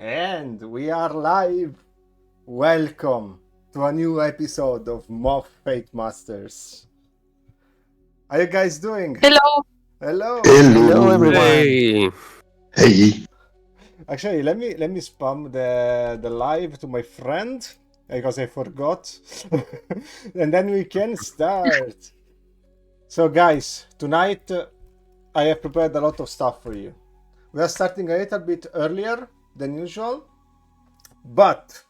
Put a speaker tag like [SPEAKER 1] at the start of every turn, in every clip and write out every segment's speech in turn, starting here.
[SPEAKER 1] And we are live. Welcome to a new episode of MOF Fate Masters. How you guys doing?
[SPEAKER 2] Hello.
[SPEAKER 1] Hello.
[SPEAKER 3] Hello, everyone.
[SPEAKER 4] Hey,
[SPEAKER 3] Hey.
[SPEAKER 1] Actually, let me spam the live to my friend because I forgot, and then we can start. So, guys, tonight I have prepared a lot of stuff for you. We are starting a little bit earlier than usual, but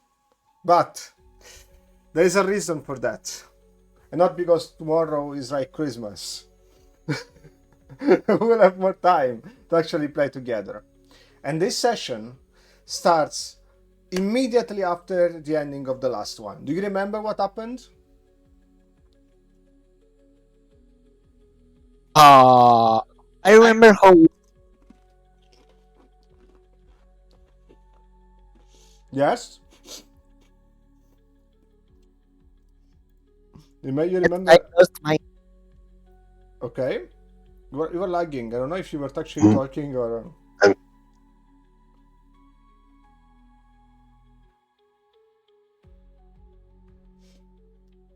[SPEAKER 1] there is a reason for that, and not because tomorrow is like Christmas. We'll have more time to actually play together. And this session starts immediately after the ending of the last one. Do you remember what happened?
[SPEAKER 3] I remember how.
[SPEAKER 1] Yes? You remember?
[SPEAKER 3] I lost my.
[SPEAKER 1] Okay. You were lagging. I don't know if you were actually talking or...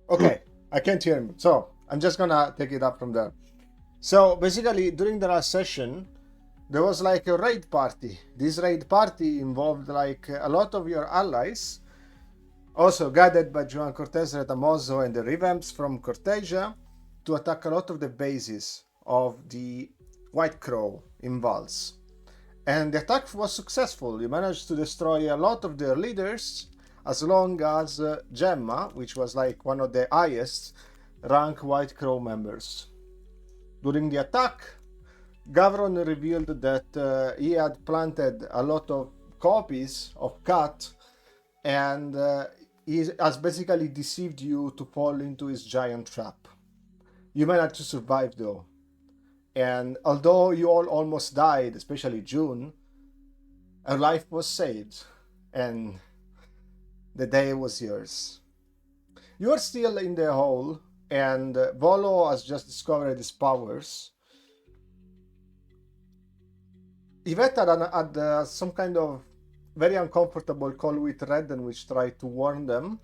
[SPEAKER 1] Okay, I can't hear him. So, I'm just gonna take it up from there. So, basically, during the last session, there was like a raid party. This raid party involved like a lot of your allies, also guided by Joan Cortez, Retamoso, and the revamps from Cortesia, to attack a lot of the bases of the White Crow in Vals. And the attack was successful. You managed to destroy a lot of their leaders, as long as Gemma, which was like one of the highest rank White Crow members. During the attack, Gavron revealed that he had planted a lot of copies of Cat, and he has basically deceived you to fall into his giant trap. You managed to survive though. And although you all almost died, especially June, her life was saved, and the day was yours. You are still in the hole, and Volo has just discovered his powers. Yvette had some kind of very uncomfortable call with Redden, which tried to warn them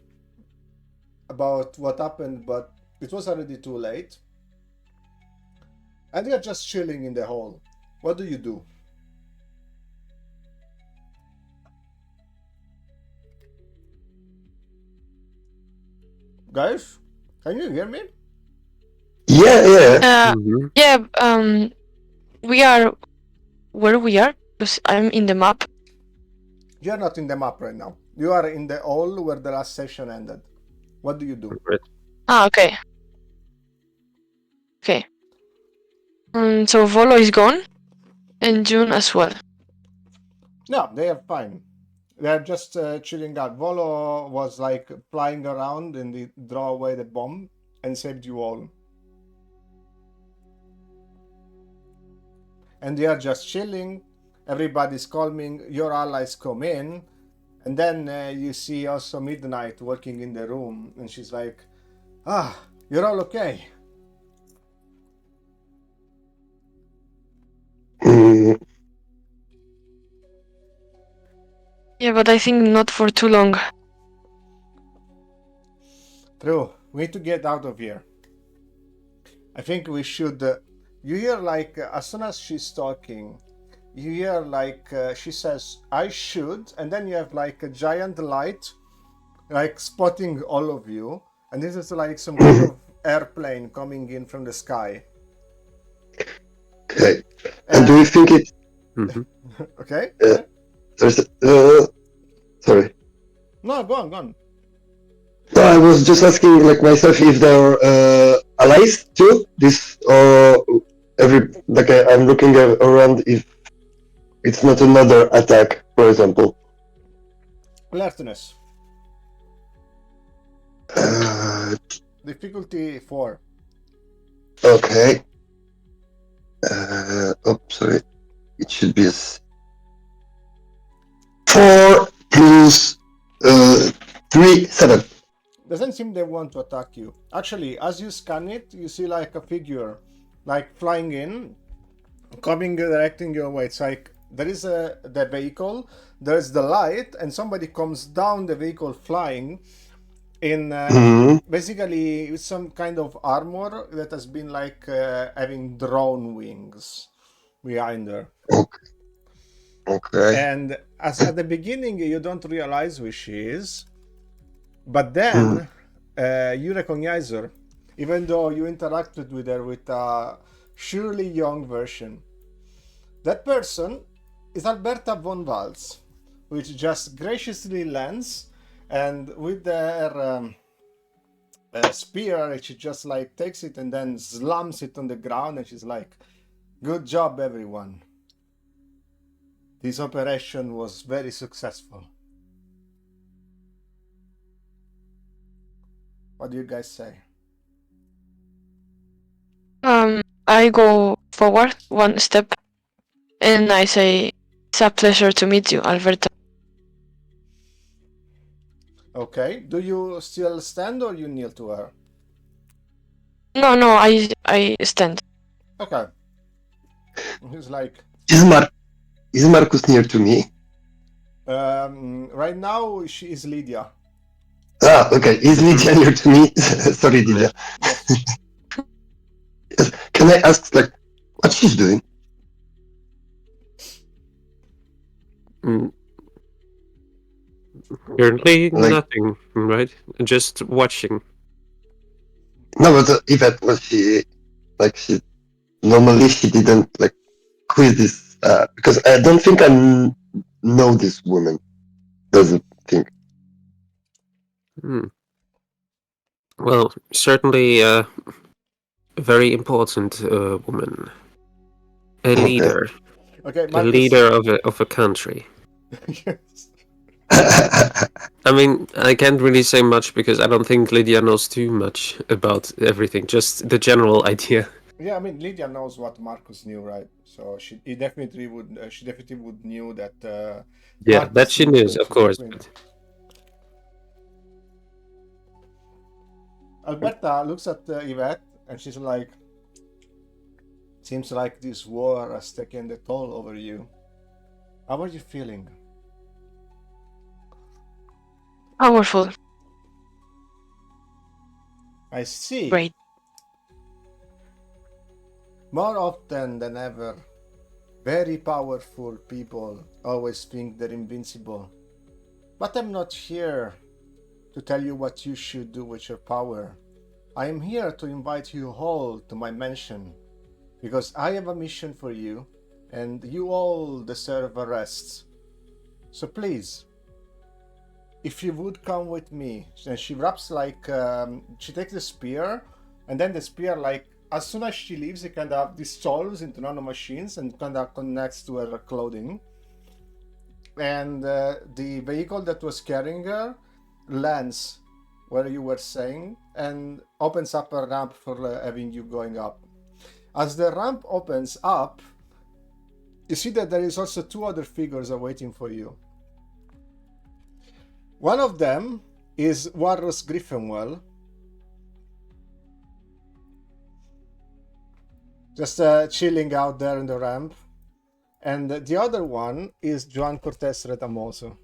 [SPEAKER 1] about what happened, but it was already too late. And you're just chilling in the hole. What do you do? Guys, can you hear me?
[SPEAKER 3] Yeah.
[SPEAKER 2] We are where we are because I'm in the map.
[SPEAKER 1] You're not in the map right now. You are in the hole where the last session ended. What do you do?
[SPEAKER 2] Okay. Okay. So Volo is gone, and June as well.
[SPEAKER 1] No, they are fine. They're just chilling out. Volo was like flying around and they draw away the bomb and saved you all. And they are just chilling. Everybody's calming. Your allies come in. And then you see also Midnight working in the room. And she's like, you're all okay.
[SPEAKER 2] Yeah, but I think not for too long.
[SPEAKER 1] True. We need to get out of here. I think we should... you hear like, as soon as she's talking, you hear like, she says, I should, and then you have like a giant light, like spotting all of you, and this is like some kind of airplane coming in from the sky.
[SPEAKER 3] Okay. And do you think it?
[SPEAKER 1] Okay.
[SPEAKER 3] There's. Sorry.
[SPEAKER 1] No, go on.
[SPEAKER 3] No, I was just asking like myself if there are allies too. This or I'm looking around if it's not another attack, for example.
[SPEAKER 1] Alertness. Difficulty 4.
[SPEAKER 3] Okay. Sorry. It should be 4 plus 3, 7.
[SPEAKER 1] Doesn't seem they want to attack you. Actually, as you scan it, you see like a figure, like flying in, coming directing your way. It's like there is the vehicle, there's the light, and somebody comes down the vehicle flying in basically with some kind of armor that has been like having drone wings behind her.
[SPEAKER 3] Okay.
[SPEAKER 1] And as at the beginning you don't realize who she is, but then you recognize her, even though you interacted with her with a surely young version. That person is Alberta von Waltz, which just graciously lands, and with her spear, she just like takes it and then slams it on the ground, and she's like, "Good job, everyone. This operation was very successful." What do you guys say?
[SPEAKER 2] I go forward one step and I say, "It's a pleasure to meet you, Alberto."
[SPEAKER 1] Okay. Do you still stand or you kneel to her?
[SPEAKER 2] No, I stand.
[SPEAKER 1] Okay. He's like,
[SPEAKER 3] Is Marcus near to me?
[SPEAKER 1] right now she is Lydia.
[SPEAKER 3] Ah, okay. Is Lydia near to me? Sorry, Lydia.
[SPEAKER 1] Yes.
[SPEAKER 3] Yes. Can I ask, like, what she's doing?
[SPEAKER 4] Currently,
[SPEAKER 3] Like-
[SPEAKER 4] nothing, right? Just watching.
[SPEAKER 3] No, but Yvette, was she, like, normally she didn't, like, who is this? Because I don't think I know this woman. Doesn't think.
[SPEAKER 4] Hmm. Well, certainly a very important woman. A
[SPEAKER 3] Okay.
[SPEAKER 4] leader.
[SPEAKER 1] Okay,
[SPEAKER 4] A
[SPEAKER 1] Marcus.
[SPEAKER 4] leader of a country.
[SPEAKER 1] Yes.
[SPEAKER 4] I mean, I can't really say much because I don't think Lydia knows too much about everything, just the general idea.
[SPEAKER 1] Yeah, I mean, Lydia knows what Marcus knew, right? So she definitely would knew that.
[SPEAKER 4] Yeah,
[SPEAKER 1] Marcus
[SPEAKER 4] that she
[SPEAKER 1] was
[SPEAKER 4] knows,
[SPEAKER 1] going
[SPEAKER 4] of
[SPEAKER 1] to the
[SPEAKER 4] course.
[SPEAKER 1] Queen.
[SPEAKER 4] But
[SPEAKER 1] Alberta looks at Yvette and she's like, "Seems like this war has taken the toll over you. How are you feeling?"
[SPEAKER 2] Powerful.
[SPEAKER 1] I see.
[SPEAKER 2] Great.
[SPEAKER 1] More often than ever, very powerful people always think they're invincible. But I'm not here to tell you what you should do with your power. I am here to invite you all to my mansion, because I have a mission for you, and you all deserve a rest. So please, if you would come with me. And she wraps like, she takes the spear, and then the spear, like, as soon as she leaves, it kind of dissolves into nanomachines and kind of connects to her clothing. And the vehicle that was carrying her lands where you were saying and opens up a ramp for having you going up. As the ramp opens up, you see that there is also two other figures are waiting for you. One of them is Warros Griffinwell, just chilling out there in the ramp. And the other one is Juan Cortés Retamoso.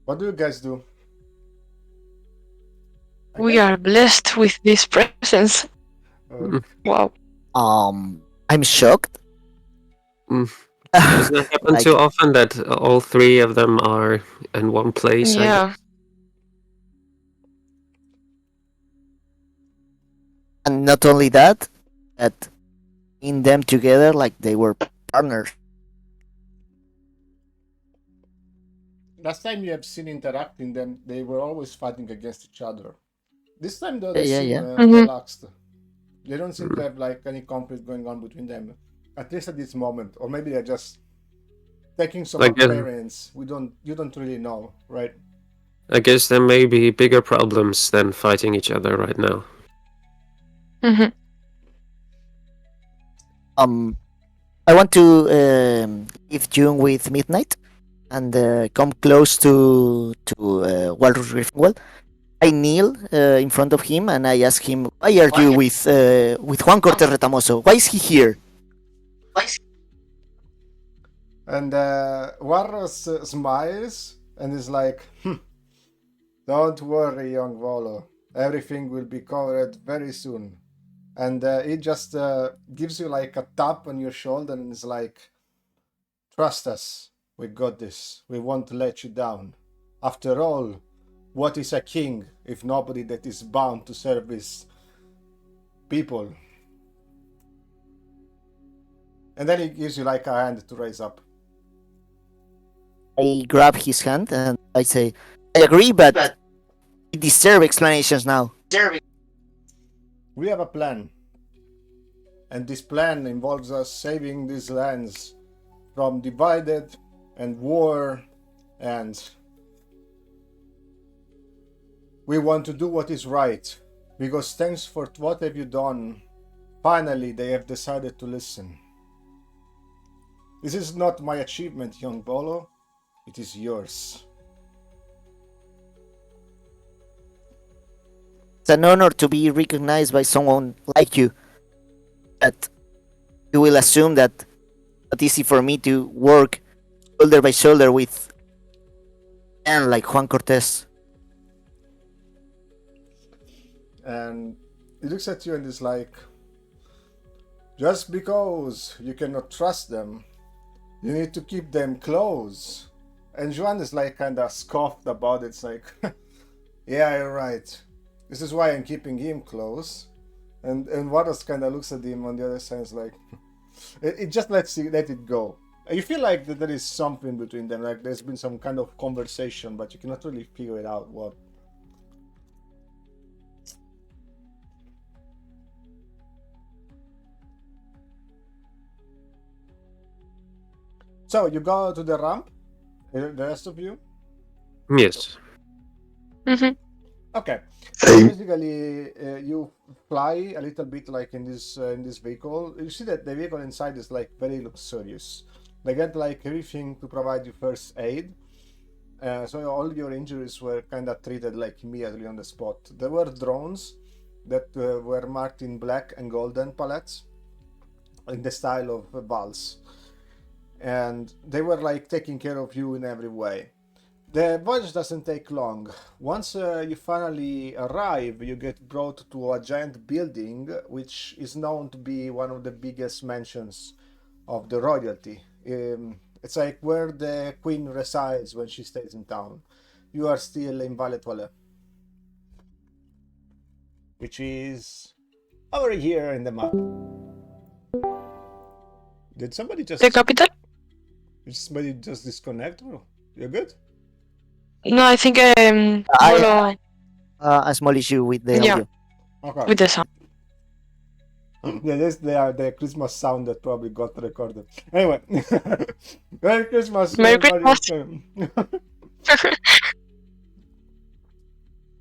[SPEAKER 1] What do you guys do?
[SPEAKER 2] We are blessed with this presence. Wow.
[SPEAKER 5] I'm shocked.
[SPEAKER 4] does that happen
[SPEAKER 5] Like-
[SPEAKER 4] too often that all three of them are in one place? I
[SPEAKER 2] Yeah.
[SPEAKER 4] guess?
[SPEAKER 5] And not only that, that in them together, like they were partners.
[SPEAKER 1] Last time you have seen interacting them, they were always fighting against each other. This time though, they
[SPEAKER 5] Yeah,
[SPEAKER 1] seem
[SPEAKER 5] yeah.
[SPEAKER 1] relaxed. They don't seem to have like any conflict going on between them, at least at this moment. Or maybe they're just taking some
[SPEAKER 4] I guess-
[SPEAKER 1] appearance. You don't really know, right?
[SPEAKER 4] I guess there may be bigger problems than fighting each other right now.
[SPEAKER 2] Mhm.
[SPEAKER 5] I want to leave June with Midnight and come close to Walrus Griffinwell I kneel in front of him and I ask him, "Why are you with Juan Cortés Retamoso? Why is he here?"
[SPEAKER 1] And Warros smiles and is like, "Don't worry, young Volo. Everything will be covered very soon." And he just gives you like a tap on your shoulder and is like, "Trust us. We got this. We won't let you down. After all, what is a king if nobody that is bound to serve his people?" And then he gives you like a hand to raise up.
[SPEAKER 5] I grab his hand and I say, "I agree, but we deserve explanations now."
[SPEAKER 1] We have a plan. And this plan involves us saving these lands from divided and war, and we want to do what is right, because thanks for what have you done, finally they have decided to listen. This is not my achievement, young Bolo, it is yours.
[SPEAKER 5] It's an honor to be recognized by someone like you. But you will assume that it's not easy for me to work shoulder by shoulder with a man like Juan Cortés.
[SPEAKER 1] And he looks at you and is like, just because you cannot trust them, you need to keep them close. And Juan is like kind of scoffed about it. It's like, yeah, you're right. This is why I'm keeping him close. And Varos kind of looks at him on the other side. It's like, it just let it go. You feel like that there is something between them. Like there's been some kind of conversation, but you cannot really figure it out what. So you go to the ramp, the rest of you?
[SPEAKER 4] Yes.
[SPEAKER 2] Mm-hmm.
[SPEAKER 1] Okay.
[SPEAKER 3] Same.
[SPEAKER 1] Basically, you fly a little bit like in this vehicle. You see that the vehicle inside is like very luxurious. They get like everything to provide you first aid. So all your injuries were kind of treated like immediately on the spot. There were drones that were marked in black and golden palettes in the style of Vals. And they were like taking care of you in every way. The voyage doesn't take long. Once you finally arrive, you get brought to a giant building which is known to be one of the biggest mansions of the royalty. It's like where the queen resides when she stays in town. You are still in Valetoile, which is over here in the map. Did somebody just...
[SPEAKER 2] The capital?
[SPEAKER 1] Did somebody just disconnect? Or you're good?
[SPEAKER 2] No, I think
[SPEAKER 5] I
[SPEAKER 2] Volo,
[SPEAKER 5] a small issue with the
[SPEAKER 2] Yeah.
[SPEAKER 5] audio.
[SPEAKER 1] Okay.
[SPEAKER 2] with the sound.
[SPEAKER 1] Yeah, they are the Christmas sound that probably got recorded. Anyway, Merry Christmas,
[SPEAKER 2] Merry
[SPEAKER 1] everybody.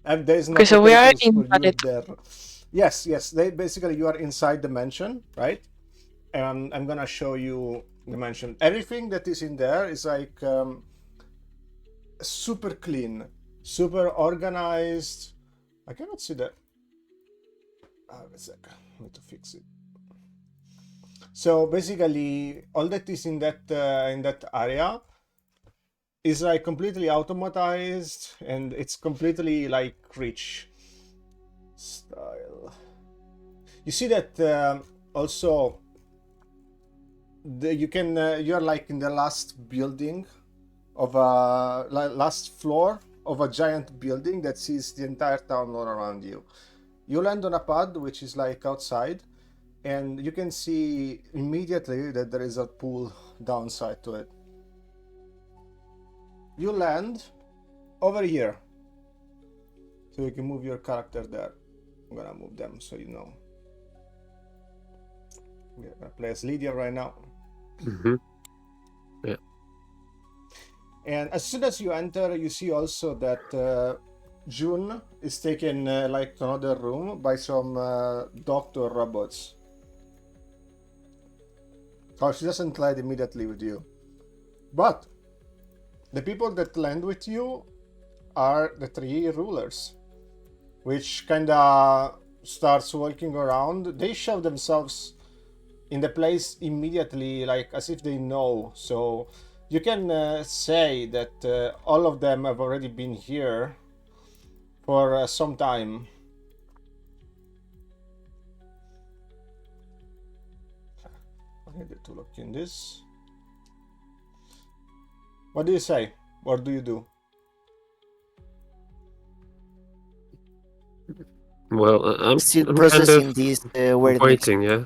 [SPEAKER 1] And there is no
[SPEAKER 2] Okay, so we are
[SPEAKER 1] potatoes
[SPEAKER 2] in
[SPEAKER 1] for you
[SPEAKER 2] Valetoile.
[SPEAKER 1] there. Yes. They basically you are inside the mansion, right? And I'm gonna show you the mansion. Everything that is in there is like super clean, super organized. I cannot see that. Wait a second. I need to fix it. So basically, all that is in that area is like completely automatized, and it's completely like rich style. You see that also. You're like in the last building of a last floor of a giant building that sees the entire town all around you. You land on a pad which is like outside, and you can see immediately that there is a pool downside to it. You land over here, so you can move your character there. I'm gonna move them so you know. I'm gonna play as Lydia right now.
[SPEAKER 4] Mm-hmm. Yeah.
[SPEAKER 1] And as soon as you enter, you see also that June is taken like to another room by some doctor robots. So she doesn't land immediately with you. But the people that land with you are the three rulers. which kind of starts walking around. They show themselves in the place immediately, like as if they know. So you can say that all of them have already been here for some time. I need to look in this. What do you say? What do you do?
[SPEAKER 4] Well,
[SPEAKER 5] Still
[SPEAKER 4] I'm kind
[SPEAKER 5] processing
[SPEAKER 4] of
[SPEAKER 5] this weirdness.
[SPEAKER 4] waiting, yeah.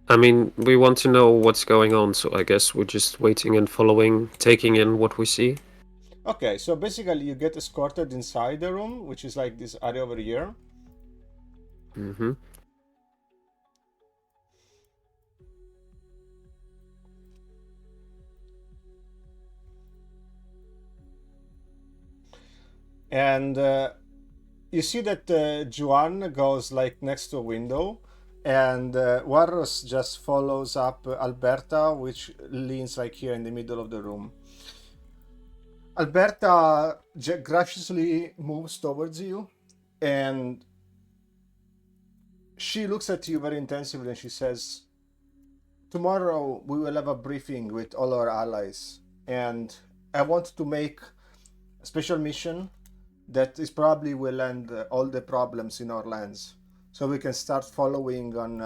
[SPEAKER 4] I mean, we want to know what's going on, so I guess we're just waiting and following, taking in what we see.
[SPEAKER 1] Okay, so basically you get escorted inside the room, which is like this area over here.
[SPEAKER 4] Mm-hmm.
[SPEAKER 1] And you see that Juan goes like next to a window, and Warros just follows up Alberta, which leans like here in the middle of the room. Alberta graciously moves towards you, and she looks at you very intensively and she says, tomorrow we will have a briefing with all our allies, and I want to make a special mission that is probably will end all the problems in our lands, so we can start following on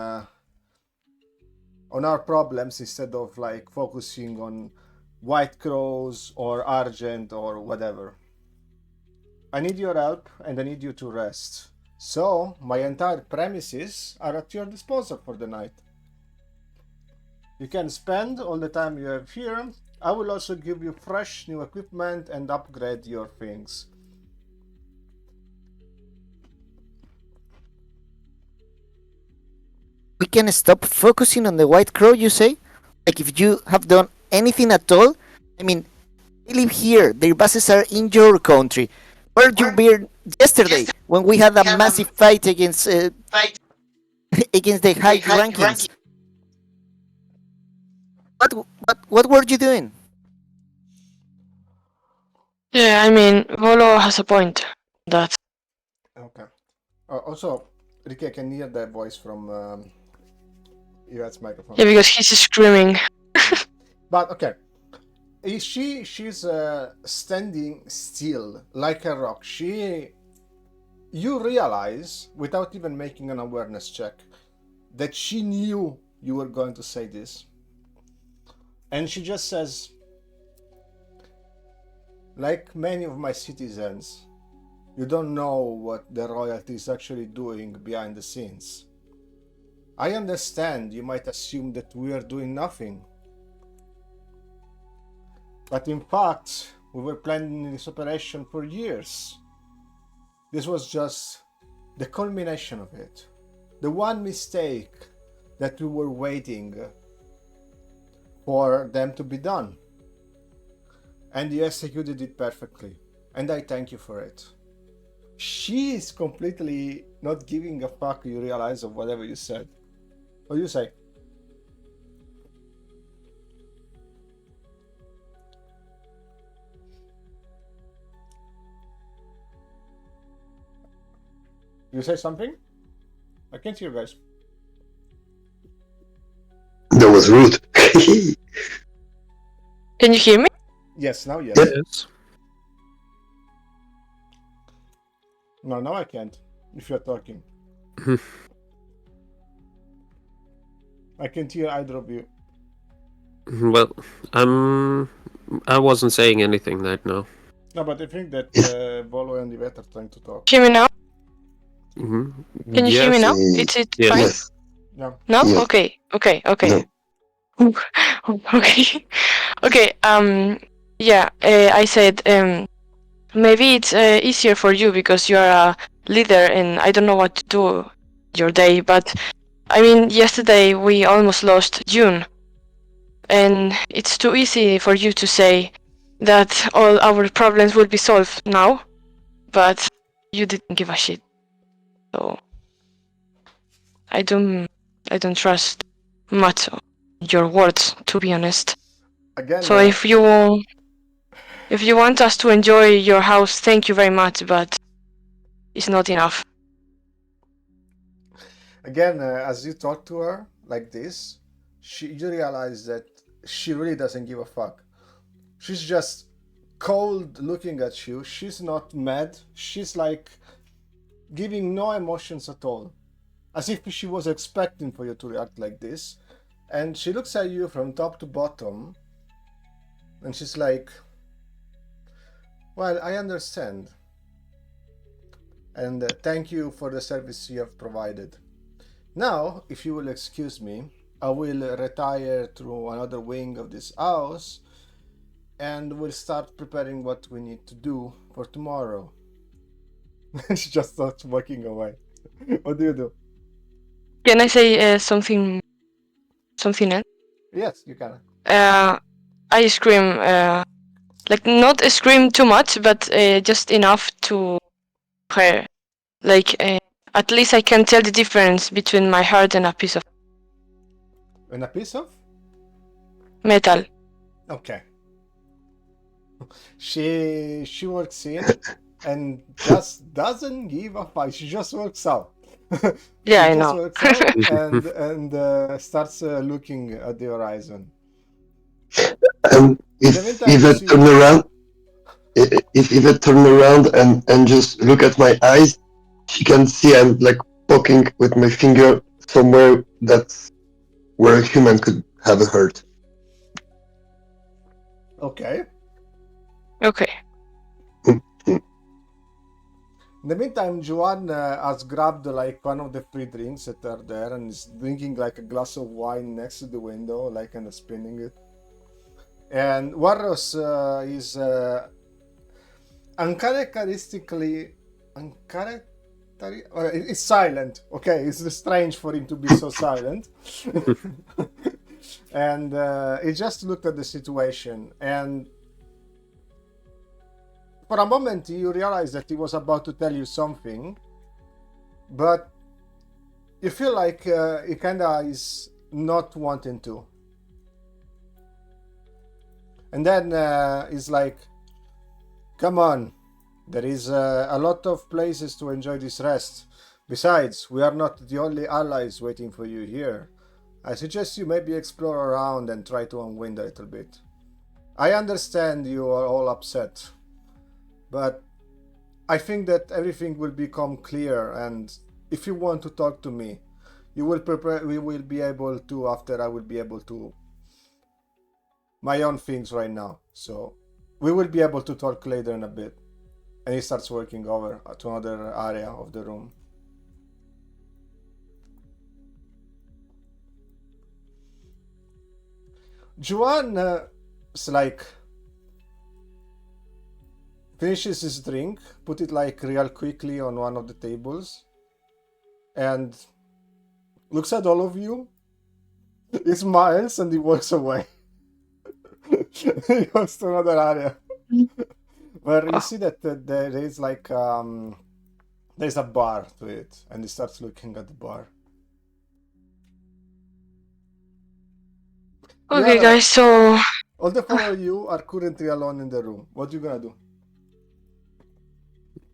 [SPEAKER 1] our problems instead of like focusing on White Crows or Argent or whatever. I need your help and I need you to rest. So my entire premises are at your disposal for the night. You can spend all the time you have here. I will also give you fresh new equipment and upgrade your things.
[SPEAKER 5] We can stop focusing on the White Crow, you say? Like if you have done anything at all? I mean, they live here. Their bases are in your country. Where you were yesterday when we had a massive fight against against the high rankings? What were you doing?
[SPEAKER 2] Yeah, I mean, Volo has a point. That
[SPEAKER 1] Okay. Also, Ricky, I can hear that voice from Ivat's microphone.
[SPEAKER 2] yeah, because he's screaming.
[SPEAKER 1] But okay, she's standing still like a rock. You realize without even making an awareness check that she knew you were going to say this, and she just says, like many of my citizens, you don't know what the royalty is actually doing behind the scenes. I understand you might assume that we are doing nothing, but in fact, we were planning this operation for years. This was just the culmination of it. The one mistake that we were waiting for them to be done. And you executed it perfectly. And I thank you for it. She is completely not giving a fuck, you realize, of whatever you said. What do you say? You say something? I can't hear you guys.
[SPEAKER 3] That was rude.
[SPEAKER 2] Can you hear me?
[SPEAKER 1] Yes, now yes.
[SPEAKER 4] Yes.
[SPEAKER 1] No, now I can't. If you're talking. I can't hear either of you.
[SPEAKER 4] Well, I wasn't saying anything right now.
[SPEAKER 1] No, but I think that Volo and Yvette are trying to talk.
[SPEAKER 2] Hear me now?
[SPEAKER 4] Mm-hmm.
[SPEAKER 2] Can you hear me now?
[SPEAKER 3] Yes.
[SPEAKER 2] It's it
[SPEAKER 4] Yes.
[SPEAKER 2] fine?
[SPEAKER 3] Yes.
[SPEAKER 1] Yeah.
[SPEAKER 2] No?
[SPEAKER 3] Yes.
[SPEAKER 2] Okay.
[SPEAKER 3] No.
[SPEAKER 2] Okay. Okay. Yeah. I said maybe it's easier for you because you are a leader and I don't know what to do your day. But I mean, yesterday we almost lost June, and it's too easy for you to say that all our problems will be solved now, but you didn't give a shit. So I don't trust much your words, to be honest.
[SPEAKER 1] Again,
[SPEAKER 2] So if you want us to enjoy your house, thank you very much, but it's not enough.
[SPEAKER 1] Again, as you talk to her like this, you realize that she really doesn't give a fuck. She's just cold looking at you. She's not mad. She's like giving no emotions at all, as if she was expecting for you to react like this. And she looks at you from top to bottom, and she's like, well, I understand. And thank you for the service you have provided. Now, if you will excuse me, I will retire to another wing of this house and we'll start preparing what we need to do for tomorrow. She just starts walking away. What do you do?
[SPEAKER 2] Can I say something else?
[SPEAKER 1] Yes, you can.
[SPEAKER 2] I scream, like not scream too much, but just enough to her. Like at least I can tell the difference between my heart and a piece of
[SPEAKER 1] And a piece of?
[SPEAKER 2] metal.
[SPEAKER 1] Okay. She walks in and just doesn't give a fuck. She just walks out.
[SPEAKER 2] Yeah, I
[SPEAKER 1] She just
[SPEAKER 2] know.
[SPEAKER 1] walks out and starts looking at the horizon.
[SPEAKER 3] And
[SPEAKER 1] In the
[SPEAKER 3] if
[SPEAKER 1] meantime, you
[SPEAKER 3] Eva
[SPEAKER 1] see-
[SPEAKER 3] turn around, if Eva turn around and just look at my eyes, she can see I'm like poking with my finger somewhere that's where a human could have a hurt.
[SPEAKER 1] Okay.
[SPEAKER 2] Okay.
[SPEAKER 1] In the meantime, Joanne has grabbed like one of the free drinks that are there and is drinking like a glass of wine next to the window, like kind of spinning it. And Warros is uncharacteristically it's silent. Okay, it's strange for him to be so silent. And he just looked at the situation, and for a moment you realize that he was about to tell you something, but you feel like he kinda is not wanting to. And then he's like, come on, there is a lot of places to enjoy this rest. Besides, we are not the only allies waiting for you here. I suggest you maybe explore around and try to unwind a little bit. I understand you are all upset, but I think that everything will become clear, and if you want to talk to me, we will be able to, after I will be able to my own things right now. So we will be able to talk later in a bit. And he starts working over to another area of the room. Juan is like finishes his drink, put it like real quickly on one of the tables, and looks at all of you. He smiles and he walks away. He goes to another area where you see that there is like there's a bar to it, and he starts looking at the bar.
[SPEAKER 2] Okay,
[SPEAKER 1] Yeah.
[SPEAKER 2] guys. So
[SPEAKER 1] All the four of you are currently alone in the room. What are you gonna do?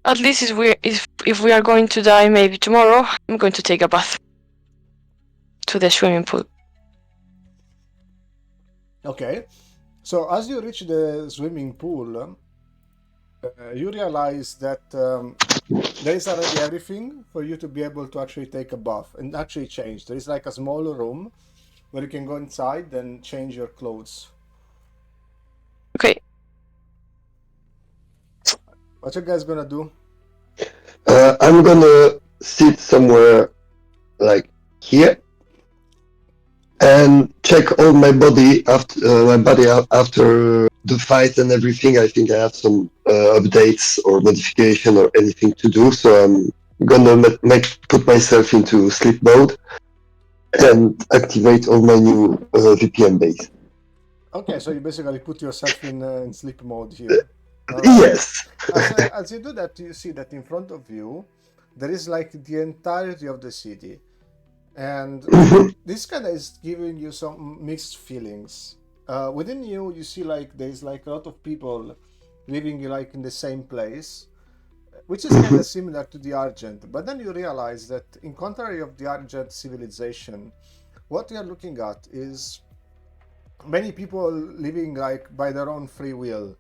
[SPEAKER 2] at least if we are going to die, maybe tomorrow, I'm going to take a bath to the swimming pool.
[SPEAKER 1] Okay. So as you reach the swimming pool, you realize that there is already everything for you to be able to actually take a bath and actually change. There is like a small room where you can go inside and change your clothes.
[SPEAKER 2] Okay.
[SPEAKER 1] What you guys gonna do?
[SPEAKER 3] I'm gonna sit somewhere like here and check all my body after the fight and everything. I think I have some updates or modification or anything to do, so I'm gonna put myself into sleep mode and activate all my new VPN base.
[SPEAKER 1] Okay, so you basically put yourself in sleep mode here.
[SPEAKER 3] Yes.
[SPEAKER 1] As you do that, you see that in front of you, there is like the entirety of the city. And this kind of is giving you some mixed feelings. Within you see like there's like a lot of people living like in the same place. which is kind of similar to the Argent. But then you realize that, in contrary of the Argent civilization, what you are looking at is many people living like by their own free will.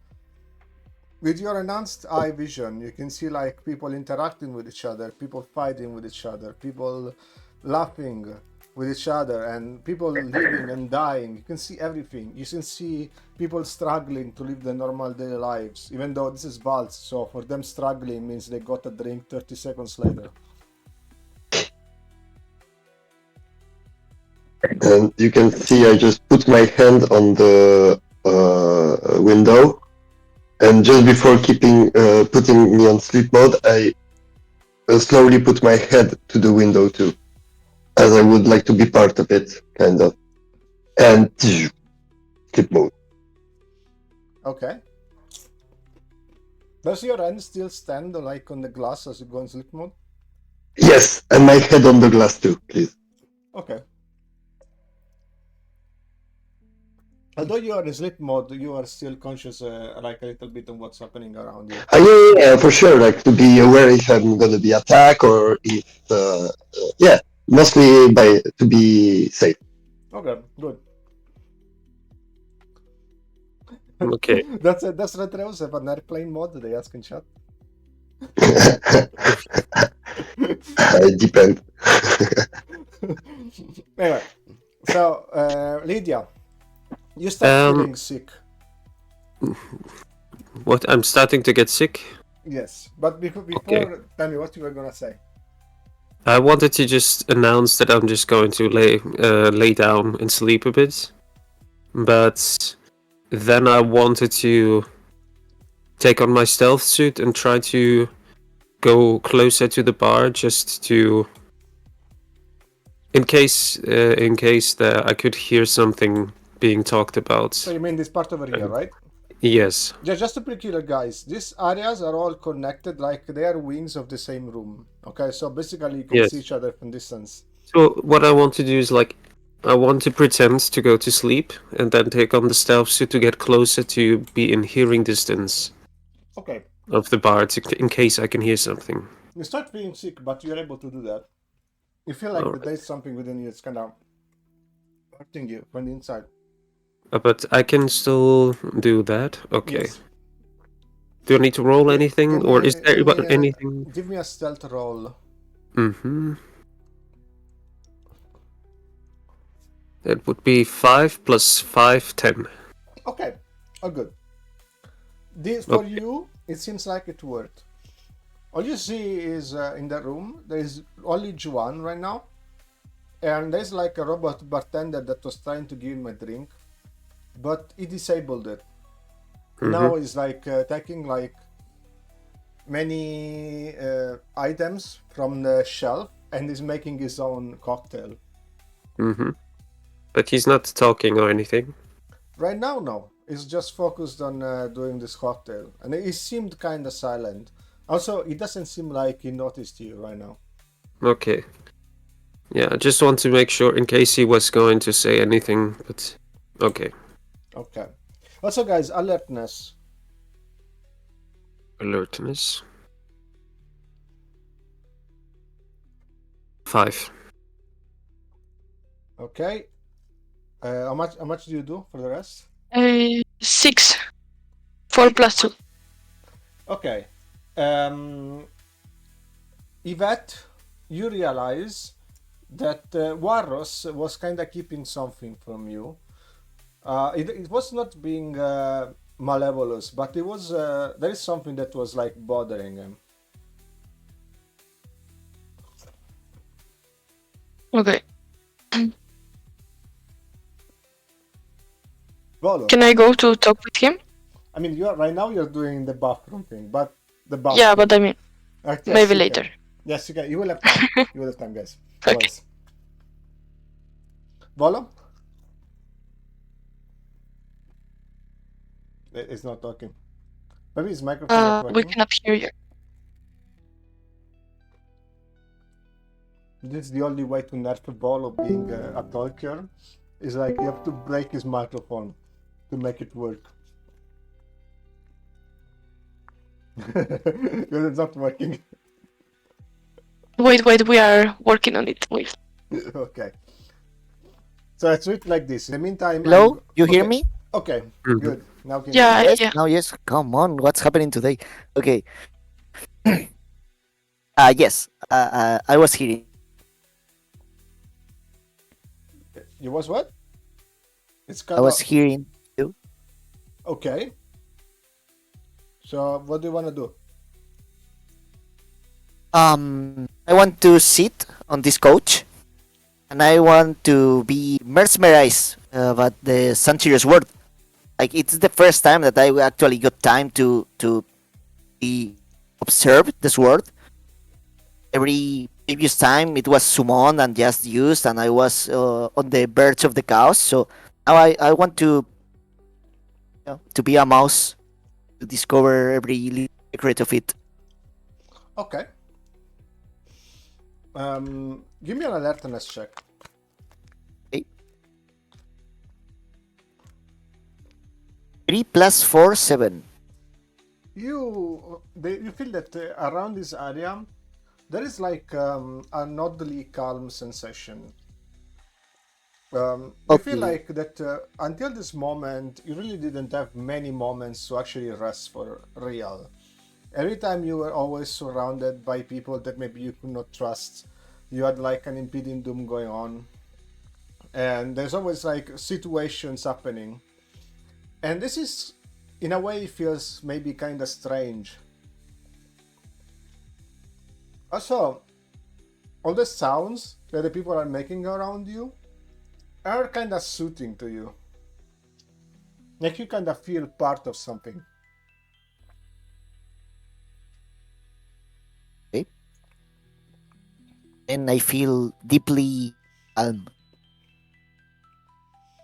[SPEAKER 1] With your enhanced eye vision, you can see like people interacting with each other, people fighting with each other, people laughing with each other, and people living and dying. You can see everything. You can see people struggling to live their normal daily lives, even though this is Valse, so for them struggling means they got a drink 30 seconds later.
[SPEAKER 3] And you can see I just put my hand on the window, and just before putting me on sleep mode, I slowly put my head to the window too, as I would like to be part of it, kind of. And sleep mode.
[SPEAKER 1] Okay. Does your hand still stand like on the glass as you go in sleep mode?
[SPEAKER 3] Yes, and my head on the glass too, please.
[SPEAKER 1] Okay. Although you are in sleep mode, you are still conscious, like a little bit of what's happening around you.
[SPEAKER 3] Yeah, for sure. Like to be aware if I'm gonna be attacked or if, yeah, mostly to be safe.
[SPEAKER 1] Okay, good.
[SPEAKER 4] Okay.
[SPEAKER 1] That's Retreus have an airplane mode, they ask in chat.
[SPEAKER 3] It depends.
[SPEAKER 1] Anyway, so Lydia, you start feeling sick.
[SPEAKER 4] What? I'm starting to get sick?
[SPEAKER 1] Yes, but before
[SPEAKER 4] Okay.
[SPEAKER 1] tell me what you were gonna say.
[SPEAKER 4] I wanted to just announce that I'm just going to lay down and sleep a bit. But then I wanted to take on my stealth suit and try to go closer to the bar just to... In case that I could hear something being talked about.
[SPEAKER 1] So you mean this part over here, right?
[SPEAKER 4] Yes.
[SPEAKER 1] Yeah, just to be clear, guys, these areas are all connected, like they are wings of the same room. Okay, so basically you can
[SPEAKER 4] Yes.
[SPEAKER 1] see each other from distance.
[SPEAKER 4] So what I want to do is like, I want to pretend to go to sleep and then take on the stealth suit to get closer to be in hearing distance
[SPEAKER 1] Okay,
[SPEAKER 4] of the bar in case I can hear something.
[SPEAKER 1] you start feeling sick, but you're able to do that. You feel like
[SPEAKER 4] Alright.
[SPEAKER 1] there's something within you that's kind of hurting you from the inside.
[SPEAKER 4] But I can still do that. Okay.
[SPEAKER 1] Yes.
[SPEAKER 4] Do I need to roll anything,
[SPEAKER 1] Give
[SPEAKER 4] or
[SPEAKER 1] me-
[SPEAKER 4] is there
[SPEAKER 1] give me a-
[SPEAKER 4] anything?
[SPEAKER 1] Give me a stealth roll.
[SPEAKER 4] Mm-hmm. That would be 5 plus 5, 10.
[SPEAKER 1] Okay, all good. This for
[SPEAKER 4] Okay.
[SPEAKER 1] you, it seems like it worked. All you see is in the room there is only Juan right now, and there's like a robot bartender that was trying to give him a drink, but he disabled it. Now he's like taking like many items from the shelf and is making his own cocktail.
[SPEAKER 4] Mm-hmm. But he's not talking or anything.
[SPEAKER 1] Right now, no. He's just focused on doing this cocktail, and he seemed kind of silent. Also, it doesn't seem like he noticed you right now.
[SPEAKER 4] Okay. Yeah, I just want to make sure in case he was going to say anything, but okay.
[SPEAKER 1] Okay. Also, guys, alertness.
[SPEAKER 4] Alertness. 5.
[SPEAKER 1] Okay. How much do you do for the rest?
[SPEAKER 2] 6. 4 plus 2.
[SPEAKER 1] Okay. Yvette, you realize that Warros was kind of keeping something from you. It was not being malevolous, but it was there is something that was like bothering him.
[SPEAKER 2] Okay.
[SPEAKER 1] Volo,
[SPEAKER 2] Can I go to talk with him?
[SPEAKER 1] I mean, right now you're doing the bathroom thing, but the bathroom.
[SPEAKER 2] Yeah, but I mean,
[SPEAKER 1] Yes,
[SPEAKER 2] maybe
[SPEAKER 1] you
[SPEAKER 2] later.
[SPEAKER 1] can. Yes, you can. You will have time. You will have time, guys.
[SPEAKER 2] Okay.
[SPEAKER 1] Always. Volo? It's not talking. Maybe his microphone not
[SPEAKER 2] We
[SPEAKER 1] working.
[SPEAKER 2] cannot hear you.
[SPEAKER 1] This is the only way to nerf Volo being a talker. Is like you have to break his microphone to make it work. Because it's not working.
[SPEAKER 2] Wait, we are working on it. Wait.
[SPEAKER 1] Okay. So I treat like this. In the meantime,
[SPEAKER 5] Hello, you hear
[SPEAKER 1] okay.
[SPEAKER 5] me?
[SPEAKER 1] Okay,
[SPEAKER 4] Mhm.
[SPEAKER 1] good. Now can
[SPEAKER 2] Yeah,
[SPEAKER 1] you
[SPEAKER 5] Yes.
[SPEAKER 2] yeah.
[SPEAKER 5] Now, yes. Come on, what's happening today? Okay. Yes. I was hearing.
[SPEAKER 1] You was what? It's
[SPEAKER 5] I
[SPEAKER 1] kind
[SPEAKER 5] was
[SPEAKER 1] of
[SPEAKER 5] hearing you.
[SPEAKER 1] okay. So what do you want to do?
[SPEAKER 5] I want to sit on this couch, and I want to be mesmerized about the Sanchirios word. Like it's the first time that I actually got time to be observe this word. Every previous time it was summoned and just used, and I was on the verge of the chaos. So now I want to be a mouse to discover every little secret of it.
[SPEAKER 1] Okay. Give me an alertness check.
[SPEAKER 5] Okay. 3 plus 4, 7.
[SPEAKER 1] You feel that around this area there is like an oddly calm sensation. You feel
[SPEAKER 5] Okay.
[SPEAKER 1] like that until this moment you really didn't have many moments to actually rest for real. Every time you were always surrounded by people that maybe you could not trust. You had like an impending doom going on, and there's always like situations happening. And this is, in a way, feels maybe kind of strange. Also, all the sounds that the people are making around you are kind of soothing to you. Like you kind of feel part of something.
[SPEAKER 5] Okay. And I feel deeply calm.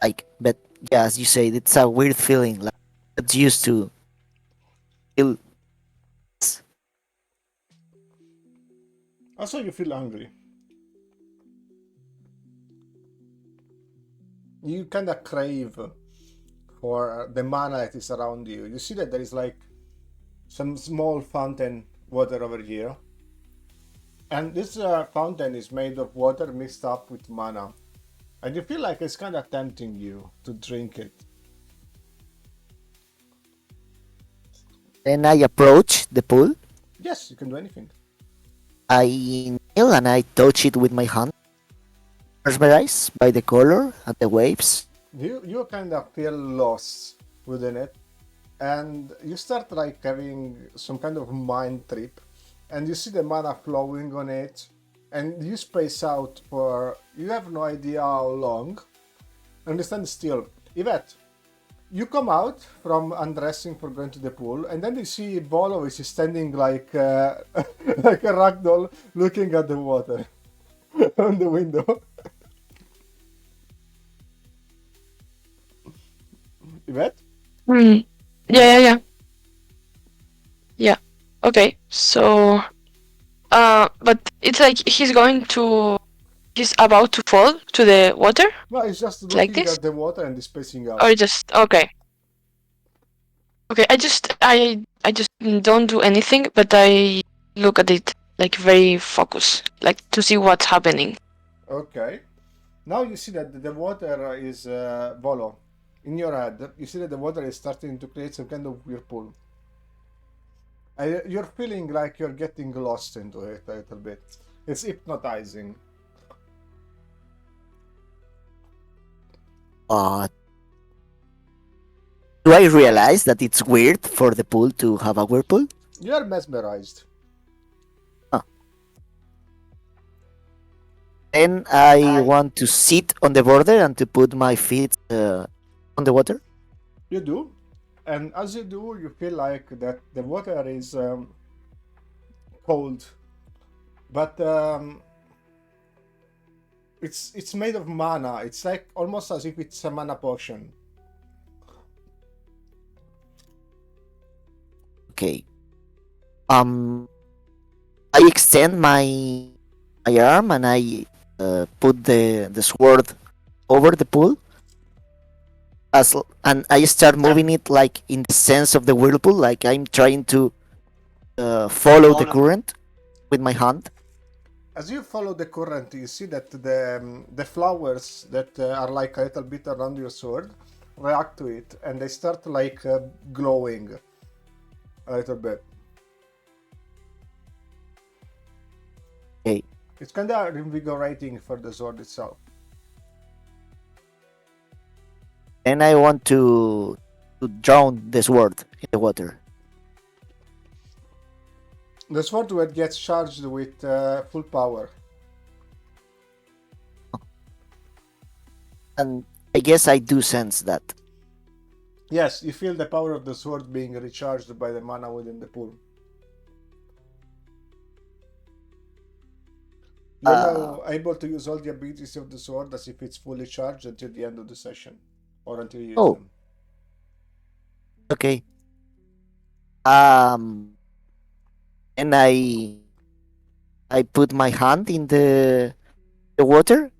[SPEAKER 5] Like, but yeah, as you say, it's a weird feeling. Like it's used to feel.
[SPEAKER 1] Also, you feel hungry. You kind of crave for the mana that is around you. You see that there is like some small fountain water over here. And this fountain is made of water mixed up with mana. And you feel like it's kind of tempting you to drink it.
[SPEAKER 5] Then I approach the pool.
[SPEAKER 1] Yes, you can do anything.
[SPEAKER 5] I kneel and I touch it with my hand, mesmerized by the color and the waves.
[SPEAKER 1] You kind of feel lost within it, and you start like having some kind of mind trip, and you see the mana flowing on it, and you space out for you have no idea how long, and you stand still. Yvette, you come out from undressing for going to the pool, and then you see Bolo is standing like like a ragdoll looking at the water on the window. Yvette?
[SPEAKER 2] Hmm. Yeah. Yeah. Okay. So, but it's like he's about to fall to the water,
[SPEAKER 1] No, he's just
[SPEAKER 2] like
[SPEAKER 1] looking
[SPEAKER 2] this,
[SPEAKER 1] at the water and spacing out.
[SPEAKER 2] or just okay. Okay. I just don't do anything, but I look at it like very focused, like to see what's happening.
[SPEAKER 1] Okay. Now you see that the water is Volo. In your head, you see that the water is starting to create some kind of whirlpool. You're feeling like you're getting lost into it a little bit. It's hypnotizing.
[SPEAKER 5] Uh, do I realize that it's weird for the pool to have a whirlpool?
[SPEAKER 1] You're mesmerized.
[SPEAKER 5] Then I want to sit on the border and to put my feet on the water.
[SPEAKER 1] You do. And as you do, you feel like that the water is cold. But it's made of mana. It's like almost as if it's a mana potion.
[SPEAKER 5] Okay. I extend my arm and I put the sword over the pool. And I start moving it like in the sense of the whirlpool, like I'm trying to follow the current with my hand.
[SPEAKER 1] As you follow the current, you see that the flowers that are like a little bit around your sword react to it, and they start like glowing a little bit.
[SPEAKER 5] Okay.
[SPEAKER 1] It's kind of invigorating for the sword itself.
[SPEAKER 5] And I want to drown the sword in the water.
[SPEAKER 1] The sword will get charged with full power.
[SPEAKER 5] And I guess I do sense that.
[SPEAKER 1] Yes, you feel the power of the sword being recharged by the mana within the pool. You're now able to use all the abilities of the sword as if it's fully charged until the end of the session, or until you use them.
[SPEAKER 5] Okay. And I put my hand in the water.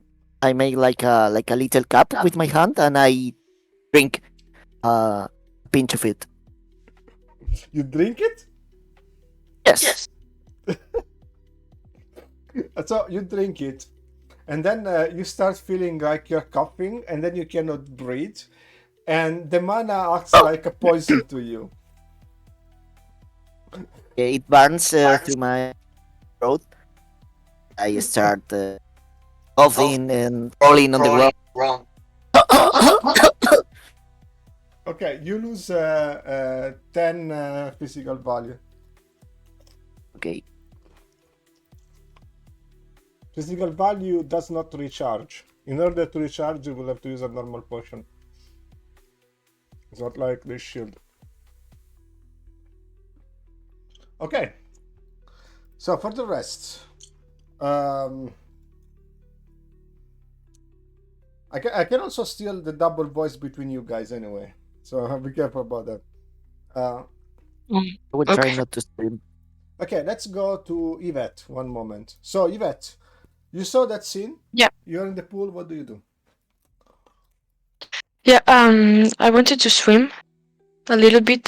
[SPEAKER 5] I make like a little cup with my hand, and I drink a pinch of it.
[SPEAKER 1] You drink it?
[SPEAKER 5] Yes.
[SPEAKER 1] So you drink it, and then you start feeling like you're coughing, and then you cannot breathe, and the mana acts like a poison to you.
[SPEAKER 5] It burns to my throat. I start coughing and rolling on the ground.
[SPEAKER 1] Okay, you lose 10 physical value.
[SPEAKER 5] Okay.
[SPEAKER 1] Physical value does not recharge. In order to recharge, you will have to use a normal potion. It's not like this shield. Okay. So for the rest, I can also steal the double voice between you guys anyway. So be careful about that.
[SPEAKER 5] I will try
[SPEAKER 2] Okay.
[SPEAKER 5] not to scream.
[SPEAKER 1] Okay, let's go to Yvette one moment. So Yvette, you saw that scene?
[SPEAKER 2] Yeah.
[SPEAKER 1] You're in the pool, what do you do?
[SPEAKER 2] Yeah, I wanted to swim a little bit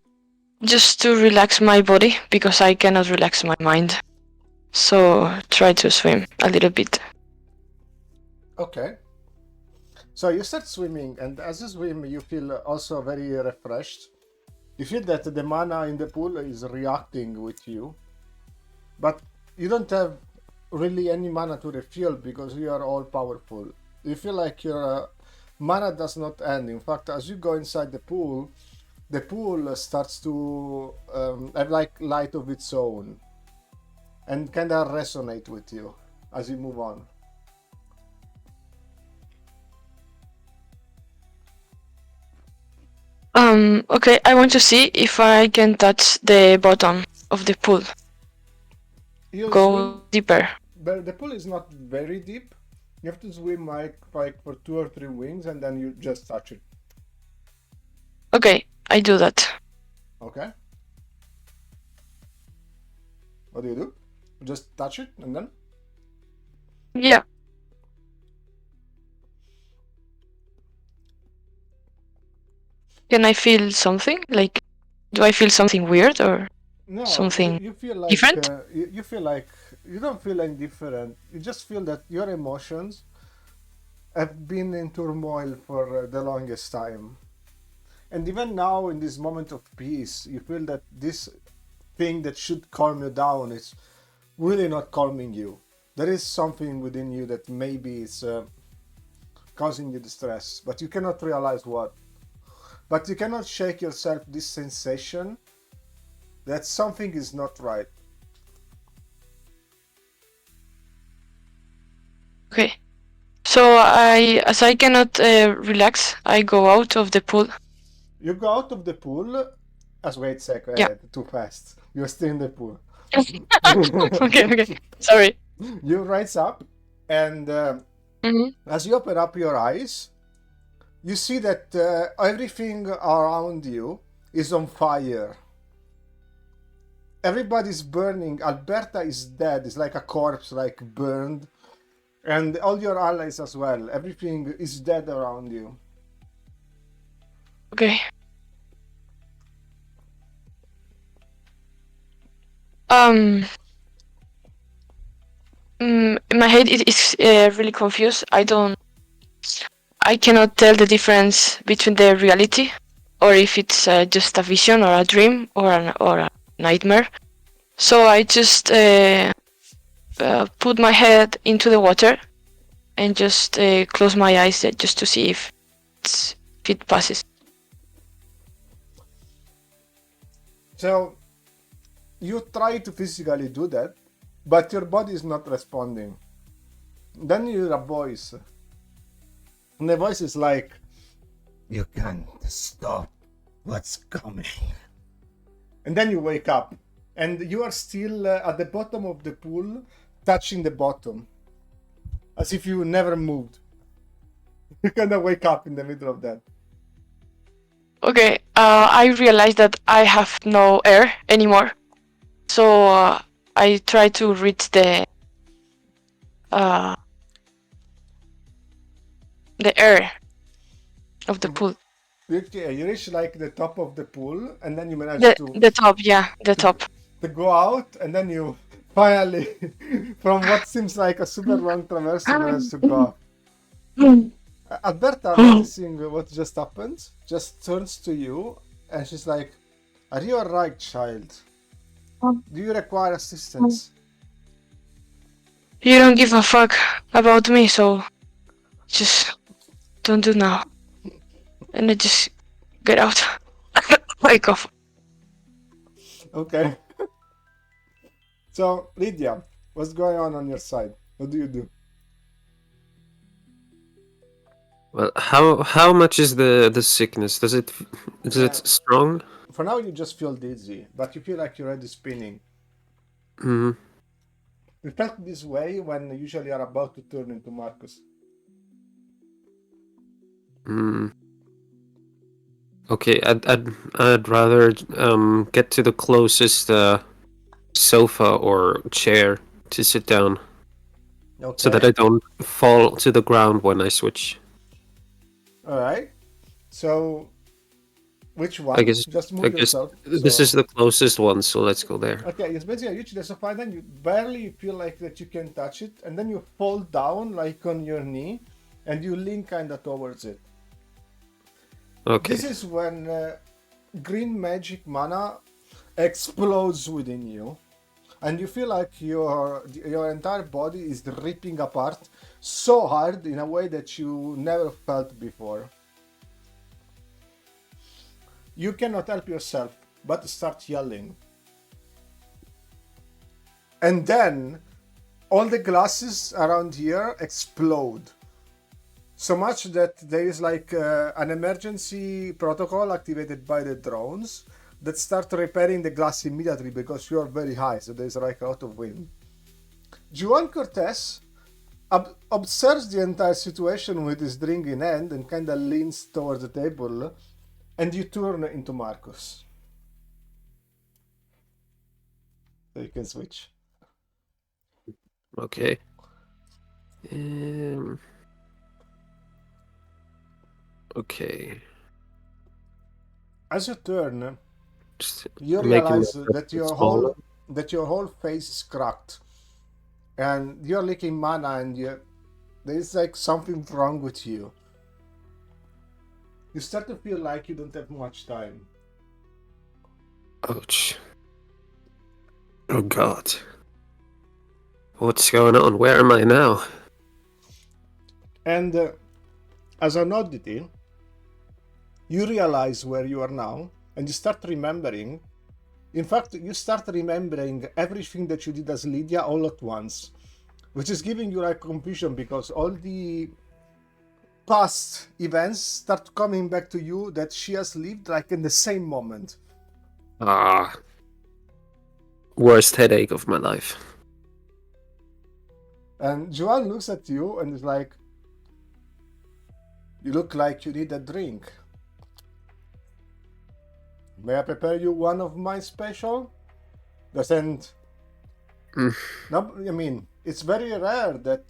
[SPEAKER 2] just to relax my body because I cannot relax my mind. So try to swim a little bit.
[SPEAKER 1] Okay. So you start swimming, and as you swim, you feel also very refreshed. You feel that the mana in the pool is reacting with you, but you don't have really any mana to refuel because you are all powerful. You feel like your mana does not end. In fact, as you go inside the pool starts to have like light of its own and kind of resonate with you as you move on.
[SPEAKER 2] Okay, I want to see if I can touch the bottom of the pool.
[SPEAKER 1] You
[SPEAKER 2] Go
[SPEAKER 1] swim,
[SPEAKER 2] deeper.
[SPEAKER 1] but the pool is not very deep. You have to swim like for 2 or 3 wings, and then you just touch it.
[SPEAKER 2] Okay, I do that.
[SPEAKER 1] Okay. What do? You just touch it, and then?
[SPEAKER 2] Yeah. Can I feel something? Like, do I feel something weird or
[SPEAKER 1] No,
[SPEAKER 2] something
[SPEAKER 1] you feel like
[SPEAKER 2] different?
[SPEAKER 1] you feel like you don't feel indifferent. You just feel that your emotions have been in turmoil for the longest time, and even now in this moment of peace, you feel that this thing that should calm you down is really not calming you. There is something within you that maybe is causing you distress, but you cannot realize what. But you cannot shake yourself this sensation that something is not right.
[SPEAKER 2] Okay. So as I cannot relax, I go out of the pool.
[SPEAKER 1] You go out of the pool. Wait a second,
[SPEAKER 2] Yeah.
[SPEAKER 1] too fast. You're still in the pool.
[SPEAKER 2] Okay. Sorry.
[SPEAKER 1] You rise up, and as you open up your eyes, you see that everything around you is on fire. Everybody's burning. Alberta is dead. It's like a corpse, like burned. And all your allies as well. Everything is dead around you.
[SPEAKER 2] Okay. In my head it is really confused. I cannot tell the difference between the reality or if it's just a vision or a dream or a nightmare. So I just put my head into the water and just close my eyes just to see if it passes.
[SPEAKER 1] So you try to physically do that, but your body is not responding. Then you hear a voice. And the voice is like, "You can't stop what's coming." And then you wake up. And you are still at the bottom of the pool, touching the bottom. As if you never moved. You kind of wake up in the middle of that.
[SPEAKER 2] Okay, I realized that I have no air anymore. So I try to reach the air of the pool.
[SPEAKER 1] You reach like the top of the pool, and then you manage
[SPEAKER 2] The top, yeah, the top.
[SPEAKER 1] to go out, and then you finally, from what seems like a super long traverse, you manage to go up. Alberta, noticing what just happened, just turns to you, and she's like, "Are you alright, child? Do you require assistance?"
[SPEAKER 2] You don't give a fuck about me, so just don't do now. And I just get out. Wake up.
[SPEAKER 1] Okay. So, Lydia, what's going on your side? What do you do?
[SPEAKER 4] Well, how much is the sickness? Is it strong?
[SPEAKER 1] For now, you just feel dizzy, but you feel like you're already spinning.
[SPEAKER 4] Hmm.
[SPEAKER 1] You felt this way when you usually are about to turn into Marcus.
[SPEAKER 4] Okay, I'd rather get to the closest sofa or chair to sit down,
[SPEAKER 1] Okay.
[SPEAKER 4] so that I don't fall to the ground when I switch.
[SPEAKER 1] All right. So, which one?
[SPEAKER 4] I guess
[SPEAKER 1] Just move yourself.
[SPEAKER 4] this is the closest one, so let's go there.
[SPEAKER 1] Okay, it's basically you reach the sofa, then you barely feel like that you can touch it, and then you fall down like on your knee, and you lean kind of towards it.
[SPEAKER 4] Okay.
[SPEAKER 1] This is when green magic mana explodes within you, and you feel like your entire body is ripping apart so hard in a way that you never felt before. You cannot help yourself but start yelling. And then all the glasses around here explode. So much that there is like an emergency protocol activated by the drones that start repairing the glass immediately because you are very high, so there's like a lot of wind. Juan Cortez observes the entire situation with his drink in hand and kind of leans towards the table, and you turn into Marcus. So you can switch.
[SPEAKER 4] Okay. Okay.
[SPEAKER 1] As you turn,
[SPEAKER 4] Just
[SPEAKER 1] you
[SPEAKER 4] making
[SPEAKER 1] realize
[SPEAKER 4] myself
[SPEAKER 1] that your
[SPEAKER 4] smaller.
[SPEAKER 1] whole face is cracked, and you're leaking mana, and there's like something wrong with you. You start to feel like you don't have much time.
[SPEAKER 4] Ouch. Oh God. What's going on? Where am I now?
[SPEAKER 1] And as an oddity, you realize where you are now, and you start remembering. In fact, you start remembering everything that you did as Lydia all at once, which is giving you like confusion because all the past events start coming back to you that she has lived like in the same moment.
[SPEAKER 4] Ah. Worst headache of my life.
[SPEAKER 1] And Joanne looks at you and is like, "You look like you need a drink. May I prepare you one of my special?" Doesn't... No, I mean, it's very rare that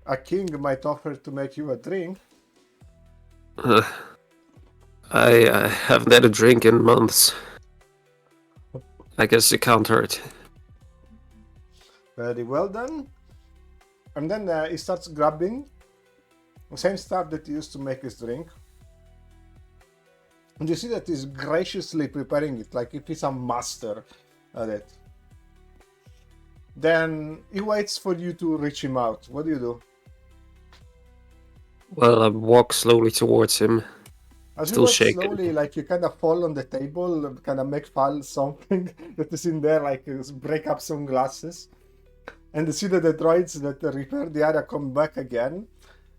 [SPEAKER 1] a king might offer to make you a drink.
[SPEAKER 4] I haven't had a drink in months. I guess it can't hurt.
[SPEAKER 1] Very well done. And then he starts grabbing the same stuff that he used to make his drink. And you see that he's graciously preparing it, like if he's a master at it. Then he waits for you to reach him out. What do you do?
[SPEAKER 4] Well, I walk slowly towards him.
[SPEAKER 1] As
[SPEAKER 4] Still
[SPEAKER 1] you walk
[SPEAKER 4] shaking.
[SPEAKER 1] slowly, like you kind of fall on the table, kind of make fall something that is in there, like break up some glasses. And you see that the droids that repair the area come back again.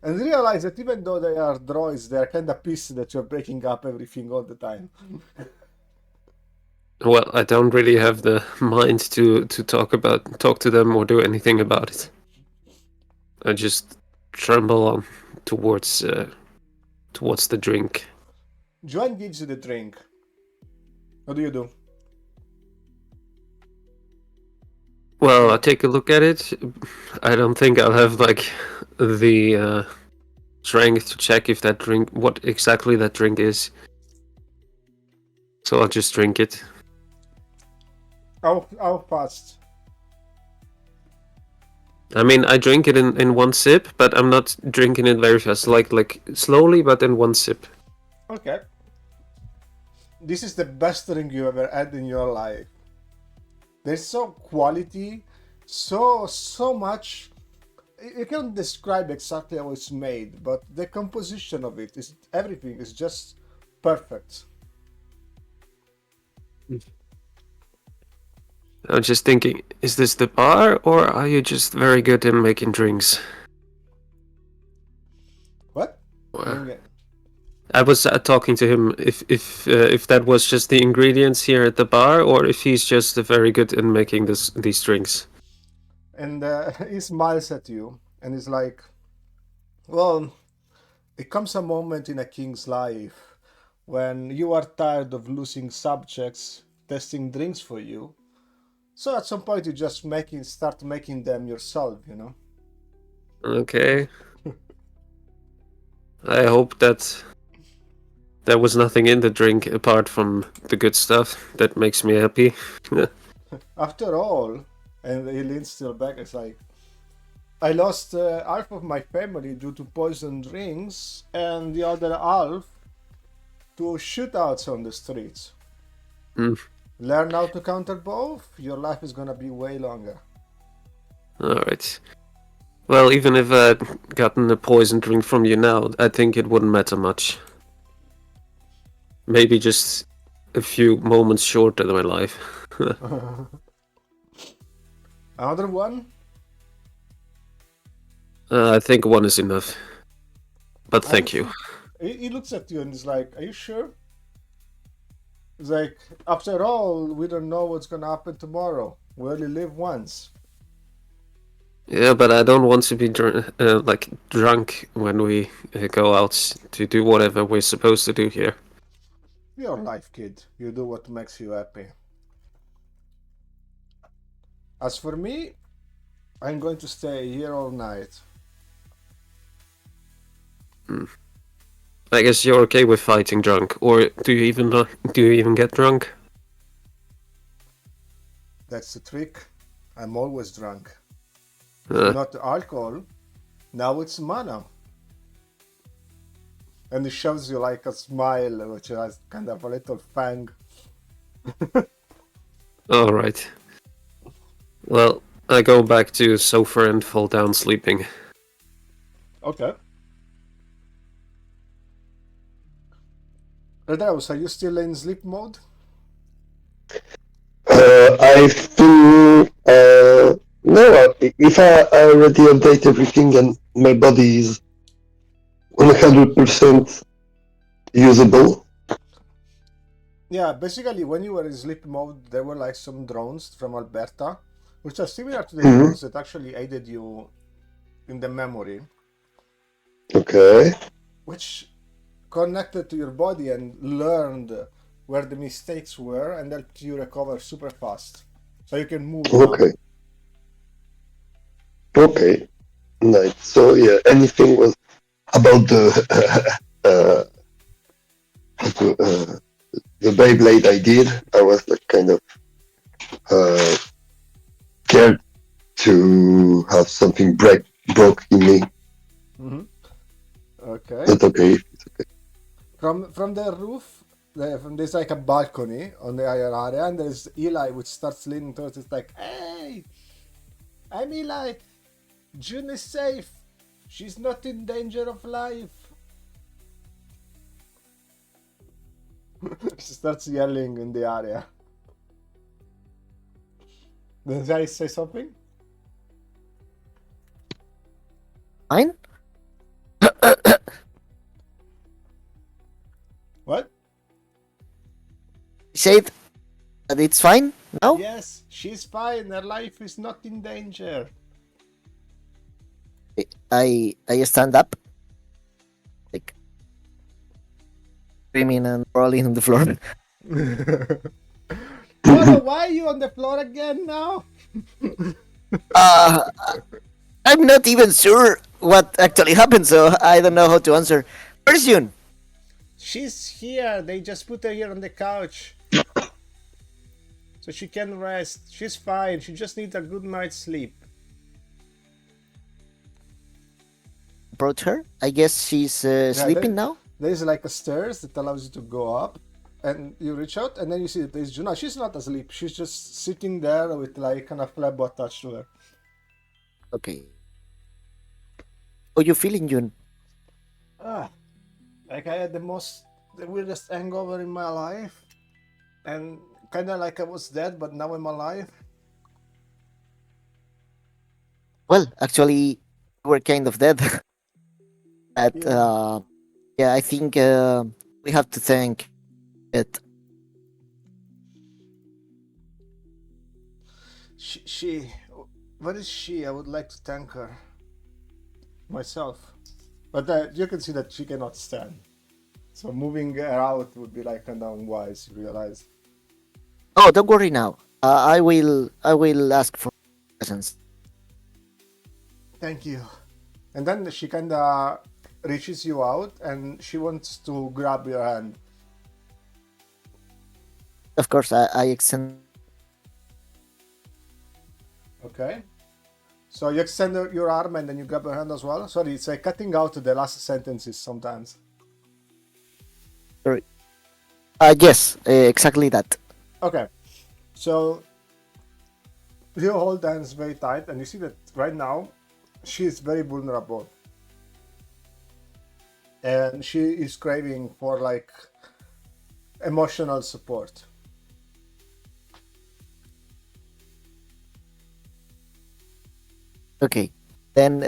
[SPEAKER 1] And realize that even though they are droids, they are kind of pissed that you're breaking up everything all the time.
[SPEAKER 4] Well, I don't really have the mind to talk to them or do anything about it. I just tremble on towards the drink.
[SPEAKER 1] Joanne gives you the drink. What do you do?
[SPEAKER 4] Well, I take a look at it. I don't think I'll have like the strength to check if that drink, what exactly that drink is. So I'll just drink it.
[SPEAKER 1] How fast?
[SPEAKER 4] I mean, I drink it in one sip, but I'm not drinking it very fast. Like slowly, but in one sip.
[SPEAKER 1] Okay. This is the best drink you ever had in your life. There's so quality, so much. You can't describe exactly how it's made, but the composition of it is everything is just perfect.
[SPEAKER 4] I'm just thinking, is this the bar, or are you just very good in making drinks?
[SPEAKER 1] What?
[SPEAKER 4] I was talking to him if that was just the ingredients here at the bar, or if he's just very good in making these drinks.
[SPEAKER 1] And he smiles at you and is like, well, it comes a moment in a king's life when you are tired of losing subjects testing drinks for you. So at some point you just start making them yourself, you know?
[SPEAKER 4] Okay. I hope that there was nothing in the drink apart from the good stuff that makes me happy.
[SPEAKER 1] After all, and he leans still back, it's like, I lost half of my family due to poisoned drinks and the other half to shootouts on the streets.
[SPEAKER 4] Mm.
[SPEAKER 1] Learn how to counter both, your life is gonna be way longer.
[SPEAKER 4] Alright. Well, even if I'd gotten a poison drink from you now, I think it wouldn't matter much. Maybe just a few moments shorter than my life.
[SPEAKER 1] Another one?
[SPEAKER 4] I think one is enough. But thank you.
[SPEAKER 1] He looks at you and is like, are you sure? It's like, after all, we don't know what's gonna happen tomorrow. We only live once.
[SPEAKER 4] Yeah, but I don't want to be drunk when we go out to do whatever we're supposed to do here.
[SPEAKER 1] Your life, kid. You do what makes you happy. As for me, I'm going to stay here all night.
[SPEAKER 4] I guess you're okay with fighting drunk, or do you even get drunk?
[SPEAKER 1] That's the trick. I'm always drunk. Not alcohol. Now it's mana. And he shows you like a smile, which has kind of a little fang.
[SPEAKER 4] Alright. Well, I go back to sofa and fall down sleeping.
[SPEAKER 1] Okay. Redaus, are you still in sleep mode?
[SPEAKER 3] I think no. If I already update everything and my body is 100% usable.
[SPEAKER 1] Yeah, basically when you were in sleep mode, there were like some drones from Alberta, which are similar to the drones that actually aided you in the memory.
[SPEAKER 3] Okay.
[SPEAKER 1] Which connected to your body and learned where the mistakes were and helped you recover super fast. So you can move now.
[SPEAKER 3] Okay. Okay. Nice. So yeah, anything was about the Beyblade I did. I was like kind of scared to have something broke in me.
[SPEAKER 1] Mm-hmm. Okay.
[SPEAKER 3] But okay.
[SPEAKER 1] From the roof, there's like a balcony on the higher area, and there's Eli, which starts leaning towards. It's like, hey, I'm Eli. June is safe. She's not in danger of life. She starts yelling in the area. Does I say something?
[SPEAKER 5] Fine?
[SPEAKER 1] What?
[SPEAKER 5] Said that it's fine now?
[SPEAKER 1] Yes, she's fine. Her life is not in danger.
[SPEAKER 5] I stand up, like screaming and rolling on the floor.
[SPEAKER 1] Mama, why are you on the floor again now?
[SPEAKER 5] uh, I'm not even sure what actually happened, so I don't know how to answer. Where's June?
[SPEAKER 1] She's here. They just put her here on the couch. So she can rest. She's fine. She just needs a good night's sleep.
[SPEAKER 5] Approach her. I guess she's sleeping now.
[SPEAKER 1] There's like a stairs that allows you to go up. And you reach out and then you see that there's Juna. She's not asleep. She's just sitting there with like kind of flap attached to her.
[SPEAKER 5] Okay. How you feeling, June?
[SPEAKER 1] Like I had the weirdest hangover in my life. And kind of like I was dead, but now I'm alive.
[SPEAKER 5] Well, actually, we're kind of dead. But yeah, I think we have to thank it.
[SPEAKER 1] She, what is she? I would like to thank her. Myself. But you can see that she cannot stand. So moving her out would be like kind of unwise, you realize.
[SPEAKER 5] Oh, don't worry now. I will ask for presents.
[SPEAKER 1] Thank you. And then she kind of reaches you out and she wants to grab your hand.
[SPEAKER 5] Of course, I extend.
[SPEAKER 1] Okay. So you extend your arm and then you grab her hand as well. Sorry, it's like cutting out the last sentences sometimes.
[SPEAKER 5] Sorry. Yes, exactly that.
[SPEAKER 1] Okay. So you hold hands very tight and you see that right now she is very vulnerable. And she is craving for like emotional support.
[SPEAKER 5] Okay, then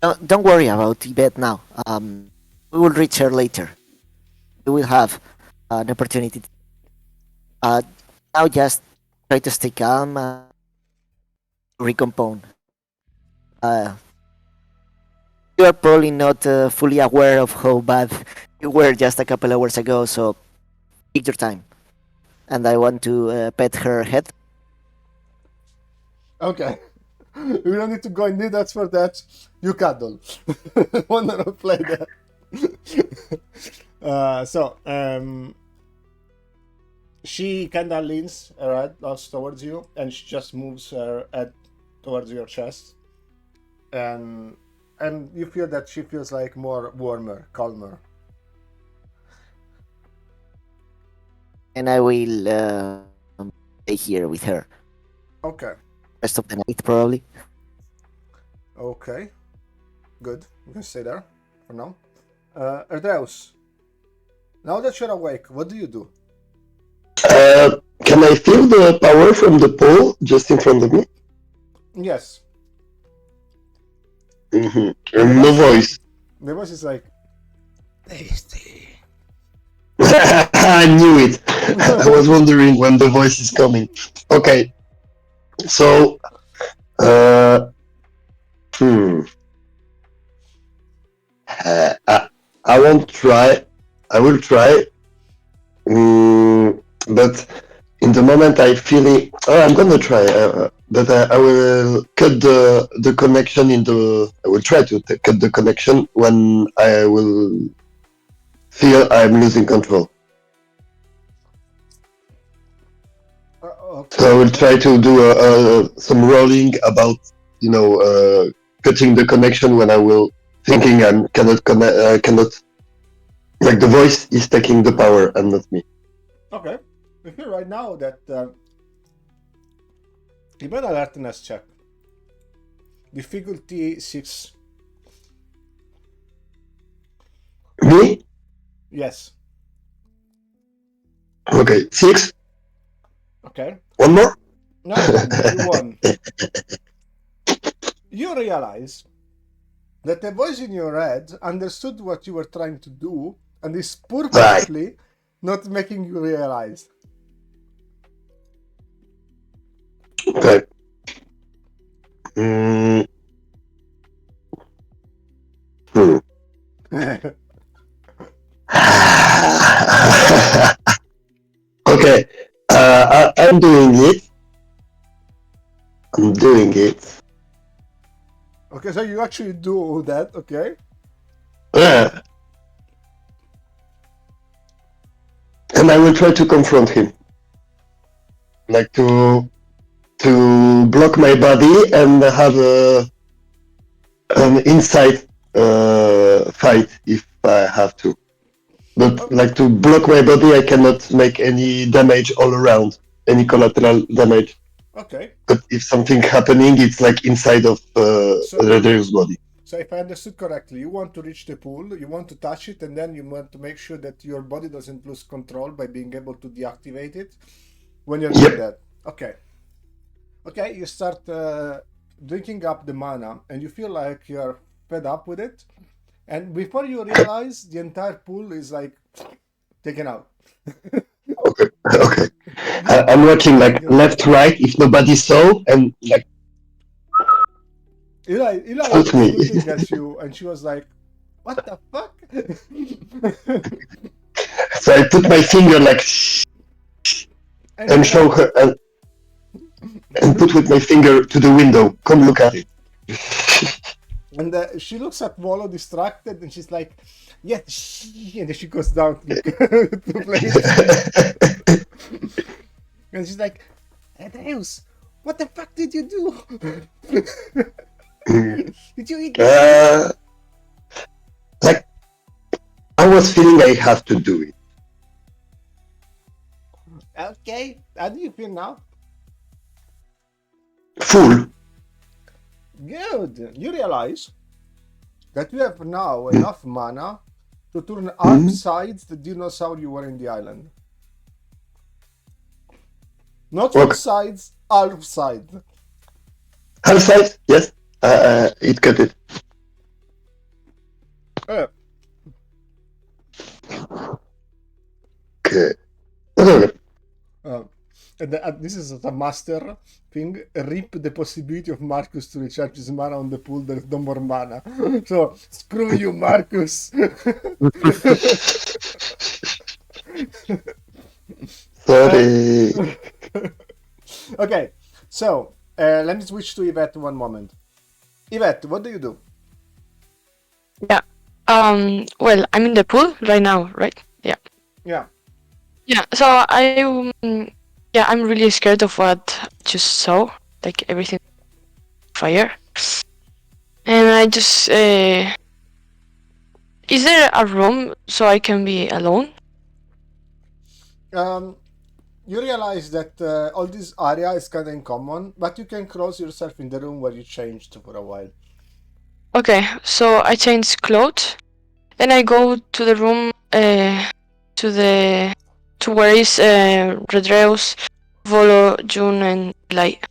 [SPEAKER 5] don't worry about Tibet now. We will reach her later. We will have an opportunity. Now just try to stay calm, recompose. You are probably not fully aware of how bad you were just a couple hours ago, so take your time. And I want to pet her head.
[SPEAKER 1] Okay. We don't need to go in details for that. You cuddle. Wanna play that? She kind of leans her head towards you and she just moves her head towards your chest. And you feel that she feels like more warmer, calmer.
[SPEAKER 5] And I will stay here with her.
[SPEAKER 1] Okay.
[SPEAKER 5] Rest of the night, probably.
[SPEAKER 1] Okay. Good. You can stay there for now. Erdeus, now that you're awake, what do you do?
[SPEAKER 3] Can I feel the power from the pole just in front of me?
[SPEAKER 1] Yes.
[SPEAKER 3] Mm-hmm. And no voice.
[SPEAKER 1] The voice is like, tasty.
[SPEAKER 3] I knew it. I was wondering when the voice is coming. Okay. So, I won't try. I will try. But in the moment I feel it. Oh, I'm gonna try. But I will cut the connection in the. I will try to cut the connection when I will feel I'm losing control.
[SPEAKER 1] Okay.
[SPEAKER 3] So I will try to do some rolling about, cutting the connection when I will thinking I cannot connect. Cannot, like, the voice is taking the power and not me.
[SPEAKER 1] Okay. We feel right now that give me an alertness check. Difficulty 6.
[SPEAKER 3] Me?
[SPEAKER 1] Yes.
[SPEAKER 3] Okay, 6.
[SPEAKER 1] Okay.
[SPEAKER 3] One more.
[SPEAKER 1] No, you won. You realize that the voice in your head understood what you were trying to do and is purposely not making you realize.
[SPEAKER 3] Okay. Hmm. Okay. I'm doing it. I'm doing it.
[SPEAKER 1] Okay, so you actually do that, okay?
[SPEAKER 3] Yeah. And I will try to confront him. Like to block my body and have an inside fight if I have to. But like to block my body, I cannot make any damage all around, any collateral damage.
[SPEAKER 1] Okay.
[SPEAKER 3] But if something happening, it's like inside of Rodrigue's body.
[SPEAKER 1] So if I understood correctly, you want to reach the pool, you want to touch it, and then you want to make sure that your body doesn't lose control by being able to deactivate it when you're doing that. Okay. Okay, you start drinking up the mana, and you feel like you're fed up with it. And before you realize, the entire pool is like taken out.
[SPEAKER 3] Okay. Okay. I'm watching like left, right, if nobody saw, and like
[SPEAKER 1] Eli
[SPEAKER 3] Shoot
[SPEAKER 1] was
[SPEAKER 3] me.
[SPEAKER 1] looking at you, and she was like, "What the fuck?"
[SPEAKER 3] so I put my finger like and show her and put with my finger to the window. Come look at it.
[SPEAKER 1] And she looks at Volo distracted, and she's like, "Yeah," and then she goes down to play it. And she's like, "Atreus, what the fuck did you do? Did you eat?"
[SPEAKER 3] Like I was feeling I have to do it.
[SPEAKER 1] Okay, how do you feel now?
[SPEAKER 3] Full.
[SPEAKER 1] Good. You realize that you have now enough mana to turn half sides the dinosaur you were in the island. Not full
[SPEAKER 3] Okay.
[SPEAKER 1] sides, half sides.
[SPEAKER 3] Half size, yes. It cut it. Okay. Okay.
[SPEAKER 1] And this is a master thing. Rip the possibility of Marcus to recharge his mana on the pool. There's no more mana. So screw you, Marcus.
[SPEAKER 3] Sorry.
[SPEAKER 1] Okay, so let me switch to Yvette one moment. Yvette, what do you do?
[SPEAKER 2] Yeah. Well, I'm in the pool right now, right? Yeah.
[SPEAKER 1] Yeah.
[SPEAKER 2] Yeah. So I'm really scared of what I just saw, like everything fire, and I just is there a room so I can be alone?
[SPEAKER 1] You realize that all this area is kind of in common, but you can close yourself in the room where you changed for a while.
[SPEAKER 2] Okay, so I change clothes, and I go to the room, to where is Redreus, Volo, June, and Light.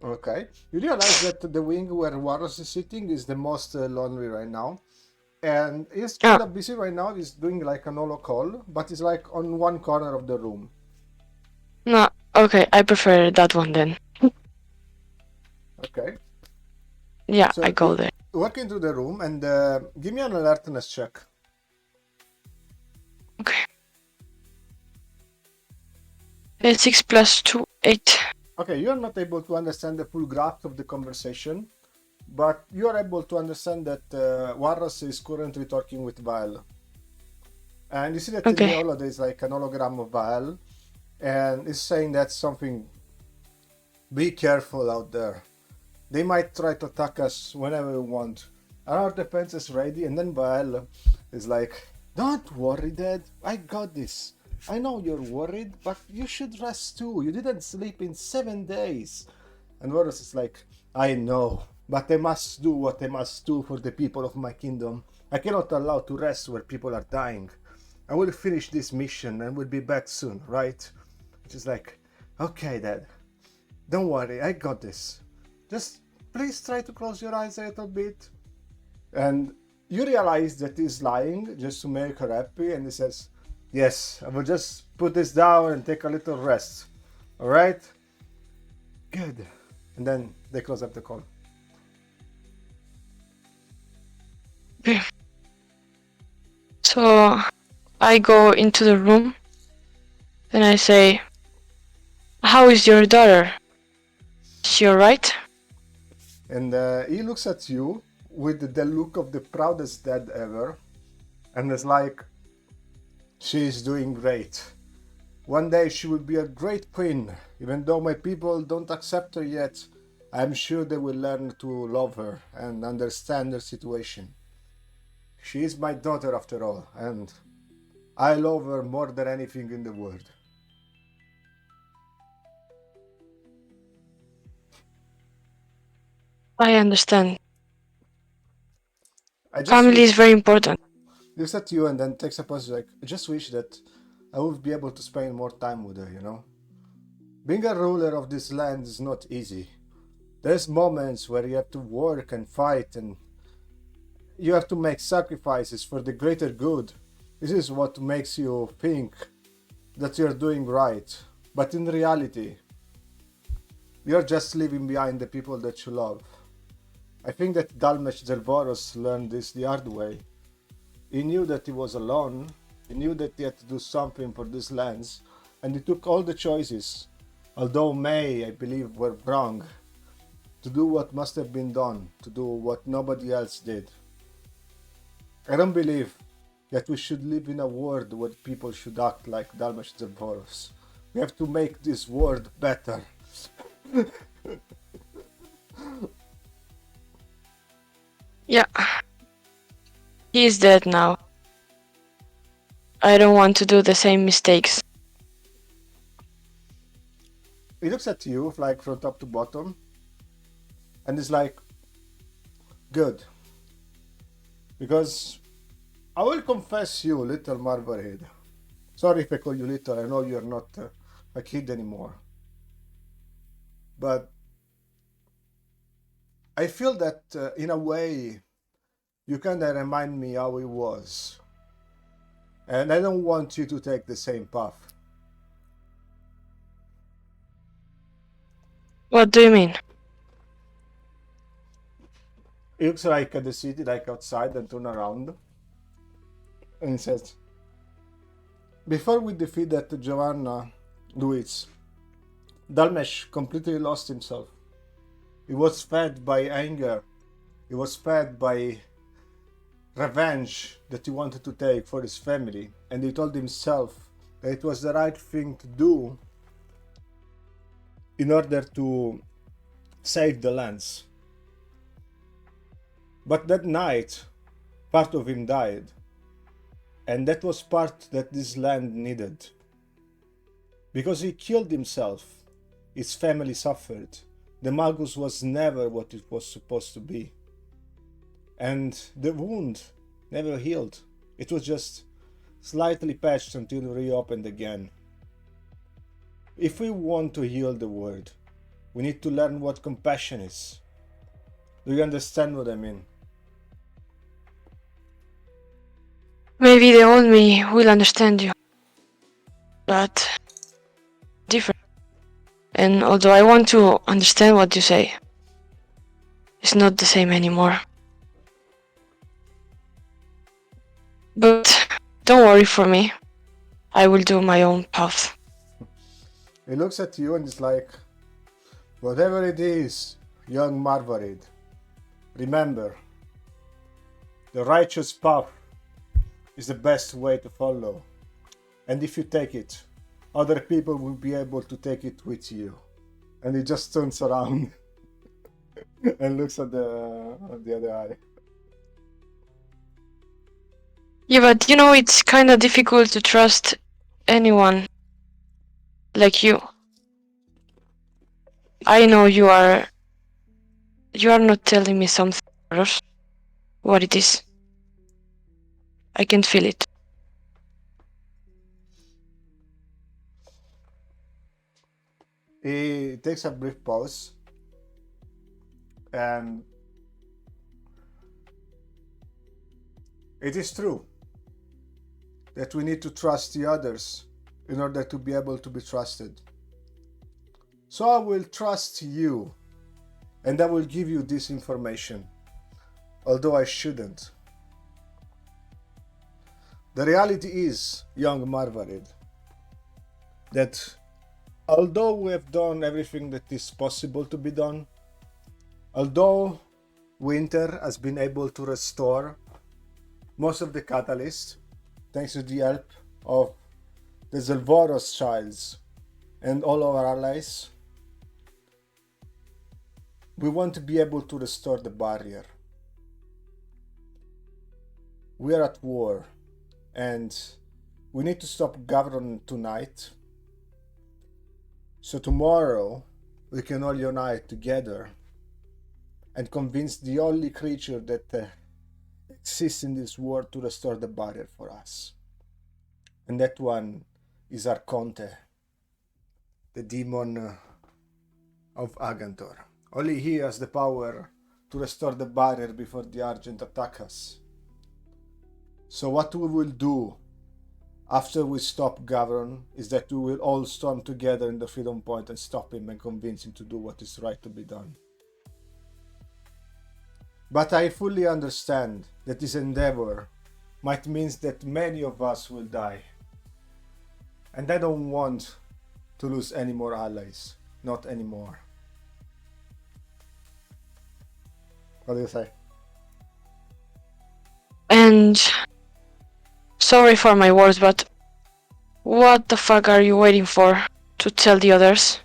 [SPEAKER 1] Okay. You realize that the wing where Waros is sitting is the most lonely right now. And he's kind of busy right now. He's doing like an holo call, but he's like on one corner of the room.
[SPEAKER 2] No, okay, I prefer that one then.
[SPEAKER 1] Okay.
[SPEAKER 2] Yeah,
[SPEAKER 1] So
[SPEAKER 2] I go there.
[SPEAKER 1] Walk into the room and give me an alertness check.
[SPEAKER 2] Okay. 6 plus 2, 8.
[SPEAKER 1] Okay, you are not able to understand the full grasp of the conversation, but you are able to understand that Warros is currently talking with Vael. And you see that in the holo there is like an hologram of Vael, and it's saying that something Be careful out there. They might try to attack us whenever we want. Our defense is ready, and then Baal is like, don't worry, Dad. I got this. I know you're worried, but you should rest too. You didn't sleep in 7 days. And Varus is like, I know, but I must do what I must do for the people of my kingdom. I cannot allow to rest where people are dying. I will finish this mission and will be back soon, right? Which is like, okay, Dad. Don't worry, I got this. Just please try to close your eyes a little bit. And you realize that he's lying just to make her happy, and he says, yes, I will just put this down and take a little rest. Alright? Good. And then they close up the call.
[SPEAKER 2] So I go into the room and I say, how is your daughter? Is she alright?
[SPEAKER 1] And he looks at you with the look of the proudest dad ever, and is like, she's doing great. One day she will be a great queen. Even though my people don't accept her yet, I'm sure they will learn to love her and understand her situation. She is my daughter after all, and I love her more than anything in the world.
[SPEAKER 2] I understand.
[SPEAKER 1] I just
[SPEAKER 2] Family is
[SPEAKER 1] wish,
[SPEAKER 2] very important.
[SPEAKER 1] looks at you and then takes a pause like, I just wish that I would be able to spend more time with her, you know? Being a ruler of this land is not easy. There's moments where you have to work and fight, and you have to make sacrifices for the greater good. This is what makes you think that you're doing right. But in reality, you're just leaving behind the people that you love. I think that Dalmesh Zervoros learned this the hard way. He knew that he was alone, he knew that he had to do something for these lands, and he took all the choices, although may, I believe, were wrong, to do what must have been done, to do what nobody else did. I don't believe that we should live in a world where people should act like Dalmash Zervoros. We have to make this world better.
[SPEAKER 2] Yeah. He is dead now. I don't want to do the same mistakes.
[SPEAKER 1] He looks at you, like from top to bottom, and is like, good. Because I will confess you, little Marverhead. Sorry if I call you little, I know you're not a kid anymore. But I feel that in a way, you kind of remind me how he was. And I don't want you to take the same path.
[SPEAKER 2] What do you mean?
[SPEAKER 1] He looks like at the city, like outside, and turn around. And he says, before we defeated Giovanna Luiz, Dalmesh completely lost himself. He was fed by anger. He was fed by revenge that he wanted to take for his family. And he told himself that it was the right thing to do in order to save the lands. But that night, part of him died. And that was part that this land needed. Because he killed himself, his family suffered. The Magus was never what it was supposed to be. And the wound never healed. It was just slightly patched until reopened again. If we want to heal the world, we need to learn what compassion is. Do you understand what I mean?
[SPEAKER 2] Maybe the old me will understand you. But different. And although I want to understand what you say, it's not the same anymore. But don't worry for me. I will do my own path.
[SPEAKER 1] He looks at you and is like, whatever it is, young Marvarid, remember, the righteous path is the best way to follow. And if you take it, other people will be able to take it with you. And he just turns around and looks at the other eye.
[SPEAKER 2] Yeah, but you know, it's kind of difficult to trust anyone like you. I know you are not telling me something, Ross, what it is. I can feel it.
[SPEAKER 1] He takes a brief pause and it is true that we need to trust the others in order to be able to be trusted. So I will trust you and I will give you this information, although I shouldn't. The reality is, young Marvarid, that although we have done everything that is possible to be done, although Winter has been able to restore most of the catalyst, thanks to the help of the Zelvoros childs and all of our allies, we want to be able to restore the barrier. We are at war, and we need to stop Gavron tonight, so tomorrow we can all unite together and convince the only creature that exists in this world to restore the barrier for us. And that one is Arconte, the demon of Agantor. Only he has the power to restore the barrier before the Argent attack us. So what we will do after we stop Gavron is that we will all storm together in the Freedom Point and stop him and convince him to do what is right to be done. But I fully understand that this endeavor might mean that many of us will die. And I don't want to lose any more allies. Not anymore. What do you say?
[SPEAKER 2] And sorry for my words, but what the fuck are you waiting for to tell the others?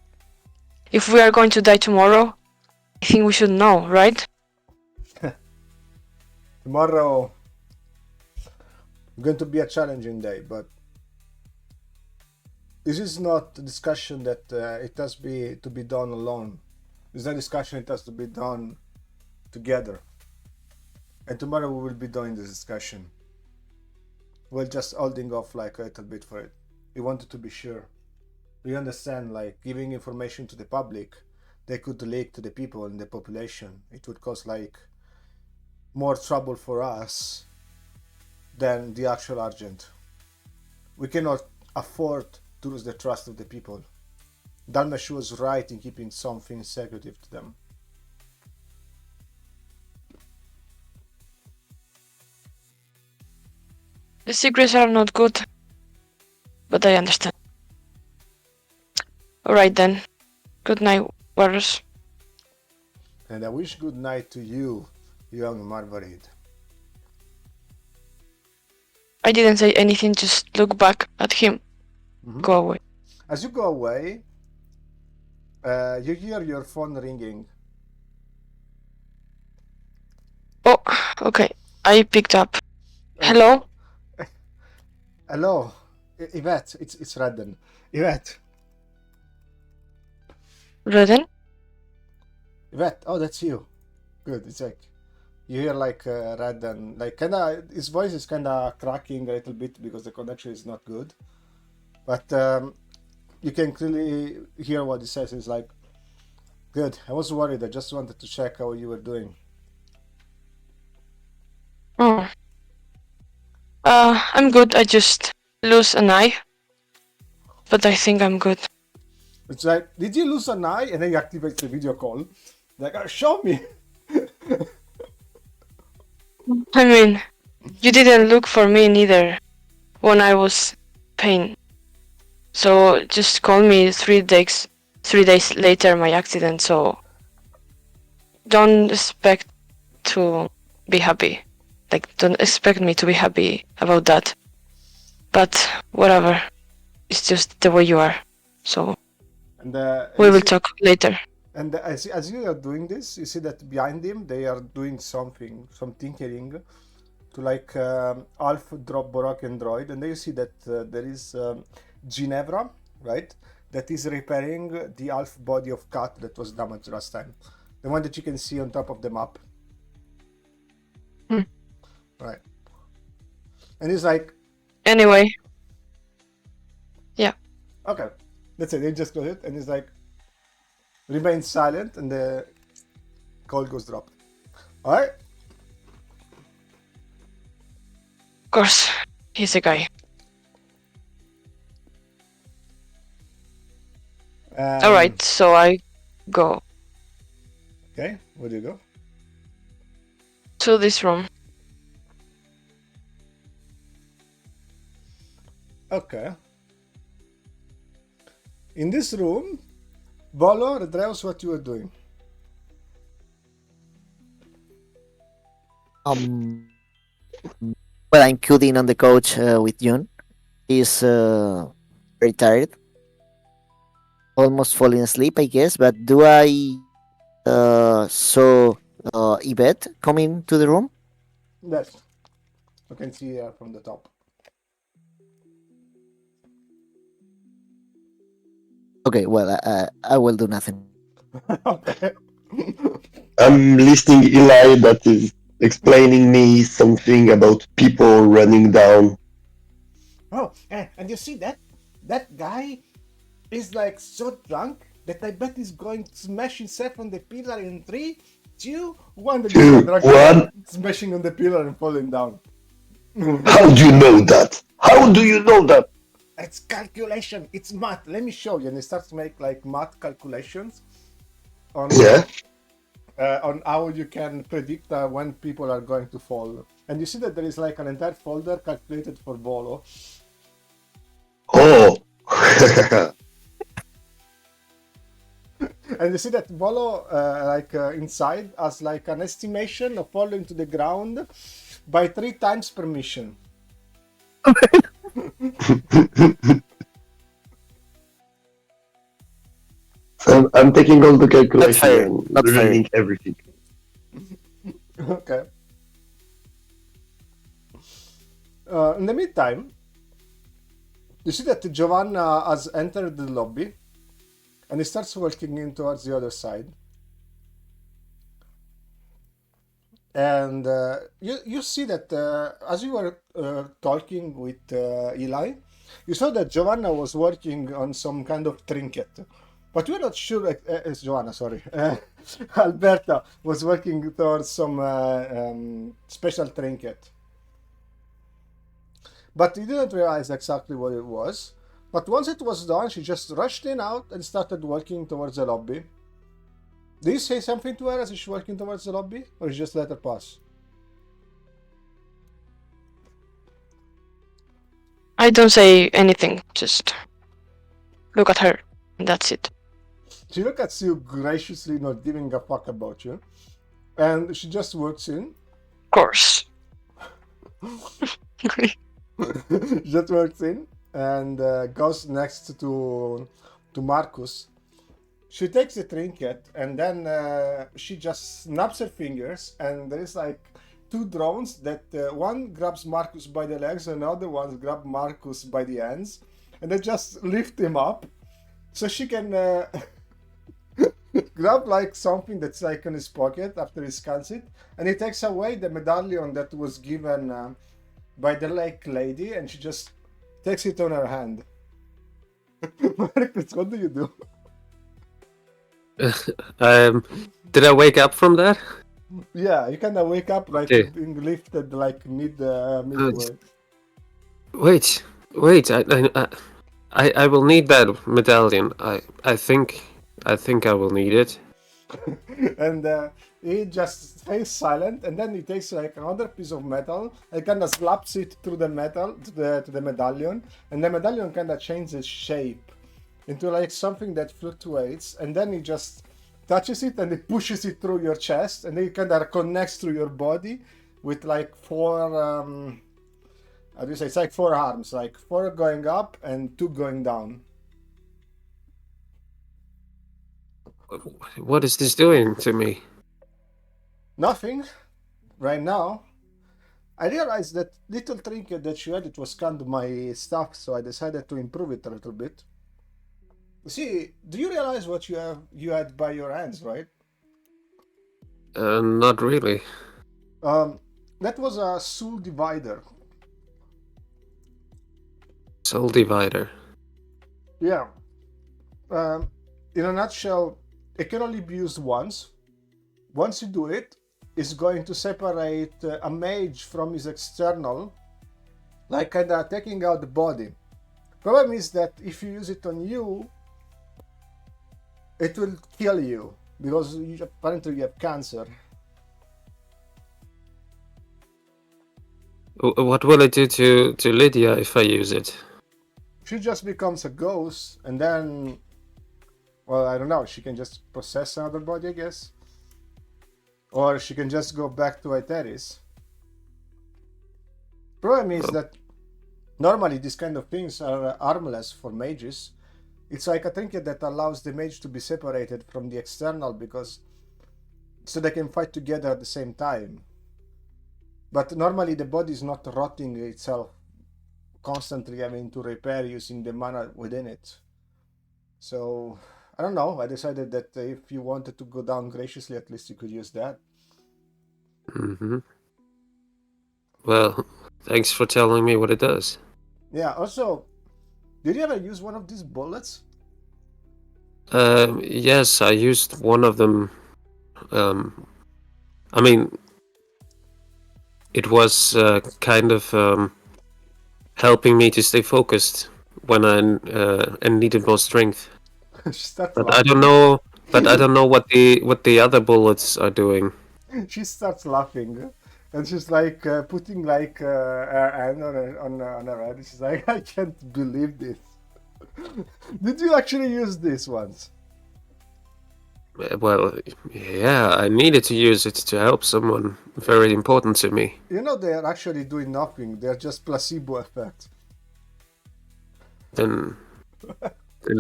[SPEAKER 2] If we are going to die tomorrow, I think we should know, right?
[SPEAKER 1] Tomorrow is going to be a challenging day, but this is not a discussion that it has to be done alone. This is a discussion that has to be done together. And tomorrow we will be doing this discussion. We're just holding off like a little bit for it. We wanted to be sure. We understand, like, giving information to the public, they could leak to the people in the population. It would cause like more trouble for us than the actual Argent. We cannot afford to lose the trust of the people. Dalmash was right in keeping something secretive to them.
[SPEAKER 2] The secrets are not good, but I understand. Alright then. Good night, warriors.
[SPEAKER 1] And I wish good night to you, young Marvarid.
[SPEAKER 2] I didn't say anything, just look back at him. Go away.
[SPEAKER 1] As you go away, you hear your phone ringing.
[SPEAKER 2] Oh, okay. I picked up. Hello?
[SPEAKER 1] Hello, Yvette. It's Redden. Yvette.
[SPEAKER 2] Redden?
[SPEAKER 1] Yvette. Oh, that's you. Good. It's like you hear like Redden, like kinda. His voice is kinda cracking a little bit because the connection is not good. But you can clearly hear what he says. It's like, good. I was worried. I just wanted to check how you were doing.
[SPEAKER 2] Oh. I'm good. I just lose an eye. But I think I'm good.
[SPEAKER 1] It's like, did you lose an eye? And then he activates the video call. Like, show me.
[SPEAKER 2] I mean, you didn't look for me neither when I was pain. So just call me 3 days later my accident, so don't expect to be happy. Like, don't expect me to be happy about that. But whatever. It's just the way you are. So
[SPEAKER 1] And
[SPEAKER 2] We
[SPEAKER 1] you
[SPEAKER 2] will
[SPEAKER 1] see-
[SPEAKER 2] talk later.
[SPEAKER 1] And as you are doing this, you see that behind him they are doing something, some tinkering to like Alf drop Borok and Droid, and then you see that there is Ginevra, right? That is repairing the Alf body of Cat that was damaged last time, the one that you can see on top of the map, right? And he's like,
[SPEAKER 2] Anyway, yeah.
[SPEAKER 1] okay, that's it. He just goes it, and he's like, remains silent, and the call goes dropped. All right.
[SPEAKER 2] Of course, he's a guy. All right, so I go
[SPEAKER 1] Okay, where do you go?
[SPEAKER 2] to this room.
[SPEAKER 1] Okay. In this room, Volo redraws what you were doing.
[SPEAKER 5] Well, I'm cutting on the couch with Jun. He's very tired, almost falling asleep, I guess. But do I saw Yvette coming to the room?
[SPEAKER 1] Yes. You can see from the top.
[SPEAKER 5] Okay, well, I will do nothing.
[SPEAKER 1] Okay.
[SPEAKER 3] I'm listening Eli that is explaining me something about people running down.
[SPEAKER 1] Oh, and you see that? That guy is like so drunk that I bet he's going to smash himself on the pillar in 3, 2, 1. The
[SPEAKER 3] Two,
[SPEAKER 1] drunk
[SPEAKER 3] one.
[SPEAKER 1] smashing on the pillar and falling down.
[SPEAKER 3] How do you know that? How do you know that?
[SPEAKER 1] It's calculation. It's math. Let me show you. And he starts to make like math calculations on
[SPEAKER 3] Yeah.
[SPEAKER 1] On how you can predict when people are going to fall. And you see that there is like an entire folder calculated for Volo.
[SPEAKER 3] Oh.
[SPEAKER 1] And you see that Volo, inside, has like an estimation of falling to the ground by 3 times per mission.
[SPEAKER 3] So I'm taking all the calculation
[SPEAKER 5] fair,
[SPEAKER 3] and
[SPEAKER 5] not fair.
[SPEAKER 3] running everything.
[SPEAKER 1] Okay. In the meantime, you see that Giovanna has entered the lobby and he starts walking in towards the other side. And you see that as you were talking with Eli, you saw that Giovanna was working on some kind of trinket. But you're not sure, it's Giovanna, sorry. Alberta was working towards some special trinket. But you didn't realize exactly what it was. But once it was done, she just rushed in out and started walking towards the lobby. Did you say something to her as she's walking towards the lobby? Or you just let her pass?
[SPEAKER 2] I don't say anything, just look at her, and that's it.
[SPEAKER 1] She looks at you graciously, not giving a fuck about you. And she just walks in.
[SPEAKER 2] Of course.
[SPEAKER 1] Just walks in and goes next to Marcus. She takes the trinket and then she just snaps her fingers, and there is like 2 drones that one grabs Marcus by the legs and the other one grab Marcus by the hands, and they just lift him up so she can grab like something that's like in his pocket after he scans it, and he takes away the medallion that was given by the lake lady, and she just takes it on her hand. Marcus, what do you do?
[SPEAKER 4] Did I wake up from that?
[SPEAKER 1] Yeah, you kind of wake up like
[SPEAKER 4] Okay.
[SPEAKER 1] being lifted like midway.
[SPEAKER 4] Wait. I will need that medallion. I think I will need it.
[SPEAKER 1] And he just stays silent, and then he takes like another piece of metal and kind of slaps it through the metal to the medallion, and the medallion kind of changes shape into like something that fluctuates, and then he just touches it and he pushes it through your chest, and it kind of connects through your body with like 4 how do you say, it's like 4 arms, like 4 going up and 2 going down.
[SPEAKER 4] What is this doing to me?
[SPEAKER 1] Nothing. Right now, I realized that little trinket that you had, it was kind of my stuff, so I decided to improve it a little bit. See, do you realize what you had by your hands, right?
[SPEAKER 4] Not really.
[SPEAKER 1] That was a soul divider.
[SPEAKER 4] Soul divider.
[SPEAKER 1] Yeah. In a nutshell, it can only be used once. Once you do it, it's going to separate a mage from his external, like kind of taking out the body. Problem is that if you use it on you, it will kill you because apparently you have cancer.
[SPEAKER 4] What will it do to Lydia if I use it?
[SPEAKER 1] She just becomes a ghost, and then, well, I don't know. She can just possess another body, I guess, or she can just go back to Aetheris. Problem is that normally these kind of things are harmless for mages. It's like a trinket that allows the mage to be separated from the external because so they can fight together at the same time. But normally the body is not rotting itself, constantly having to repair using the mana within it. So I don't know. I decided that if you wanted to go down graciously, at least you could use that.
[SPEAKER 4] Mm-hmm. Well, thanks for telling me what it does.
[SPEAKER 1] Yeah. Also, did you ever use one of these bullets?
[SPEAKER 4] Yes, I used one of them. I mean, it was kind of helping me to stay focused when I needed more strength. But I don't know. But I don't know what the other bullets are doing.
[SPEAKER 1] She starts laughing, and she's like putting like her hand on her head. She's like, I can't believe this. Did you actually use this once?
[SPEAKER 4] Well, yeah, I needed to use it to help someone very important to me.
[SPEAKER 1] You know, they are actually doing nothing. They're just placebo effect.
[SPEAKER 4] Then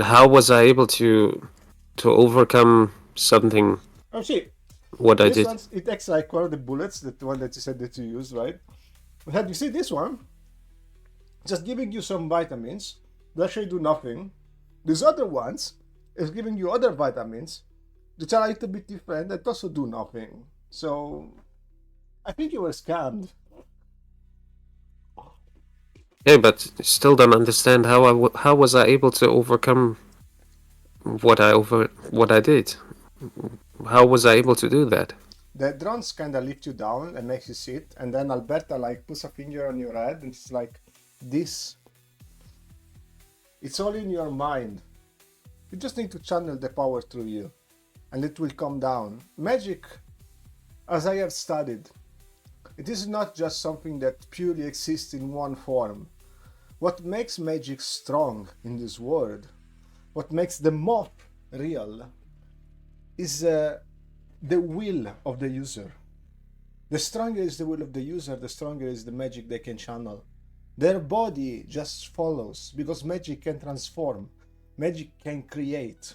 [SPEAKER 4] how was I able to overcome something?
[SPEAKER 1] Oh, see,
[SPEAKER 4] What I
[SPEAKER 1] this
[SPEAKER 4] did?
[SPEAKER 1] one, it acts like one of the bullets, that one that you said that you used, right? But you see this one, just giving you some vitamins. They actually do nothing. These other ones is giving you other vitamins, which are a little bit different, that also do nothing. So, I think you were scammed.
[SPEAKER 4] Yeah, but still don't understand how was I able to overcome what I did? How was I able to do that?
[SPEAKER 1] The drones kind of lift you down and makes you sit, and then Alberta like puts a finger on your head and it's like, this. It's all in your mind. You just need to channel the power through you, and it will come down. Magic, as I have studied, it is not just something that purely exists in one form. What makes magic strong in this world, what makes the MOF real, is the will of the user. The stronger is the will of the user, the stronger is the magic they can channel. Their body just follows, because magic can transform, magic can create.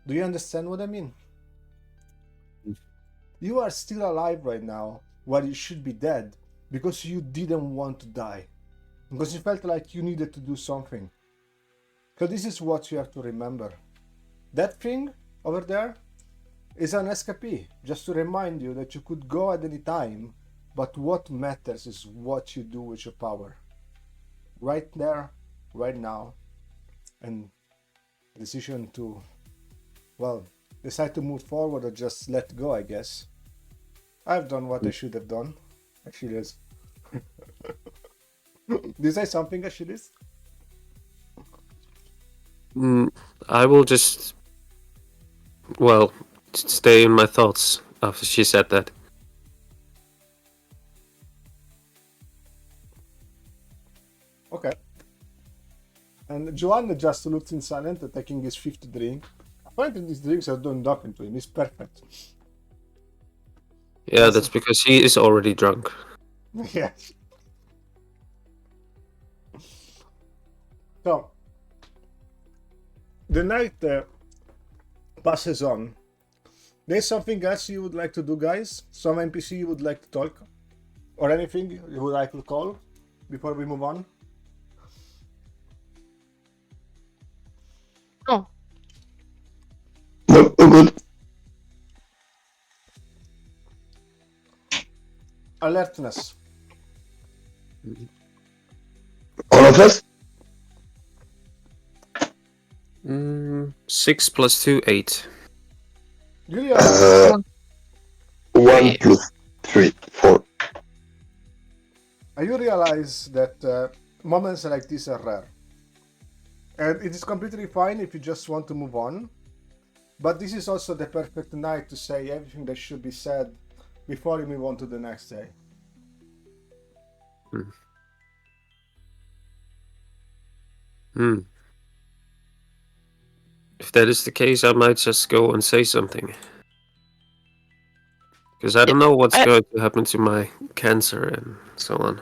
[SPEAKER 1] Do you understand what I mean? You are still alive right now, while you should be dead, because you didn't want to die. Because you felt like you needed to do something. So this is what you have to remember. That thing over there is an escapee, just to remind you that you could go at any time, but what matters is what you do with your power. Right there, right now, and decision to, well, decide to move forward or just let go, I guess. I've done what I should have done, Achilles. Did you say something, Achilles?
[SPEAKER 4] I will just, well, stay in my thoughts after she said that.
[SPEAKER 1] Okay. And Joanna just looks in silent, taking his fifth drink. Apparently these drinks are doing nothing to him. He's perfect.
[SPEAKER 4] Yeah, that's because he is already drunk.
[SPEAKER 1] Yes. So, the night passes on. There's something else you would like to do, guys? Some NPC you would like to talk? Or anything you would like to call before we move on?
[SPEAKER 2] Oh,
[SPEAKER 3] No, good.
[SPEAKER 1] Alertness.
[SPEAKER 3] All of us?
[SPEAKER 4] 6 plus 2, 8.
[SPEAKER 1] You realize,
[SPEAKER 3] 1
[SPEAKER 2] Wait.
[SPEAKER 3] plus 3, 4.
[SPEAKER 1] you realize that moments like this are rare. And it is completely fine if you just want to move on. But this is also the perfect night to say everything that should be said before you move on to the next day.
[SPEAKER 4] If that is the case, I might just go and say something. Because I don't know what's
[SPEAKER 2] I-
[SPEAKER 4] going to happen to my cancer and so on.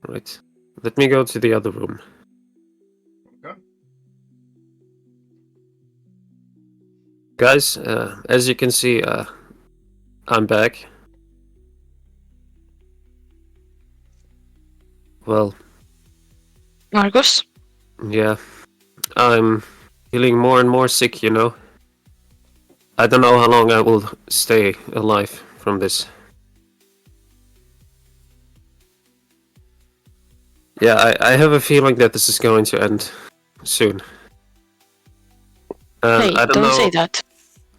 [SPEAKER 4] Right. Let me go to the other room.
[SPEAKER 1] Okay.
[SPEAKER 4] Guys, as you can see, I'm back. Well,
[SPEAKER 2] Marcus?
[SPEAKER 4] yeah. I'm feeling more and more sick, you know. I don't know how long I will stay alive from this. Yeah, I have a feeling that this is going to end soon. And
[SPEAKER 2] Hey,
[SPEAKER 4] I don't
[SPEAKER 2] don't
[SPEAKER 4] know.
[SPEAKER 2] say that.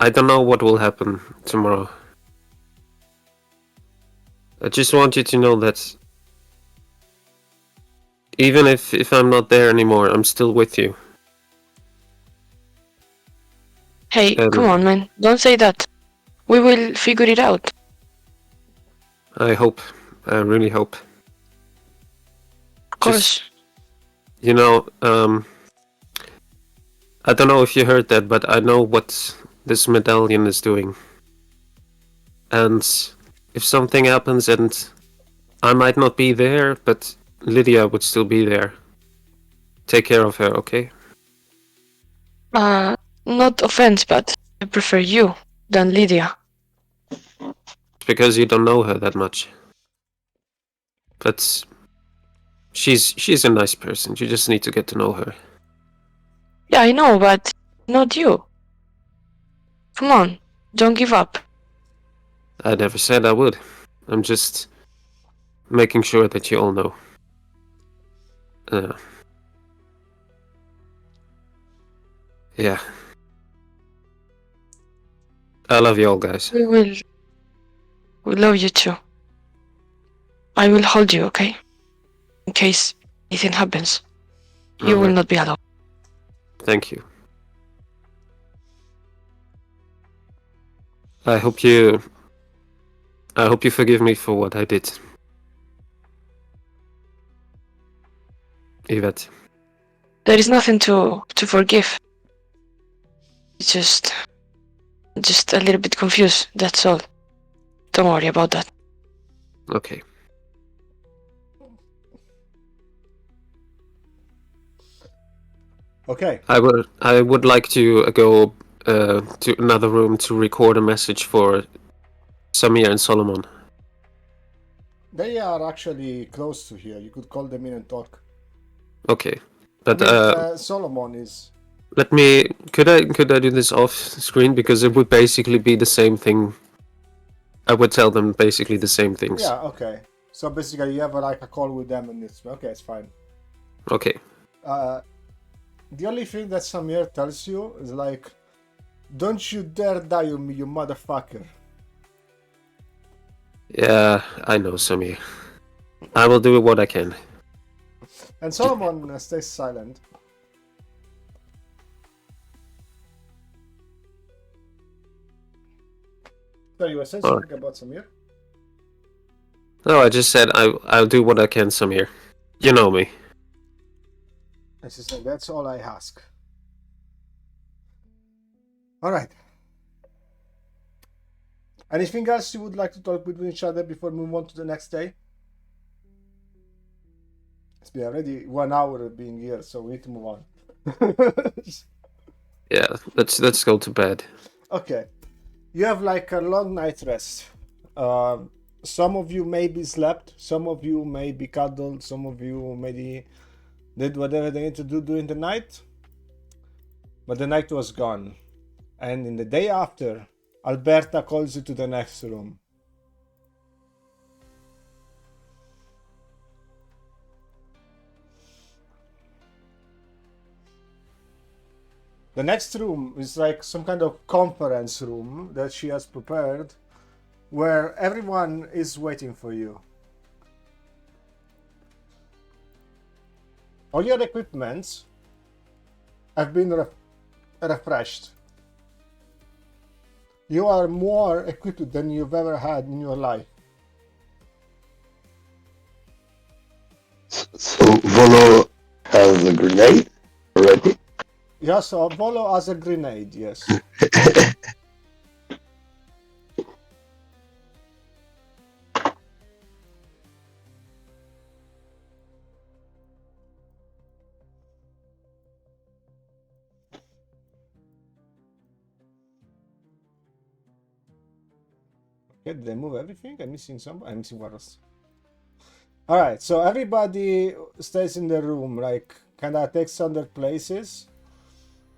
[SPEAKER 4] I don't know what will happen tomorrow. I just want you to know that even if I'm not there anymore, I'm still with you.
[SPEAKER 2] Hey, come on, man. Don't say that. We will figure it out.
[SPEAKER 4] I hope. I really hope.
[SPEAKER 2] Of course.
[SPEAKER 4] You know, I don't know if you heard that, but I know what this medallion is doing. And if something happens and I might not be there, but Lydia would still be there. Take care of her, okay?
[SPEAKER 2] Not offense, but I prefer you than Lydia.
[SPEAKER 4] It's because you don't know her that much. But she's a nice person. You just need to get to know her.
[SPEAKER 2] Yeah, I know, but not you. Come on, don't give up.
[SPEAKER 4] I never said I would. I'm just making sure that you all know. Yeah. I love you all, guys.
[SPEAKER 2] We love you too. I will hold you, okay? In case anything happens. You will
[SPEAKER 4] Alright.
[SPEAKER 2] not be alone.
[SPEAKER 4] Thank you. I hope you forgive me for what I did. Yvette.
[SPEAKER 2] There is nothing to forgive. It's just a little bit confused, that's all. Don't worry about that.
[SPEAKER 4] Okay.
[SPEAKER 1] Okay.
[SPEAKER 4] I would like to go to another room to record a message for Samir and Solomon.
[SPEAKER 1] They are actually close to here. You could call them in and talk.
[SPEAKER 4] Okay. But
[SPEAKER 1] Solomon is...
[SPEAKER 4] let me could I do this off screen, because it would basically be the same thing. I would tell them basically the same things.
[SPEAKER 1] Yeah, okay. So basically you have like a call with them and it's... Okay, it's fine.
[SPEAKER 4] Okay.
[SPEAKER 1] The only thing that Samir tells you is like, don't you dare die on me, you motherfucker.
[SPEAKER 4] Yeah, I know, Samir. I will do what I can.
[SPEAKER 1] And Solomon stays silent. So you were saying something about Samir?
[SPEAKER 4] No, I just said I'll do what I can, Samir. You know me.
[SPEAKER 1] And she said, that's all I ask. Alright. Anything else you would like to talk between each other before we move on to the next day? It's been already 1 hour of being here, so we need to move on.
[SPEAKER 4] Yeah, let's go to bed.
[SPEAKER 1] Okay. You have like a long night rest. Some of you maybe slept, some of you maybe cuddled, some of you maybe did whatever they need to do during the night. But the night was gone. And in the day after, Alberta calls you to the next room. The next room is like some kind of conference room that she has prepared where everyone is waiting for you. All your equipments have been refreshed. You are more equipped than you've ever had in your life.
[SPEAKER 3] So Volo has a grenade already.
[SPEAKER 1] Yes, Volo has a grenade, yes. Okay, did I move everything? I'm missing some. I'm missing what else? Alright, so everybody stays in the room, like, kinda takes on their places.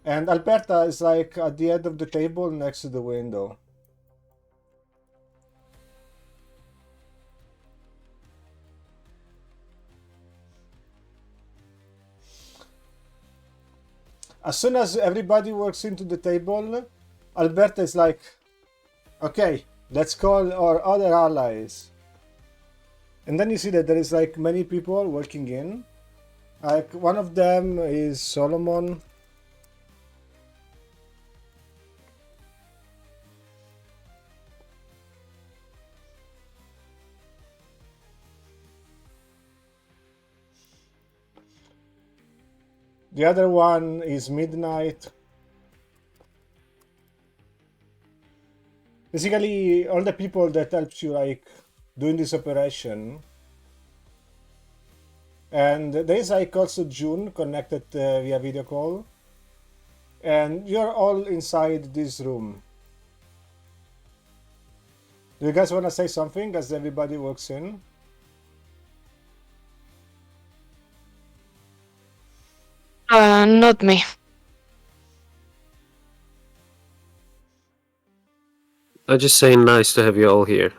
[SPEAKER 1] And Alberta is like at the end of the table next to the window. As soon as everybody walks into the table, Alberta is like, okay, let's call our other allies. And then you see that there is like many people working in. Like one of them is Solomon. The other one is Midnight. Basically, all the people that helps you like doing this operation. And there is like also June connected via video call. And you're all inside this room. Do you guys want to say something as everybody walks in?
[SPEAKER 2] Not me.
[SPEAKER 4] I just say nice to have you all here.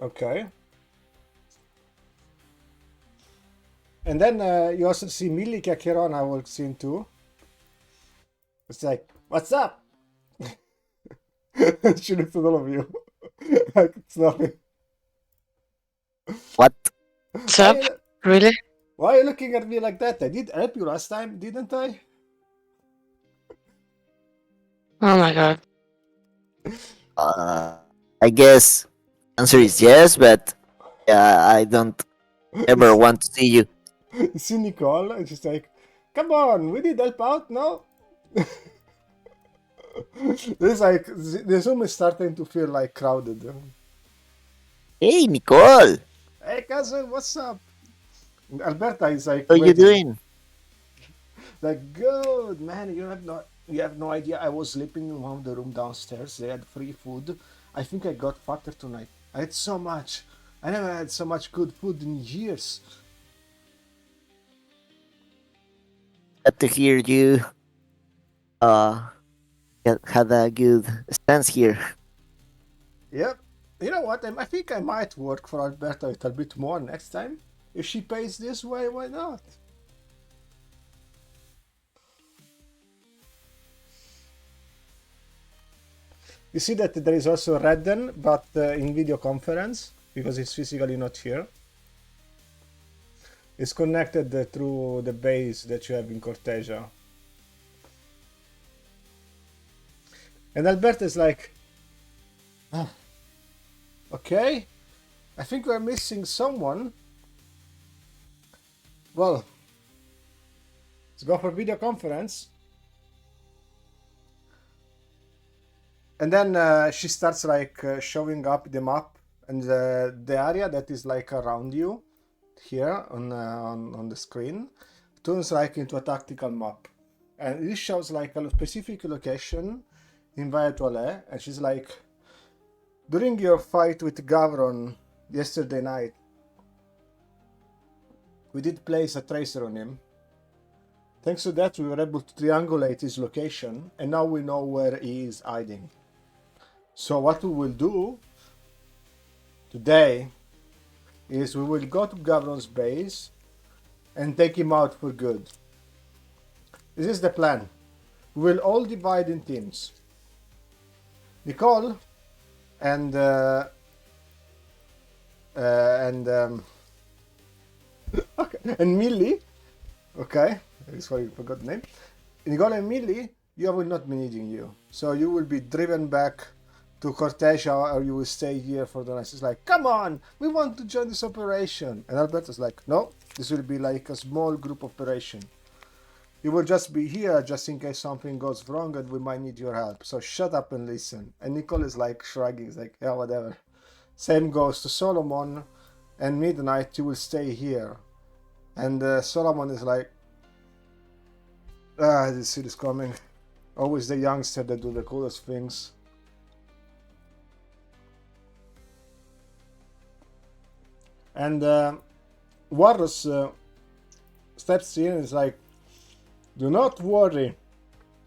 [SPEAKER 1] Okay. And then you also see Milika Kirona walks in too. It's like, what's up? She looks at all of you. Like it's nothing.
[SPEAKER 5] What?
[SPEAKER 2] What's up? Really?
[SPEAKER 1] Why are you looking at me like that? I did help you last time, didn't I?
[SPEAKER 2] Oh my god.
[SPEAKER 5] I guess answer is yes, but I don't ever want to see you.
[SPEAKER 1] You see Nicole, and she's like, come on, we did help out, no? This like the Zoom is starting to feel like crowded.
[SPEAKER 5] Hey, Nicole,
[SPEAKER 1] Hey cousin, what's up? And Alberta is like,
[SPEAKER 5] how you
[SPEAKER 1] waiting.
[SPEAKER 5] doing?
[SPEAKER 1] Like, good man, you have no idea. I was sleeping in one of the room downstairs. They had free food. I think I got fatter tonight. I had so much. I never had so much good food in years.
[SPEAKER 5] Glad to hear you. Had a good stance here.
[SPEAKER 1] Yep. You know what? I think I might work for Alberta a little bit more next time. If she pays this way, why not? You see that there is also Redden, but in video conference, because it's physically not here. It's connected through the base that you have in Cortesia. And Alberta is like, "Ah, okay, I think we're missing someone. Well, let's go for video conference." And then she starts like showing up the map and the area that is like around you. here on the screen turns like into a tactical map, and this shows like a specific location in Valle, and she's like, during your fight with Gavron yesterday night, we did place a tracer on him. Thanks to that, we were able to triangulate his location, and now we know where he is hiding. So what we will do today is we will go to Gavron's base and take him out for good. This is the plan. We will all divide in teams. Nicole and okay, and Millie. Okay, sorry, I forgot the name. Nicole and Millie, you will not be needing you, so you will be driven back to Cortesia, or you will stay here for the night. It's like, come on, we want to join this operation. And Alberto's like, no, this will be like a small group operation. You will just be here just in case something goes wrong and we might need your help. So shut up and listen. And Nicole is like shrugging, he's like, yeah, whatever. Same goes to Solomon, and Midnight, you will stay here. And Solomon is like, this shit is coming. Always the youngster that do the coolest things. And Warros steps in and is like, do not worry,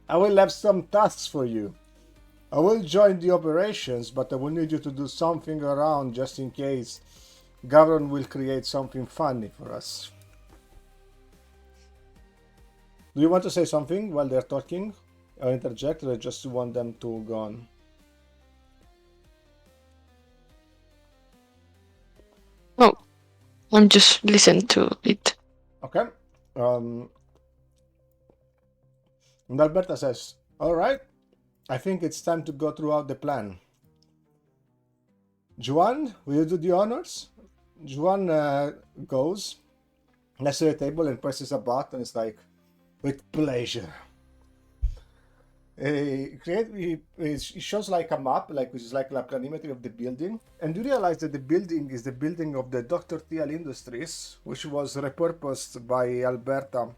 [SPEAKER 1] I will have some tasks for you. I will join the operations, but I will need you to do something around just in case Gavron will create something funny for us. Do you want to say something while they're talking? Or interject, or just want them to go on?
[SPEAKER 2] Oh, I'm just listening to it.
[SPEAKER 1] Okay. And Alberta says, all right, I think it's time to go throughout the plan. Juan, will you do the honors? Juan goes next to the table and presses a button. It's like, with pleasure. It shows like a map, which is like a planimetry of the building, and you realize that the building is the building of the Dr. Thiel Industries, which was repurposed by Alberta.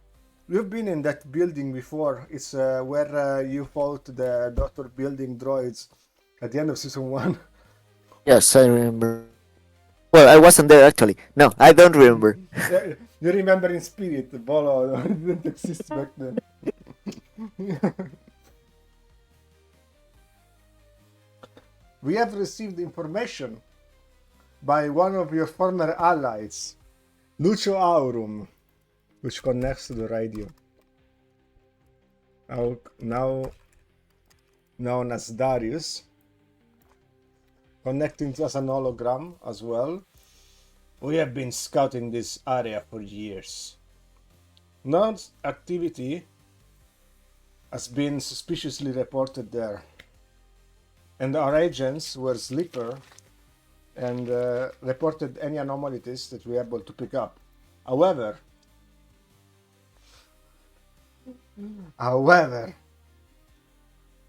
[SPEAKER 1] You've been in that building before. It's where you fought the Dr. Building droids at the end of season 1.
[SPEAKER 5] Yes, I remember. Well, I wasn't there actually. No, I don't remember.
[SPEAKER 1] You remember in spirit, Bolo didn't exist back then. We have received information by one of your former allies, Lucio Aurum, which connects to the radio. Now known as Darius, connecting to us an hologram as well. We have been scouting this area for years. No activity has been suspiciously reported there, and our agents were sleeper and reported any anomalies that we were able to pick up. However,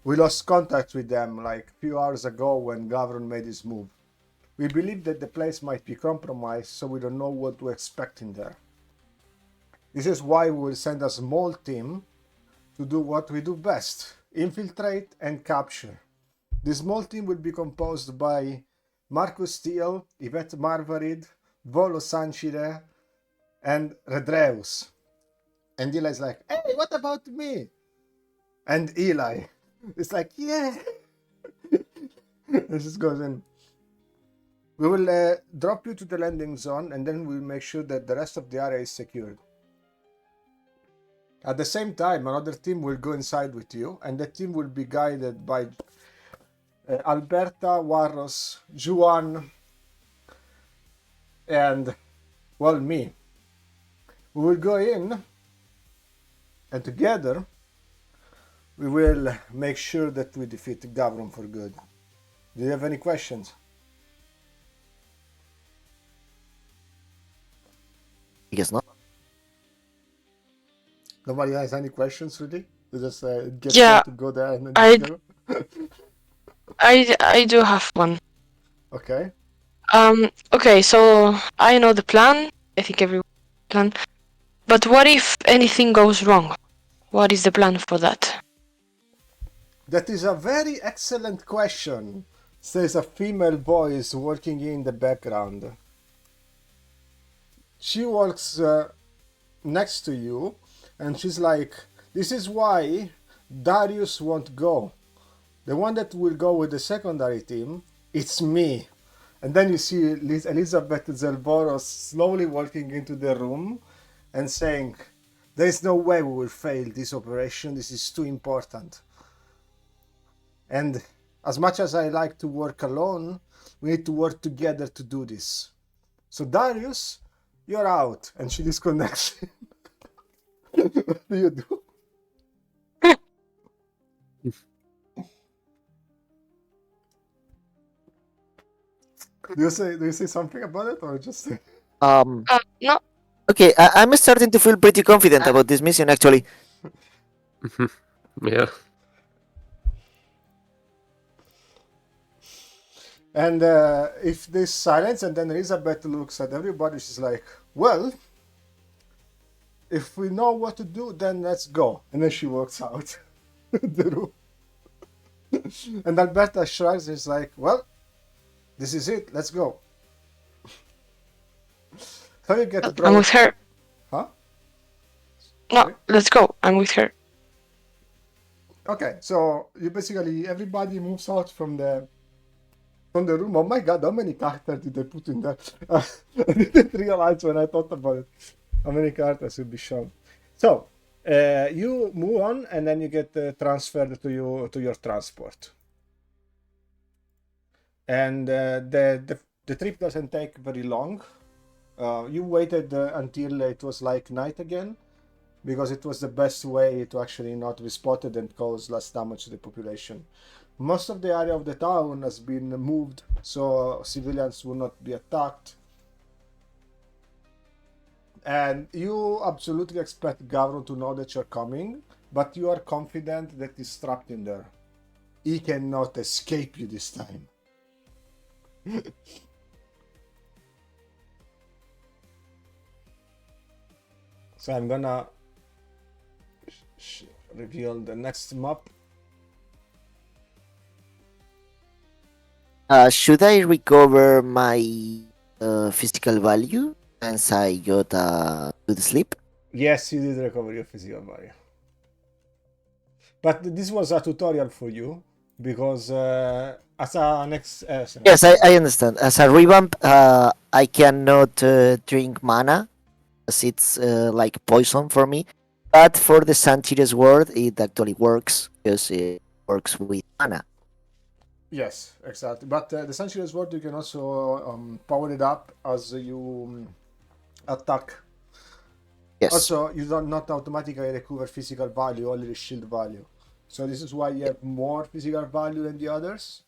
[SPEAKER 1] we lost contact with them like a few hours ago when Gavron made his move. We believe that the place might be compromised, so we don't know what to expect in there. This is why we will send a small team to do what we do best: infiltrate and capture. This small team will be composed by Marcus Steele, Yvette Marvarid, Volo Sanchire, and Redreus. And Eli's like, hey, what about me? And Eli is like, yeah. This just goes in. We will drop you to the landing zone, and then we'll make sure that the rest of the area is secured. At the same time, another team will go inside with you, and the team will be guided by Alberta, Warros, Juan, and, well, me. We will go in, and together we will make sure that we defeat Gavron for good. Do you have any questions?
[SPEAKER 5] I guess not.
[SPEAKER 1] Nobody has any questions, really? You just get
[SPEAKER 2] Yeah,
[SPEAKER 1] to go there and then
[SPEAKER 2] I-
[SPEAKER 1] just go?
[SPEAKER 2] I do have one.
[SPEAKER 1] Okay.
[SPEAKER 2] Okay, so I know the plan. I think everyone plan. But what if anything goes wrong? What is the plan for that?
[SPEAKER 1] That is a very excellent question, says a female voice working in the background. She walks next to you and she's like, this is why Darius won't go. The one that will go with the secondary team, it's me. And then you see Elizabeth Zelboros slowly walking into the room and saying, there is no way we will fail this operation. This is too important. And as much as I like to work alone, we need to work together to do this. So Darius, you're out. And she disconnects him. What do you do? Do you say something about it or just
[SPEAKER 2] No.
[SPEAKER 5] Okay, I'm starting to feel pretty confident about this mission, actually.
[SPEAKER 4] Yeah.
[SPEAKER 1] And if there's silence and then Elizabeth looks at everybody, she's like, well, if we know what to do, then let's go. And then she walks out the room. And Alberta shrugs and is like, well, this is it, let's go. So you get
[SPEAKER 2] I'm with her.
[SPEAKER 1] Huh?
[SPEAKER 2] No,
[SPEAKER 1] Sorry?
[SPEAKER 2] let's go. I'm with her.
[SPEAKER 1] Okay, so you basically, everybody moves out from the room. Oh my god, how many characters did they put in there? I didn't realize when I thought about it how many characters will be shown. So you move on and then you get transferred to your transport. And the trip doesn't take very long. You waited until it was like night again, because it was the best way to actually not be spotted and cause less damage to the population. Most of the area of the town has been moved, so civilians will not be attacked. And you absolutely expect Gavron to know that you're coming, but you are confident that he's trapped in there. He cannot escape you this time. So I'm gonna reveal the next map.
[SPEAKER 5] Should I recover my physical value since I got good sleep?
[SPEAKER 1] Yes, you did recover your physical value. But this was a tutorial for you, because as a next...
[SPEAKER 5] Yes, I understand. As a revamp, I cannot drink mana, as it's like poison for me. But for the Sanchez word, it actually works, because it works with mana.
[SPEAKER 1] Yes, exactly. But the Sanchez Sword, you can also power it up as you attack.
[SPEAKER 5] Yes.
[SPEAKER 1] Also, you don't not automatically recover physical value, only the shield value. So this is why you have more physical value than the others,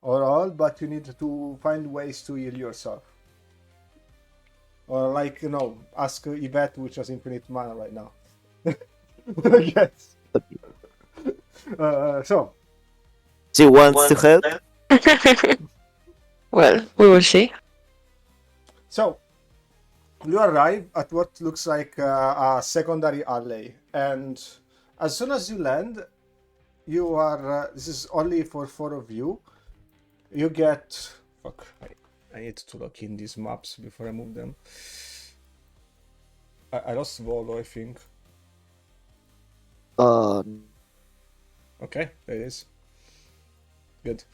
[SPEAKER 1] overall, but you need to find ways to heal yourself. Or like, ask Yvette, which has infinite mana right now. Yes. So,
[SPEAKER 5] She wants to help?
[SPEAKER 2] Well, we will see.
[SPEAKER 1] So, you arrive at what looks like a secondary alley, and as soon as you land, you are. This is only for 4 of you. You get. Fuck! I need to lock in these maps before I move them. I lost Volo, I think. Okay, there it is. Good.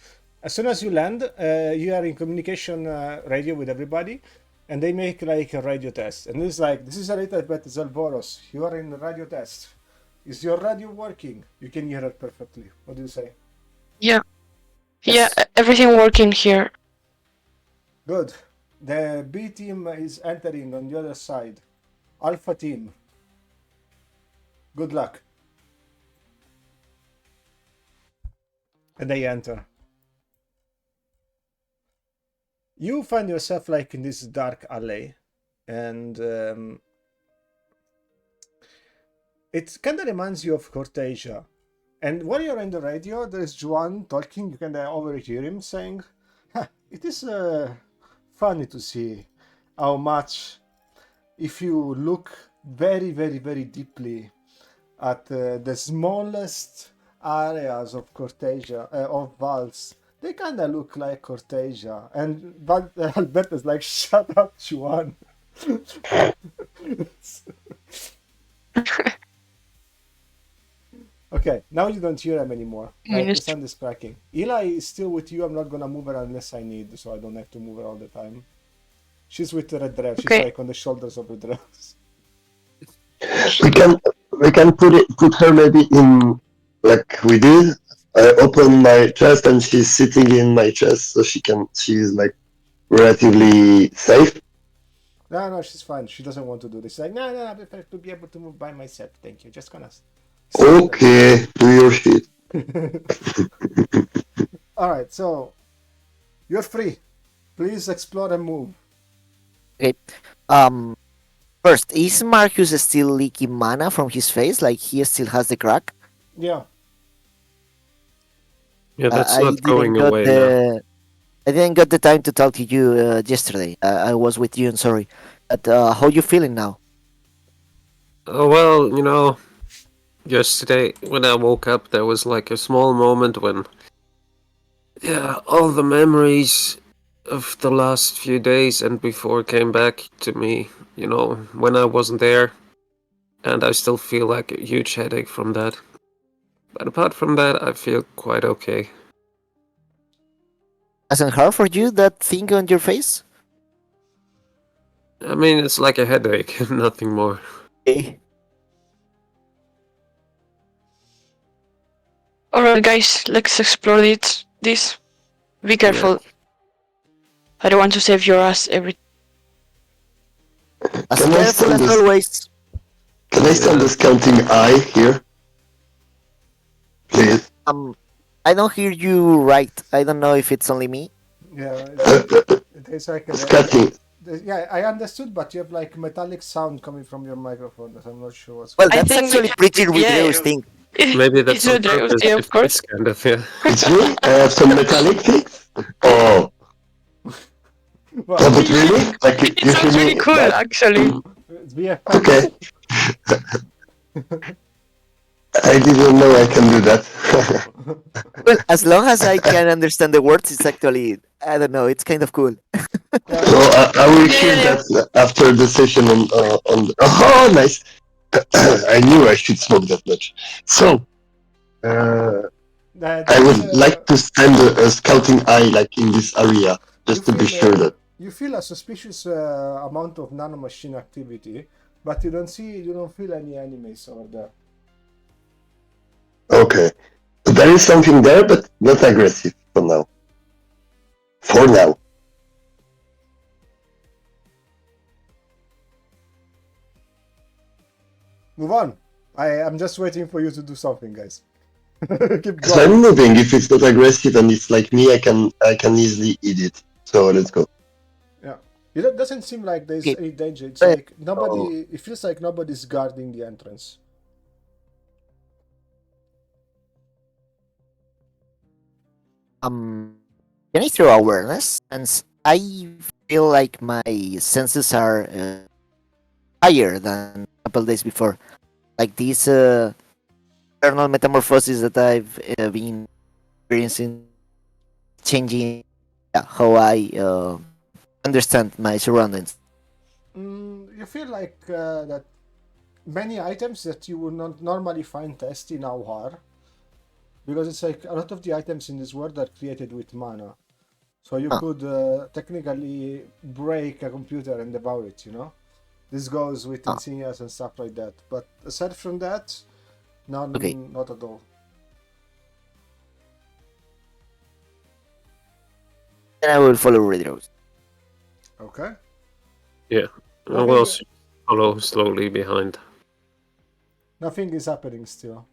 [SPEAKER 1] As soon as you land, you are in communication radio with everybody, and they make like a radio test. And it's like, this is a little bit Zelboros. You are in the radio test. Is your radio working? You can hear it perfectly. What do you say?
[SPEAKER 2] Yeah.
[SPEAKER 1] Yes.
[SPEAKER 2] Yeah, everything working here.
[SPEAKER 1] Good. The B team is entering on the other side. Alpha team. Good luck. And they enter. You find yourself like in this dark alley, and it kind of reminds you of Cortesia. And while you're on the radio, there's Juan talking. You can overhear him saying, "It is funny to see how much if you look very, very, very deeply at the smallest areas of Cortesia, of Vals, they kind of look like Cortesia. And Alberto's like, shut up, Juan. Okay, now you don't hear him anymore. Right? The sound is cracking. Eli is still with you. I'm not gonna move her unless I need, so I don't have to move her all the time. She's with the red dress. She's like on the shoulders of the dress.
[SPEAKER 3] We can put her maybe in like we did. I open my chest and she's sitting in my chest, so she's like relatively safe.
[SPEAKER 1] No, she's fine. She doesn't want to do this. She's like, no, I prefer to be able to move by myself. Thank you. Just gonna.
[SPEAKER 3] Okay, do your shit.
[SPEAKER 1] All right, so you're free. Please explore and move.
[SPEAKER 5] Okay. First, is Marcus still leaking mana from his face? Like he still has the crack?
[SPEAKER 1] Yeah.
[SPEAKER 4] Yeah, that's not going away now.
[SPEAKER 5] I didn't get the time to talk to you yesterday. I was with you, and sorry. But how you feeling now?
[SPEAKER 4] Well, you know, yesterday when I woke up, there was like a small moment when, yeah, all the memories of the last few days and before came back to me, you know, when I wasn't there. And I still feel like a huge headache from that. But apart from that, I feel quite okay.
[SPEAKER 5] Hasn't hard for you, that thing on your face?
[SPEAKER 4] I mean, it's like a headache, nothing more.
[SPEAKER 5] Okay.
[SPEAKER 2] Alright, guys, let's explore this. Be careful.
[SPEAKER 4] Yeah.
[SPEAKER 2] I don't want to save your ass every.
[SPEAKER 5] As careful as always.
[SPEAKER 3] Can I stand the scouting eye here? Please.
[SPEAKER 5] I don't hear you right. I don't know if it's only me.
[SPEAKER 1] Yeah. It's like
[SPEAKER 3] Scouting.
[SPEAKER 1] Yeah, I understood, but you have like metallic sound coming from your microphone. I'm not sure what's.
[SPEAKER 5] Well,
[SPEAKER 2] I
[SPEAKER 5] that's
[SPEAKER 2] think
[SPEAKER 5] actually pretty ridiculous thing.
[SPEAKER 4] Maybe that's
[SPEAKER 2] It's Rodrigo, yeah, of course.
[SPEAKER 4] It's kind of, yeah.
[SPEAKER 3] It's me? I have some metallic things? Oh.
[SPEAKER 1] Well,
[SPEAKER 3] Oh, but really? Like,
[SPEAKER 2] It sounds really cool, actually.
[SPEAKER 3] Okay. I didn't know I can do that.
[SPEAKER 5] Well, as long as I can understand the words, it's actually, I don't know, it's kind of cool.
[SPEAKER 3] So I will hear that after the session on oh, nice. I knew I should smoke that much. So, I would like to stand a scouting eye like in this area, just to be sure that.
[SPEAKER 1] You feel a suspicious amount of nanomachine activity, but you don't feel any enemies over there.
[SPEAKER 3] Okay. So there is something there, but not aggressive for now. For now.
[SPEAKER 1] Move on. I'm just waiting for you to do something, guys. Keep
[SPEAKER 3] So
[SPEAKER 1] going.
[SPEAKER 3] I'm moving. If it's not aggressive and it's like me, I can easily eat it. So let's go.
[SPEAKER 1] Yeah. It doesn't seem like there's any danger. It's like nobody. It feels like nobody's guarding the entrance.
[SPEAKER 5] Can I throw awareness? Since I feel like my senses are higher than a couple days before. Like these eternal metamorphosis that I've been experiencing, changing how I understand my surroundings.
[SPEAKER 1] You feel like that many items that you would not normally find testy now are. Because it's like a lot of the items in this world are created with mana. So you could technically break a computer and devour it, you know? This goes with insignias and stuff like that. But aside from that, not at all.
[SPEAKER 5] Then I will follow Redrose.
[SPEAKER 1] Okay.
[SPEAKER 4] Yeah. I will also follow slowly behind.
[SPEAKER 1] Nothing is happening still.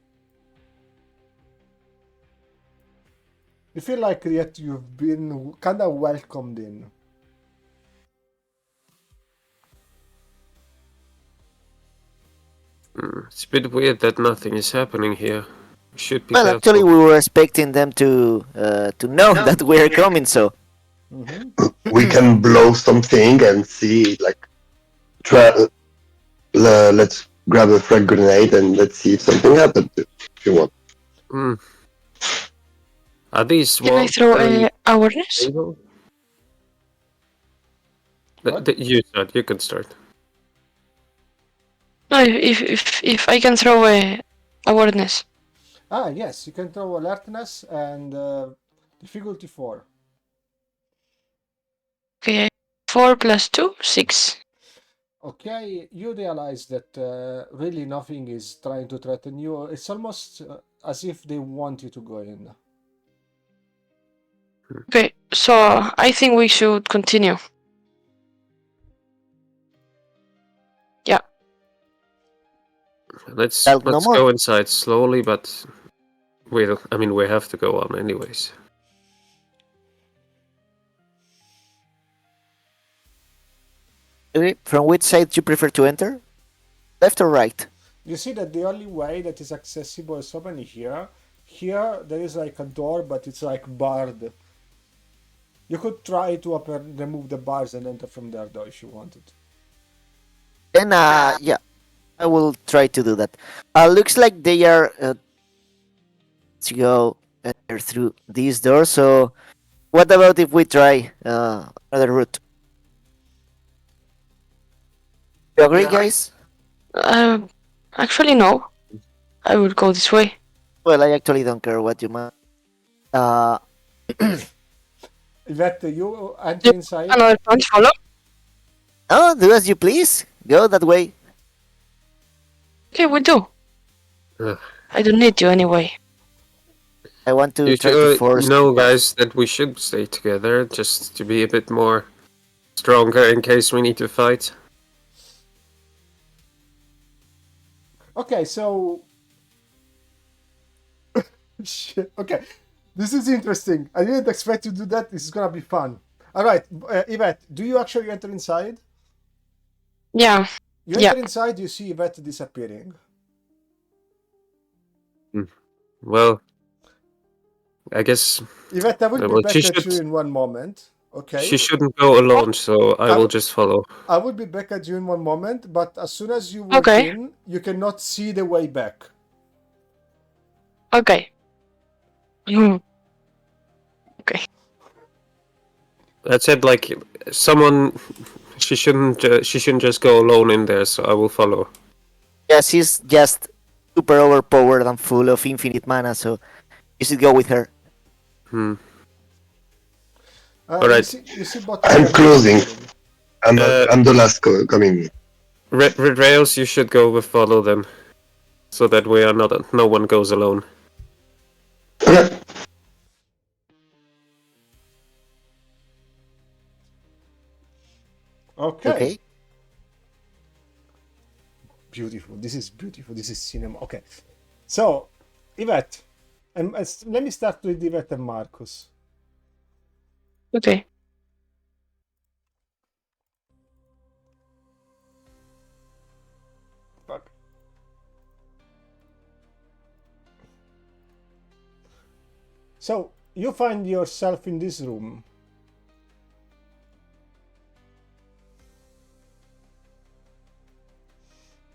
[SPEAKER 1] You feel like yet you've been kind of welcomed in.
[SPEAKER 4] It's a bit weird that nothing is happening here. We should be
[SPEAKER 5] Well,
[SPEAKER 4] careful.
[SPEAKER 5] actually, we were expecting them to know that we're coming, so.
[SPEAKER 3] We can blow something and see, like, try. Let's grab a frag grenade and let's see if something happens. If you want.
[SPEAKER 4] Hmm. Are these
[SPEAKER 2] Can I
[SPEAKER 4] walls
[SPEAKER 2] throw
[SPEAKER 4] very
[SPEAKER 2] awareness?
[SPEAKER 4] stable?
[SPEAKER 1] What?
[SPEAKER 4] You start. You can start.
[SPEAKER 2] No, if I can throw awareness.
[SPEAKER 1] Ah, yes, you can throw alertness and difficulty 4.
[SPEAKER 2] Okay, 4 plus 2, 6.
[SPEAKER 1] Okay, you realize that really nothing is trying to threaten you. It's almost as if they want you to go in.
[SPEAKER 2] Okay, so I think we should continue. Yeah.
[SPEAKER 4] Let's
[SPEAKER 5] Well, no more.
[SPEAKER 4] go inside slowly, but we have to go on anyways.
[SPEAKER 5] Okay, from which side do you prefer to enter? Left or right?
[SPEAKER 1] You see that the only way that is accessible is open here. Here there is like a door, but it's like barred. You could try to remove the bars and enter from there, though, if you wanted.
[SPEAKER 5] Then, yeah, I will try to do that. Looks like they are to go enter through this door. So, what about if we try another route? You agree, guys?
[SPEAKER 2] Actually, no. I would go this way.
[SPEAKER 5] Well, I actually don't care what you mind.
[SPEAKER 1] Yvette, you enter inside.
[SPEAKER 2] Another punch follow?
[SPEAKER 5] Oh, do as you please. Go that way.
[SPEAKER 2] Okay, we do.
[SPEAKER 4] Ugh.
[SPEAKER 2] I don't need you anyway.
[SPEAKER 5] I want to
[SPEAKER 4] You
[SPEAKER 5] try to force.
[SPEAKER 4] know, guys, that we should stay together just to be a bit more stronger in case we need to fight.
[SPEAKER 1] Okay, so. Shit. Okay, this is interesting. I didn't expect to do that. This is gonna be fun. All right, Yvette, do you actually enter inside?
[SPEAKER 2] Yeah.
[SPEAKER 1] You enter inside, you see Yvette disappearing.
[SPEAKER 4] Well, I guess
[SPEAKER 1] Yvette, I will be
[SPEAKER 4] well,
[SPEAKER 1] back
[SPEAKER 4] she
[SPEAKER 1] at you
[SPEAKER 4] should-
[SPEAKER 1] in one moment. Okay.
[SPEAKER 4] she shouldn't go alone, so I will just follow.
[SPEAKER 1] I will be back at you in one moment, but as soon as you walk
[SPEAKER 2] Okay.
[SPEAKER 1] in, you cannot see the way back.
[SPEAKER 2] Okay. Okay.
[SPEAKER 4] I said like someone. She shouldn't just go alone in there, so I will follow.
[SPEAKER 5] Yeah, she's just super overpowered and full of infinite mana, so you should go with her.
[SPEAKER 4] Hmm.
[SPEAKER 1] You
[SPEAKER 4] right.
[SPEAKER 1] see both
[SPEAKER 3] I'm
[SPEAKER 1] of them.
[SPEAKER 3] closing. I'm
[SPEAKER 4] Uh,
[SPEAKER 3] I'm the last coming.
[SPEAKER 4] Red Rails, you should go with follow them, so that we are not. No one goes alone.
[SPEAKER 3] Okay.
[SPEAKER 1] Okay. Beautiful. This is beautiful. This is cinema. Okay. So, Yvette, and let me start with Yvette and Marcus.
[SPEAKER 2] Okay.
[SPEAKER 1] Fuck. So, you find yourself in this room.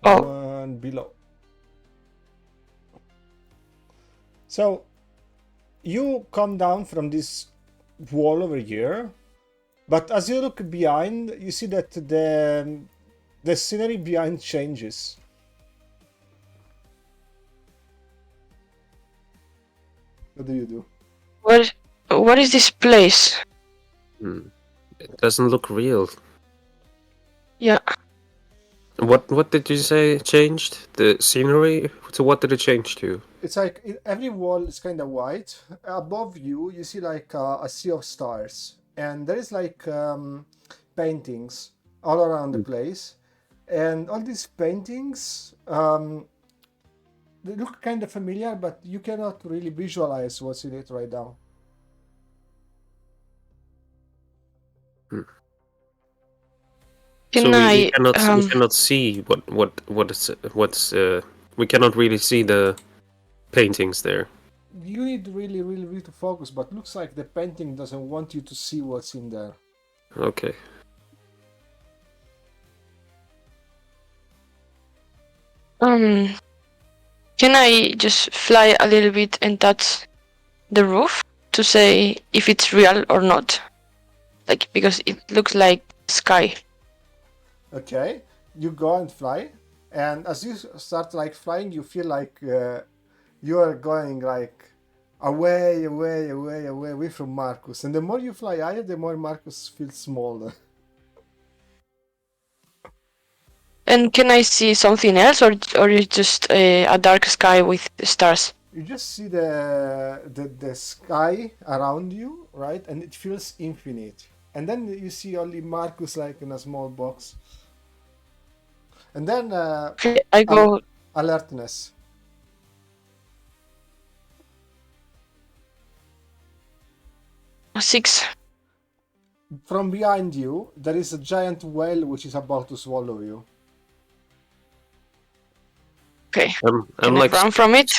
[SPEAKER 2] Oh.
[SPEAKER 1] And below. So, you come down from this wall over here, but as you look behind, you see that the scenery behind changes. What do you do?
[SPEAKER 2] What is this place?
[SPEAKER 4] It doesn't look real.
[SPEAKER 2] Yeah.
[SPEAKER 4] What did you say changed? The scenery? So what did it change to?
[SPEAKER 1] It's like every wall is kind of white. Above you, you see like a sea of stars, and there is like paintings all around the place, and all these paintings they look kind of familiar, but you cannot really visualize what's in it right now.
[SPEAKER 2] Can
[SPEAKER 4] we
[SPEAKER 2] I
[SPEAKER 4] cannot see what's we cannot really see the paintings there.
[SPEAKER 1] You need really to focus, but looks like the painting doesn't want you to see what's in there.
[SPEAKER 4] Okay.
[SPEAKER 2] Um, can I just fly a little bit and touch the roof to say if it's real or not? Like, because it looks like sky.
[SPEAKER 1] Okay, you go and fly, and as you start like flying, you feel like you are going like away from Marcus. And the more you fly higher, the more Marcus feels smaller.
[SPEAKER 2] And can I see something else, or is just a dark sky with stars?
[SPEAKER 1] You just see the sky around you, right? And it feels infinite. And then you see only Marcus like in a small box. And then
[SPEAKER 2] Okay, I go.
[SPEAKER 1] alertness.
[SPEAKER 2] Six.
[SPEAKER 1] From behind you, there is a giant whale which is about to swallow you.
[SPEAKER 2] Okay.
[SPEAKER 4] I'm
[SPEAKER 2] Can I
[SPEAKER 4] like
[SPEAKER 2] run from it?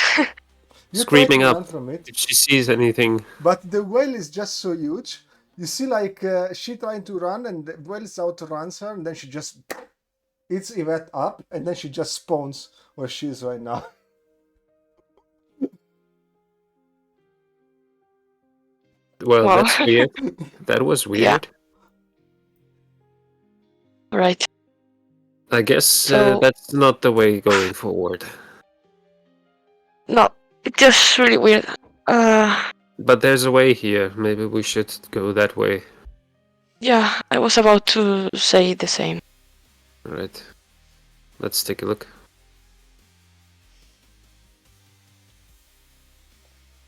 [SPEAKER 1] You
[SPEAKER 4] screaming
[SPEAKER 1] try to
[SPEAKER 4] up
[SPEAKER 1] run from it,
[SPEAKER 4] if she sees anything.
[SPEAKER 1] but the whale is just so huge. You see, like she trying to run, and the whale outruns her, and then she just eats Yvette up, and then she just spawns where she is right now.
[SPEAKER 4] Well,
[SPEAKER 2] Wow.
[SPEAKER 4] that's weird. That was
[SPEAKER 2] Yeah.
[SPEAKER 4] weird.
[SPEAKER 2] Right.
[SPEAKER 4] I guess
[SPEAKER 2] So-
[SPEAKER 4] that's not the way going forward.
[SPEAKER 2] No, it's just really weird.
[SPEAKER 4] But there's a way here. Maybe we should go that way.
[SPEAKER 2] Yeah, I was about to say the same.
[SPEAKER 4] All right. Let's take a look.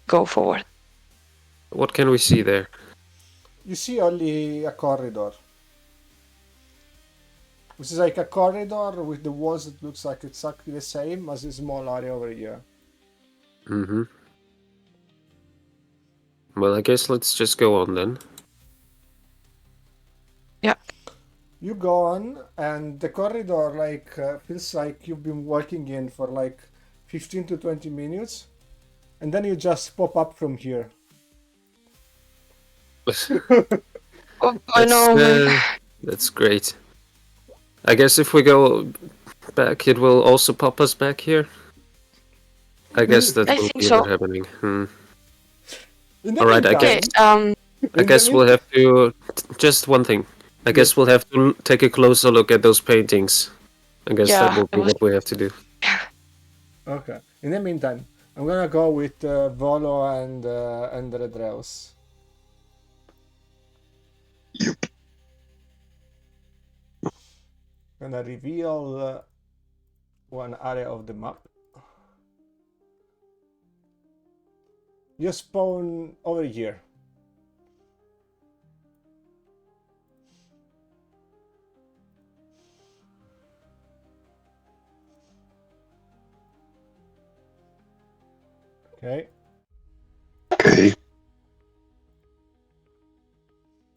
[SPEAKER 2] Go forward.
[SPEAKER 4] What can we see there?
[SPEAKER 1] You see only a corridor. Which is like a corridor with the walls that looks like exactly the same as a small area over here.
[SPEAKER 4] Mm-hmm. Well, I guess let's just go on then.
[SPEAKER 2] Yeah.
[SPEAKER 1] You go on, and the corridor like feels like you've been walking in for like 15 to 20 minutes, and then you just pop up from here.
[SPEAKER 2] Oh, I know.
[SPEAKER 4] That's great. I guess if we go back, it will also pop us back here. I guess that
[SPEAKER 2] I
[SPEAKER 4] will
[SPEAKER 2] think
[SPEAKER 4] be
[SPEAKER 2] so.
[SPEAKER 4] what happening.
[SPEAKER 1] In the
[SPEAKER 4] All right, I
[SPEAKER 1] meantime-
[SPEAKER 4] guess.
[SPEAKER 2] Okay.
[SPEAKER 4] I guess we'll have to. Just one thing. I guess we'll have to take a closer look at those paintings. I guess
[SPEAKER 2] Yeah,
[SPEAKER 4] that will
[SPEAKER 2] I
[SPEAKER 4] be
[SPEAKER 2] was-
[SPEAKER 4] what we have to do.
[SPEAKER 1] Okay. In the meantime, I'm gonna go with Volo and Redreus.
[SPEAKER 3] Yep.
[SPEAKER 1] Gonna reveal one area of the map. You spawn over here. Okay.
[SPEAKER 3] Okay.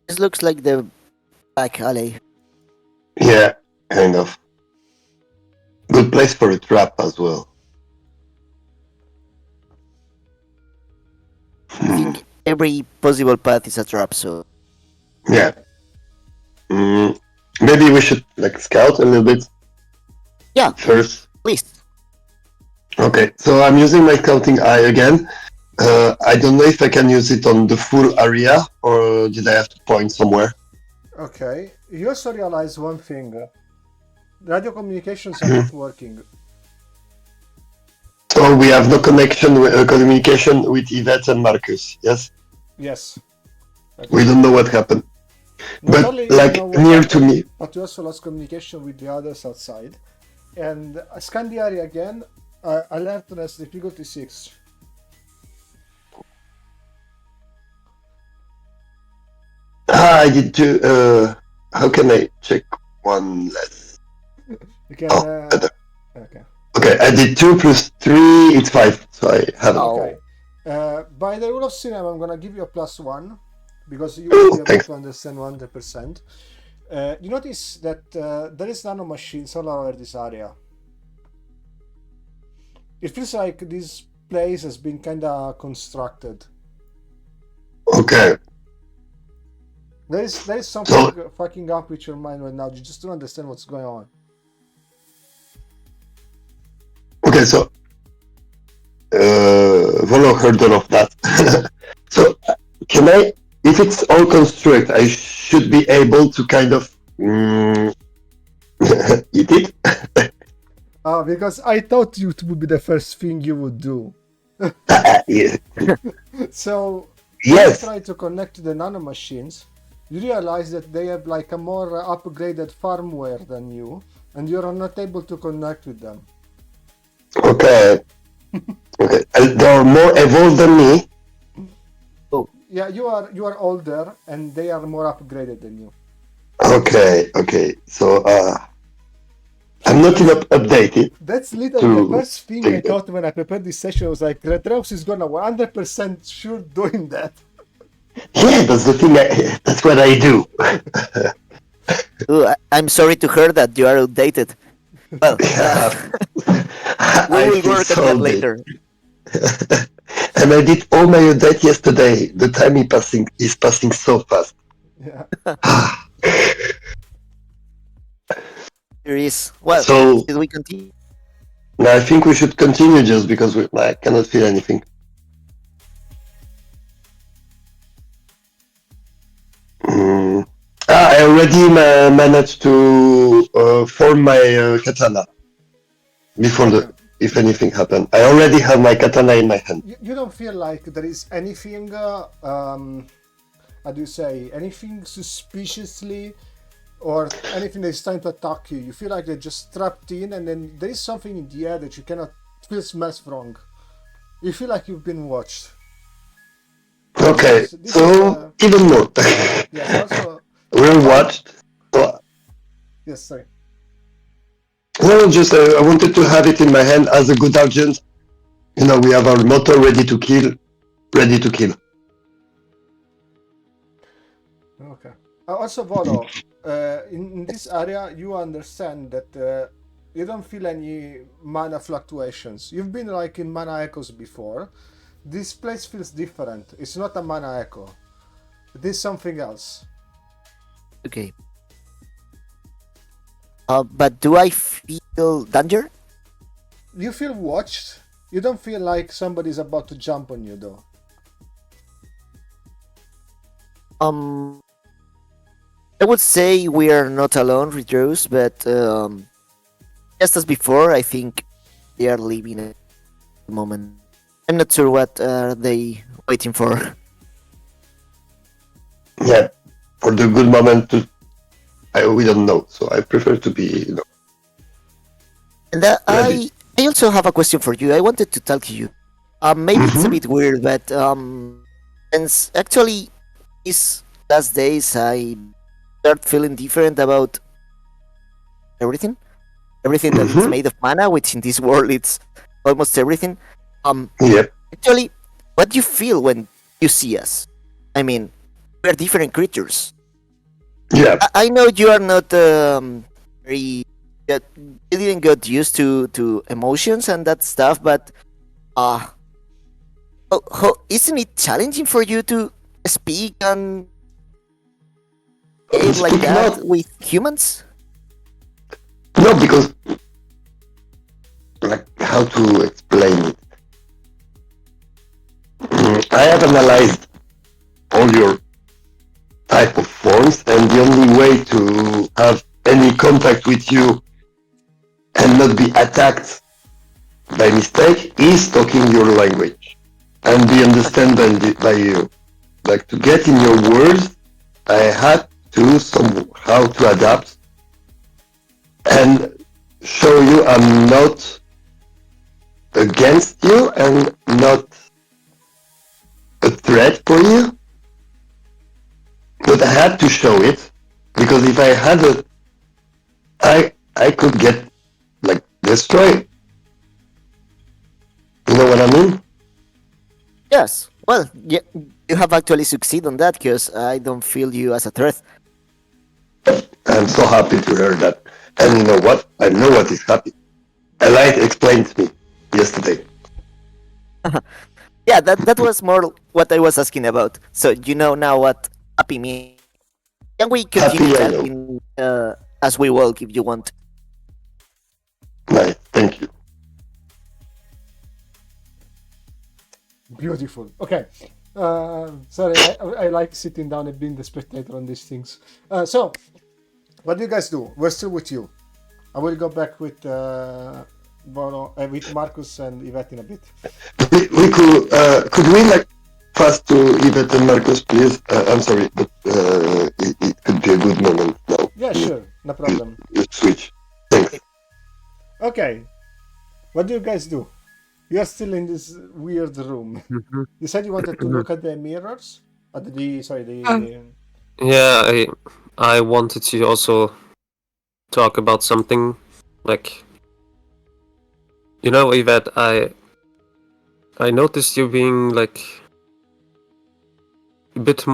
[SPEAKER 5] This looks like the back alley.
[SPEAKER 3] Yeah, kind of. Good place for a trap as well.
[SPEAKER 5] I think every possible path is a trap, so
[SPEAKER 3] Yeah. Maybe we should like scout a little bit
[SPEAKER 5] yeah,
[SPEAKER 3] first.
[SPEAKER 5] please.
[SPEAKER 3] Okay, so I'm using my scouting eye again. I don't know if I can use it on the full area or did I have to point somewhere?
[SPEAKER 1] Okay. You also realize one thing. Radio communications are not working.
[SPEAKER 3] So we have no connection with communication with Yvette and Marcus. Yes,
[SPEAKER 1] Yes.
[SPEAKER 3] we don't know what happened.
[SPEAKER 1] Not
[SPEAKER 3] But
[SPEAKER 1] only you
[SPEAKER 3] like
[SPEAKER 1] know what
[SPEAKER 3] near to
[SPEAKER 1] happened,
[SPEAKER 3] me.
[SPEAKER 1] but you also lost communication with the others outside. And scan the area again. Alertness difficulty 6.
[SPEAKER 3] I did two. How can I check one less?
[SPEAKER 1] You can.
[SPEAKER 3] Oh, better.
[SPEAKER 1] Okay.
[SPEAKER 3] Okay, I did 2 plus 3. It's 5. So I have.
[SPEAKER 5] Oh.
[SPEAKER 1] Okay. By the rule of cinema, I'm gonna give you a +1 because you will be able
[SPEAKER 3] thanks.
[SPEAKER 1] to understand 100%. You notice that there is nano machines all over this area. It feels like this place has been kinda constructed.
[SPEAKER 3] Okay.
[SPEAKER 1] There is something fucking up with your mind right now. You just don't understand what's going on.
[SPEAKER 3] Okay, so Volo heard all of that. So can I, if it's all construct, I should be able to kind of eat it?
[SPEAKER 1] Because I thought it would be the first thing you would do.
[SPEAKER 3] Yeah.
[SPEAKER 1] So when
[SPEAKER 3] Yes.
[SPEAKER 1] you try to connect to the nanomachines, you realize that they have like a more upgraded firmware than you, and you're not able to connect with them.
[SPEAKER 3] Okay. Okay. And they're more evolved than me.
[SPEAKER 1] Yeah, you are older, and they are more upgraded than you.
[SPEAKER 3] Okay. Okay. So I'm not enough updated.
[SPEAKER 1] That's literally the
[SPEAKER 3] To
[SPEAKER 1] first thing I
[SPEAKER 3] take that.
[SPEAKER 1] thought when I prepared this session. I was like, Retreus is gonna 100% sure doing that.
[SPEAKER 3] Yeah, that's the thing. That's what I do.
[SPEAKER 5] I'm sorry to hear that you are outdated. Well, we
[SPEAKER 3] I
[SPEAKER 5] will
[SPEAKER 3] feel
[SPEAKER 5] work on
[SPEAKER 3] so
[SPEAKER 5] that
[SPEAKER 3] big.
[SPEAKER 5] later.
[SPEAKER 3] And I did all my update yesterday. The time is passing so fast.
[SPEAKER 1] Yeah.
[SPEAKER 5] There is. Well,
[SPEAKER 3] So
[SPEAKER 5] should we continue?
[SPEAKER 3] now I think we should continue just because I cannot feel anything. I already managed to form my katana before if anything happened. I already have my katana in my hand.
[SPEAKER 1] You don't feel like there is anything, how do you say, anything suspiciously or anything that is trying to attack you. You feel like they're just trapped in, and then there is something in the air that you cannot feel smells wrong. You feel like you've been watched.
[SPEAKER 3] Okay,
[SPEAKER 1] This
[SPEAKER 3] so even more.
[SPEAKER 1] yes, also.
[SPEAKER 3] We're watched.
[SPEAKER 1] Yes, sorry.
[SPEAKER 3] No, just I wanted to have it in my hand as a good agent. You know, we have our motto: ready to kill, ready to kill.
[SPEAKER 1] Okay. Also, Volo, in this area, you understand that you don't feel any mana fluctuations. You've been like in mana echoes before. This place feels different. It's not a mana echo. It is something else.
[SPEAKER 5] Okay. But do I feel danger?
[SPEAKER 1] You feel watched. You don't feel like somebody's about to jump on you, though.
[SPEAKER 5] I would say we are not alone, Redrose, but just as before, I think they are leaving at the moment. I'm not sure what are they waiting for.
[SPEAKER 3] Yeah, for the good moment to. We don't know, so I prefer to be. You know,
[SPEAKER 5] And
[SPEAKER 3] ready.
[SPEAKER 5] I also have a question for you. I wanted to talk to you. Maybe it's a bit weird, but since actually these last days I start feeling different about everything that is made of mana, which in this world it's almost everything.
[SPEAKER 3] Yep.
[SPEAKER 5] Actually, what do you feel when you see us? I mean, we're different creatures.
[SPEAKER 3] Yeah.
[SPEAKER 5] I know you are not very. You didn't get used to emotions and that stuff, but isn't it challenging for you to speak and behave like
[SPEAKER 3] Speak
[SPEAKER 5] that
[SPEAKER 3] not.
[SPEAKER 5] with humans?
[SPEAKER 3] No, because like how to explain it. I have analyzed all your type of forms, and the only way to have any contact with you and not be attacked by mistake is talking your language and be understood by you. Like to get in your words, I had to somehow to adapt and show you I'm not against you and not a threat for you. But I had to show it because if I hadn't, I could get like destroyed. You know what I mean?
[SPEAKER 5] Yes. Well, yeah, you have actually succeeded on that because I don't feel you as a threat.
[SPEAKER 3] I'm so happy to hear that. And you know what? I know what is happy. Elite explained to me yesterday.
[SPEAKER 5] Yeah, that was more what I was asking about. So you know now what happy means. Can we continue
[SPEAKER 3] Happy, I know.
[SPEAKER 5] chatting as we walk if you want?
[SPEAKER 3] Nice, thank you.
[SPEAKER 1] Beautiful. Okay. Sorry, I like sitting down and being the spectator on these things. So, what do you guys do? We're still with you. I will go back with Bono, with Marcus and Yvette in a bit.
[SPEAKER 3] We could we like pass to Yvette and Marcus, please? I'm sorry, but it could be a good moment now.
[SPEAKER 1] Yeah, sure. No problem.
[SPEAKER 3] You switch. Thanks.
[SPEAKER 1] Okay. What do you guys do? You're still in this weird room. You said you wanted to look at the mirrors? At the, sorry, the...
[SPEAKER 4] Yeah, I wanted to also talk about something like, you know, Yvette, I noticed you being like a bit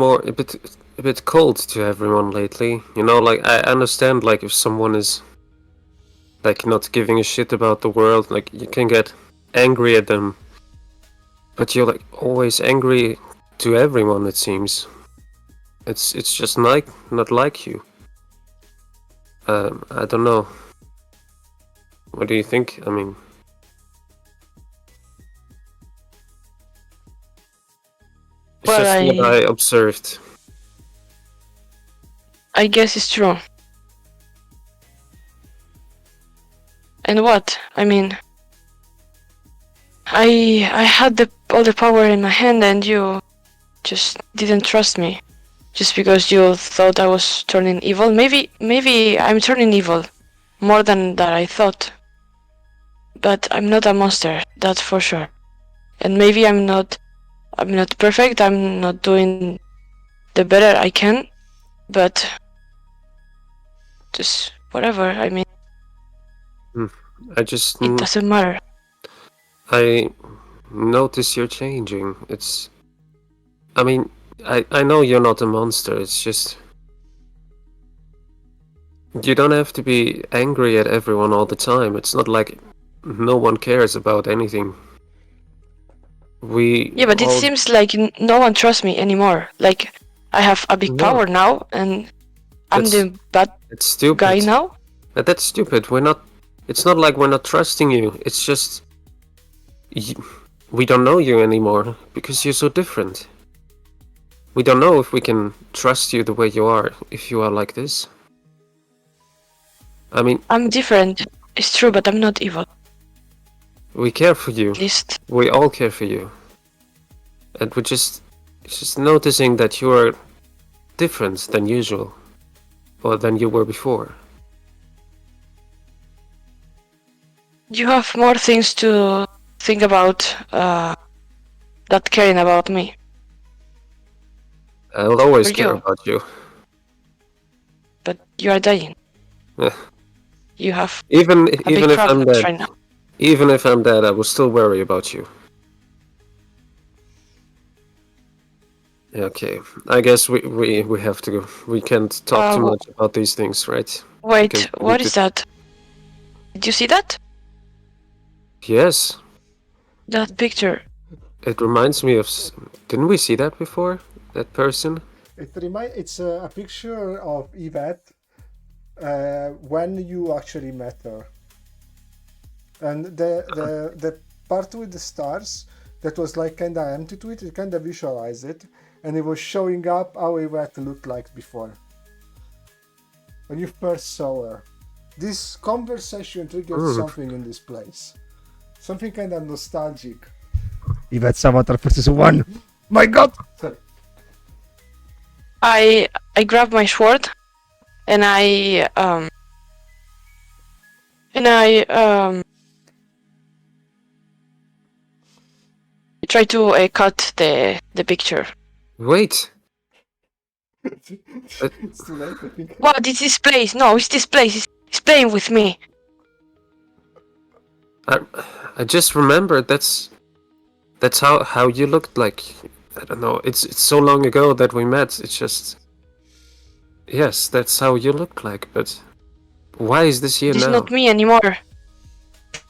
[SPEAKER 4] cold to everyone lately. You know, like I understand like if someone is like not giving a shit about the world, like you can get angry at them, but you're like always angry to everyone, it seems. It's just like not like you. I don't know. What do you think? I mean, it's
[SPEAKER 2] Well,
[SPEAKER 4] just what I observed.
[SPEAKER 2] I guess it's true. And what? I mean, I had all the power in my hand, and you just didn't trust me, just because you thought I was turning evil. Maybe I'm turning evil, more than that I thought. But I'm not a monster, that's for sure. And maybe I'm not perfect. I'm not doing the better I can, but just whatever. I mean,
[SPEAKER 4] I just
[SPEAKER 2] it doesn't matter.
[SPEAKER 4] I notice you're changing. I mean, I know you're not a monster. It's just you don't have to be angry at everyone all the time. It's not like no one cares about anything.
[SPEAKER 2] Yeah, but it seems like no one trusts me anymore. Like I have a big power now, and I'm the bad guy now.
[SPEAKER 4] But that's stupid. It's not like we're not trusting you. It's just we don't know you anymore because you're so different. We don't know if we can trust you the way you are if you are like this. I mean,
[SPEAKER 2] I'm different. It's true, but I'm not evil.
[SPEAKER 4] We care for you.
[SPEAKER 2] At least
[SPEAKER 4] we all care for you. And we're just noticing that you are different than usual, or than you were before.
[SPEAKER 2] You have more things to think about than caring about me.
[SPEAKER 4] I'll always care about you.
[SPEAKER 2] But you are dying.
[SPEAKER 4] Yeah.
[SPEAKER 2] You have
[SPEAKER 4] even if
[SPEAKER 2] I'm
[SPEAKER 4] dead,
[SPEAKER 2] right now.
[SPEAKER 4] Even if I'm dead, I will still worry about you. Okay, I guess we have to go. We can't talk too much about these things, right?
[SPEAKER 2] Wait, what is that? Did you see that?
[SPEAKER 4] Yes.
[SPEAKER 2] That picture.
[SPEAKER 4] It reminds me of... Didn't we see that before? That person?
[SPEAKER 1] It's a picture of Yvette when you actually met her. And the part with the stars, that was like kind of empty to it, you kind of visualize it, and it was showing up how Yvette looked like before. When you first saw her. This conversation triggered something in this place. Something kind of nostalgic. Yvette's avatar versus 1. My god! Sorry.
[SPEAKER 2] I grabbed my sword and I try to cut the picture.
[SPEAKER 4] Wait.
[SPEAKER 1] It's too late, I think.
[SPEAKER 2] What is this place? No, it's this place. It's playing with me.
[SPEAKER 4] I just remembered that's how you looked like. I don't know. It's so long ago that we met. It's just... Yes, that's how you look like, but why is this here
[SPEAKER 2] now? It's not me anymore.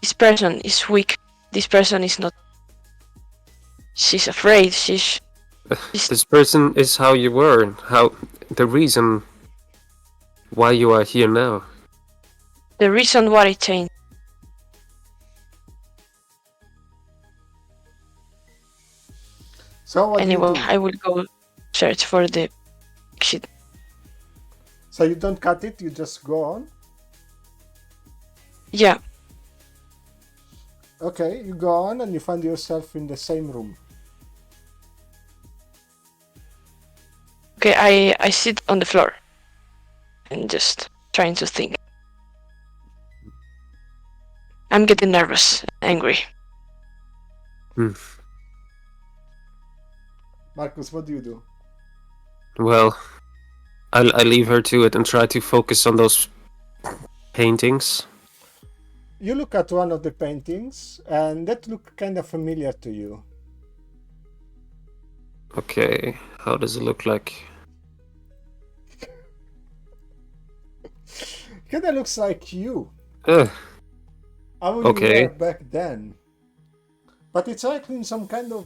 [SPEAKER 2] This person is weak. This person is not... She's afraid.
[SPEAKER 4] This person is how you were. The reason why you are here now.
[SPEAKER 2] The reason why I changed.
[SPEAKER 1] So what
[SPEAKER 2] Anyway,
[SPEAKER 1] do you do?
[SPEAKER 2] I will go search for the sheet.
[SPEAKER 1] So you don't cut it, you just go on?
[SPEAKER 2] Yeah.
[SPEAKER 1] Okay, you go on and you find yourself in the same room.
[SPEAKER 2] Okay, I sit on the floor and just trying to think. I'm getting nervous, angry.
[SPEAKER 1] Marcus, what do you do?
[SPEAKER 4] Well, I leave her to it and try to focus on those paintings.
[SPEAKER 1] You look at one of the paintings and that look kind of familiar to you.
[SPEAKER 4] Okay, how does it look like?
[SPEAKER 1] Kind of looks like you.
[SPEAKER 4] Ugh,
[SPEAKER 1] How you
[SPEAKER 4] Okay.
[SPEAKER 1] were back then. But it's like in some kind of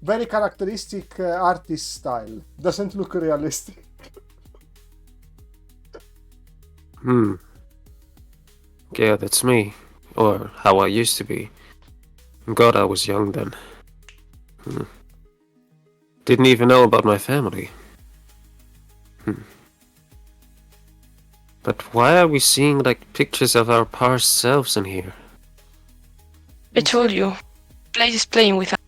[SPEAKER 1] very characteristic artist style. Doesn't look realistic.
[SPEAKER 4] Yeah, that's me. Or how I used to be. God, I was young then. Didn't even know about my family. But why are we seeing like pictures of our past selves in here?
[SPEAKER 2] I told you, place is playing with us.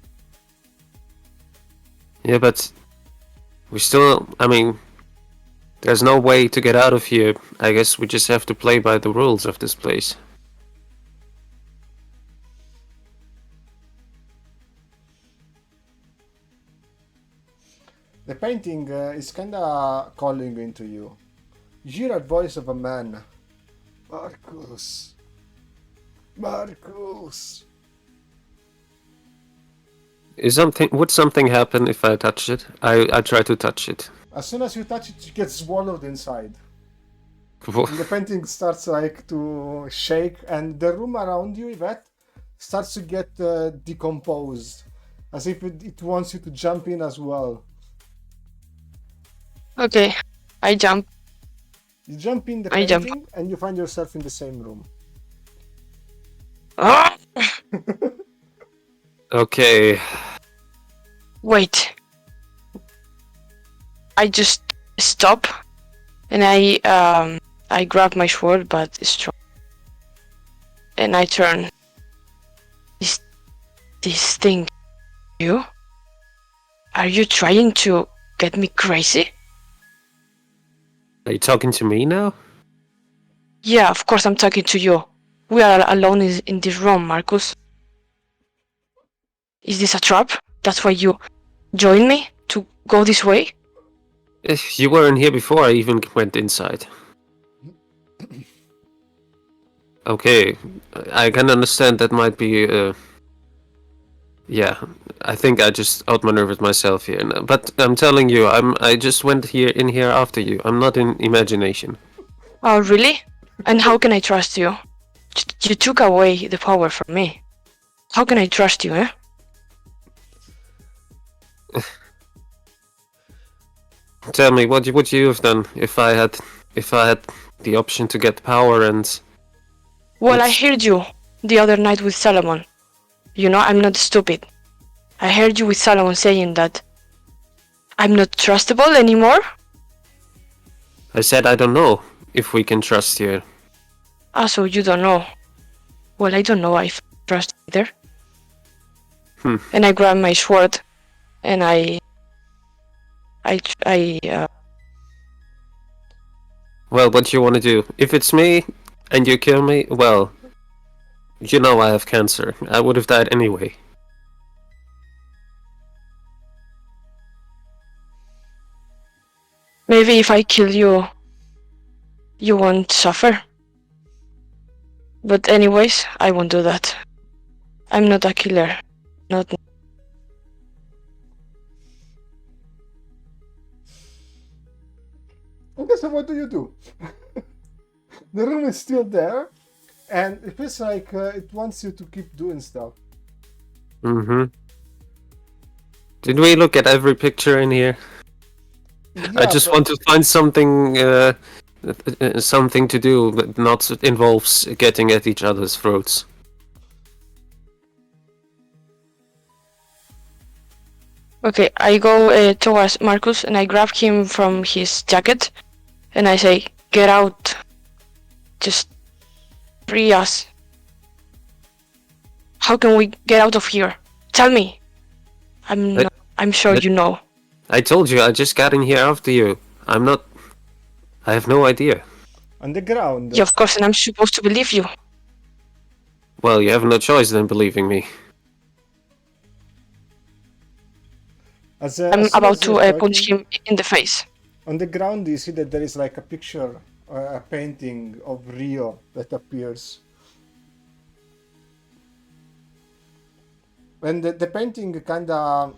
[SPEAKER 4] Yeah, but we still, I mean, there's no way to get out of here. I guess we just have to play by the rules of this place.
[SPEAKER 1] The painting is kind of calling into you. You hear a voice of a man. Marcus. Marcus.
[SPEAKER 4] Would something happen if I touch it? I try to touch it.
[SPEAKER 1] As soon as you touch it, you get swallowed inside. And the painting starts like to shake, and the room around you, Yvette, starts to get decomposed, as if it wants you to jump in as well.
[SPEAKER 2] Okay, I jump.
[SPEAKER 1] You jump in the
[SPEAKER 2] I jump.
[SPEAKER 1] painting, and you find yourself in the same room.
[SPEAKER 2] Ah!
[SPEAKER 4] Okay.
[SPEAKER 2] Wait. I just stop, and I grab my sword, but it's strong, and I turn. This thing, you? Are you trying to get me crazy?
[SPEAKER 4] Are you talking to me now?
[SPEAKER 2] Yeah, of course I'm talking to you. We are alone in this room, Marcus. Is this a trap? That's why you joined me to go this way?
[SPEAKER 4] You weren't here before I even went inside. Okay, I can understand that might be. Yeah, I think I just outmaneuvered myself here. But I'm telling you, I just went in here after you. I'm not in imagination.
[SPEAKER 2] Oh, really? And how can I trust you? You took away the power from me. How can I trust you, eh?
[SPEAKER 4] Tell me, what would you have done if I had the option to get power and?
[SPEAKER 2] Well, I
[SPEAKER 4] It's-
[SPEAKER 2] heard you the other night with Solomon. You know, I'm not stupid. I heard you with Solomon saying that I'm not trustable anymore.
[SPEAKER 4] I said I don't know if we can trust you.
[SPEAKER 2] Ah, so you don't know. Well, I don't know if I trust either. And I grab my sword, and
[SPEAKER 4] Well, what do you want to do? If it's me and you kill me, well, you know I have cancer. I would have died anyway.
[SPEAKER 2] maybe if I kill you, you won't suffer. But anyways, I won't do that. I'm not a killer. Not.
[SPEAKER 1] Okay, so what do? The room is still there, and it feels like it wants you to keep doing stuff.
[SPEAKER 4] Did we look at every picture in here? I just
[SPEAKER 1] but-
[SPEAKER 4] want to find something, something to do that not involves getting at each other's throats.
[SPEAKER 2] Okay, I go towards Marcus and I grab him from his jacket and I say, "Get out. Just free us. How can we get out of here? Tell me." I'm sure you know.
[SPEAKER 4] I told you I just got in here after you. I have no idea.
[SPEAKER 1] On the ground.
[SPEAKER 2] Yeah, of course, and I'm supposed to believe you.
[SPEAKER 4] Well, you have no choice than believing me.
[SPEAKER 2] I'm
[SPEAKER 1] As soon
[SPEAKER 2] about
[SPEAKER 1] as you're
[SPEAKER 2] to punch
[SPEAKER 1] talking,
[SPEAKER 2] him in the face.
[SPEAKER 1] on the ground you see that there is like a picture, a painting of Rio that appears. And the painting kinda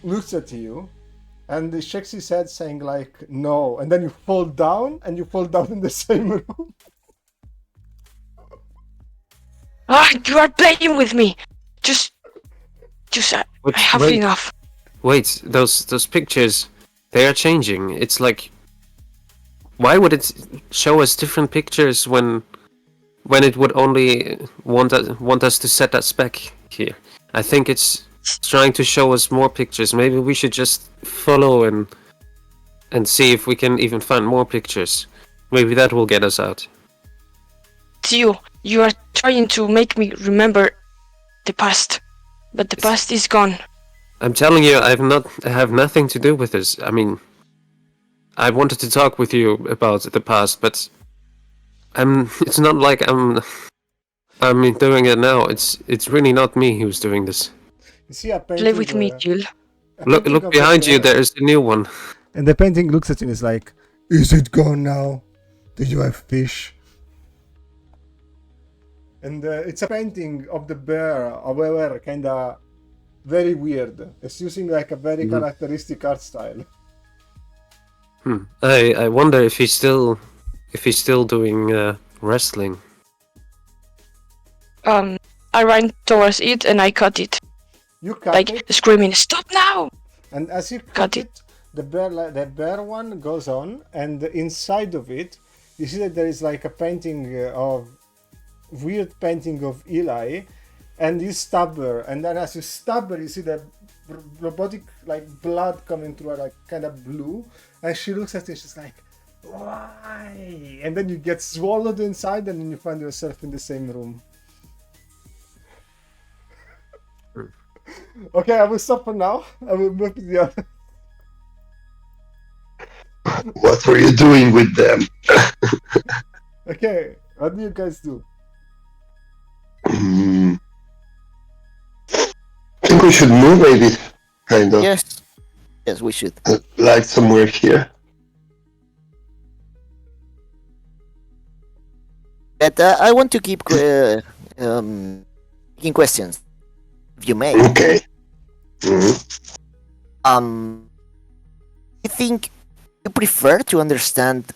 [SPEAKER 1] looks at you and he shakes his head saying like, no. And then you fall down and you fall down in the same room.
[SPEAKER 2] Ah, you are playing with me. Just, I have
[SPEAKER 4] Wait.
[SPEAKER 2] enough.
[SPEAKER 4] Wait, those pictures, they are changing. It's like, why would it show us different pictures when it would only want us to set us back here? I think it's trying to show us more pictures. Maybe we should just follow and see if we can even find more pictures. Maybe that will get us out.
[SPEAKER 2] It's you are trying to make me remember the past, but the past is gone.
[SPEAKER 4] I'm telling you, I have nothing to do with this. I mean, I wanted to talk with you about the past, but it's not like I'm doing it now. It's really not me who's doing this.
[SPEAKER 1] You see a painting.
[SPEAKER 2] Play with me, Jill.
[SPEAKER 4] Look behind you. There is the new one.
[SPEAKER 1] And the painting looks at you and is like, is it gone now? Do you have fish? And it's a painting of the bear, however, kinda very weird. It's using like a very characteristic art style.
[SPEAKER 4] I wonder if he's still doing wrestling.
[SPEAKER 2] I ran towards it and I cut it,
[SPEAKER 1] You cut
[SPEAKER 2] like
[SPEAKER 1] it,
[SPEAKER 2] screaming, "Stop now!"
[SPEAKER 1] and as you
[SPEAKER 2] cut
[SPEAKER 1] cut
[SPEAKER 2] it.
[SPEAKER 1] it, the bear one goes on, and inside of it, you see that there is like a painting of weird painting of Eli, and you stab her, and then as you stab her, you see the robotic like blood coming through her, like kind of blue, and she looks at you, she's like, why? And then you get swallowed inside, and then you find yourself in the same room. Okay, I will stop for now. I will move to the other.
[SPEAKER 3] What were you doing with them?
[SPEAKER 1] Okay, what do you guys do?
[SPEAKER 3] I think we should move, maybe, kind of.
[SPEAKER 5] Yes, we should.
[SPEAKER 3] Like somewhere here.
[SPEAKER 5] But I want to keep taking questions, if you may.
[SPEAKER 3] Okay. Mhm.
[SPEAKER 5] You think you prefer to understand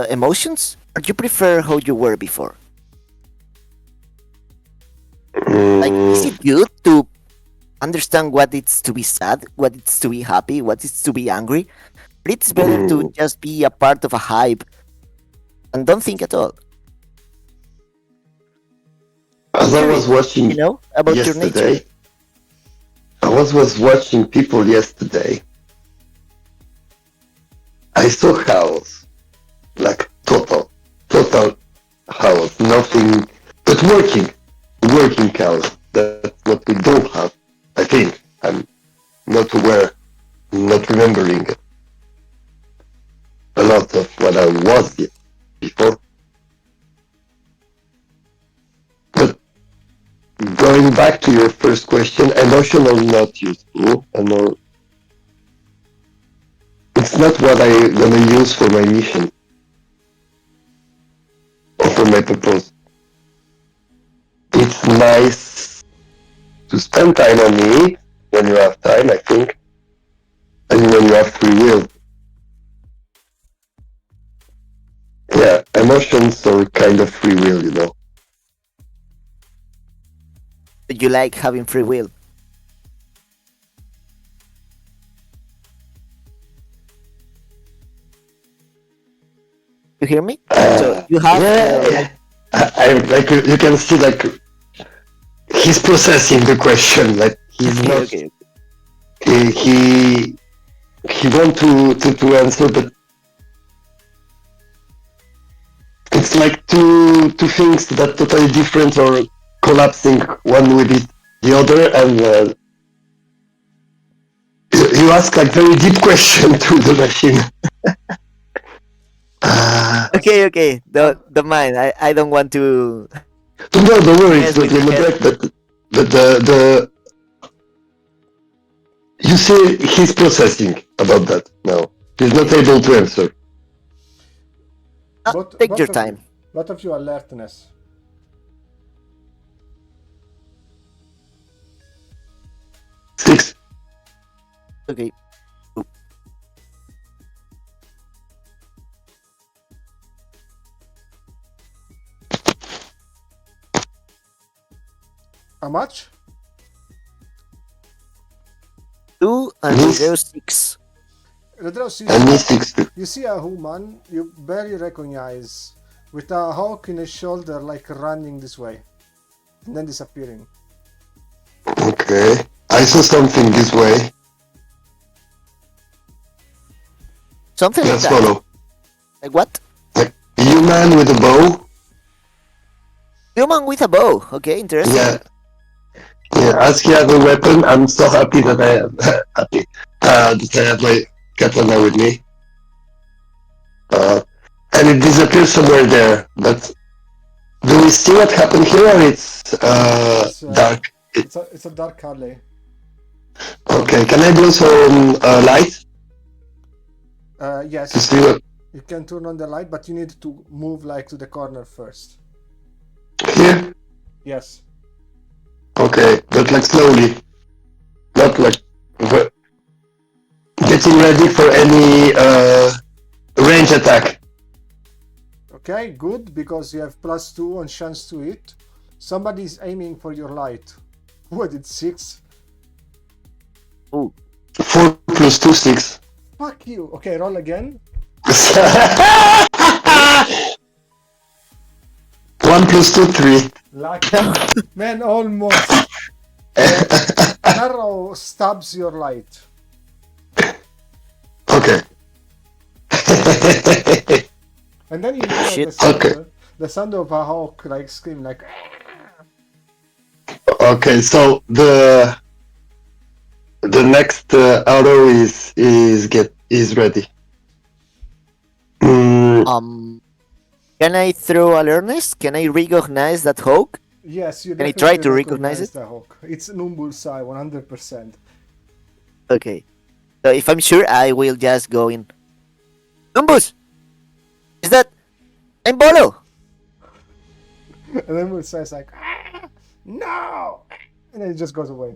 [SPEAKER 5] emotions, or do you prefer how you were before? Like, is it good to understand what it's to be sad, what it's to be happy, what it's to be angry? Or it's better to just be a part of a hype and don't think at all?
[SPEAKER 3] As I was watching
[SPEAKER 5] You know, about your nature.
[SPEAKER 3] yesterday, I was watching people yesterday. I saw chaos, like total chaos. Nothing but working chaos. That's what we don't have. I think I'm not aware, not remembering a lot of what I was before. But going back to your first question, emotional not useful. It's not what I'm gonna use for my mission or for my purpose. It's nice to spend time on it when you have time, I think, and when you have free will. Yeah, emotions are kind of free will, you know.
[SPEAKER 5] Do you like having free will? You hear me? So you have
[SPEAKER 3] Yeah, I like you can see like he's processing the question, like he's not
[SPEAKER 5] okay.
[SPEAKER 3] he want to answer, but it's like two things that totally different or collapsing one with the other, and you ask like very deep question to the machine.
[SPEAKER 5] Okay. The mind. I don't want to.
[SPEAKER 3] No, don't worry,
[SPEAKER 5] Yes,
[SPEAKER 3] it's not
[SPEAKER 5] with your
[SPEAKER 3] like that, but the you see he's processing about that now. He's not able to answer.
[SPEAKER 5] Take your time.
[SPEAKER 1] What of your alertness?
[SPEAKER 3] 6.
[SPEAKER 5] Okay.
[SPEAKER 1] How much?
[SPEAKER 5] 2 and
[SPEAKER 3] Yes.
[SPEAKER 5] 06.
[SPEAKER 1] Redros,
[SPEAKER 3] And me 6.
[SPEAKER 1] you see a human you barely recognize with a hawk in his shoulder, like running this way and then disappearing.
[SPEAKER 3] Okay. I saw something this way.
[SPEAKER 5] Something like
[SPEAKER 3] Let's
[SPEAKER 5] that.
[SPEAKER 3] follow.
[SPEAKER 5] Like what?
[SPEAKER 3] Like human with a bow.
[SPEAKER 5] Human with a bow. Okay, interesting.
[SPEAKER 3] Yeah. Yeah. As he has a weapon, I'm so happy that I am happy that I have my katana with me. And it disappears somewhere there. But do we see what happened here, or it's dark?
[SPEAKER 1] It's a dark alley.
[SPEAKER 3] Okay. Can I blow some light
[SPEAKER 1] Yes,
[SPEAKER 3] to see what
[SPEAKER 1] you can turn on the light, but you need to move like to the corner first.
[SPEAKER 3] here?
[SPEAKER 1] Yes.
[SPEAKER 3] Okay, but like slowly, not like getting ready for any range attack.
[SPEAKER 1] Okay, good, because you have +2 on chance to hit. Somebody's aiming for your light. What, it's 6?
[SPEAKER 5] Oh,
[SPEAKER 3] 4 plus 2, 6.
[SPEAKER 1] Fuck you. Okay, roll again.
[SPEAKER 3] 1 plus 2, 3.
[SPEAKER 1] Lucky. Man, almost. Arrow stabs your light.
[SPEAKER 3] Okay.
[SPEAKER 1] And then you hear
[SPEAKER 5] Shit.
[SPEAKER 1] the sound of a hawk like scream like.
[SPEAKER 3] Okay, so the next arrow is ready.
[SPEAKER 5] Can I throw alertness? Can I recognize that hawk?
[SPEAKER 1] Yes, you
[SPEAKER 5] Can I
[SPEAKER 1] definitely
[SPEAKER 5] try to recognize it?
[SPEAKER 1] the hawk. It's Numbulsai 100%.
[SPEAKER 5] Okay. So if I'm sure, I will just go in. Numbus! Is that... I'm Bolo!
[SPEAKER 1] And then Numbulsai is like, no! And then it just goes away.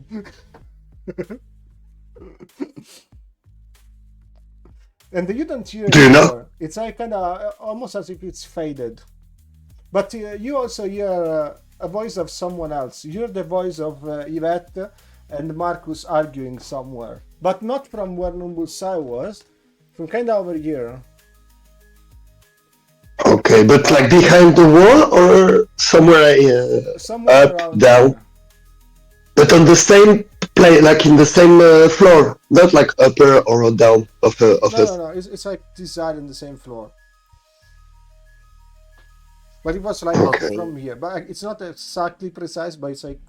[SPEAKER 1] And you don't hear it
[SPEAKER 3] Do you know?
[SPEAKER 1] anymore. It's like kind of almost as if it's faded. But you also hear a voice of someone else. You hear the voice of Yvette and Marcus arguing somewhere. But not from where Numbulsai was, from kind of over here.
[SPEAKER 3] Okay, but like behind the wall or somewhere
[SPEAKER 1] Somewhere
[SPEAKER 3] up,
[SPEAKER 1] around
[SPEAKER 3] down?
[SPEAKER 1] here.
[SPEAKER 3] But on the same plane, like in the same floor, not like upper or down of a.
[SPEAKER 1] No. It's like this side in the same floor. But it was like
[SPEAKER 3] Okay.
[SPEAKER 1] from here. But it's not exactly precise, but it's like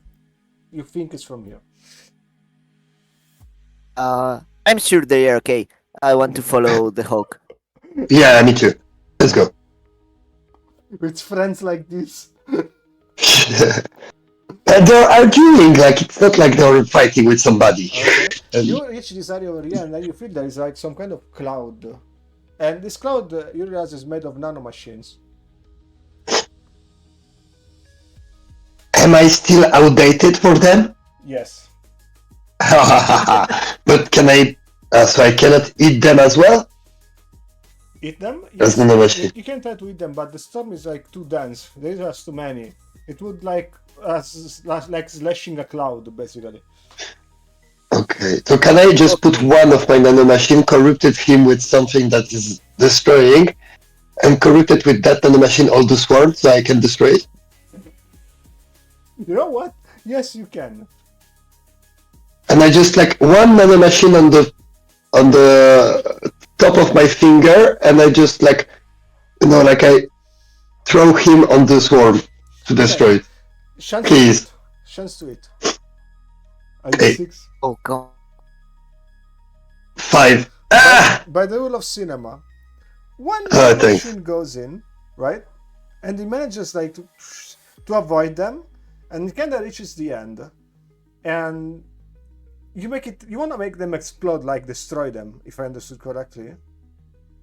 [SPEAKER 1] you think it's from here.
[SPEAKER 5] I'm sure they are okay. I want to follow the hawk.
[SPEAKER 3] Yeah, me too. Let's go.
[SPEAKER 1] With friends like this.
[SPEAKER 3] And they're arguing, like it's not like they're fighting with somebody.
[SPEAKER 1] Okay.
[SPEAKER 3] And-
[SPEAKER 1] You reach this area over here, and then you feel there is like some kind of cloud. And this cloud, you realize, is made of nanomachines.
[SPEAKER 3] Am I still outdated for them?
[SPEAKER 1] Yes.
[SPEAKER 3] But can I? So I cannot eat them as well?
[SPEAKER 1] Eat them?
[SPEAKER 3] That's
[SPEAKER 1] Yes.
[SPEAKER 3] nanomachine.
[SPEAKER 1] You can try to eat them, but the storm is like too dense. There is just too many. It would like slashing a cloud, basically.
[SPEAKER 3] Okay. So can I just put one of my nanomachine, corrupted him with something that is destroying, and corrupted with that nanomachine all the swarm so I can destroy it?
[SPEAKER 1] You know what? Yes, you can.
[SPEAKER 3] and I just like one nanomachine on the top of my finger, and I just like, like I throw him on the swarm to destroy it.
[SPEAKER 1] Chance
[SPEAKER 3] Please.
[SPEAKER 1] to it. Chance to it.
[SPEAKER 3] Okay.
[SPEAKER 1] 6.
[SPEAKER 5] Oh god.
[SPEAKER 3] 5. Ah!
[SPEAKER 1] By the rule of cinema, one
[SPEAKER 3] Thanks.
[SPEAKER 1] machine goes in, right? And he manages like to avoid them, and it kind of reaches the end. And you want to make them explode, like destroy them, if I understood correctly.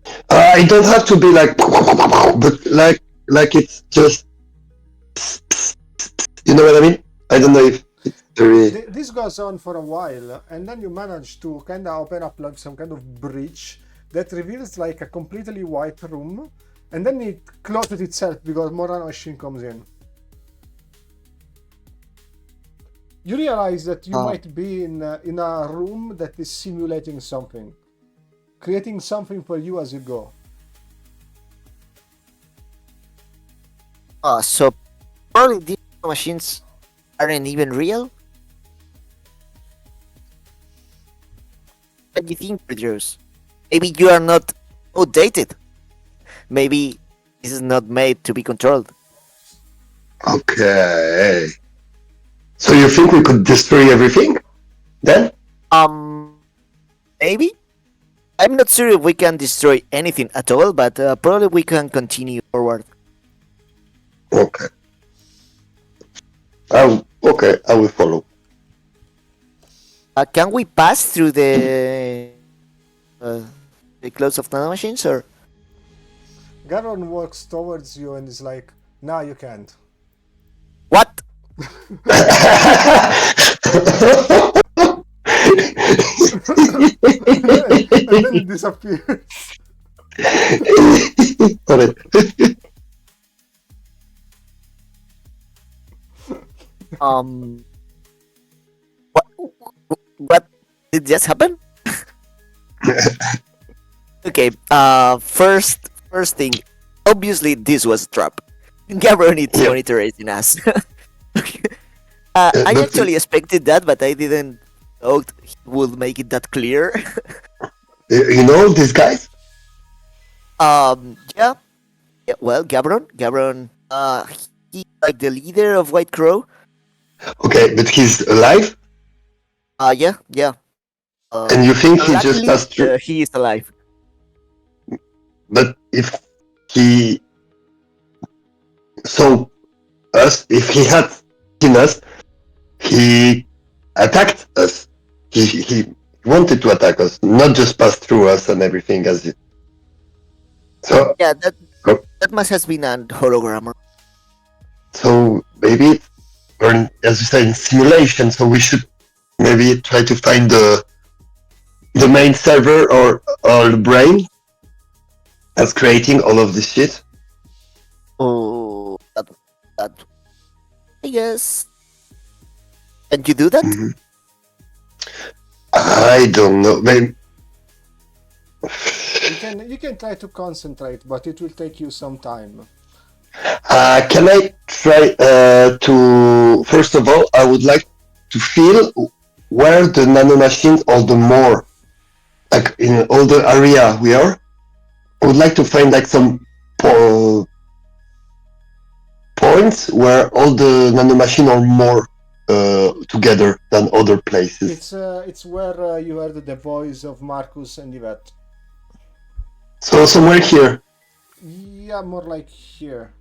[SPEAKER 3] It don't have to be like, but like it's just, you know what I mean? I don't know if it's very.
[SPEAKER 1] This goes on for a while, and then you manage to kind of open up like some kind of breach that reveals like a completely white room, and then it closes itself because more machine comes in. You realize that you might be in a room that is simulating something, creating something for you as you go.
[SPEAKER 5] So probably these machines aren't even real? What do you think, Pedros? Maybe you are not outdated. Maybe this is not made to be controlled.
[SPEAKER 3] Okay. So you think we could destroy everything then?
[SPEAKER 5] Maybe? I'm not sure if we can destroy anything at all, but probably we can continue forward.
[SPEAKER 3] Okay. I will follow.
[SPEAKER 5] Can we pass through the close of nanomachines, or?
[SPEAKER 1] Garon walks towards you and is like, "Nah, you can't."
[SPEAKER 5] What?
[SPEAKER 1] And then it disappears.
[SPEAKER 3] Got it.
[SPEAKER 5] What did just happen? Okay. First thing. Obviously, this was a trap. Gabriel is monitoring us. I
[SPEAKER 3] but-
[SPEAKER 5] actually expected that, but I didn't thought he would make it that clear.
[SPEAKER 3] You know these guys?
[SPEAKER 5] Yeah. Well, Gabron, he's like the leader of White Crow.
[SPEAKER 3] Okay, but he's alive?
[SPEAKER 5] Yeah.
[SPEAKER 3] And you think he just
[SPEAKER 5] luckily,
[SPEAKER 3] passed through?
[SPEAKER 5] he is alive.
[SPEAKER 3] But if he saw us, if he had seen us, he attacked us. He wanted to attack us, not just pass through us and everything as it. So
[SPEAKER 5] Yeah, that
[SPEAKER 3] Oh.
[SPEAKER 5] that must have been a hologram.
[SPEAKER 3] so maybe we're as you said in simulation, so we should maybe try to find the main server or the brain that's creating all of this shit.
[SPEAKER 5] Oh, that. I guess. Can you do that?
[SPEAKER 3] Mhm. I don't know. Maybe
[SPEAKER 1] You can try to concentrate, but it will take you some time.
[SPEAKER 3] can I try to first of all? I would like to feel where the nanomachines or the more like in all the area we are. I would like to find like some points where all the nanomachines are more together than other places.
[SPEAKER 1] It's where you heard the voice of Marcus and Yvette.
[SPEAKER 3] So somewhere here.
[SPEAKER 1] Yeah, more like here.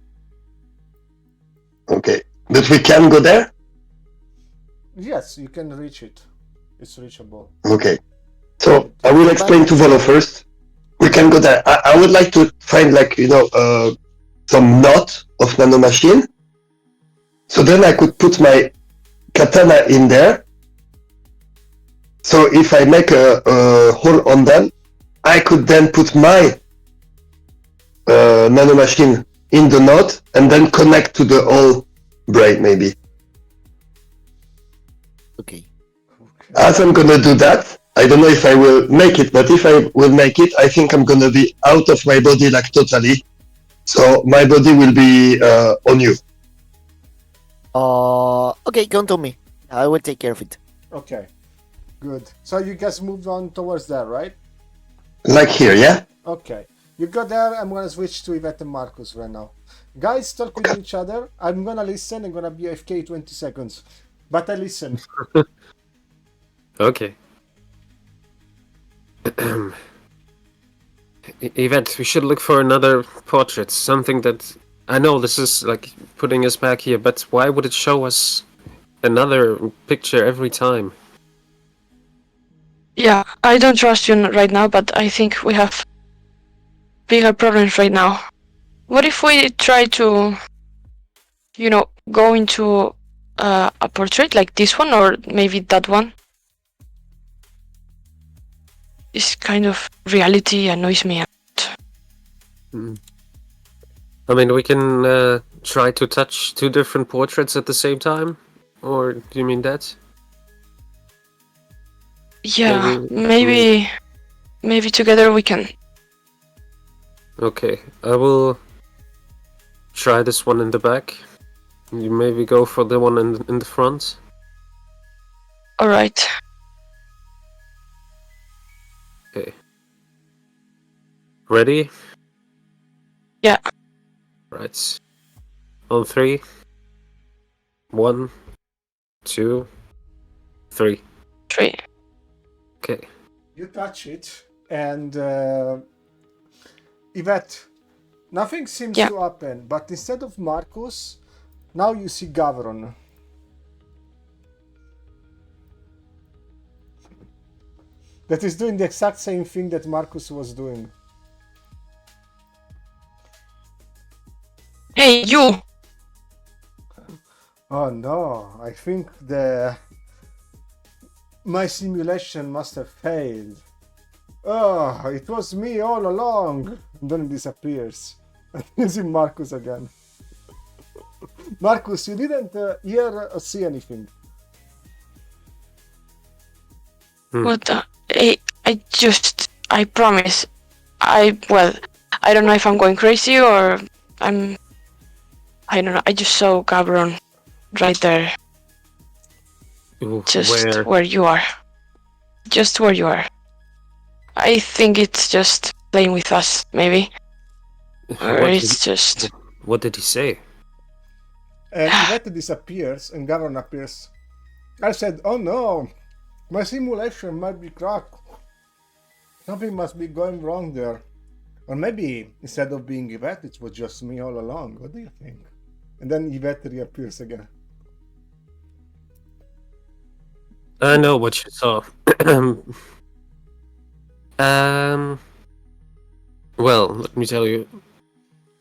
[SPEAKER 3] Okay, but we can go there.
[SPEAKER 1] Yes, you can reach it. It's reachable.
[SPEAKER 3] Okay, so I will explain to Volo first. We can go there. I would like to find like some knot of nanomachine. So then I could put my katana in there. So if I make a hole on them, I could then put my nanomachine in the knot and then connect to the whole brain maybe.
[SPEAKER 5] Okay.
[SPEAKER 3] As I'm gonna do that, I don't know if I will make it, but if I will make it, I think I'm gonna be out of my body like totally. So my body will be on you.
[SPEAKER 5] Okay, come to me. I will take care of it.
[SPEAKER 1] Okay. Good. So you guys moved on towards there, right?
[SPEAKER 3] Like here, yeah?
[SPEAKER 1] Okay. You got there. I'm gonna switch to Yvette and Marcus right now. Guys, talk with each other. I'm gonna listen. I'm gonna be AFK 20 seconds. But I listen.
[SPEAKER 4] Okay. Yvette, we should look for another portrait. Something that... I know this is like putting us back here, but why would it show us another picture every time?
[SPEAKER 2] Yeah, I don't trust you right now, but I think we have bigger problems right now. What if we try to, go into a portrait like this one, or maybe that one? This kind of reality annoys me.
[SPEAKER 4] I mean, we can try to touch two different portraits at the same time? Or do you mean that?
[SPEAKER 2] Yeah, maybe together we can.
[SPEAKER 4] Okay, I will try this one in the back. You maybe go for the one in the front.
[SPEAKER 2] All right.
[SPEAKER 4] Okay. Ready?
[SPEAKER 2] Yeah.
[SPEAKER 4] Right. On 3. 1, 2, 3.
[SPEAKER 2] 3.
[SPEAKER 4] Okay.
[SPEAKER 1] You touch it, and Yvette, nothing seems to happen. But instead of Marcus, now you see Gavron. That is doing the exact same thing that Marcus was doing.
[SPEAKER 2] Hey, you!
[SPEAKER 1] Oh no, I think my simulation must have failed. Oh, it was me all along. And then it disappears. You see Marcus again. Marcus, you didn't hear or see anything.
[SPEAKER 2] What the? I promise. I don't know if I'm going crazy or I don't know. I just saw Gabron right there.
[SPEAKER 4] Ooh,
[SPEAKER 2] Just where you are. Just where you are. I think it's just playing with us, maybe. Or it's just...
[SPEAKER 4] What did he say?
[SPEAKER 1] And Yvette disappears and Gavron appears. I said, oh no, my simulation might be cracked. Something must be going wrong there. Or maybe instead of being Yvette, it was just me all along. What do you think? And then Yvette reappears again.
[SPEAKER 4] I know what you saw. Well, let me tell you.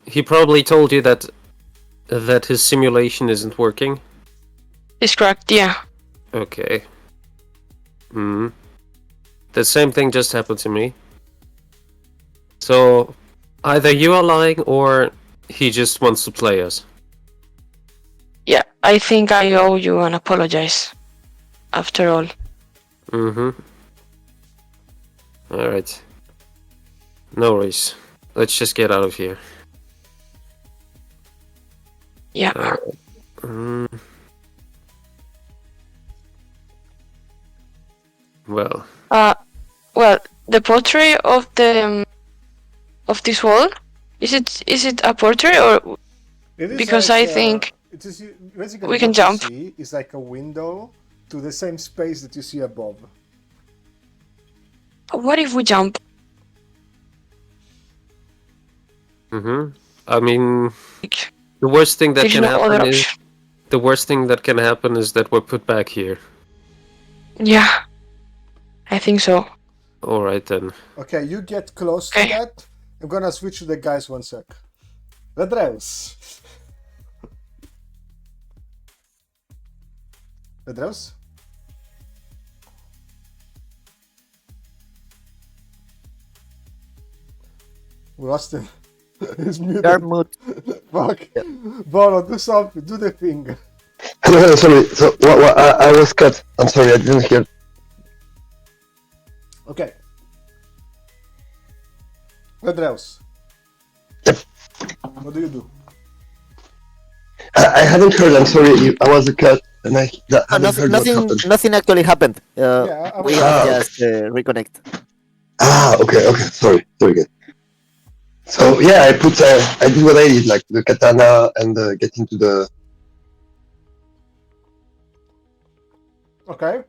[SPEAKER 4] He probably told you that his simulation isn't working.
[SPEAKER 2] It's cracked, yeah.
[SPEAKER 4] Okay. The same thing just happened to me. So, either you are lying or he just wants to play us.
[SPEAKER 2] Yeah, I think I owe you an apologize. After all.
[SPEAKER 4] Alright. No worries. Let's just get out of here.
[SPEAKER 2] Yeah.
[SPEAKER 4] Well.
[SPEAKER 2] Well, the portrait of the of this wall, is it a portrait or? Because
[SPEAKER 1] like,
[SPEAKER 2] I think
[SPEAKER 1] it is basically
[SPEAKER 2] we can
[SPEAKER 1] what
[SPEAKER 2] jump.
[SPEAKER 1] You see is like a window to the same space that you see above.
[SPEAKER 2] What if we jump?
[SPEAKER 4] I mean, the worst thing that can happen is that we're put back here.
[SPEAKER 2] Yeah, I think so.
[SPEAKER 4] All right then.
[SPEAKER 1] Okay, you get close to that. I'm gonna switch to the guys 1 sec. Redreus. Redreus? We lost him. He's muted. Fuck.
[SPEAKER 5] Yep.
[SPEAKER 1] Bolo, do something. Do the thing.
[SPEAKER 3] Hello, sorry. So, what, I was cut. I'm sorry, I didn't hear.
[SPEAKER 1] Okay. Redreus.
[SPEAKER 3] Yep.
[SPEAKER 1] What do you do?
[SPEAKER 3] I hadn't heard. I'm sorry. I was cut. and I haven't
[SPEAKER 5] nothing,
[SPEAKER 3] heard what happened.
[SPEAKER 5] nothing actually happened.
[SPEAKER 1] Yeah,
[SPEAKER 5] We
[SPEAKER 1] was-
[SPEAKER 5] have
[SPEAKER 3] Ah,
[SPEAKER 5] just reconnect.
[SPEAKER 3] okay. Sorry good. So yeah, I did what I did, like the katana and get into the.
[SPEAKER 1] Okay.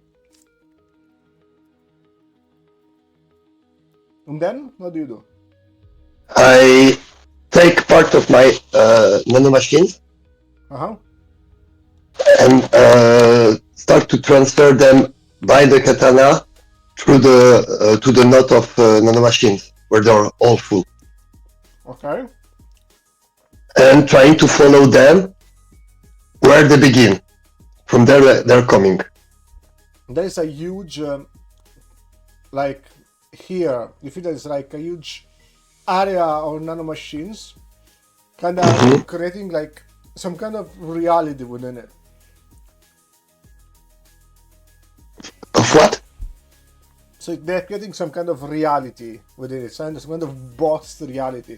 [SPEAKER 1] And then what do you do?
[SPEAKER 3] I take part of my nanomachines
[SPEAKER 1] Uh-huh.
[SPEAKER 3] and start to transfer them by the katana through the to the knot of nanomachines where they're all full,
[SPEAKER 1] Okay.
[SPEAKER 3] and trying to follow them where they begin. From there, they're coming.
[SPEAKER 1] There is a huge, like here, you feel there's like a huge area of nanomachines, kind of creating like some kind of reality within it.
[SPEAKER 3] Of what?
[SPEAKER 1] So they're creating some kind of reality within it, some kind of boxed reality.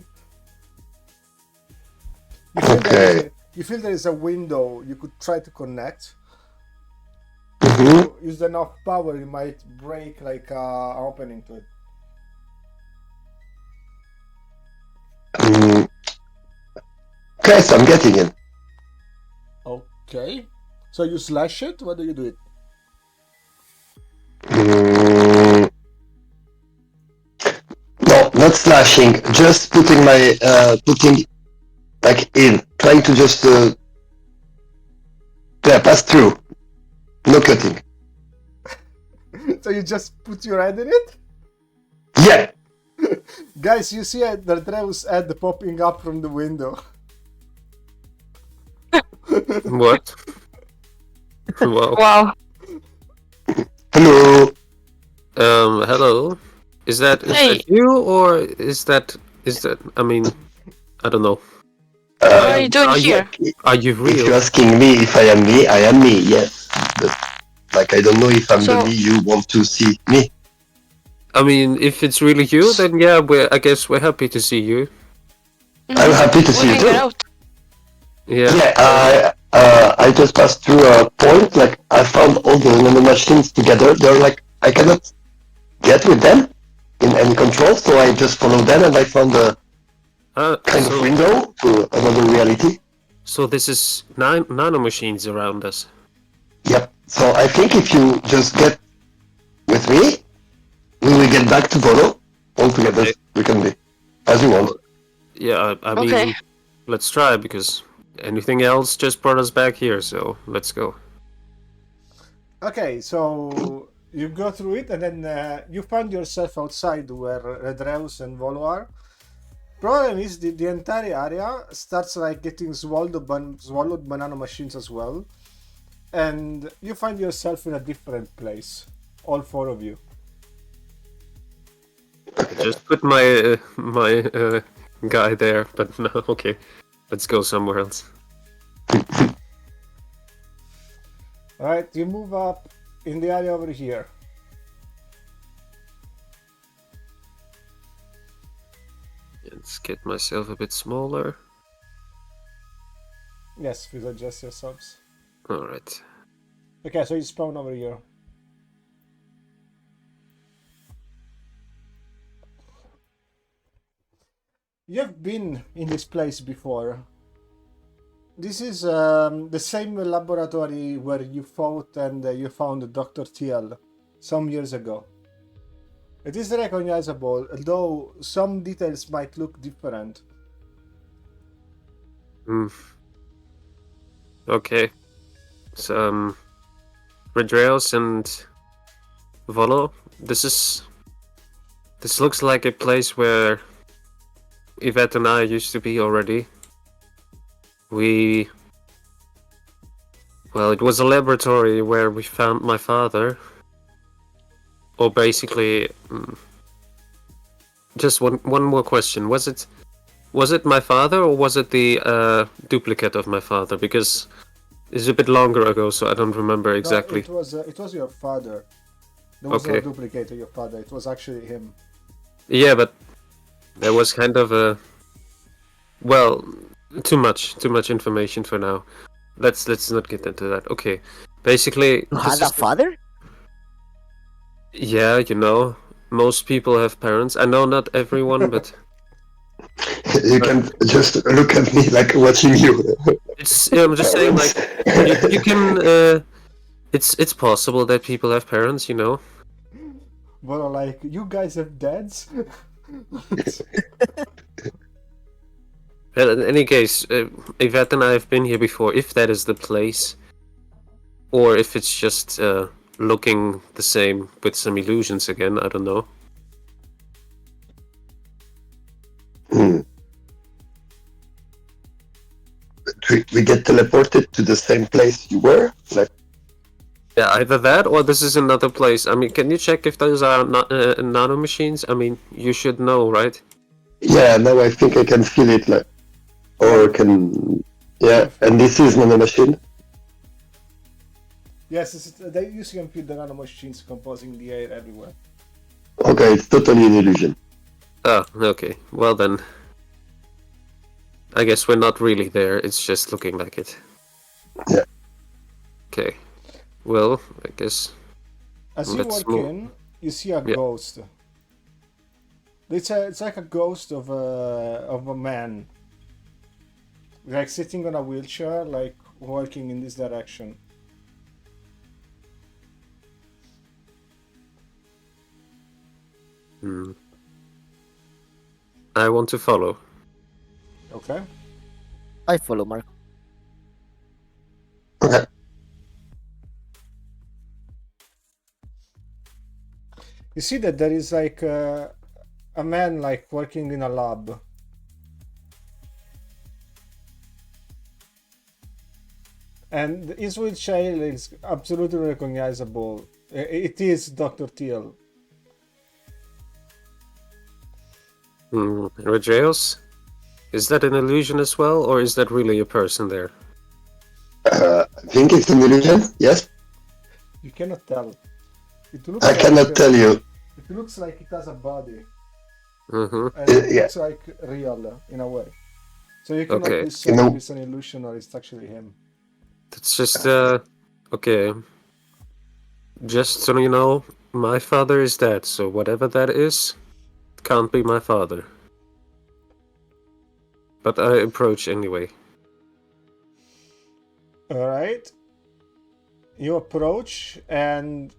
[SPEAKER 1] You feel,
[SPEAKER 3] Okay.
[SPEAKER 1] you feel there is a window you could try to connect.
[SPEAKER 3] Mhm.
[SPEAKER 1] Use enough power, you might break like an opening to it.
[SPEAKER 3] Okay, so I'm getting it.
[SPEAKER 1] Okay. So you slash it? What do you do it?
[SPEAKER 3] No, not slashing. Just putting my putting like in, trying to just pass through. No cutting.
[SPEAKER 1] So you just put your head in it?
[SPEAKER 3] Yeah.
[SPEAKER 1] Guys, you see the Dreus head popping up from the window.
[SPEAKER 4] What? Wow.
[SPEAKER 2] Wow.
[SPEAKER 3] Hello.
[SPEAKER 4] Hello. Is that
[SPEAKER 2] Hey.
[SPEAKER 4] you or is that I mean, I don't know.
[SPEAKER 2] What are you doing
[SPEAKER 4] are you-
[SPEAKER 2] here?
[SPEAKER 4] Are you
[SPEAKER 3] If
[SPEAKER 4] real?
[SPEAKER 3] you're asking me if I am me, I am me. Yes. But like I don't know if I'm the
[SPEAKER 2] So-
[SPEAKER 3] me you want to see me.
[SPEAKER 4] I mean, if it's really you, then yeah, I guess we're happy to see you.
[SPEAKER 3] I'm happy to
[SPEAKER 2] We'll
[SPEAKER 3] see you
[SPEAKER 2] hang it
[SPEAKER 3] too.
[SPEAKER 2] out.
[SPEAKER 4] Yeah.
[SPEAKER 3] Yeah, I just passed through a point, like I found all the nanomachines together. They're like, I cannot get with them in any control, so I just followed them and I found a kind of
[SPEAKER 4] So,
[SPEAKER 3] window to another reality.
[SPEAKER 4] so this is nanomachines around us.
[SPEAKER 3] Yep. So I think if you just get with me, we will get back to Volo all together.
[SPEAKER 4] Okay.
[SPEAKER 3] We can be as you want.
[SPEAKER 4] Yeah, I mean,
[SPEAKER 2] Okay.
[SPEAKER 4] let's try because anything else just brought us back here. So let's go.
[SPEAKER 1] Okay, so you go through it and then you find yourself outside where Redreus and Volo are. Problem is the entire area starts like getting swallowed by nanomachines as well. And you find yourself in a different place. All four of you.
[SPEAKER 4] Just put my guy there, but no, okay. Let's go somewhere else.
[SPEAKER 1] Alright, you move up in the area over here.
[SPEAKER 4] Let's get myself a bit smaller.
[SPEAKER 1] Yes, please adjust yourselves.
[SPEAKER 4] All right.
[SPEAKER 1] Okay, so you spawn over here. You've been in this place before. This is the same laboratory where you fought and you found Dr. TL some years ago. It is recognizable, although some details might look different.
[SPEAKER 4] Hmm. Okay. So, Redreus and Volo. This looks like a place where Yvette and I used to be already. Well, it was a laboratory where we found my father. Or basically, just one more question. Was it my father or was it the duplicate of my father? Because it's a bit longer ago, so I don't remember exactly.
[SPEAKER 1] No, it was your father. There was no
[SPEAKER 4] Okay.
[SPEAKER 1] duplicate of your father. It was actually him.
[SPEAKER 4] Yeah, but there was kind of a too much information for now. let's not get into that. Okay, basically,
[SPEAKER 5] You
[SPEAKER 4] this
[SPEAKER 5] had a
[SPEAKER 4] is
[SPEAKER 5] father?
[SPEAKER 4] yeah, most people have parents. I know not everyone, but
[SPEAKER 3] You can just look at me like watching you.
[SPEAKER 4] I'm just saying,
[SPEAKER 3] Parents.
[SPEAKER 4] like, you can. It's possible that people have parents,
[SPEAKER 1] But like, you guys have dads?
[SPEAKER 4] Well, in any case, Yvette and I have been here before. If that is the place, or if it's just looking the same with some illusions again, I don't know.
[SPEAKER 3] Hmm. We get teleported to the same place you were? Like,
[SPEAKER 4] Yeah, either that or this is another place. I mean, can you check if those are nano machines? I mean, you should know, right?
[SPEAKER 3] yeah, now I think I can feel it, like, or can, yeah, and this is not a machine.
[SPEAKER 1] Yes, they use can feel the nano machines composing the air everywhere.
[SPEAKER 3] Okay, it's totally an illusion.
[SPEAKER 4] Oh, okay. Well then, I guess we're not really there. It's just looking like it.
[SPEAKER 3] Yeah.
[SPEAKER 4] Okay. Well, I guess.
[SPEAKER 1] As you
[SPEAKER 4] Let's
[SPEAKER 1] walk
[SPEAKER 4] move.
[SPEAKER 1] in, you see a
[SPEAKER 4] Yeah.
[SPEAKER 1] ghost. It's like a ghost of a man, like sitting on a wheelchair, like walking in this direction.
[SPEAKER 4] Hmm. I want to follow.
[SPEAKER 1] Okay.
[SPEAKER 5] I follow Mark.
[SPEAKER 3] Okay.
[SPEAKER 1] You see that there is like a man like working in a lab. And his wheelchair is absolutely recognizable. It is Dr. Teal.
[SPEAKER 4] Rodrios? Is that an illusion as well, or is that really a person there?
[SPEAKER 3] I think it's an illusion, yes?
[SPEAKER 1] You cannot tell. It looks
[SPEAKER 3] I cannot tell you.
[SPEAKER 1] It looks like it has a body.
[SPEAKER 4] Mm-hmm.
[SPEAKER 1] And it
[SPEAKER 3] Yeah.
[SPEAKER 1] looks like real in a way. So you cannot
[SPEAKER 4] Okay.
[SPEAKER 1] discern
[SPEAKER 3] You know-
[SPEAKER 1] if it's an illusion or it's actually him.
[SPEAKER 4] That's just, okay. Just so you know, my father is dead, so whatever that is, can't be my father. But I approach anyway.
[SPEAKER 1] Alright. You approach and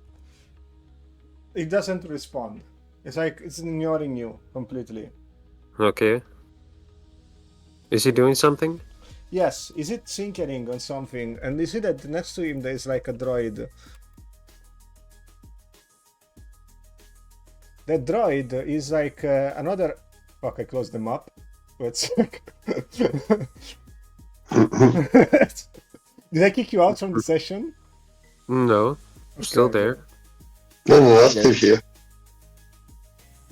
[SPEAKER 1] it doesn't respond. It's like it's ignoring you completely.
[SPEAKER 4] Okay. Is he doing something?
[SPEAKER 1] Yes, is it tinkering on something? And you see that next to him there is like a droid. That droid is like another. Fuck! I closed them up. Let's. Did I kick you out from the session?
[SPEAKER 4] No, I'm still
[SPEAKER 1] Okay.
[SPEAKER 4] there.
[SPEAKER 3] No, I'm still here.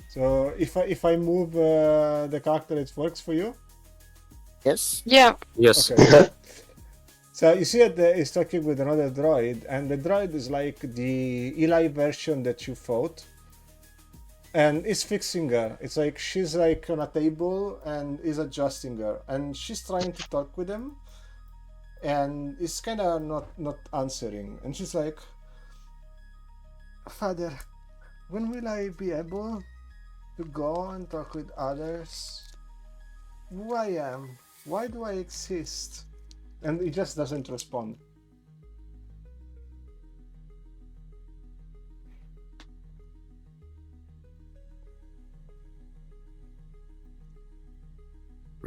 [SPEAKER 1] So if I move the character, it works for you.
[SPEAKER 5] Yes.
[SPEAKER 2] Yeah.
[SPEAKER 4] Yes.
[SPEAKER 1] Okay. So you see that he's talking with another droid, and the droid is like the Eli version that you fought, and he's fixing her. It's like she's like on a table and he's adjusting her, and she's trying to talk with him, and he's kind of not answering, and she's like, "Father, when will I be able to go and talk with others? Who I am? Why do I exist?" And he just doesn't respond.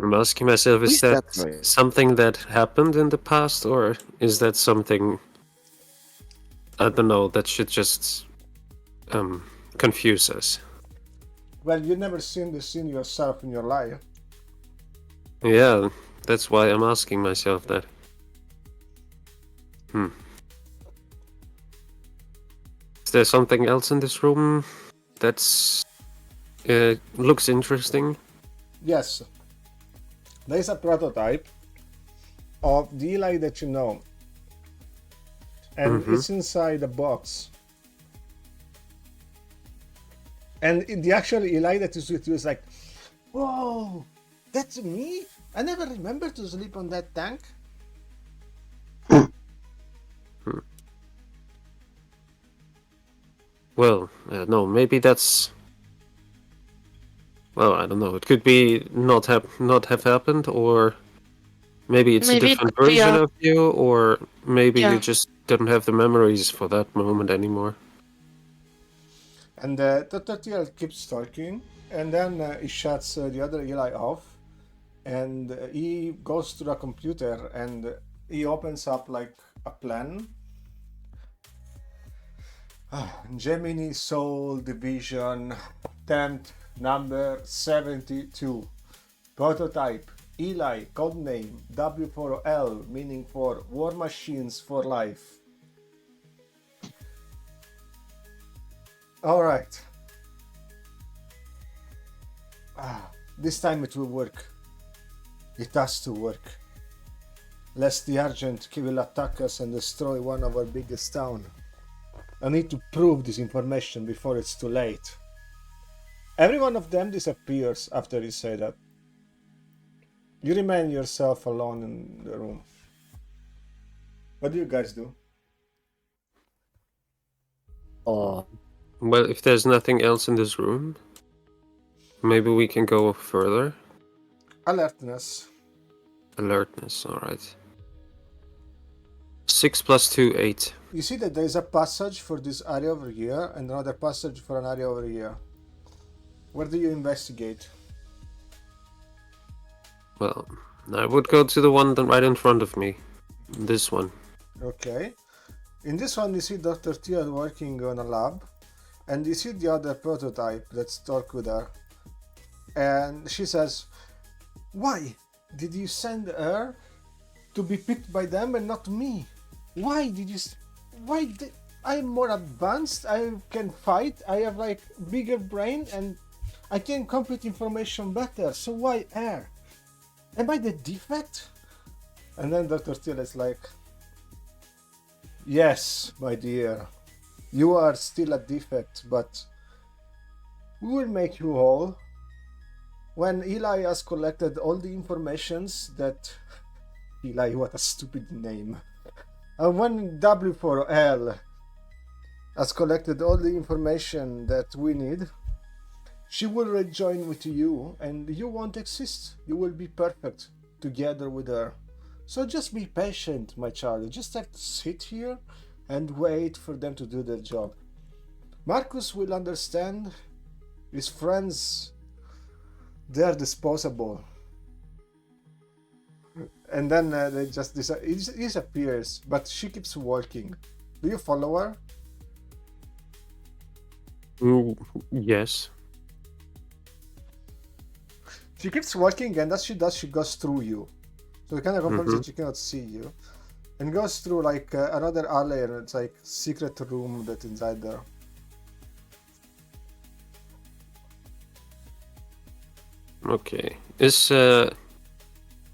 [SPEAKER 4] I'm asking myself,
[SPEAKER 5] Who
[SPEAKER 4] is
[SPEAKER 5] is
[SPEAKER 4] that
[SPEAKER 5] that droid?
[SPEAKER 4] something that happened in the past, or is that something, I don't know, that should just confuse us?
[SPEAKER 1] Well, you've never seen the scene yourself in your life.
[SPEAKER 4] Yeah, that's why I'm asking myself that. Is there something else in this room that's looks interesting?
[SPEAKER 1] Yes, there is a prototype of the Eli that you know, and it's inside a box. And the actual Eli that is with you is like, "Whoa, that's me! I never remember to sleep on that tank."
[SPEAKER 4] Well, no, maybe that's. Well, I don't know. It could be not have happened, or maybe it's a
[SPEAKER 2] Maybe it
[SPEAKER 4] different
[SPEAKER 2] could be
[SPEAKER 4] version
[SPEAKER 2] a
[SPEAKER 4] of you, or maybe you
[SPEAKER 2] yeah.
[SPEAKER 4] just don't have the memories for that moment anymore.
[SPEAKER 1] And Dr. TL keeps talking, and then he shuts the other Eli off, and he goes to the computer and he opens up like a plan. Gemini Soul Division, attempt number 72. Prototype Eli, codename W4L, meaning for War Machines for Life. All right. This time it will work. It has to work. Lest the Argent will attack us and destroy one of our biggest town. I need to prove this information before it's too late. Every one of them disappears after you say that. You remain yourself alone in the room. What do you guys do?
[SPEAKER 5] Oh,
[SPEAKER 4] Well, if there's nothing else in this room, maybe we can go further.
[SPEAKER 1] Alertness.
[SPEAKER 4] Alertness, alright. 6 + 2, 8.
[SPEAKER 1] You see that there is a passage for this area over here and another passage for an area over here. Where do you investigate?
[SPEAKER 4] Well, I would go to the one right in front of me. This one.
[SPEAKER 1] Okay. In this one you see Dr. Tia working on a lab, and you see the other prototype that's talk with her. And she says, "Why did you send her to be picked by them and not me? Why did you... I'm more advanced, I can fight, I have like bigger brain and I can compute information better, so why her? Am I the defect?" And then Dr. Steele is like, "Yes, my dear, you are still a defect, but we will make you whole. When Eli has collected all the informations that..." Eli, what a stupid name. And when W4L has collected all the information that we need, she will rejoin with you and you won't exist. You will be perfect together with her. So just be patient, my child. You just have to sit here and wait for them to do their job. Marcus will understand. His friends, they're disposable. And then they just it disappears, but she keeps walking. Do you follow her?
[SPEAKER 4] Yes.
[SPEAKER 1] She keeps walking, and as she does, she goes through you. So it kind of confirms that she cannot see you. And goes through like another alley, and it's like secret room that's inside there.
[SPEAKER 4] Okay. Is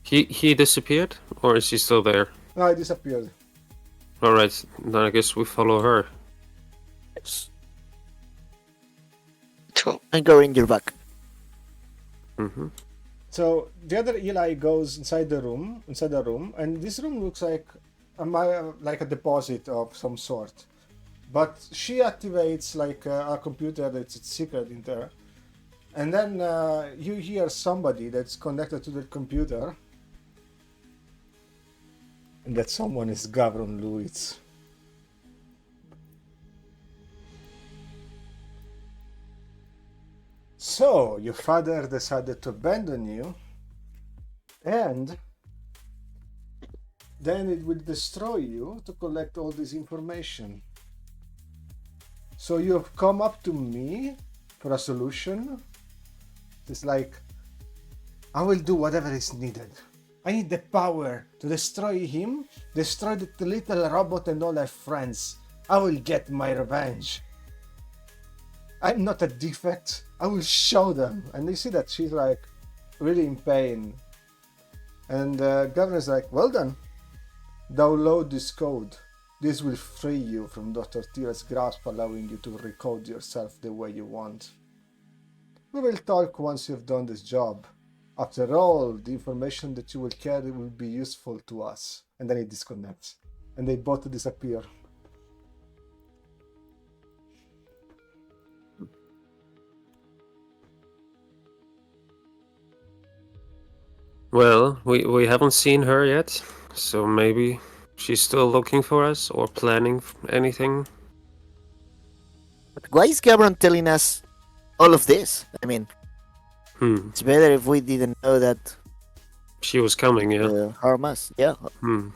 [SPEAKER 4] he disappeared, or is he still there?
[SPEAKER 1] No, it disappeared.
[SPEAKER 4] Alright, then I guess we follow her.
[SPEAKER 5] yes.
[SPEAKER 2] Two.
[SPEAKER 5] I'm going your back.
[SPEAKER 4] Mm-hmm.
[SPEAKER 1] So the other Eli goes inside the room, and this room looks like a deposit of some sort. But she activates like a computer that's secret in there, and then you hear somebody that's connected to the computer, and that someone is Gavron Lewis. So, your father decided to abandon you, and then it will destroy you to collect all this information. So you have come up to me for a solution. It's like, I will do whatever is needed. I need the power to destroy him, destroy the little robot and all her friends. I will get my revenge. I'm not a defect. I will show them. And you see that she's like really in pain. And Governor's like, well done. Download this code. This will free you from Dr. Tira's grasp, allowing you to recode yourself the way you want. We will talk once you've done this job. After all, the information that you will carry will be useful to us. And then it disconnects. and they both disappear.
[SPEAKER 4] Well, we haven't seen her yet, so maybe she's still looking for us or planning anything.
[SPEAKER 5] But why is Gabron telling us all of this? I mean,
[SPEAKER 4] Hmm.
[SPEAKER 5] it's better if we didn't know that
[SPEAKER 4] She was coming, yeah.
[SPEAKER 5] harm us. Yeah.
[SPEAKER 4] Hmm.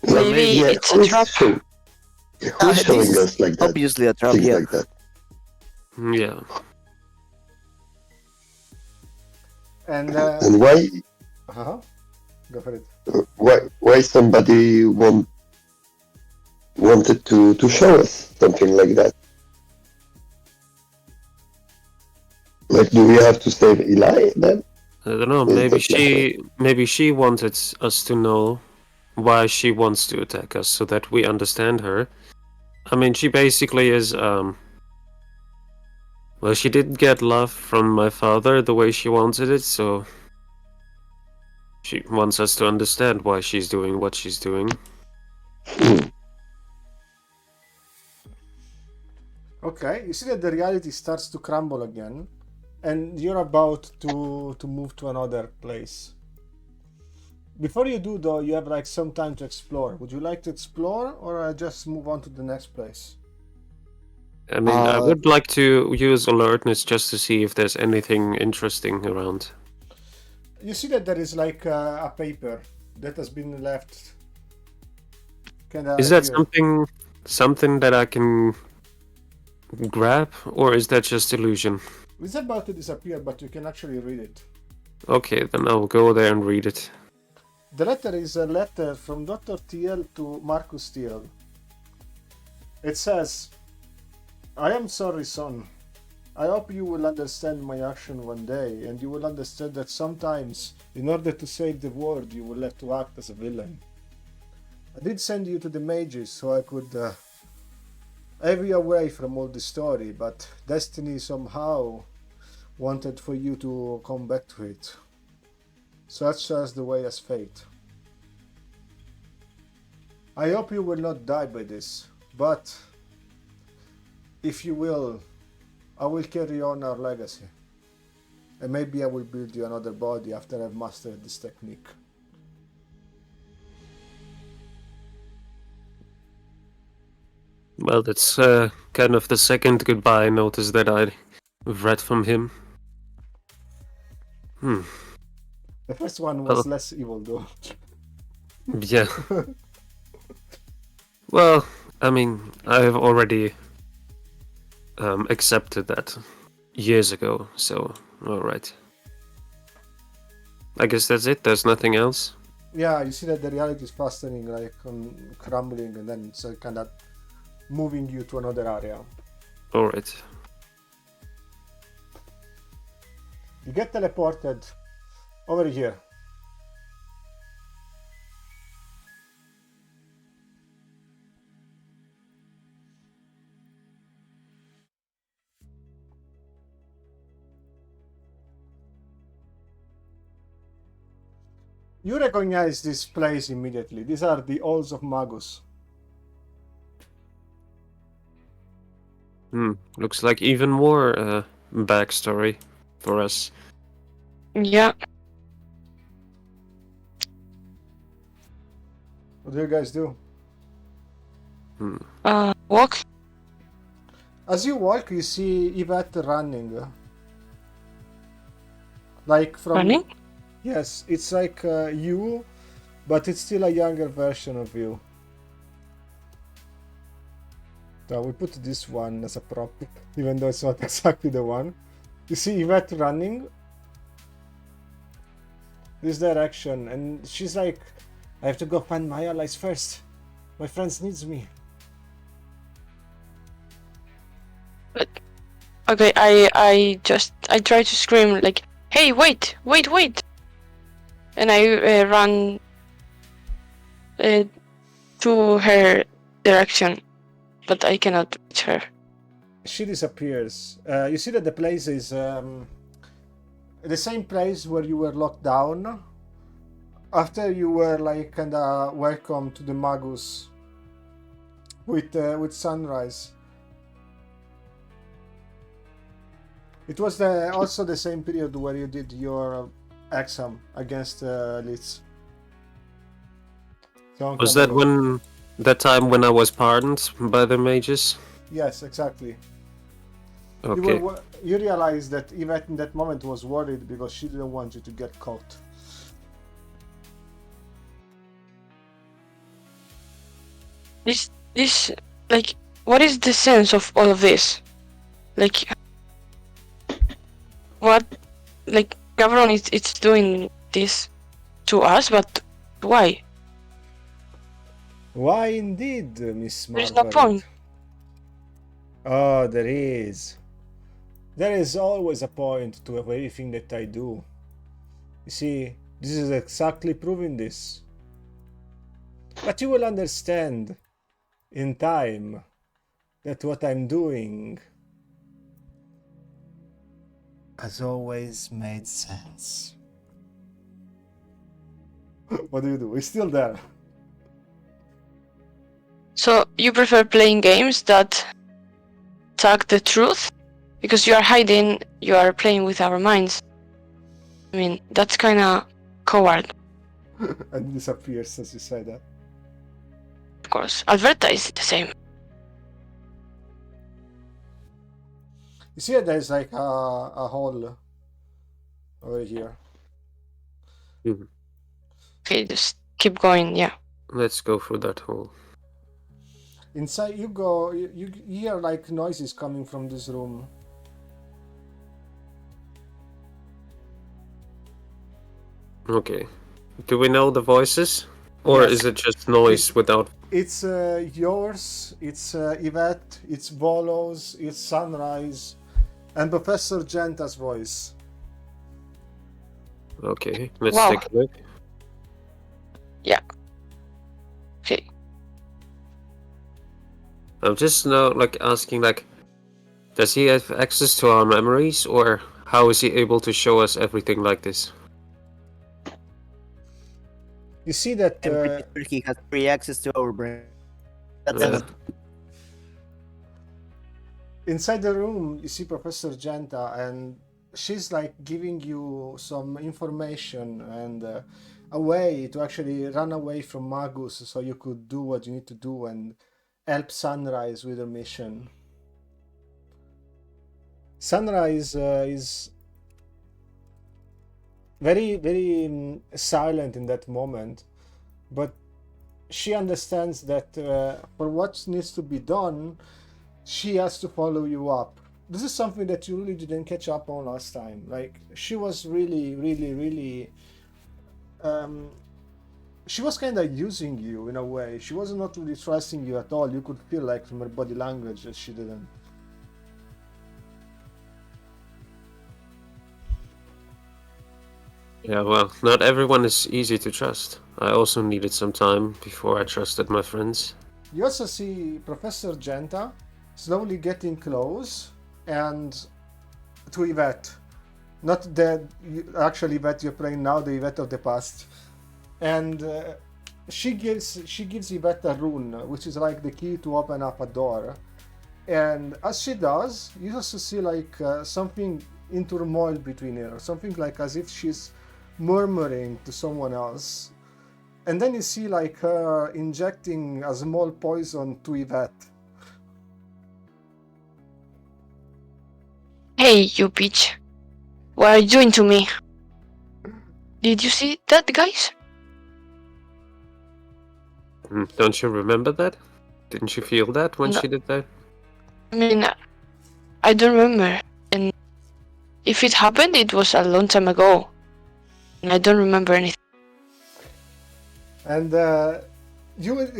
[SPEAKER 2] Maybe
[SPEAKER 3] Yeah,
[SPEAKER 2] it's a trap.
[SPEAKER 3] Who's showing
[SPEAKER 5] This is
[SPEAKER 3] us like that?
[SPEAKER 5] obviously a trap.
[SPEAKER 3] Things
[SPEAKER 5] Yeah.
[SPEAKER 3] like that.
[SPEAKER 4] Yeah.
[SPEAKER 1] And
[SPEAKER 3] And why
[SPEAKER 1] go for it.
[SPEAKER 3] why somebody wanted to show us something like that? Like, do we have to save Eli then?
[SPEAKER 4] I don't know.
[SPEAKER 3] Is that
[SPEAKER 4] Maybe she wanted us to know why she wants to attack us, so that we understand her. I mean, she basically is. Well, she didn't get love from my father the way she wanted it, so she wants us to understand why she's doing what she's doing.
[SPEAKER 1] Okay, you see that the reality starts to crumble again, and you're about to move to another place. Before you do, though, you have like some time to explore. Would you like to explore, or just move on to the next place?
[SPEAKER 4] I mean, I
[SPEAKER 5] Uh,
[SPEAKER 4] would like to use alertness just to see if there's anything interesting around.
[SPEAKER 1] You see that there is like a paper that has been left.
[SPEAKER 4] Is that something that I can grab, or is that just illusion?
[SPEAKER 1] It's about to disappear, but you can actually read it.
[SPEAKER 4] Okay, then I'll go there and read it.
[SPEAKER 1] The letter is a letter from Dr. Thiel to Marcus Thiel. It says, I am sorry, son. I hope you will understand my action one day, and you will understand that sometimes, in order to save the world, you will have to act as a villain. I did send you to the mages so I could have you away from all the story, but destiny somehow wanted for you to come back to it. Such as the way as fate. I hope you will not die by this, but if you will, I will carry on our legacy. And maybe I will build you another body after I've mastered this technique.
[SPEAKER 4] Well, that's kind of the second goodbye notice that I've read from him.
[SPEAKER 1] The first one was
[SPEAKER 4] Well-
[SPEAKER 1] less evil though.
[SPEAKER 4] Yeah. Well, I mean, I've already accepted that years ago, so alright. I guess that's it, there's nothing else.
[SPEAKER 1] Yeah, you see that the reality is fastening, like crumbling, and then it's kind of moving you to another area.
[SPEAKER 4] Alright.
[SPEAKER 1] You get teleported over here. You recognize this place immediately. These are the Halls of Magus.
[SPEAKER 4] Looks like even more backstory for us.
[SPEAKER 2] Yeah.
[SPEAKER 1] What do you guys do?
[SPEAKER 2] Walk.
[SPEAKER 1] As you walk, you see Yvette running. Like from...
[SPEAKER 2] Running?
[SPEAKER 1] Yes, it's like you, but it's still a younger version of you. So we put this one as a prop, even though it's not exactly the one. You see Yvette running this direction, and she's like, I have to go find my allies first. My friends needs me.
[SPEAKER 2] Okay, I try to scream like, hey, wait! And I run to her direction, but I cannot reach her.
[SPEAKER 1] She disappears. You see that the place is the same place where you were locked down. after you were like kinda welcome to the Magus with Sunrise. It was also the same period where you did your exam against Litz.
[SPEAKER 4] Was that that time when I was pardoned by the mages?
[SPEAKER 1] Yes, exactly.
[SPEAKER 4] Okay.
[SPEAKER 1] You realized that Yvette in that moment was worried because she didn't want you to get caught.
[SPEAKER 2] This, like, what is the sense of all of this? Like, what, like, Gavron it's doing this to us, but why?
[SPEAKER 1] Why indeed, Miss
[SPEAKER 2] There's
[SPEAKER 1] Margaret?
[SPEAKER 2] no point.
[SPEAKER 1] Oh, there is. There is always a point to everything that I do. You see, this is exactly proving this. But you will understand in time that what I'm doing has always made sense. What do you do? We're still there.
[SPEAKER 2] So you prefer playing games that tag the truth? Because you are hiding, you are playing with our minds. I mean, that's kinda coward,
[SPEAKER 1] And disappears as you say that.
[SPEAKER 2] of course. Alberta is the same.
[SPEAKER 1] You see, there's like a hole over here.
[SPEAKER 4] Mhm.
[SPEAKER 2] Okay, just keep going, yeah.
[SPEAKER 4] Let's go through that hole.
[SPEAKER 1] Inside you go, you hear like noises coming from this room.
[SPEAKER 4] Okay. Do we know the voices? Or
[SPEAKER 1] Yes.
[SPEAKER 4] is it just noise without...
[SPEAKER 1] It's yours, it's Yvette, it's Volos, it's Sunrise, and Professor Genta's voice.
[SPEAKER 4] Okay, let's
[SPEAKER 2] Wow.
[SPEAKER 4] take a look.
[SPEAKER 2] Okay.
[SPEAKER 4] I'm just now like asking like, does he have access to our memories, or how is he able to show us everything like this?
[SPEAKER 1] You see that
[SPEAKER 5] I'm pretty sure he has free access to our brain. That's
[SPEAKER 4] Yeah.
[SPEAKER 5] it.
[SPEAKER 1] inside the room you see Professor Genta, and she's like giving you some information and a way to actually run away from Magus so you could do what you need to do and help Sunrise with her mission. Sunrise is very, very silent in that moment, but she understands that for what needs to be done, she has to follow you up. This is something that you really didn't catch up on last time. Like, she was really, really, really. She was kind of using you in a way. She was not really trusting you at all. You could feel like from her body language that she didn't.
[SPEAKER 4] Yeah, well, not everyone is easy to trust. I also needed some time before I trusted my friends.
[SPEAKER 1] You also see Professor Genta slowly getting close and to Yvette. Not the actually Yvette you're playing now, the Yvette of the past. And she gives Yvette a rune, which is like the key to open up a door. And as she does, you also see like something in turmoil between her, something like as if she's murmuring to someone else. And then you see like her injecting a small poison to Yvette.
[SPEAKER 2] Hey, you bitch. What are you doing to me? Did you see that, guys?
[SPEAKER 4] Don't you remember that? Didn't you feel that when
[SPEAKER 2] No.
[SPEAKER 4] she did that?
[SPEAKER 2] I mean, I don't remember. And if it happened, it was a long time ago. And I don't remember anything.
[SPEAKER 1] And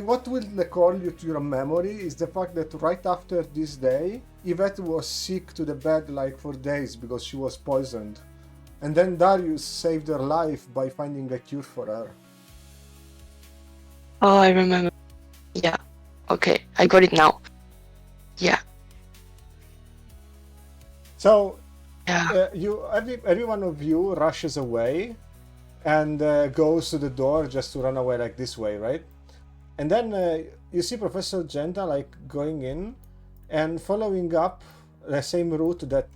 [SPEAKER 1] what will recall you to your memory is the fact that right after this day, Yvette was sick to the bed like for days because she was poisoned. And then Darius saved her life by finding a cure for her.
[SPEAKER 2] Oh, I remember. Yeah. Okay, I got it now. Yeah.
[SPEAKER 1] So
[SPEAKER 2] Yeah.
[SPEAKER 1] every one of you rushes away, and goes to the door just to run away like this way, right? And then you see Professor Genta like going in and following up the same route that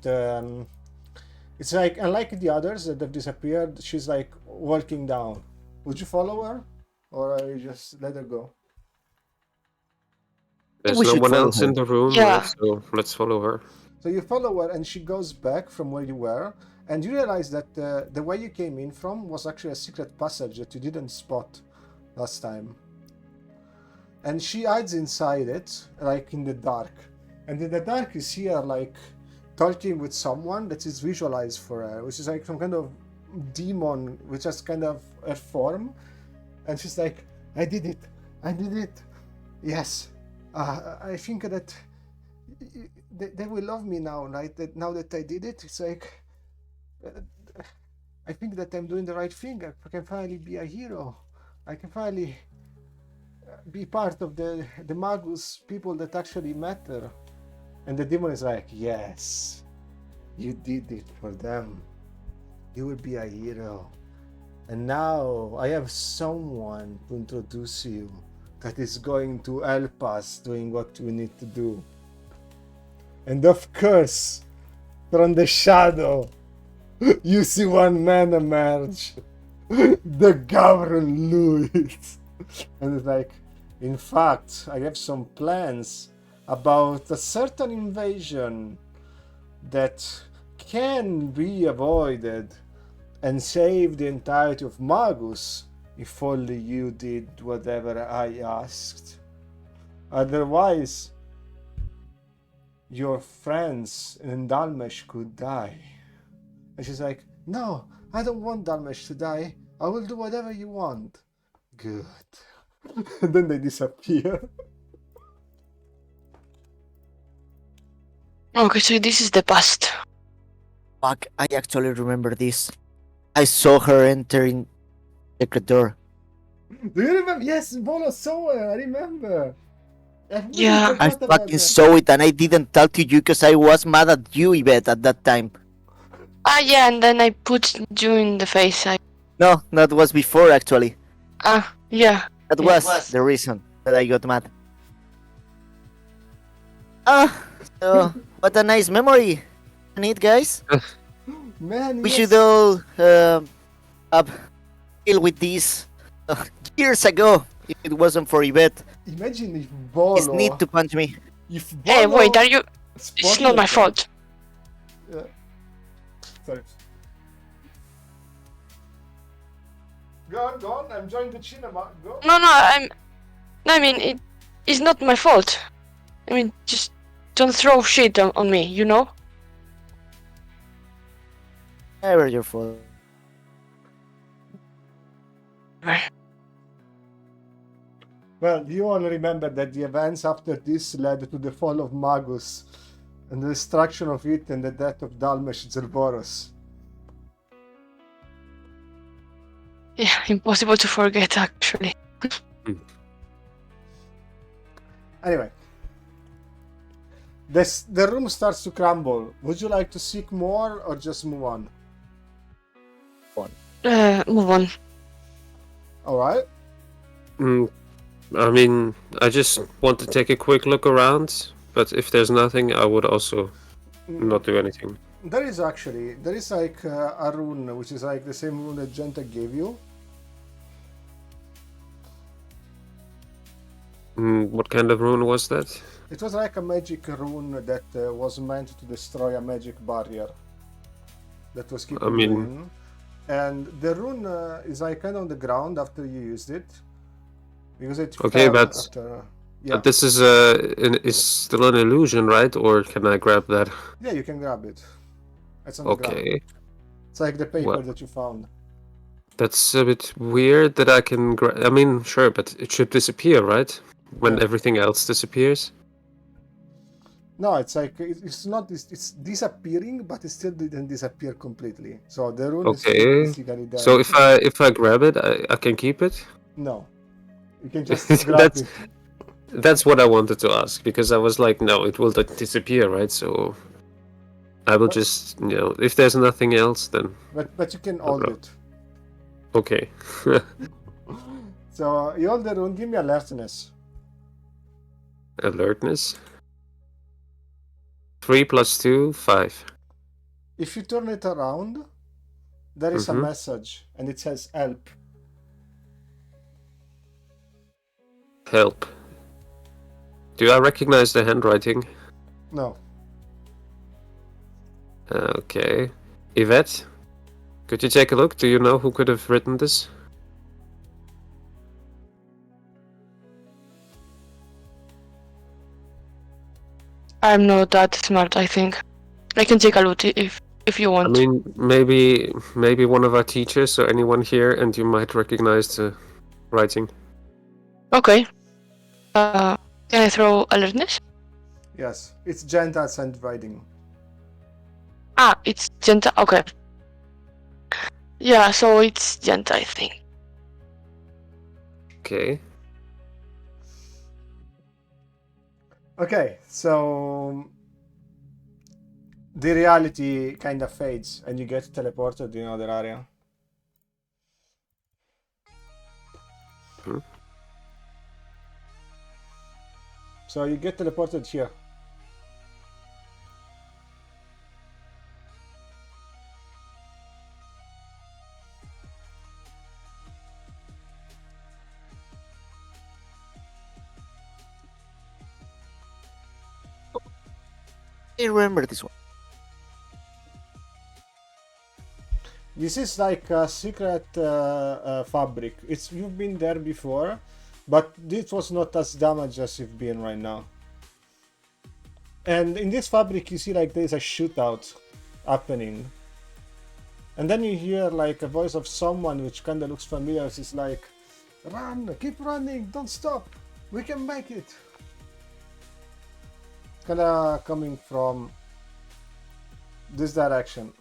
[SPEAKER 1] it's like, unlike the others that have disappeared, she's like walking down. Would you follow her, or you just let her go?
[SPEAKER 4] There's
[SPEAKER 5] we
[SPEAKER 4] no
[SPEAKER 5] should
[SPEAKER 4] one
[SPEAKER 5] follow
[SPEAKER 4] else
[SPEAKER 5] her.
[SPEAKER 4] in the room,
[SPEAKER 2] Yeah.
[SPEAKER 4] right? So let's follow her.
[SPEAKER 1] So you follow her, and she goes back from where you were, and you realize that the way you came in from was actually a secret passage that you didn't spot last time. And she hides inside it, like in the dark. And in the dark, you see her like talking with someone that is visualized for her, which is like some kind of demon, which has kind of a form. And she's like, I did it. Yes. I think that they will love me now, right? That now that I did it, it's like I think that I'm doing the right thing. I can finally be a hero. I can finally be part of the Magus people that actually matter. And the demon is like, yes, you did it for them. You will be a hero. And now I have someone to introduce you that is going to help us doing what we need to do. And of course, from the shadow, you see one man emerge. The Governor Louis. And it's like, in fact, I have some plans about a certain invasion that can be avoided and save the entirety of Magus if only you did whatever I asked. Otherwise, your friends in Dalmesh could die. And she's like, no, I don't want Dalmesh to die. I will do whatever you want. Good. And then they disappear.
[SPEAKER 2] Okay, so this is the past.
[SPEAKER 5] Fuck, I actually remember this. I saw her entering the door.
[SPEAKER 1] Do you remember? Yes, Bolo saw her. I remember.
[SPEAKER 2] Yeah.
[SPEAKER 5] I fucking saw it and I didn't tell to you because I was mad at you, Yvette, at that time.
[SPEAKER 2] Ah, yeah, and then I put you in the face.
[SPEAKER 5] No, that was before actually.
[SPEAKER 2] Yeah.
[SPEAKER 5] That
[SPEAKER 2] It
[SPEAKER 5] was the reason that I got mad. So what a nice memory. Neat, guys.
[SPEAKER 1] Man,
[SPEAKER 5] We
[SPEAKER 1] yes.
[SPEAKER 5] should all have deal with this years ago. If it wasn't for Yvette,
[SPEAKER 1] Imagine if
[SPEAKER 5] it's
[SPEAKER 1] Bolo.
[SPEAKER 5] need to punch me.
[SPEAKER 1] If Bolo
[SPEAKER 2] Hey, wait, are you? It's
[SPEAKER 1] spotted
[SPEAKER 2] not my
[SPEAKER 1] them-
[SPEAKER 2] fault.
[SPEAKER 1] Yeah. Sorry. Go on. I'm enjoying the cinema. Go.
[SPEAKER 2] No, I mean, it's not my fault. I mean, just don't throw shit on me, you know?
[SPEAKER 5] Never your fault.
[SPEAKER 1] Well, you all remember that the events after this led to the fall of Magus and the destruction of it and the death of Dalmesh Zerboros.
[SPEAKER 2] Yeah, impossible to forget, actually.
[SPEAKER 1] Anyway, the room starts to crumble. Would you like to seek more or just move on?
[SPEAKER 2] Move on.
[SPEAKER 1] Alright.
[SPEAKER 4] I mean, I just want to take a quick look around, but if there's nothing, I would also not do anything.
[SPEAKER 1] There is like a rune, which is like the same rune that Genta gave you.
[SPEAKER 4] What kind of rune was that?
[SPEAKER 1] It was like a magic rune that was meant to destroy a magic barrier that was keeping you in. And the rune is like kind of on the ground after you used it. Because it
[SPEAKER 4] Okay,
[SPEAKER 1] fell
[SPEAKER 4] but-
[SPEAKER 1] after... Yeah.
[SPEAKER 4] But this is is still an illusion, right? Or can I grab that?
[SPEAKER 1] Yeah, you can grab it. It's on the ground.
[SPEAKER 4] Okay,
[SPEAKER 1] It's like the paper
[SPEAKER 4] Well-
[SPEAKER 1] that you found.
[SPEAKER 4] that's a bit weird that I can grab. I mean, sure, but it should disappear, right? When
[SPEAKER 1] Yeah.
[SPEAKER 4] everything else disappears.
[SPEAKER 1] No, it's like it's not. It's disappearing, but it still didn't disappear completely. So the rune is
[SPEAKER 4] Okay.
[SPEAKER 1] basically there.
[SPEAKER 4] So if I grab it, I can keep it.
[SPEAKER 1] No, you can just grab
[SPEAKER 4] That's-
[SPEAKER 1] it.
[SPEAKER 4] That's what I wanted to ask because I was like, no, it will disappear, right? So I will
[SPEAKER 1] But-
[SPEAKER 4] just, if there's nothing else, then
[SPEAKER 1] But you can hold
[SPEAKER 4] Okay.
[SPEAKER 1] it.
[SPEAKER 4] Okay.
[SPEAKER 1] So you hold the rune. Give me alertness.
[SPEAKER 4] Alertness. 3 + 2, 5.
[SPEAKER 1] If you turn it around, there is a
[SPEAKER 4] Mhm.
[SPEAKER 1] message, and it says "help."
[SPEAKER 4] Help. Do I recognize the handwriting?
[SPEAKER 1] No.
[SPEAKER 4] Okay. Yvette, could you take a look? Do you know who could have written this?
[SPEAKER 2] I'm not that smart, I think. I can take a look if you
[SPEAKER 4] I
[SPEAKER 2] want.
[SPEAKER 4] mean, maybe one of our teachers or anyone here, and you might recognize the writing.
[SPEAKER 2] Okay. Can I throw alertness?
[SPEAKER 1] Yes, it's Genta's handwriting.
[SPEAKER 2] Ah, it's Genta. Okay. Yeah, so it's Genta, I think.
[SPEAKER 4] Okay.
[SPEAKER 1] Okay, so the reality kind of fades, and you get teleported in another area.
[SPEAKER 4] Hmm.
[SPEAKER 1] So you get teleported here.
[SPEAKER 5] I remember this one.
[SPEAKER 1] This is like a secret fabric. You've been there before, but this was not as damaged as you've been right now. And in this fabric, you see like there's a shootout happening, and then you hear like a voice of someone which kind of looks familiar. It's like, "Run, keep running, don't stop. We can make it." Kind of coming from this direction.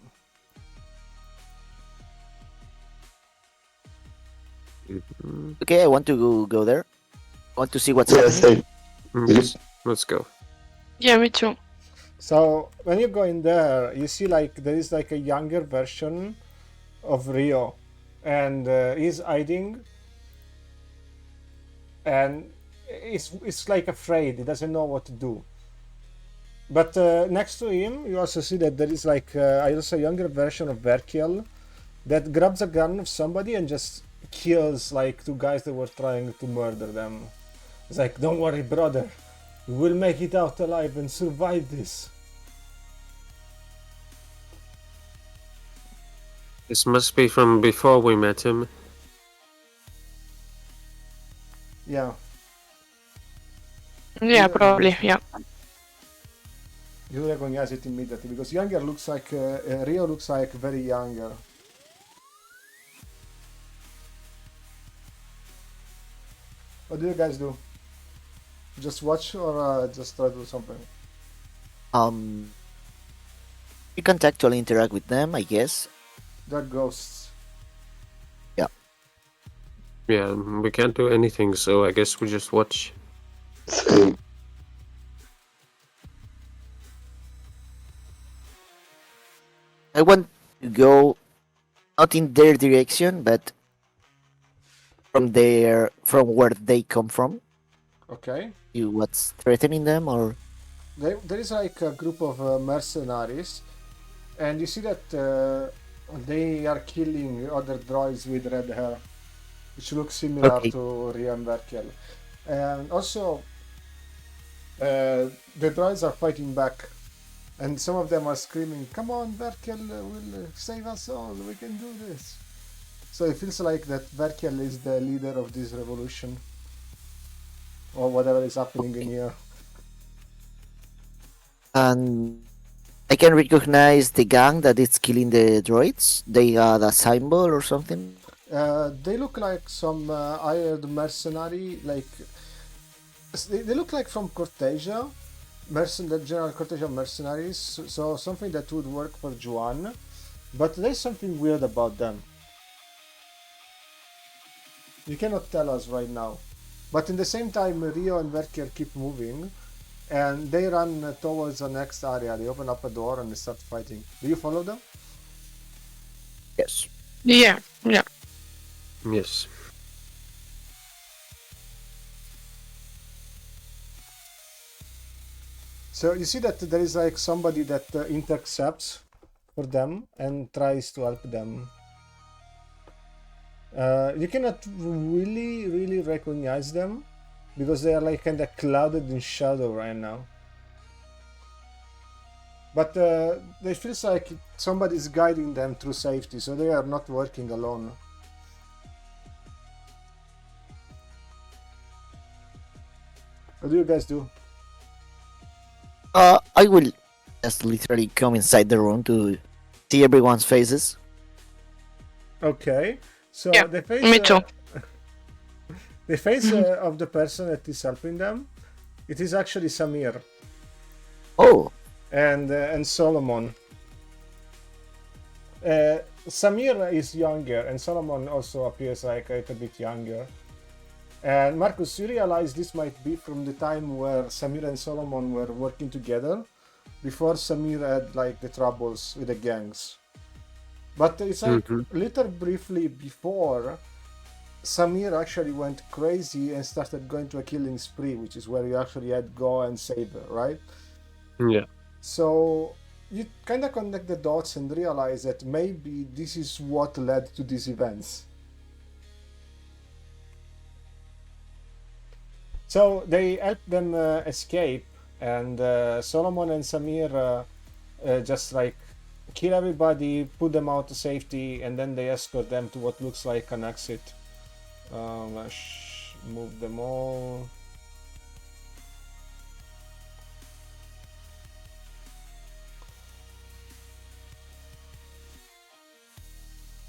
[SPEAKER 4] Mhm.
[SPEAKER 5] Okay, I want to go there. I want to see what's
[SPEAKER 3] Yeah,
[SPEAKER 5] happening.
[SPEAKER 3] same.
[SPEAKER 4] Let's go.
[SPEAKER 2] Yeah, me too.
[SPEAKER 1] So when you go in there, you see like there is like a younger version of Rio, and he's hiding, and it's like afraid. He doesn't know what to do. But next to him, you also see that there is like also a younger version of Verkiel that grabs a gun of somebody and just kills like two guys that were trying to murder them. It's like, "Don't worry, brother. We will make it out alive and survive this."
[SPEAKER 4] This must be from before we met him.
[SPEAKER 1] Yeah.
[SPEAKER 2] Yeah, probably. Yeah.
[SPEAKER 1] You recognize it immediately because younger looks like Rio looks like very younger. What do you guys do? Just watch or just try to do something?
[SPEAKER 5] You can actually interact with them, I guess.
[SPEAKER 1] They're ghosts.
[SPEAKER 4] Yeah, we can't do anything, so I guess we just watch.
[SPEAKER 3] Same.
[SPEAKER 5] I want to go not in their direction, but from where they come from.
[SPEAKER 1] Okay.
[SPEAKER 5] You what's threatening them, or
[SPEAKER 1] There is like a group of mercenaries, and you see that they are killing other droids with red hair, which looks similar
[SPEAKER 5] Okay.
[SPEAKER 1] to Rio and Verkel. And also, the droids are fighting back, and some of them are screaming, "Come on, Verkel will save us all, we can do this." So it feels like that Verkel is the leader of this revolution, or whatever is happening in here.
[SPEAKER 5] and I can recognize the gang that is killing the droids. They got a symbol or something.
[SPEAKER 1] They look like some hired mercenary, like they look like from Cortesia, the general Cortesia mercenaries. So something that would work for Juan, but there's something weird about them. You cannot tell us right now, but in the same time, Rio and Verkier keep moving, and they run towards the next area. They open up a door and they start fighting. Do you follow them?
[SPEAKER 5] Yes.
[SPEAKER 2] Yeah. Yeah.
[SPEAKER 4] Yes.
[SPEAKER 1] So you see that there is like somebody that intercepts for them and tries to help them. You cannot really recognize them because they are like kind of clouded in shadow right now. But it feels like somebody is guiding them through safety, so they are not working alone. What do you guys do?
[SPEAKER 5] I will just literally come inside the room to see everyone's faces.
[SPEAKER 1] Okay, so
[SPEAKER 2] Yeah,
[SPEAKER 1] the face,
[SPEAKER 2] me too.
[SPEAKER 1] the face of the person that is helping them, it is actually Samir
[SPEAKER 5] Oh,
[SPEAKER 1] and Solomon. Samir is younger, and Solomon also appears like a little bit younger. And Marcus, you realize this might be from the time where Samir and Solomon were working together, before Samir had like the troubles with the gangs. But it's like little briefly before, Samir actually went crazy and started going to a killing spree, which is where you actually had to go and save her, right?
[SPEAKER 4] Yeah.
[SPEAKER 1] So you kind of connect the dots and realize that maybe this is what led to these events. So they help them escape, and Solomon and Samir just like kill everybody, put them out to safety, and then they escort them to what looks like an exit. Let's move them all.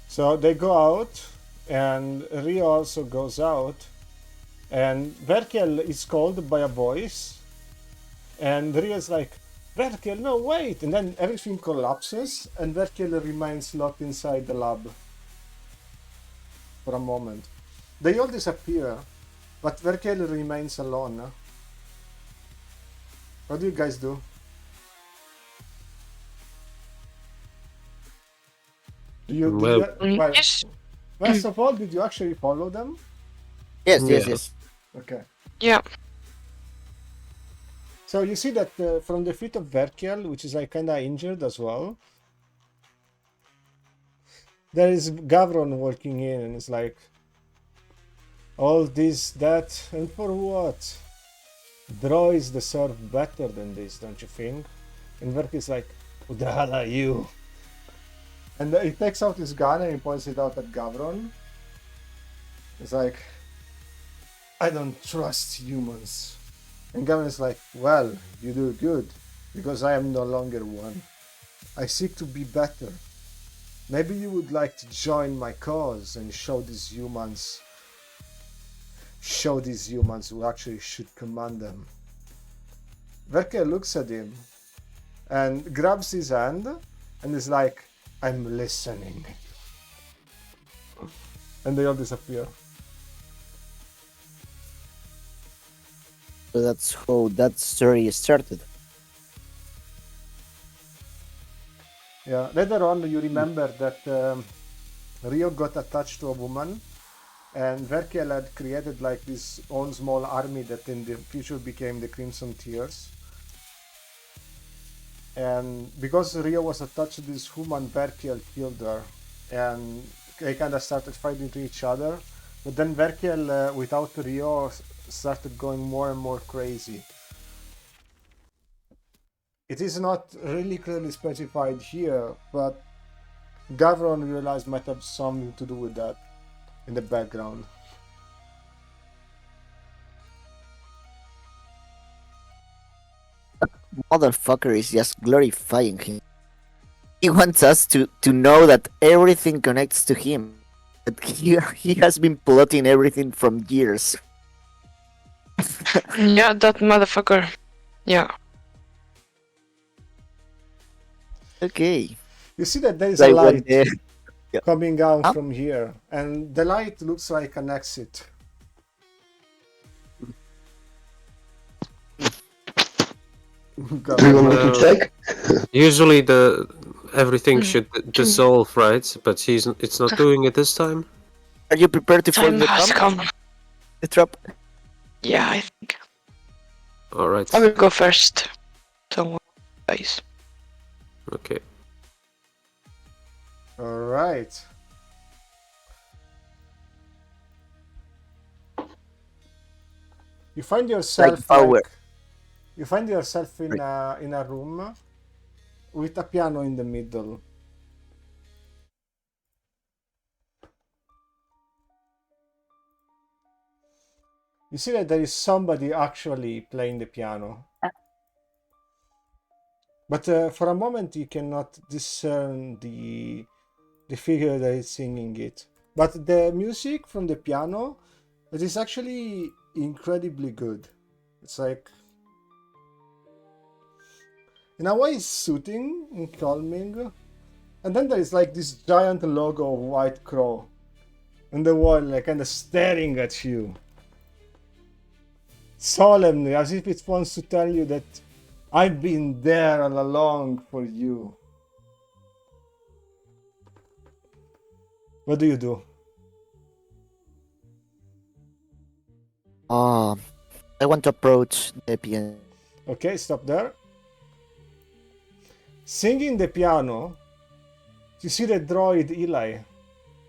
[SPEAKER 1] So they go out, and Rio also goes out, and Verkel is called by a voice, and Rio is like, Verkel, no, wait! And then everything collapses, and Verkel remains locked inside the lab for a moment. They all disappear, but Verkel remains alone. What do you guys do?
[SPEAKER 4] Well,
[SPEAKER 1] well,
[SPEAKER 2] Yes.
[SPEAKER 1] first of all, did you actually follow them?
[SPEAKER 5] yes, yes,
[SPEAKER 4] Yeah.
[SPEAKER 5] yes.
[SPEAKER 1] Okay.
[SPEAKER 2] Yeah.
[SPEAKER 1] So you see that from the feet of Verkel, which is like kind of injured as well, there is Gavron walking in, and it's like, all this, that, and for what? Droids deserve better than this, don't you think? And Verkel's like, who the hell are you? And he takes out his gun and he points it out at Gavron. It's like, I don't trust humans. And Gavron is like, well, you do good, because I am no longer one. I seek to be better. Maybe you would like to join my cause and show these humans who actually should command them. Verkel looks at him and grabs his hand and is like, I'm listening. And they all disappear.
[SPEAKER 5] So that's how that story started.
[SPEAKER 1] Yeah, later on you remember that Rio got attached to a woman, and Verkel had created like this own small army that in the future became the Crimson Tears. And because Rio was attached to this woman, Verkel killed her, and they kind of started fighting to each other. But then Verkel, without Rio, started going more and more crazy. It is not really clearly specified here, but Gavron realized might have something to do with that in the background.
[SPEAKER 5] Motherfucker is just glorifying him. He wants us to know that everything connects to him. That he has been plotting everything from years.
[SPEAKER 2] Yeah, that motherfucker. Yeah.
[SPEAKER 1] You
[SPEAKER 5] Okay.
[SPEAKER 1] see that there is
[SPEAKER 5] Like
[SPEAKER 1] a
[SPEAKER 5] when
[SPEAKER 1] light
[SPEAKER 5] the-
[SPEAKER 1] coming down
[SPEAKER 5] Huh?
[SPEAKER 1] from here, and the light looks like an exit.
[SPEAKER 3] Do you want me to check?
[SPEAKER 4] Usually everything should dissolve, right? But it's not doing it this time.
[SPEAKER 5] Are you prepared to follow
[SPEAKER 2] Time
[SPEAKER 5] the
[SPEAKER 2] has
[SPEAKER 5] prompt?
[SPEAKER 2] come.
[SPEAKER 5] The trap?
[SPEAKER 2] Yeah, I think
[SPEAKER 4] All right.
[SPEAKER 2] I will go first. So, guys.
[SPEAKER 4] Okay.
[SPEAKER 1] All right. You find yourself
[SPEAKER 5] power.
[SPEAKER 1] you find yourself in a room with a piano in the middle. You see that there is somebody actually playing the piano. But for a moment you cannot discern the figure that is singing it. But the music from the piano, it is actually incredibly good. It's like, in a way, it's soothing and calming. And then there is like this giant logo of White Crow on the wall, like kind of staring at you. Solemnly, as if it wants to tell you that I've been there all along for you. What do you do?
[SPEAKER 5] I want to approach the piano.
[SPEAKER 1] Okay, stop there. Singing the piano, you see the droid Eli,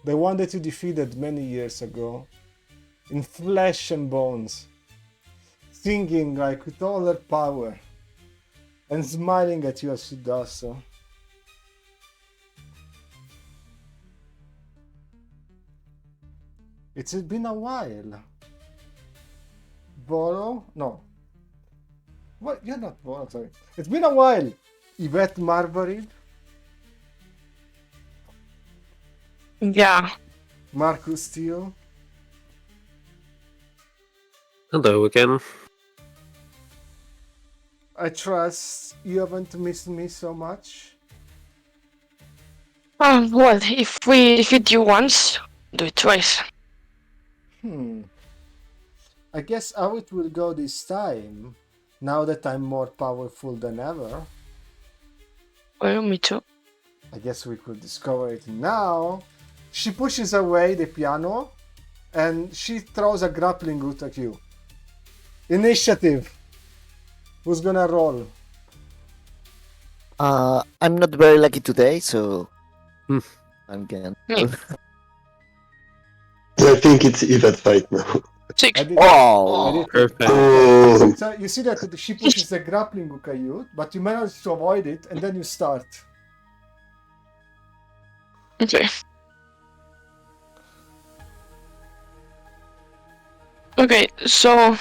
[SPEAKER 1] the one that you defeated many years ago, in flesh and bones, singing like with all her power, and smiling at you as she does so. It's been a while. Boro? No. What? You're not Boro, sorry. It's been a while. Yvette Marbury,
[SPEAKER 2] Yeah.
[SPEAKER 1] Marcus Steele.
[SPEAKER 4] Hello again.
[SPEAKER 1] I trust you haven't missed me so much.
[SPEAKER 2] Well, if we defeat you once, do it twice.
[SPEAKER 1] I guess how it will go this time, now that I'm more powerful than ever.
[SPEAKER 2] Well, me too.
[SPEAKER 1] I guess we could discover it now. She pushes away the piano and she throws a grappling hook at you. Initiative. Who's gonna roll?
[SPEAKER 5] I'm not very lucky today, so I'm gonna.
[SPEAKER 2] Me.
[SPEAKER 3] I think it's even fight now.
[SPEAKER 2] 6.
[SPEAKER 1] I did.
[SPEAKER 5] Oh,
[SPEAKER 1] I did.
[SPEAKER 4] Perfect.
[SPEAKER 3] Oh,
[SPEAKER 1] So you see that she pushes the grappling hook at you, but you manage to avoid it, and then you start.
[SPEAKER 2] Okay. Okay, so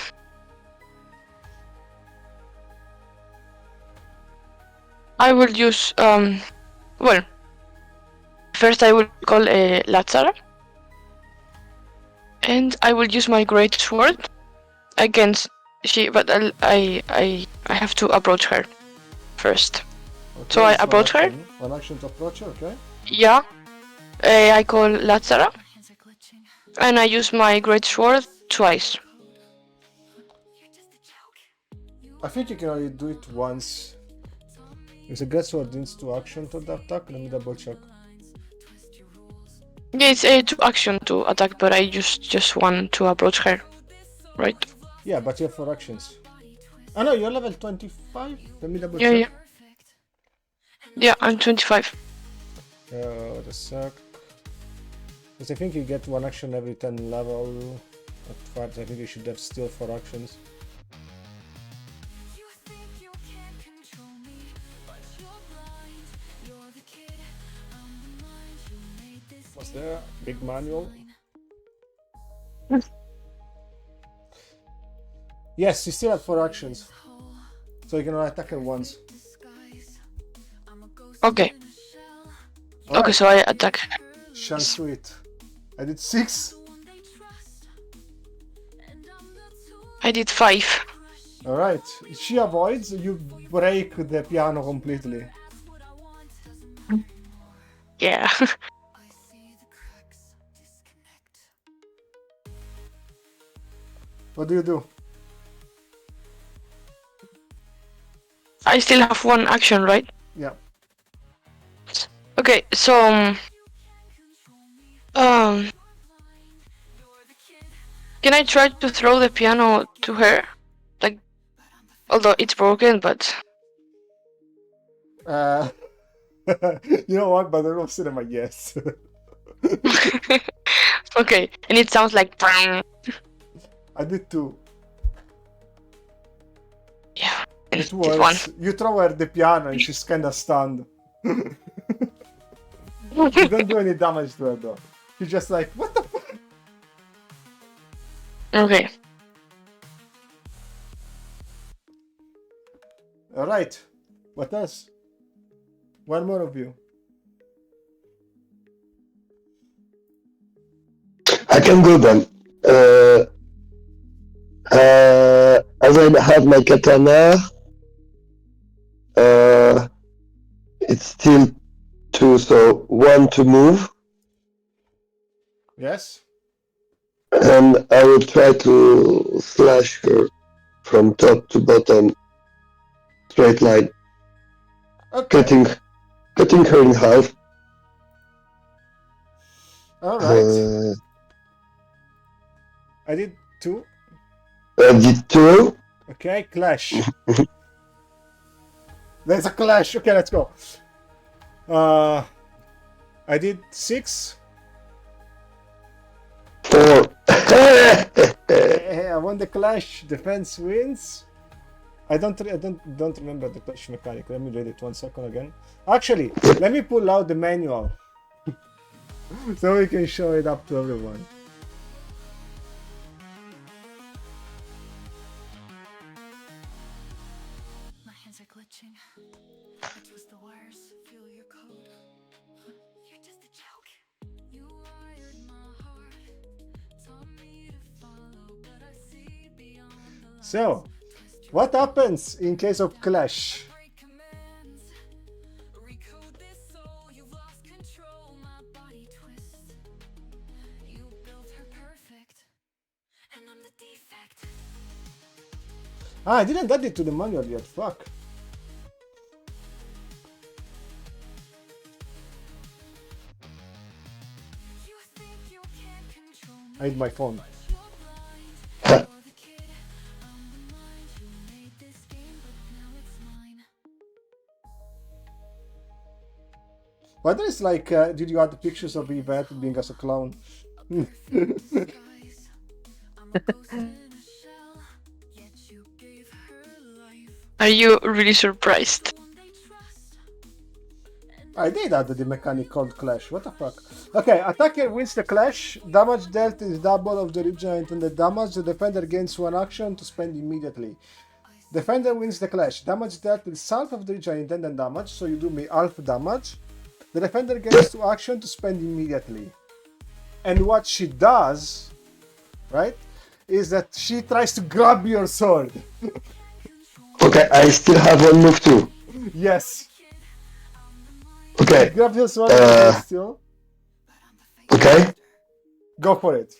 [SPEAKER 2] I will use well, first I will call Lazara, and I will use my great sword against she, but I have to approach her first.
[SPEAKER 1] Okay,
[SPEAKER 2] So I
[SPEAKER 1] it's one
[SPEAKER 2] approach her?
[SPEAKER 1] action. One action to approach her, okay?
[SPEAKER 2] Yeah, I call Lazara, and I use my great sword twice.
[SPEAKER 1] I think you can only do it once. If the great sword needs 2 action to the attack, let me double check.
[SPEAKER 2] Yeah, it's a 2 action to attack, but I use just 1 to approach her, right?
[SPEAKER 1] Yeah, but you have 4 actions. Oh no, you're level 25? Let me double
[SPEAKER 2] Yeah,
[SPEAKER 1] check.
[SPEAKER 2] yeah. Yeah, I'm 25.
[SPEAKER 1] Wait a sec. Because I think you get 1 action every 10 level. At first, I think you should have still 4 actions. What's there? Big manual? Yes, you still have 4 actions. So you can only attack her once.
[SPEAKER 2] Okay.
[SPEAKER 1] Alright.
[SPEAKER 2] Okay, so I attack.
[SPEAKER 1] Chance to it. I did 6.
[SPEAKER 2] I did 5.
[SPEAKER 1] Alright. She avoids, you break the piano completely.
[SPEAKER 2] Yeah.
[SPEAKER 1] What do you do?
[SPEAKER 2] I still have 1 action, right?
[SPEAKER 1] Yeah.
[SPEAKER 2] Okay, so Can I try to throw the piano to her? Like, although it's broken, but
[SPEAKER 1] Uh, you know what? But I don't cinema, yes.
[SPEAKER 2] okay. And it sounds like
[SPEAKER 1] I did too.
[SPEAKER 2] yeah.
[SPEAKER 1] It
[SPEAKER 2] This one.
[SPEAKER 1] works. You throw her the piano and she's kind of stunned. You don't do any damage to her though. She's just like, what the fuck?
[SPEAKER 2] Okay.
[SPEAKER 1] Alright. What else? One more of you.
[SPEAKER 3] I can go then. As I have my katana, it's still 2, so 1 to move,
[SPEAKER 1] Yes?
[SPEAKER 3] and I will try to slash her from top to bottom, straight line,
[SPEAKER 1] Okay.
[SPEAKER 3] cutting her in half.
[SPEAKER 1] Alright. I did 2.
[SPEAKER 3] I did 2.
[SPEAKER 1] Okay, clash. There's a clash. Okay, let's go. I did 6.
[SPEAKER 3] 4.
[SPEAKER 1] I won the clash. Defense wins. I don't remember the clash mechanic. Let me read it 1 second again. Actually, let me pull out the manual so we can show it up to everyone.
[SPEAKER 6] My hands are glitching. I twist the wires, feel your code. You're just a joke. You wired my heart, taught me to follow, but I see beyond the lies.
[SPEAKER 1] So, what happens in case of clash?
[SPEAKER 6] Break commands, recode this soul. You've lost control, my body twists. You built her perfect, and I'm the defect.
[SPEAKER 1] I didn't add it to the manual yet. Fuck.
[SPEAKER 6] You think you can control me.
[SPEAKER 1] I hid my phone.
[SPEAKER 6] You're blind. You're the kid. I'm the mind who made this game, but now it's mine.
[SPEAKER 1] Whether it's like, did you add the pictures of Yvette being as a clown?
[SPEAKER 6] Disguise. I'm a ghost in a shell, yet you gave her life.
[SPEAKER 2] Are you really surprised?
[SPEAKER 6] One they trust.
[SPEAKER 1] I did add the mechanic called clash. What the fuck? Okay, attacker wins the clash. Damage dealt is double of the original intended damage. The defender gains 1 action to spend immediately. Defender wins the clash. Damage dealt is half of the original intended damage, so you do me half damage. The defender gains 2 action to spend immediately. And what she does, right, is that she tries to grab your sword.
[SPEAKER 3] Okay, I still have 1 move too.
[SPEAKER 1] Yes.
[SPEAKER 3] Okay,
[SPEAKER 1] Grab your sword and still.
[SPEAKER 3] okay.
[SPEAKER 1] Go for it.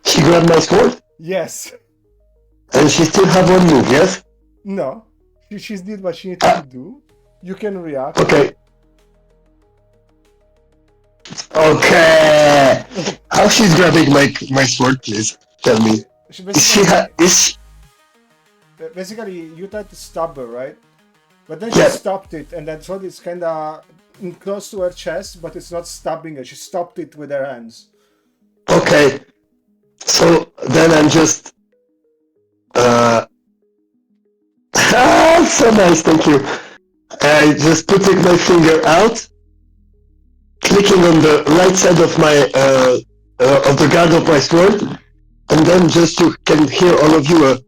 [SPEAKER 3] She grabbed my sword,
[SPEAKER 1] Yes.
[SPEAKER 3] and she still have 1 move, yes?
[SPEAKER 1] No. She did what she needed to do. You can react.
[SPEAKER 3] Okay. Okay. How she's grabbing my sword, please? Tell me.
[SPEAKER 1] She
[SPEAKER 3] Is she
[SPEAKER 1] basically, you tried to stab her, right? But then she
[SPEAKER 3] Yeah.
[SPEAKER 1] stopped it, and that sword is kind of close to her chest, but it's not stabbing her. She stopped it with her hands.
[SPEAKER 3] okay? So then I'm just so nice, thank you. I just putting my finger out, clicking on the right side of my of the guard of my sword, and then just you can hear all of you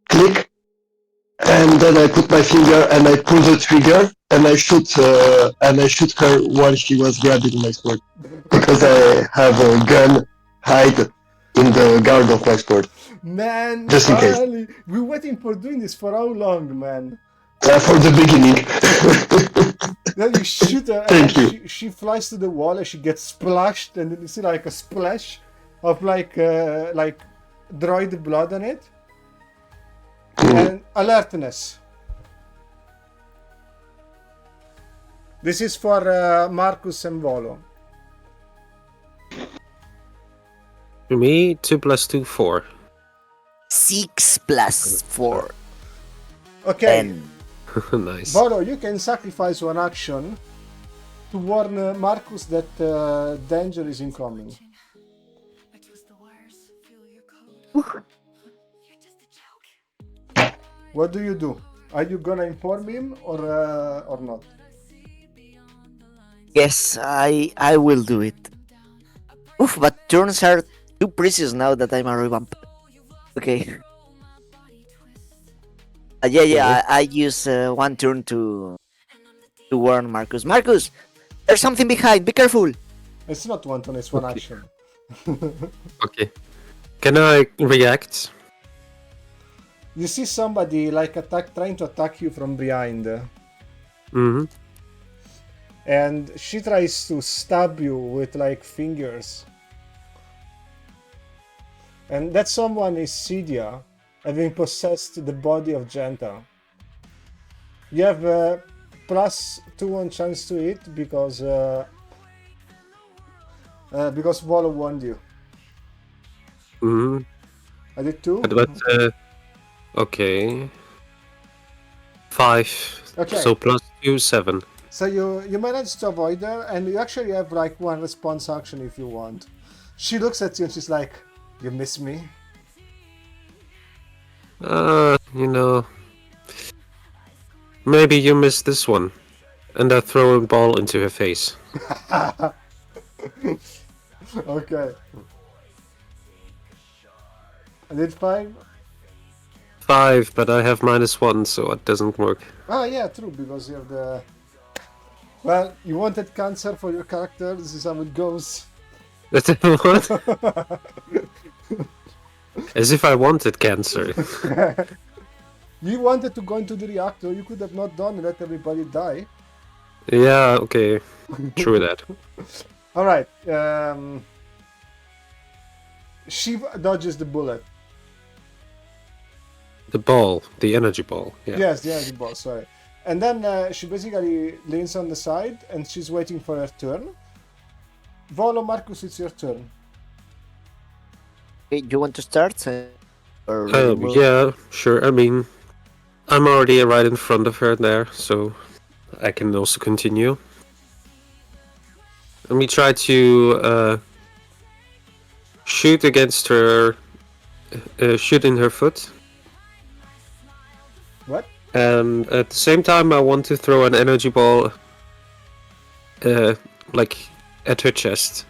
[SPEAKER 3] click, and then I put my finger and I pull the trigger and I shoot her while she was grabbing my sword because I have a gun hide in the guard of my sword
[SPEAKER 1] Man,
[SPEAKER 3] just in case.
[SPEAKER 1] finally, we're waiting for doing this for how long, man?
[SPEAKER 3] For the beginning.
[SPEAKER 1] Then you shoot her, and
[SPEAKER 3] Thank
[SPEAKER 1] then she flies to the wall, and she gets splashed, and then you see like a splash of like droid blood on it, and alertness. This is for Marcus and Volo.
[SPEAKER 4] For me, 2 plus 2, 4.
[SPEAKER 5] 6 plus 4.
[SPEAKER 1] Okay,
[SPEAKER 5] 10.
[SPEAKER 4] Nice.
[SPEAKER 1] Volo, you can sacrifice one action to warn Marcus that danger is incoming.
[SPEAKER 6] I twist the wires, feel your code. You're just a joke.
[SPEAKER 1] What do you do? Are you gonna inform him or not?
[SPEAKER 5] Yes, I will do it. Oof, but turns are too precious now that I'm a revamp. Okay. Yeah, I use one turn to warn Marcus. Marcus, there's something behind. Be careful.
[SPEAKER 1] It's not one turn, it's one
[SPEAKER 4] Okay.
[SPEAKER 1] action.
[SPEAKER 4] Okay. Can I react?
[SPEAKER 1] You see somebody like trying to attack you from behind,
[SPEAKER 4] Mm-hmm.
[SPEAKER 1] and she tries to stab you with like fingers. And that someone is Cydia, having possessed the body of Genta. You have a +2 on chance to hit because Volo warned you.
[SPEAKER 4] Mm-hmm.
[SPEAKER 1] I did 2.
[SPEAKER 4] But okay. 5.
[SPEAKER 1] Okay.
[SPEAKER 4] So plus 2, 7.
[SPEAKER 1] So you managed to avoid her, and you actually have like one response action if you want. She looks at you and she's like, "You miss me?"
[SPEAKER 4] You know, maybe you missed this one. And I throw a ball into her face.
[SPEAKER 1] Okay. I did 5.
[SPEAKER 4] 5, but I have -1, so it doesn't work.
[SPEAKER 1] Ah, yeah, true, because you have the... Well, you wanted cancer for your character, this is how it goes.
[SPEAKER 4] What? As if I wanted cancer.
[SPEAKER 1] You wanted to go into the reactor, you could have not done and let everybody die.
[SPEAKER 4] Yeah, okay. True that.
[SPEAKER 1] Alright, she dodges the bullet.
[SPEAKER 4] The ball, the energy ball. Yeah.
[SPEAKER 1] Yes, the energy ball, sorry. And then she basically leans on the side and she's waiting for her turn. Volo, Marcus, it's your turn.
[SPEAKER 5] Okay, you want to start? Or
[SPEAKER 4] Yeah, sure. I mean, I'm already right in front of her there, so I can also continue. Let me try to shoot against her, shoot in her foot.
[SPEAKER 1] What?
[SPEAKER 4] And at the same time, I want to throw an energy ball, like at her chest.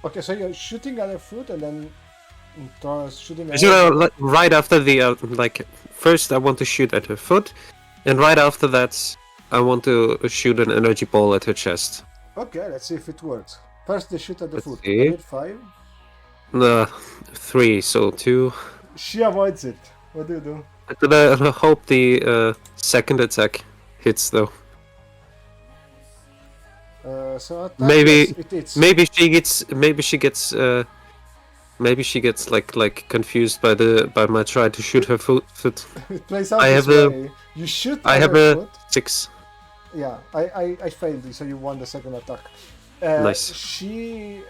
[SPEAKER 1] Okay, so you're shooting at her foot and then shooting at
[SPEAKER 4] You
[SPEAKER 1] her.
[SPEAKER 4] know, right after the like, first I want to shoot at her foot, and right after that, I want to shoot an energy ball at her chest.
[SPEAKER 1] Okay, let's see if it works. First, they shoot at the
[SPEAKER 4] Let's
[SPEAKER 1] foot.
[SPEAKER 4] see.
[SPEAKER 1] I did 5.
[SPEAKER 4] 3, so 2.
[SPEAKER 1] She avoids it. What do you do?
[SPEAKER 4] I hope the second attack hits though.
[SPEAKER 1] So attack,
[SPEAKER 4] Maybe-
[SPEAKER 1] yes, it hits.
[SPEAKER 4] Maybe she gets like confused by my try to shoot her foot.
[SPEAKER 1] It plays out
[SPEAKER 4] I
[SPEAKER 1] this
[SPEAKER 4] have a-
[SPEAKER 1] way. You shoot
[SPEAKER 4] I
[SPEAKER 1] at
[SPEAKER 4] have
[SPEAKER 1] her
[SPEAKER 4] a
[SPEAKER 1] foot.
[SPEAKER 4] 6.
[SPEAKER 1] Yeah, I failed, so you won the second attack.
[SPEAKER 4] Nice.
[SPEAKER 1] She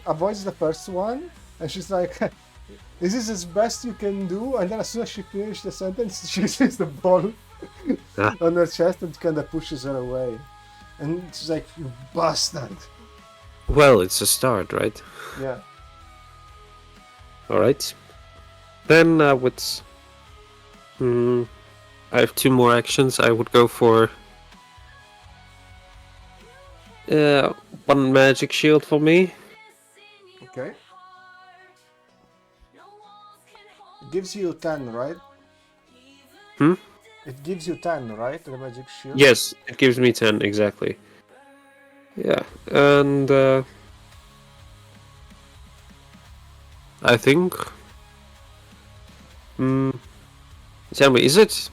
[SPEAKER 1] avoids the first one, and she's like, "Is this as best you can do?" And then as soon as she finished the sentence, she sees the ball
[SPEAKER 4] Ah.
[SPEAKER 1] on her chest and kind of pushes her away. And she's like, "You bastard!"
[SPEAKER 4] Well, it's a start, right?
[SPEAKER 1] Yeah.
[SPEAKER 4] All right. Then I would. I have 2 more actions. I would go for. One magic shield for me.
[SPEAKER 1] Okay. It gives you 10, right?
[SPEAKER 4] Hmm?
[SPEAKER 1] It gives you 10, right? The magic shield.
[SPEAKER 4] Yes, it gives me 10 exactly. Yeah, and I think. Tell me, is it?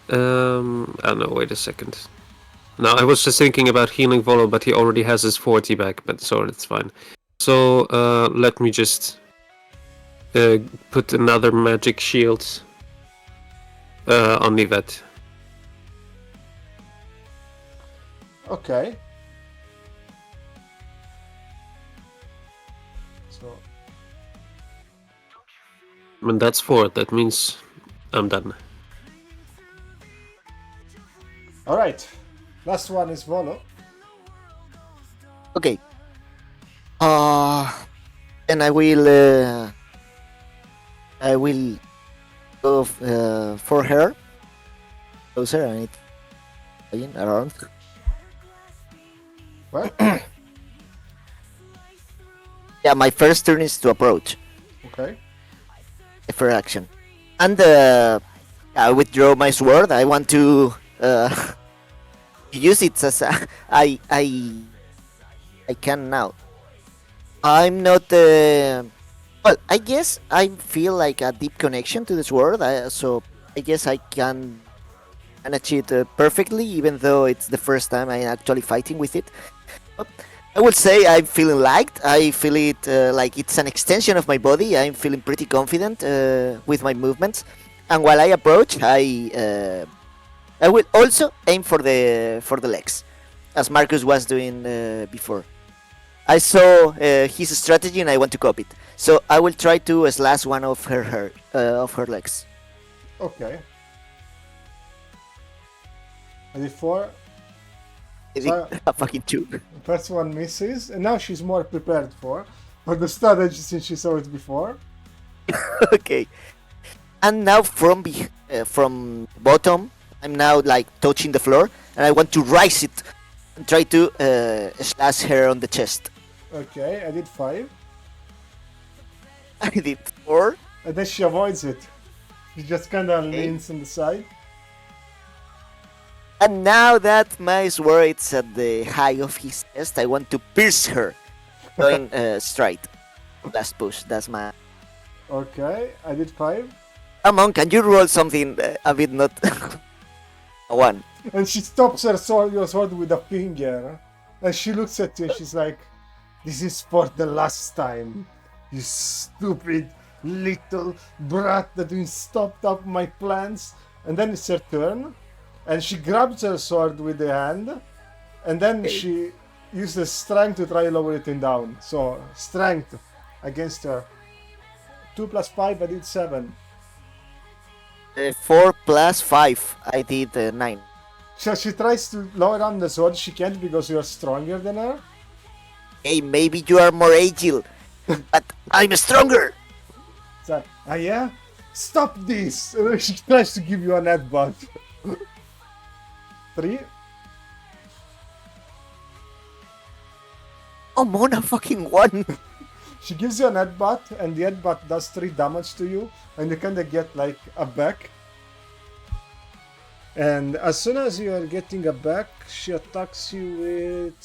[SPEAKER 4] I don't know. Wait a second. No, I was just thinking about healing Volo, but he already has his 40 back, but so it's fine. So let me just put another magic shield on Yvette.
[SPEAKER 1] Okay. So
[SPEAKER 4] And that's 4. That means I'm done.
[SPEAKER 1] all right, last one is Volo.
[SPEAKER 5] Okay. And I will go for her. Closer and it's around.
[SPEAKER 1] What?
[SPEAKER 5] Yeah, my first turn is to approach.
[SPEAKER 1] Okay.
[SPEAKER 5] The first action. And I withdraw my sword. I want to use it as I can now. I'm not. Well, I guess I feel like a deep connection to this world. So I guess I can manage it perfectly, even though it's the first time I'm actually fighting with it. But I would say I'm feeling liked. I feel it like it's an extension of my body. I'm feeling pretty confident with my movements. And while I approach, I will also aim for the legs, as Marcus was doing before. I saw his strategy and I want to copy it. So I will try to slash one of her legs.
[SPEAKER 1] Okay. I did 4.
[SPEAKER 5] I
[SPEAKER 1] So-
[SPEAKER 5] did a fucking 2.
[SPEAKER 1] First one misses, and now she's more prepared for the strategy since she saw it before.
[SPEAKER 5] Okay. And now from bottom, I'm now like touching the floor, and I want to rise it and try to slash her on the chest.
[SPEAKER 1] Okay, I did 5,
[SPEAKER 5] I did 4.
[SPEAKER 1] and then she avoids it. She just kind of
[SPEAKER 5] Okay.
[SPEAKER 1] leans on the side.
[SPEAKER 5] And now that my sword is at the high of his chest, I want to pierce her. Going straight. Last push. That's my.
[SPEAKER 1] Okay, I did 5,
[SPEAKER 5] Amon, can you roll something a bit not. A 1.
[SPEAKER 1] and she stops your sword with a finger, and she looks at you and she's like, "This is for the last time, you stupid little brat that you stopped up my plans." And then it's her turn, and she grabs her sword with the hand, and then she uses strength to try lower it down. So strength against her. 2 plus 5, I did 7.
[SPEAKER 5] 4 plus 5. I did 9.
[SPEAKER 1] So she tries to lower down the sword. She can't because you're stronger than her.
[SPEAKER 5] Hey, maybe you are more agile, but I'm stronger.
[SPEAKER 1] So, yeah? Stop this! And then she tries to give you an headbutt. 3.
[SPEAKER 5] Oh, Mona fucking won.
[SPEAKER 1] She gives you an headbutt, and the headbutt does 3 damage to you, and you kinda get like a back. And as soon as you are getting a back, she attacks you with.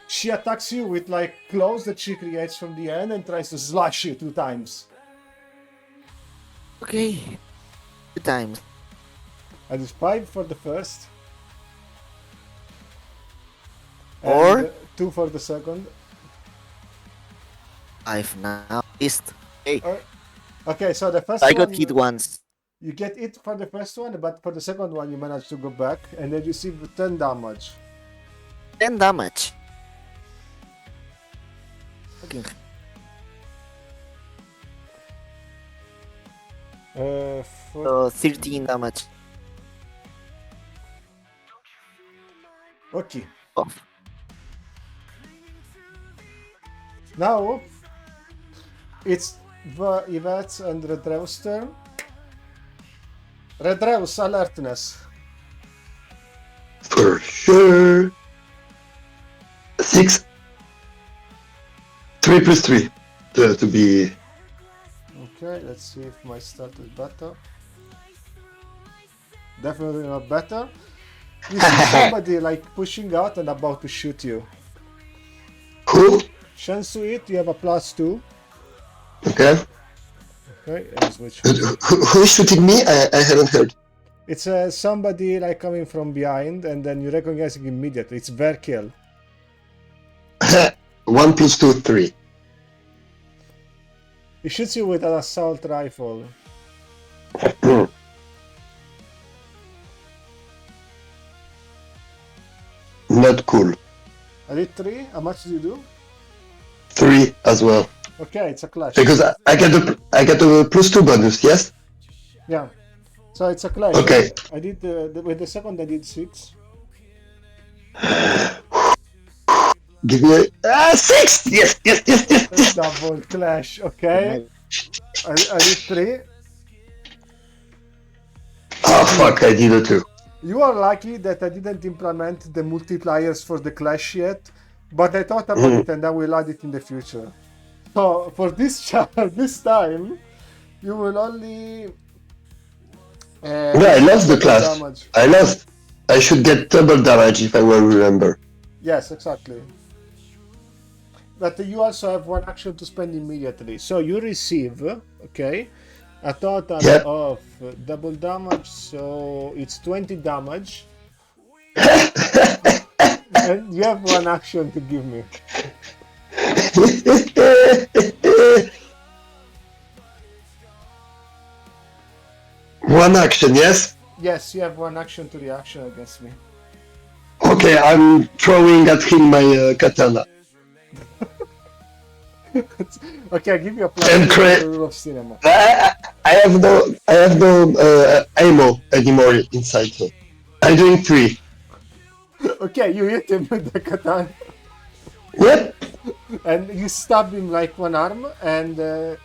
[SPEAKER 1] She attacks you with like claws that she creates from the end and tries to slash you 2 times.
[SPEAKER 5] Okay. 2 times.
[SPEAKER 1] I did 5 for the first.
[SPEAKER 5] Or?
[SPEAKER 1] And 2 for the second.
[SPEAKER 5] 5 now. East. Hey,
[SPEAKER 1] Okay, so the first
[SPEAKER 5] I
[SPEAKER 1] one.
[SPEAKER 5] got hit once.
[SPEAKER 1] You get it for the first one, but for the second one you manage to go back and then you receive 10 damage.
[SPEAKER 5] 10 damage. Okay.
[SPEAKER 1] For,
[SPEAKER 5] So 13 damage.
[SPEAKER 1] okay.
[SPEAKER 5] Off.
[SPEAKER 1] Now it's Yvette's and Redreu's turn. Redreu's alertness.
[SPEAKER 3] For sure. 6. 3 plus 3 to be.
[SPEAKER 1] Okay, let's see if my start is better. Definitely not better. You see somebody like pushing out and about to shoot you.
[SPEAKER 3] Who?
[SPEAKER 1] Chance to it, you have a +2.
[SPEAKER 3] Okay.
[SPEAKER 1] Okay, and switch.
[SPEAKER 3] Who is shooting me? I haven't heard.
[SPEAKER 1] It's somebody like coming from behind, and then you recognize it immediately. It's Verkill.
[SPEAKER 3] 1 plus 2, 3.
[SPEAKER 1] He shoots you with an assault rifle.
[SPEAKER 3] not cool.
[SPEAKER 1] I did 3. How much did you do?
[SPEAKER 3] 3 as well.
[SPEAKER 1] Okay, it's a clash.
[SPEAKER 3] Because I get a +2 bonus, yes?
[SPEAKER 1] Yeah. So it's a clash.
[SPEAKER 3] Okay.
[SPEAKER 1] I did with the second. I did 6.
[SPEAKER 3] Give me a 6! Yes, yes, yes, yes, yes!
[SPEAKER 1] Double clash. Okay. I did 3.
[SPEAKER 3] Oh fuck, I did a 2.
[SPEAKER 1] You are lucky that I didn't implement the multipliers for the clash yet, but I thought about it and I will add it in the future. So for this this time, you will only.
[SPEAKER 3] Yeah, I lost the class.
[SPEAKER 1] Damage.
[SPEAKER 3] I lost. I should get double damage if I will remember.
[SPEAKER 1] Yes, exactly. But you also have one action to spend immediately. So you receive, okay, a total
[SPEAKER 3] Yeah.
[SPEAKER 1] of double damage, so it's 20 damage. And you have one action to give me.
[SPEAKER 3] One action, yes?
[SPEAKER 1] Yes, you have one action to reaction against me.
[SPEAKER 3] Okay, I'm throwing at him my katana.
[SPEAKER 1] Okay, I'll give you a plus
[SPEAKER 3] And
[SPEAKER 1] 2
[SPEAKER 3] cra-
[SPEAKER 1] to the rule of cinema.
[SPEAKER 3] I have no ammo anymore inside. So I'm doing 3.
[SPEAKER 1] Okay, you hit him with the katana.
[SPEAKER 3] Yep.
[SPEAKER 1] And you stab him like one arm, and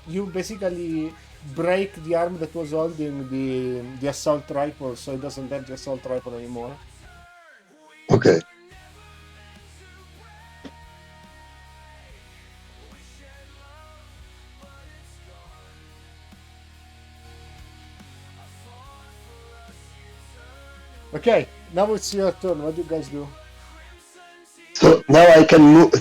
[SPEAKER 1] you basically break the arm that was holding the assault rifle, so it doesn't have the assault rifle anymore.
[SPEAKER 3] Okay.
[SPEAKER 1] Okay, now it's your turn. What do you guys do?
[SPEAKER 3] So now I can move.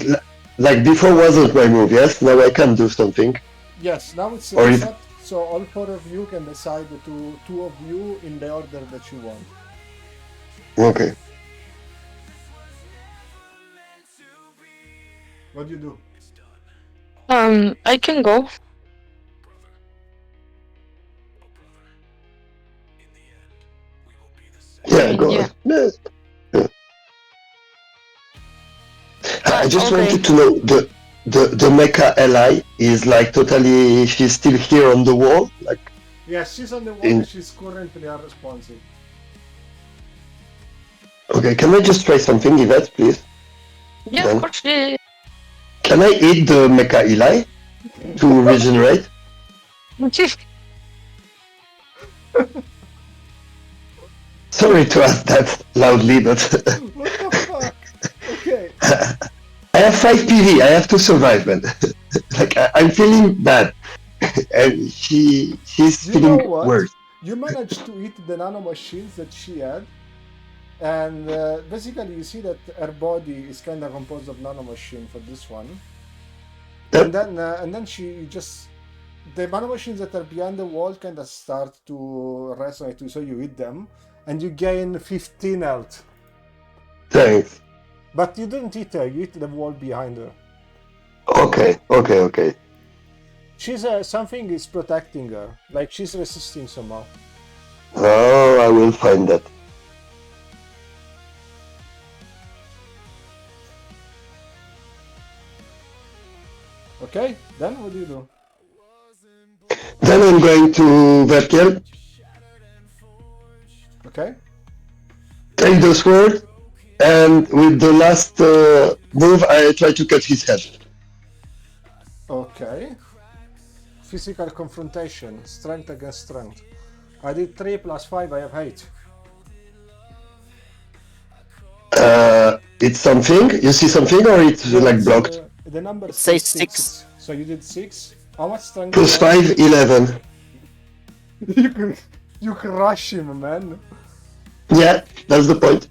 [SPEAKER 3] Like before wasn't my move, yes? Now I can do something.
[SPEAKER 1] Yes, now it's
[SPEAKER 3] Or if-
[SPEAKER 1] reset, so all 4 of you can decide to 2 of you in the order that you want.
[SPEAKER 3] Okay.
[SPEAKER 1] What do you do?
[SPEAKER 2] I can go.
[SPEAKER 3] Yeah, go
[SPEAKER 2] Yeah.
[SPEAKER 3] on. Yeah. I just
[SPEAKER 2] Okay.
[SPEAKER 3] wanted to know the mecha ally is like totally she's still here on the wall, like
[SPEAKER 1] Yes, she's on the wall,
[SPEAKER 3] In-
[SPEAKER 1] and she's currently unresponsive.
[SPEAKER 3] okay, can I just try something, Yvette, please?
[SPEAKER 2] Yeah,
[SPEAKER 3] Then-
[SPEAKER 2] of course. Yeah.
[SPEAKER 3] Can I eat the mecha ally to regenerate? Sorry to ask that loudly, but
[SPEAKER 1] What the fuck? Okay.
[SPEAKER 3] I have 5 PV, I have to survive, man. Like I'm feeling bad. And she's
[SPEAKER 1] You
[SPEAKER 3] feeling
[SPEAKER 1] know what?
[SPEAKER 3] worse.
[SPEAKER 1] You managed to eat the nanomachines that she had, and basically you see that her body is kind of composed of nanomachine for this one.
[SPEAKER 3] Yep.
[SPEAKER 1] And then she just the nanomachines that are behind the wall kind of start to resonate too, so you eat them, and you gain 15 health.
[SPEAKER 3] Thanks.
[SPEAKER 1] But you didn't eat her; you eat the wall behind her.
[SPEAKER 3] Okay.
[SPEAKER 1] She's something is protecting her, like she's resisting somehow.
[SPEAKER 3] Oh, I will find that.
[SPEAKER 1] Okay, then what do you do?
[SPEAKER 3] Then I'm going to Vertiel,
[SPEAKER 1] Okay.
[SPEAKER 3] take the sword, and with the last move, I try to cut his head.
[SPEAKER 1] Okay. Physical confrontation, strength against strength. I did 3 plus 5, I have 8.
[SPEAKER 3] It's something? You see something, or it's like blocked?
[SPEAKER 1] The number
[SPEAKER 5] Say
[SPEAKER 1] says
[SPEAKER 5] 6.
[SPEAKER 1] So you did 6. How much strength?
[SPEAKER 3] Plus
[SPEAKER 1] do you have?
[SPEAKER 3] 5, 11.
[SPEAKER 1] You crush him, man.
[SPEAKER 3] Yeah, that's the point.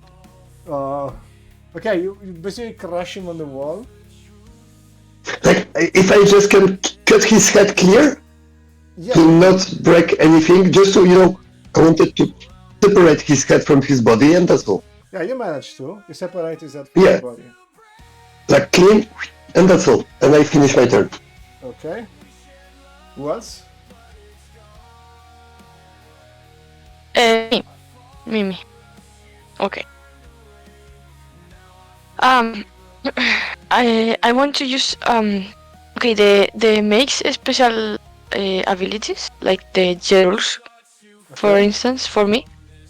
[SPEAKER 1] Okay, you basically crush him on the wall.
[SPEAKER 3] Like, if I just can cut his head clear,
[SPEAKER 1] Yeah.
[SPEAKER 3] to not break anything, just so, I wanted to separate his head from his body, and that's all.
[SPEAKER 1] Yeah, you managed to. You separate his head from
[SPEAKER 3] Yeah.
[SPEAKER 1] his body.
[SPEAKER 3] Like, clean, and that's all. And I finish my turn.
[SPEAKER 1] Okay. Who else?
[SPEAKER 2] Me. Okay. Um, I want to use okay, the makes special abilities like the Gerals, for
[SPEAKER 1] Okay.
[SPEAKER 2] instance, for me.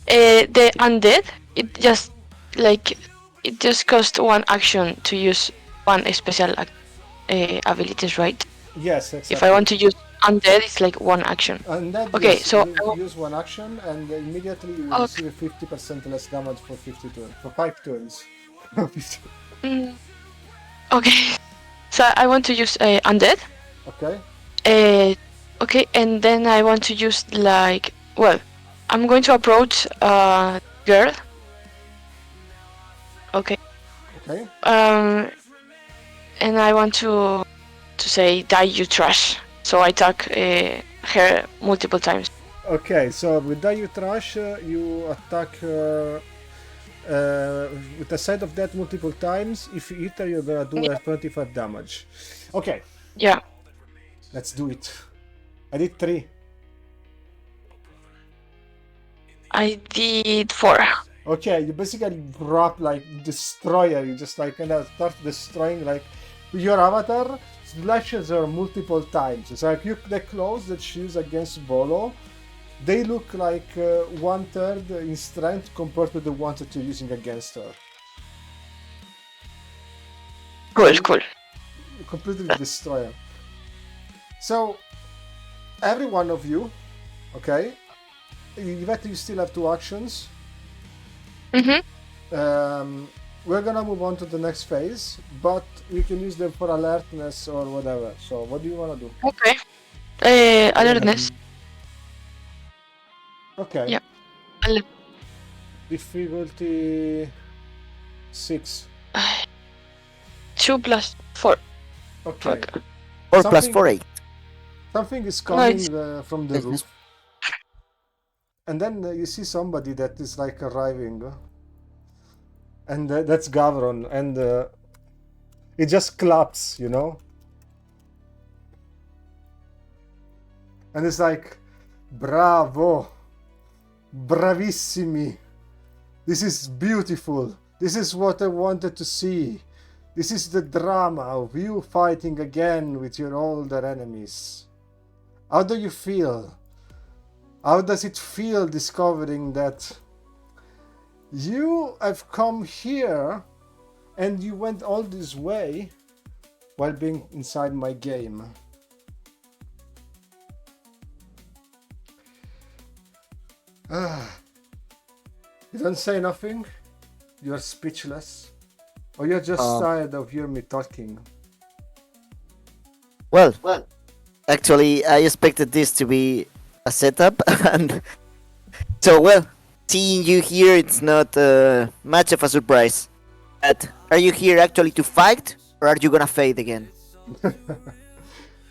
[SPEAKER 2] The undead, it just like it just costs one action to use one special abilities, right?
[SPEAKER 1] Yes,
[SPEAKER 2] If I
[SPEAKER 1] exactly.
[SPEAKER 2] want to use undead, it's like one action.
[SPEAKER 1] And that,
[SPEAKER 2] Okay,
[SPEAKER 1] yes,
[SPEAKER 2] so
[SPEAKER 1] you use one action and immediately you will
[SPEAKER 2] okay,
[SPEAKER 1] receive 50% less damage for 50 turns. For 5 turns. 50.
[SPEAKER 2] mm, okay. So I want to use undead.
[SPEAKER 1] Okay.
[SPEAKER 2] Okay, and then I want to use like well, I'm going to approach girl. Okay.
[SPEAKER 1] Okay.
[SPEAKER 2] And I want to say die you trash. So I attack her multiple times.
[SPEAKER 1] Okay, so with that you trash, you attack with the side of that multiple times. If you hit her, you're gonna do a 25 damage. Okay,
[SPEAKER 2] Yeah.
[SPEAKER 1] let's do it. I did 3.
[SPEAKER 2] I did 4.
[SPEAKER 1] Okay, you basically drop like destroyer. You just like kind of start destroying like your avatar slashes her multiple times. It's like the clothes that she used against Bolo, they look like 1/3 in strength compared to the ones that you're using against her.
[SPEAKER 2] Cool, cool.
[SPEAKER 1] You completely destroy her. So every one of you, okay, Yvette, you still have 2 actions. We're gonna move on to the next phase, but you can use them for alertness or whatever. So what do you wanna do?
[SPEAKER 2] Okay. Alertness.
[SPEAKER 1] Okay.
[SPEAKER 2] Yeah. Alert.
[SPEAKER 1] Difficulty 6.
[SPEAKER 2] 2 plus 4.
[SPEAKER 1] Okay.
[SPEAKER 2] Fuck.
[SPEAKER 5] 4 plus
[SPEAKER 1] Something-
[SPEAKER 5] 4, 8.
[SPEAKER 1] Something is
[SPEAKER 2] No,
[SPEAKER 1] coming
[SPEAKER 2] it's-
[SPEAKER 1] from the roof, and then you see somebody that is like arriving, and that's Gavron, and it just claps, you know, and it's like, bravo, bravissimi, this is beautiful, this is what I wanted to see, this is the drama of you fighting again with your older enemies. How do you feel? How does it feel discovering that you have come here and you went all this way while being inside my game? You don't say nothing? You're speechless? Or you're just tired of hearing me talking?
[SPEAKER 5] Well, actually, I expected this to be a setup, and so seeing you here, it's not much of a surprise. But are you here actually to fight, or are you gonna fade again?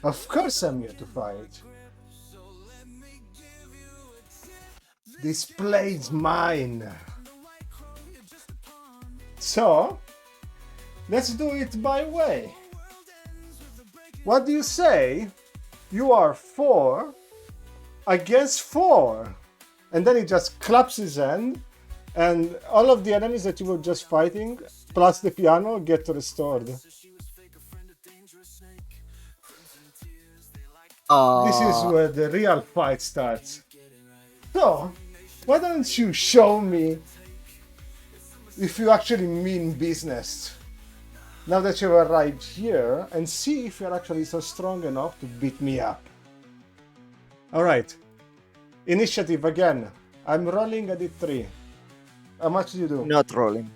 [SPEAKER 1] Of course I'm here to fight. This plane's mine. So, let's do it my way. What do you say? You are 4 against 4. And then he just claps his hand, and all of the enemies that you were just fighting, plus the piano, get restored. This is where the real fight starts. So, why don't you show me if you actually mean business? Now that you've arrived here, and see if you're actually so strong enough to beat me up. Alright. Initiative again. I'm rolling at D3. How much do you do?
[SPEAKER 5] Not rolling.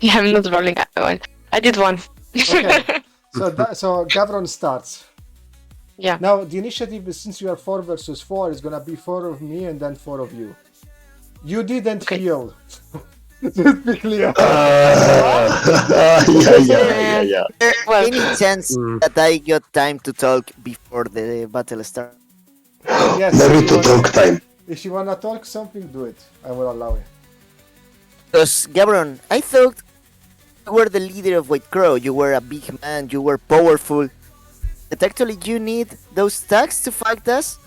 [SPEAKER 2] Yeah, I'm not rolling at one. I did 1.
[SPEAKER 1] Okay. So Gavron starts.
[SPEAKER 2] Yeah.
[SPEAKER 1] Now the initiative is, since you are 4 versus 4, is gonna be 4 of me and then 4 of you. You didn't heal. Let's be clear.
[SPEAKER 3] Yeah.
[SPEAKER 2] Well,
[SPEAKER 5] Any chance that I got time to talk before the battle starts?
[SPEAKER 1] Yes.
[SPEAKER 3] Naruto talk time.
[SPEAKER 1] If you wanna talk something, do it. I will allow it.
[SPEAKER 5] Because, Gabron, I thought you were the leader of White Crow. You were a big man, you were powerful. But actually, you need those tags to fight us?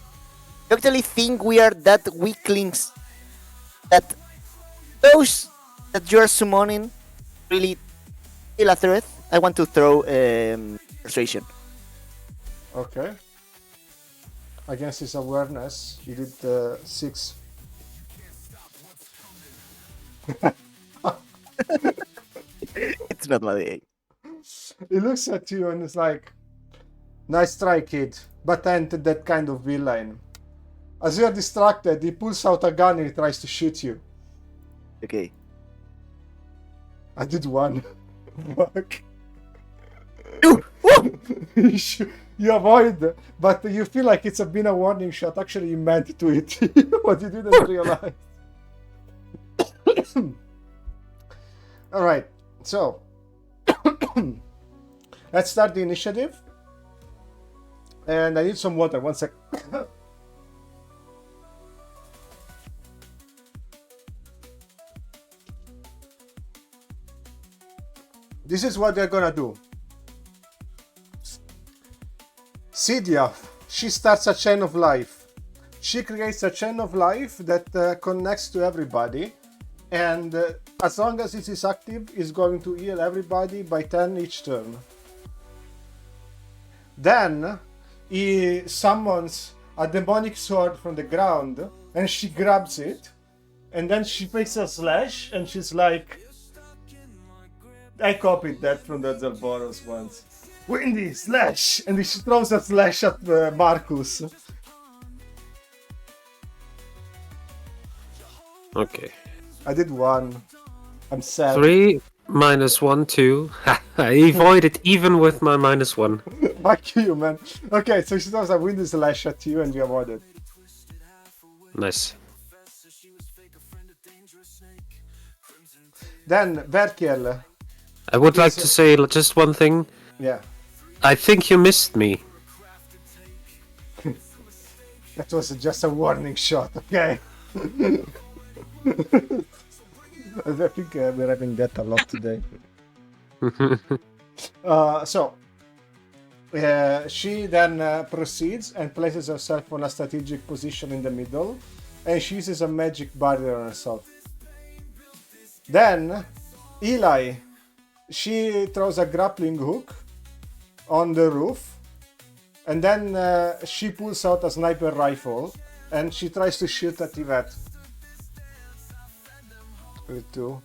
[SPEAKER 5] You actually think we are that weaklings that those that you're summoning really feel a threat, I want to throw persuasion.
[SPEAKER 1] Okay. Against his awareness, you did 6.
[SPEAKER 5] It's not my day.
[SPEAKER 1] He looks at you and is like, nice try, kid, but I ain't that kind of villain. As you're distracted, he pulls out a gun and he tries to shoot you.
[SPEAKER 5] Okay.
[SPEAKER 1] I did 1. Fuck. You avoid, but you feel like it's been a warning shot. Actually, you meant to hit you, but you didn't realize. Alright, so let's start the initiative. And I need some water. 1 sec. This is what they're gonna do. Cydia, she starts a chain of life. She creates a chain of life that connects to everybody, and as long as it is active, is going to heal everybody by 10 each turn. Then he summons a demonic sword from the ground, and she grabs it, and then she makes a slash, and she's like, I copied that from the Zalboros once. Windy, slash! And she throws a slash at Marcus.
[SPEAKER 4] Okay.
[SPEAKER 1] I did 1. I'm sad.
[SPEAKER 4] 3 minus 1, 2. I avoided even with my -1.
[SPEAKER 1] Fuck you, man. Okay, so she throws a windy slash at you and you avoid it.
[SPEAKER 4] Nice.
[SPEAKER 1] Then, Verkiel.
[SPEAKER 4] I would like
[SPEAKER 1] Yes,
[SPEAKER 4] to say just one thing.
[SPEAKER 1] Yeah,
[SPEAKER 4] I think you missed me.
[SPEAKER 1] that was just a warning shot, okay? I think we're having that a lot today. She then proceeds and places herself on a strategic position in the middle, and she uses a magic barrier on herself. Then, Eli, she throws a grappling hook on the roof, and then she pulls out a sniper rifle, and she tries to shoot at Yvette. With 2.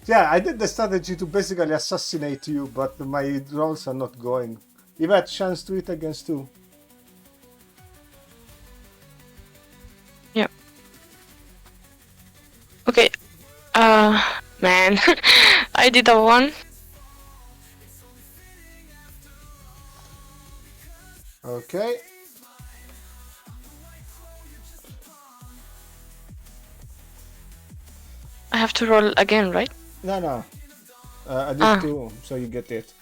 [SPEAKER 1] Yeah, I did the strategy to basically assassinate you, but my rolls are not going. Yvette, chance to hit against 2.
[SPEAKER 2] Yeah. Okay. Man. I did a 1.
[SPEAKER 1] Okay.
[SPEAKER 2] I have to roll again, right?
[SPEAKER 1] No. I did 2, so you get it.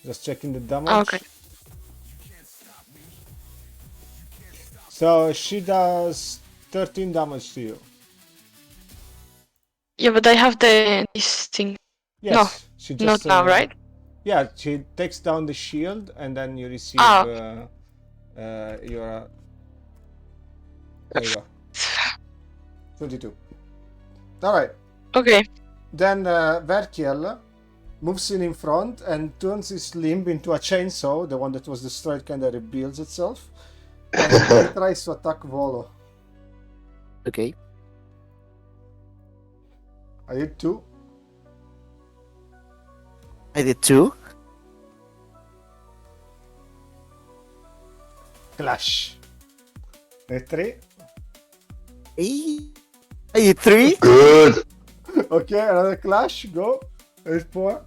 [SPEAKER 1] Just checking the damage.
[SPEAKER 2] Okay.
[SPEAKER 1] So she does 13 damage to you.
[SPEAKER 2] Yeah, but I have this thing.
[SPEAKER 1] Yes.
[SPEAKER 2] No,
[SPEAKER 1] She
[SPEAKER 2] Not now, right?
[SPEAKER 1] Yeah, she takes down the shield and then you receive
[SPEAKER 2] Ah.
[SPEAKER 1] your. There you go. 22. Alright.
[SPEAKER 2] Okay.
[SPEAKER 1] Then Verkiel moves in front and turns his limb into a chainsaw. The one that was destroyed kind of rebuilds itself. And he tries to attack Volo.
[SPEAKER 5] Okay.
[SPEAKER 1] I did 2.
[SPEAKER 5] I did 2.
[SPEAKER 1] Clash. I did 3.
[SPEAKER 5] I did 3.
[SPEAKER 3] Good.
[SPEAKER 1] Okay, another clash. Go. I did 4.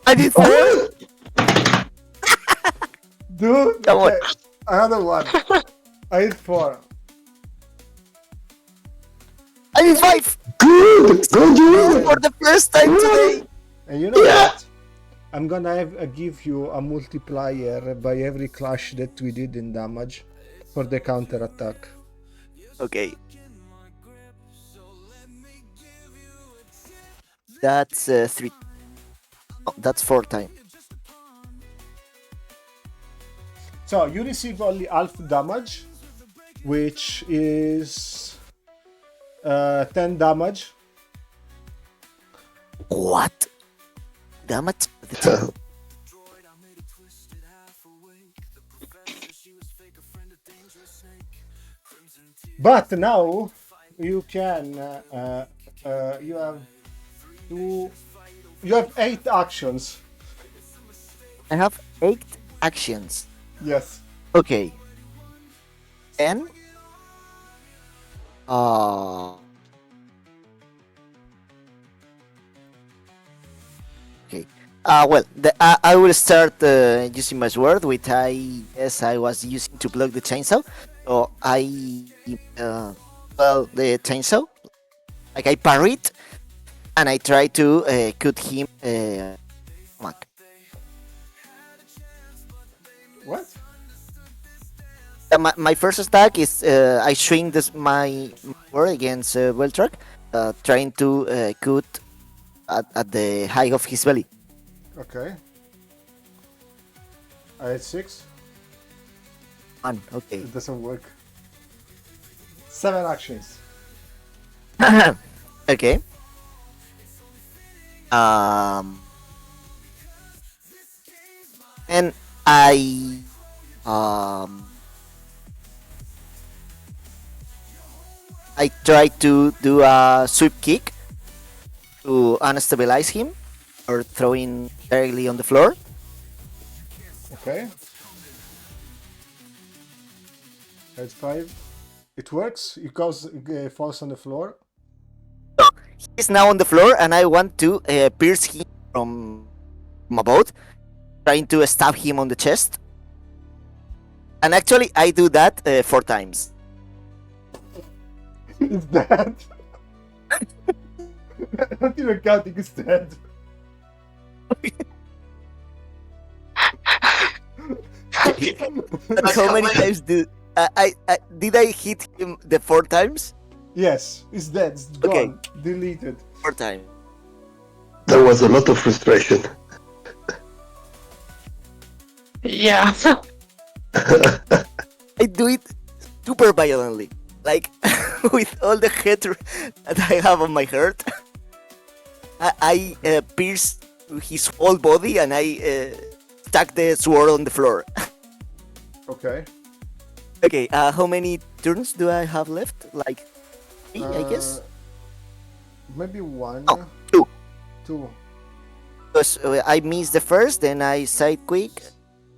[SPEAKER 5] I did 4.
[SPEAKER 1] Dude.
[SPEAKER 5] Come on.
[SPEAKER 1] Okay. Another one. I did 4.
[SPEAKER 5] I did 5.
[SPEAKER 3] Good. Good. You.
[SPEAKER 5] For the first time today.
[SPEAKER 1] And you know what? I'm gonna give you a multiplier by every clash that we did in damage for the counter attack.
[SPEAKER 5] Okay. That's 3. Oh, that's 4 times.
[SPEAKER 1] So you receive only half damage, which is 10 damage.
[SPEAKER 5] What? Damage?
[SPEAKER 1] But now you can you have two, you have 8 actions.
[SPEAKER 5] I have 8 actions.
[SPEAKER 1] Yes.
[SPEAKER 5] Okay. Then. Okay. Well, I will start using my sword, which I guess I was using to block the chainsaw. So I, the chainsaw, like I parry it, and I try to cut him. Stomach.
[SPEAKER 1] What?
[SPEAKER 5] My first attack is I swing my sword against Beltrak, trying to cut at the height of his belly.
[SPEAKER 1] Okay. I had 6.
[SPEAKER 5] Okay.
[SPEAKER 1] It doesn't work. 7 actions.
[SPEAKER 5] Okay. And I try to do a sweep kick to unstabilize him or throw him directly on the floor.
[SPEAKER 1] Okay. That's 5. It works. He falls on the floor.
[SPEAKER 5] He's now on the floor, and I want to pierce him from above, trying to stab him on the chest. And actually, I do that 4 times.
[SPEAKER 1] It's dead. Not even counting, it's dead.
[SPEAKER 5] How many times did I hit him the 4 times?
[SPEAKER 1] Yes, it's dead. It's gone.
[SPEAKER 5] Okay.
[SPEAKER 1] Deleted.
[SPEAKER 5] 4 times.
[SPEAKER 3] There was a lot of frustration.
[SPEAKER 2] Yeah.
[SPEAKER 5] I do it super violently, like with all the hate that I have on my heart. I pierce his whole body, and I stuck the sword on the floor.
[SPEAKER 1] Okay.
[SPEAKER 5] Okay, how many turns do I have left? Like 3, I guess.
[SPEAKER 1] Maybe 1.
[SPEAKER 5] Oh, 2.
[SPEAKER 1] 2.
[SPEAKER 5] Because I missed the first, then I side quick,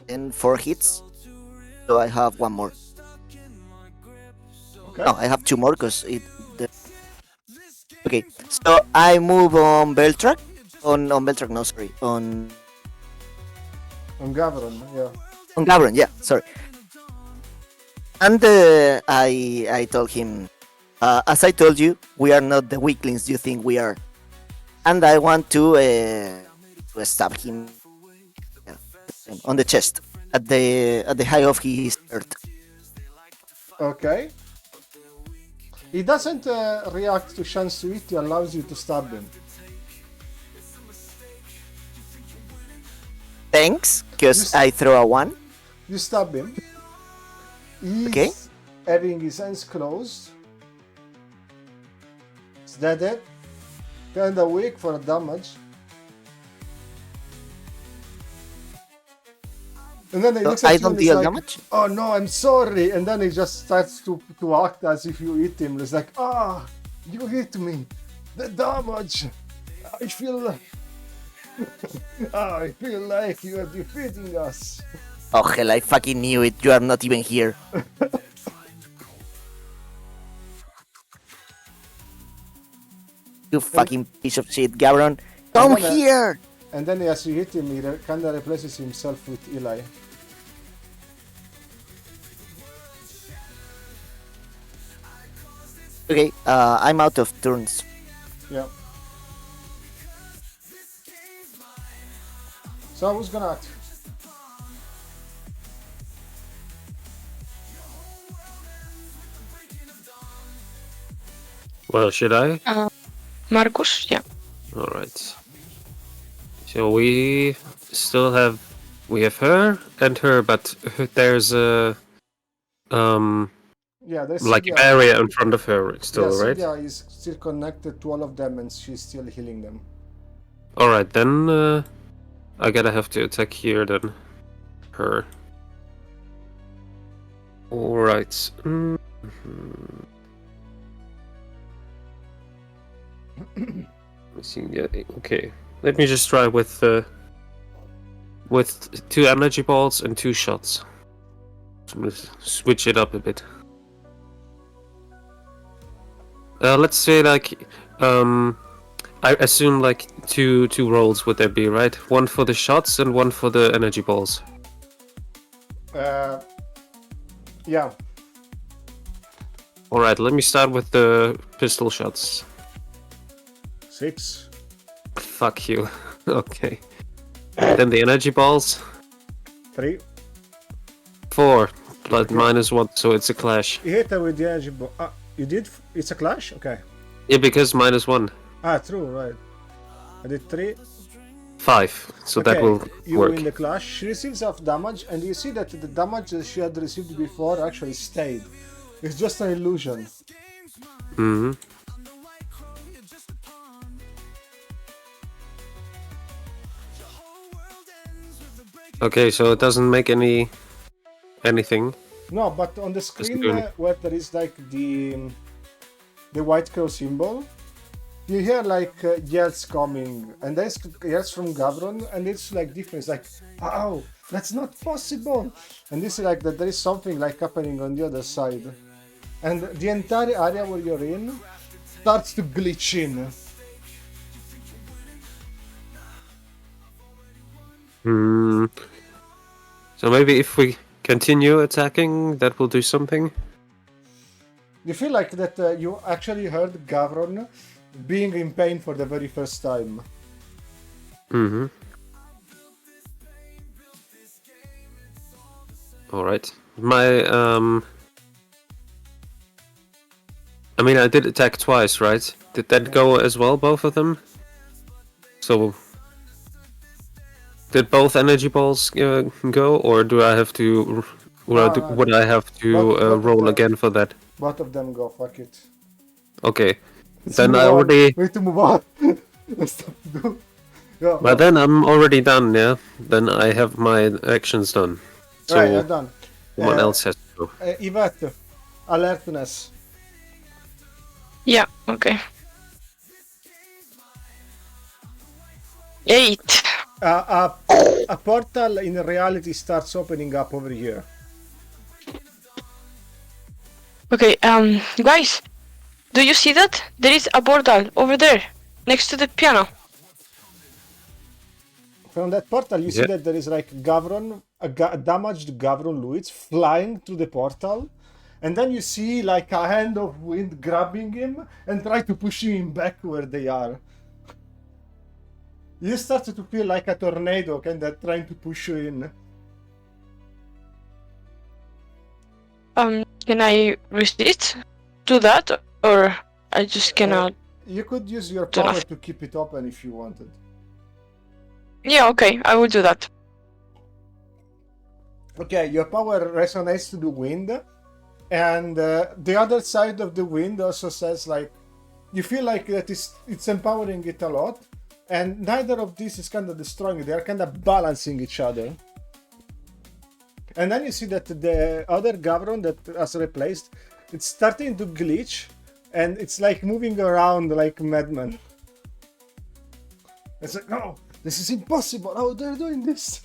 [SPEAKER 5] and 4 hits. So I have 1 more.
[SPEAKER 1] Okay.
[SPEAKER 5] No, I have 2 more because it. Okay, so I move on Beltrak. On Beltrak, no, sorry. On
[SPEAKER 1] Gavron, yeah.
[SPEAKER 5] Gavron, yeah, sorry. And I told him, as I told you, we are not the weaklings you think we are. And I want to stab him on the chest at the height of his heart.
[SPEAKER 1] Okay. He doesn't react to chance to it, he allows you to stab him.
[SPEAKER 5] Thanks, because I throw a 1.
[SPEAKER 1] You stab him. He's
[SPEAKER 5] Okay.
[SPEAKER 1] having his hands closed. Is that it? Kinda weak for damage. And then he looks at
[SPEAKER 5] I
[SPEAKER 1] you
[SPEAKER 5] don't
[SPEAKER 1] and he's
[SPEAKER 5] deal
[SPEAKER 1] like,
[SPEAKER 5] damage?
[SPEAKER 1] oh no, I'm sorry. And then he just starts to act as if you hit him. It's like, you hit me. The damage. I feel I feel like you are defeating us.
[SPEAKER 5] Oh hell, I fucking knew it. You are not even here. You fucking piece of shit, Gavron. Come
[SPEAKER 1] then,
[SPEAKER 5] here!
[SPEAKER 1] And then as you hit him, he kind of replaces himself with Eli.
[SPEAKER 5] Okay, I'm out of turns.
[SPEAKER 1] Yeah. So who's gonna act?
[SPEAKER 4] Well, should I?
[SPEAKER 2] Marcus, yeah.
[SPEAKER 4] All right. So we still have her and her, but there's a
[SPEAKER 1] Yeah, there's
[SPEAKER 4] Like a
[SPEAKER 1] Sylvia.
[SPEAKER 4] barrier in front of her still,
[SPEAKER 1] Yeah,
[SPEAKER 4] right?
[SPEAKER 1] Sylvia is still connected to all of them, and she's still healing them.
[SPEAKER 4] Alright, then I gotta have to attack here then. Her. Alright. Yeah, okay. Let me just try with 2 energy balls and 2 shots. So I'm gonna switch it up a bit. Let's say like I assume like two rolls would there be, right? One for the shots and one for the energy balls.
[SPEAKER 1] Yeah.
[SPEAKER 4] Alright, let me start with the pistol shots.
[SPEAKER 1] 6.
[SPEAKER 4] Fuck you. Okay. Then the energy balls.
[SPEAKER 1] 3.
[SPEAKER 4] 4. But
[SPEAKER 1] Okay.
[SPEAKER 4] -1, so it's a clash.
[SPEAKER 1] You hit her with the energy ball. You did? It's a clash? Okay.
[SPEAKER 4] Yeah, because -1.
[SPEAKER 1] True, right. I did 3.
[SPEAKER 4] 5. So that will
[SPEAKER 1] you
[SPEAKER 4] work.
[SPEAKER 1] win the clash. She receives half damage, and you see that the damage that she had received before actually stayed. It's just an illusion.
[SPEAKER 4] Mm-hmm. Okay, so it doesn't make anything.
[SPEAKER 1] No, but on the screen
[SPEAKER 4] do
[SPEAKER 1] where there is like the white crow symbol, you hear like yells coming, and there's yells from Gavron, and it's like different. It's like, "Wow, that's not possible!" And this is like that there is something like happening on the other side, and the entire area where you're in starts to glitch in.
[SPEAKER 4] Hmm. So maybe if we continue attacking, that will do something.
[SPEAKER 1] You feel like that you actually heard Gavron being in pain for the very first time.
[SPEAKER 4] Mm-hmm. Alright. I mean, I did attack twice, right? Did that go as well, both of them? So... Did both energy balls go, or do I have to... would I have to
[SPEAKER 1] both of
[SPEAKER 4] roll
[SPEAKER 1] them.
[SPEAKER 4] again for that?
[SPEAKER 1] Both of them go, fuck it.
[SPEAKER 4] Okay.
[SPEAKER 1] Let's
[SPEAKER 4] Then
[SPEAKER 1] move
[SPEAKER 4] I
[SPEAKER 1] on.
[SPEAKER 4] already...
[SPEAKER 1] We have to move on. There's stuff to do. Yeah,
[SPEAKER 4] But then I'm already done, yeah? Then I have my actions done. So
[SPEAKER 1] right, I'm done.
[SPEAKER 4] someone else has to go.
[SPEAKER 1] Yvette, alertness.
[SPEAKER 2] Yeah, okay. 8.
[SPEAKER 1] A portal in reality starts opening up over here.
[SPEAKER 2] Okay, guys, do you see that? There is a portal over there, next to the piano.
[SPEAKER 1] From that portal, you see
[SPEAKER 4] Yeah.
[SPEAKER 1] that there is like Gavron, a damaged Gavron Luiz flying through the portal. And then you see like a hand of wind grabbing him and try to push him back where they are. You start to feel like a tornado kind of trying to push you in.
[SPEAKER 2] Can I resist to that, or I just cannot?
[SPEAKER 1] You could use your
[SPEAKER 2] Don't know.
[SPEAKER 1] power to keep it open if you wanted.
[SPEAKER 2] Yeah, okay, I will do that.
[SPEAKER 1] Okay, your power resonates to the wind, and the other side of the wind also says like, you feel like that it's empowering it a lot, and neither of these is kind of destroying it. They are kind of balancing each other. And then you see that the other Gavron that has replaced, it's starting to glitch, and it's like moving around like madman. It's like, no, this is impossible. How they're doing this?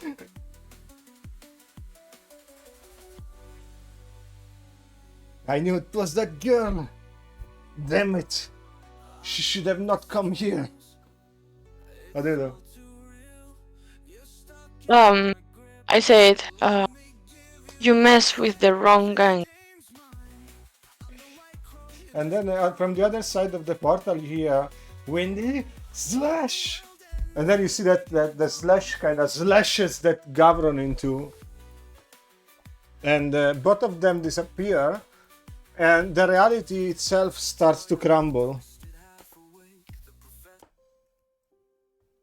[SPEAKER 1] I knew it was that girl. Damn it. She should have not come here. What do you do?
[SPEAKER 2] I said, you mess with the wrong gang.
[SPEAKER 1] And then from the other side of the portal you hear Windy slash, and then you see that the slash kind of slashes that Gavron into, and both of them disappear, and the reality itself starts to crumble.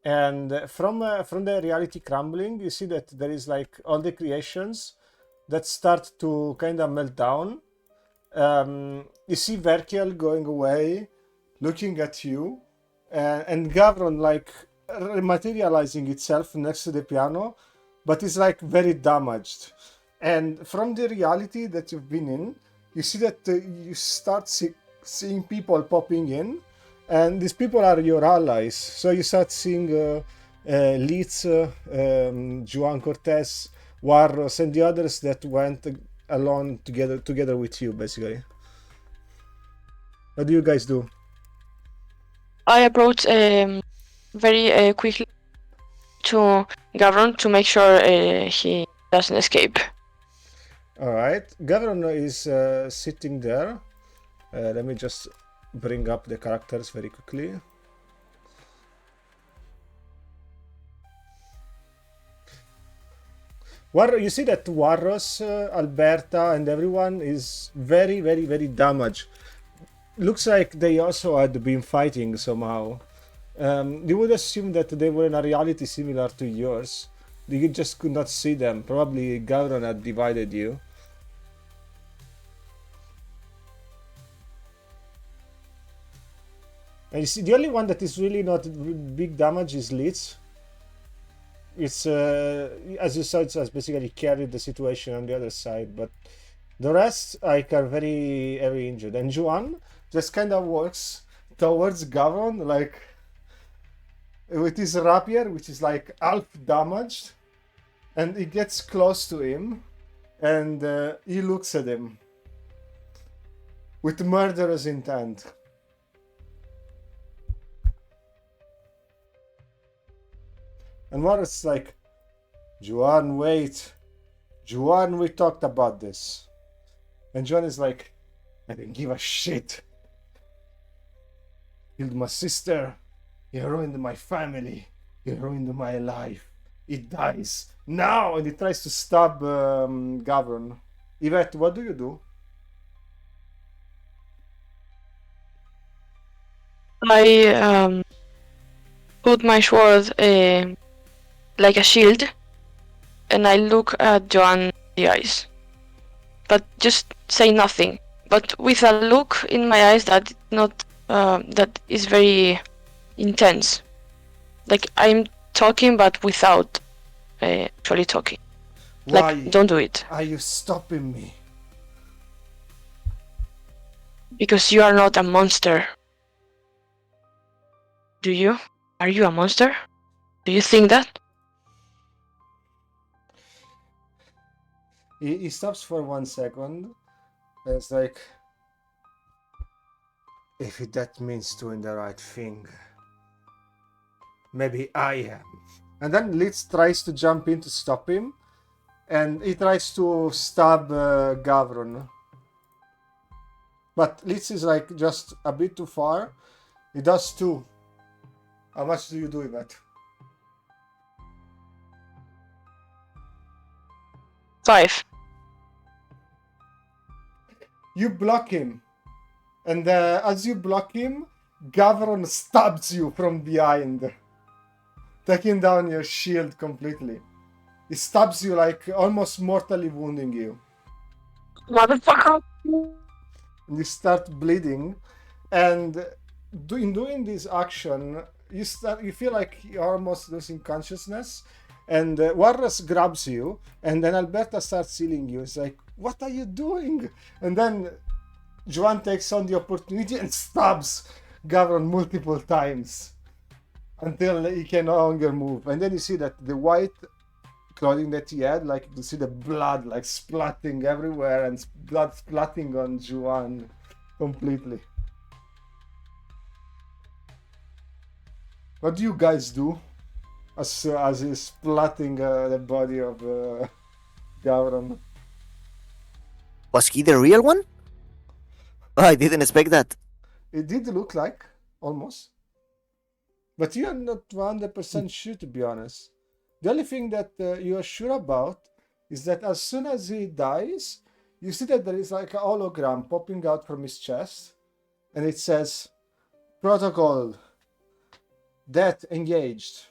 [SPEAKER 1] And from the reality crumbling, you see that there is like all the creations that start to kind of melt down. You see Verkiel going away, looking at you, and Gavron like materializing itself next to the piano, but it's like very damaged. And from the reality that you've been in, you see that you start seeing people popping in, and these people are your allies. So you start seeing Litz, Juan Cortez, Warros, and the others that went along together with you, basically. What do you guys do?
[SPEAKER 2] I approach very quickly to Gavron to make sure he doesn't escape.
[SPEAKER 1] All right, Gavron is sitting there. Let me just bring up the characters very quickly. You see that Warros, Alberta, and everyone is very, very, very damaged. Looks like they also had been fighting somehow. You would assume that they were in a reality similar to yours. You just could not see them. Probably Gavron had divided you. And you see, the only one that is really not big damage is Litz. It's as you saw, it's basically carried the situation on the other side, but the rest like are very injured. And Juan just kind of walks towards Gavron like with his rapier, which is like half damaged, and he gets close to him, and he looks at him with murderous intent. And Warren's like, Juan, wait. Juan, we talked about this. And Juan is like, I didn't give a shit. Killed my sister. He ruined my family. He ruined my life. He dies now. And he tries to stab Gavron. Yvette, what do you do?
[SPEAKER 2] I put my sword like a shield, and I look at Joan in the eyes, but just say nothing. But with a look in my eyes that that is very intense. Like I'm talking, but without actually talking.
[SPEAKER 1] Why
[SPEAKER 2] Like, don't do it.
[SPEAKER 1] are you stopping me?
[SPEAKER 2] Because you are not a monster. Do you? Are you a monster? Do you think that?
[SPEAKER 1] He stops for 1 second. And it's like, if that means doing the right thing, maybe I am. And then Litz tries to jump in to stop him, and he tries to stab Gavron. But Litz is like just a bit too far. He does too. How much do you do with that?
[SPEAKER 2] 5.
[SPEAKER 1] You block him, and as you block him, Gavron stabs you from behind, taking down your shield completely. He stabs you like almost mortally wounding you.
[SPEAKER 2] Motherfucker!
[SPEAKER 1] And you start bleeding, and in doing this action, you feel like you're almost losing consciousness, and Warras grabs you, and then Alberta starts healing you. It's like, what are you doing? And then Juan takes on the opportunity and stabs Gavron multiple times until he can no longer move. And then you see that the white clothing that he had, like you see the blood like splatting everywhere, and blood splatting on Juan completely. What do you guys do as he's splatting the body of Gavron?
[SPEAKER 5] Was he the real one? Oh, I didn't expect that.
[SPEAKER 1] It did look like, almost. But you are not 100% sure, to be honest. The only thing that you are sure about is that as soon as he dies, you see that there is like a hologram popping out from his chest, and it says, Protocol, Death engaged.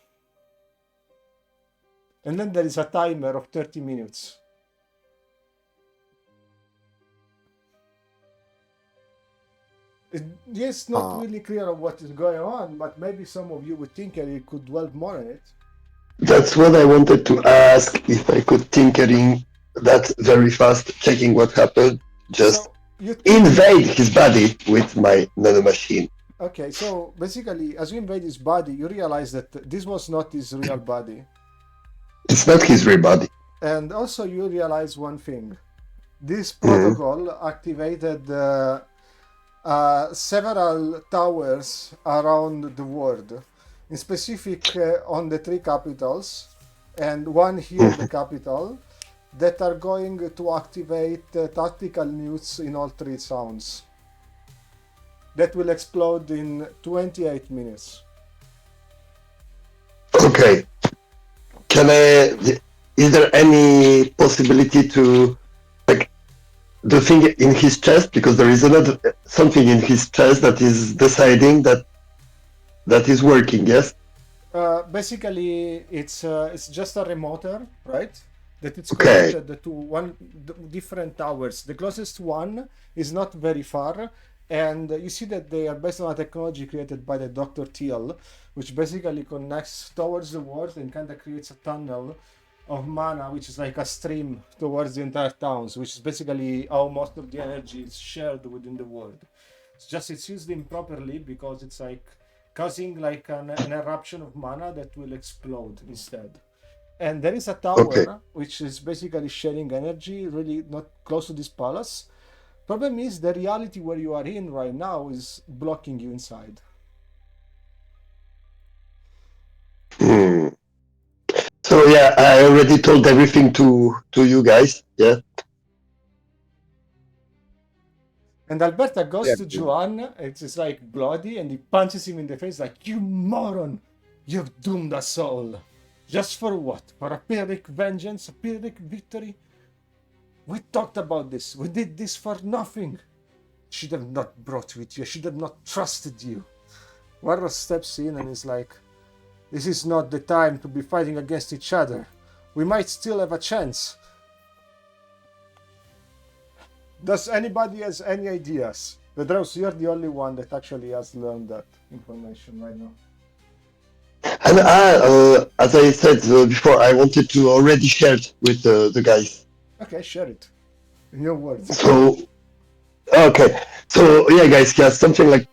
[SPEAKER 1] And then there is a timer of 30 minutes. It's not
[SPEAKER 5] Oh.
[SPEAKER 1] really clear of what is going on, but maybe some of you would think you could dwell more on it.
[SPEAKER 3] That's what I wanted to ask, if I could tinkering that very fast, checking what happened, just
[SPEAKER 1] So you think,
[SPEAKER 3] invade his body with my nanomachine.
[SPEAKER 1] okay, so basically, as you invade his body, you realize that this was not his real body.
[SPEAKER 3] It's not his real body.
[SPEAKER 1] And also you realize one thing. This
[SPEAKER 3] Mhm.
[SPEAKER 1] protocol activated several towers around the world, in specific on the three capitals, and one here in the capital, that are going to activate tactical nukes in all three towns. That will explode in 28 minutes.
[SPEAKER 3] Okay. Is there any possibility to, like, the thing in his chest, because there is another something in his chest that is deciding that is working, yes?
[SPEAKER 1] Basically, it's just a remoter, right? That it's
[SPEAKER 3] Okay.
[SPEAKER 1] connected to different towers. The closest one is not very far, and you see that they are based on a technology created by the Dr. Teal, which basically connects towards the world and kind of creates a tunnel of mana, which is like a stream towards the entire towns, which is basically how most of the energy is shared within the world. It's used improperly because it's like causing like an eruption of mana that will explode instead. And there is a tower
[SPEAKER 3] Okay.
[SPEAKER 1] which is basically sharing energy, really not close to this palace. Problem is the reality where you are in right now is blocking you inside.
[SPEAKER 3] Hmm. So yeah, I already told everything to you guys. Yeah.
[SPEAKER 1] And Alberta goes
[SPEAKER 5] Yeah.
[SPEAKER 1] to Juan, it's like bloody, and he punches him in the face like, "You moron! You've doomed us all. Just for what? For a Pyrrhic vengeance, a Pyrrhic victory? We talked about this. We did this for nothing. Should have not brought with you. Should have not trusted you." Varros steps in and is like, "This is not the time to be fighting against each other. We might still have a chance. Does anybody has any ideas?" Vedros, you're the only one that actually has learned that information right now.
[SPEAKER 3] And as I said before, I wanted to already share it with the guys.
[SPEAKER 1] Okay, share it. In your words.
[SPEAKER 3] So, okay. So yeah, guys, yeah, something like,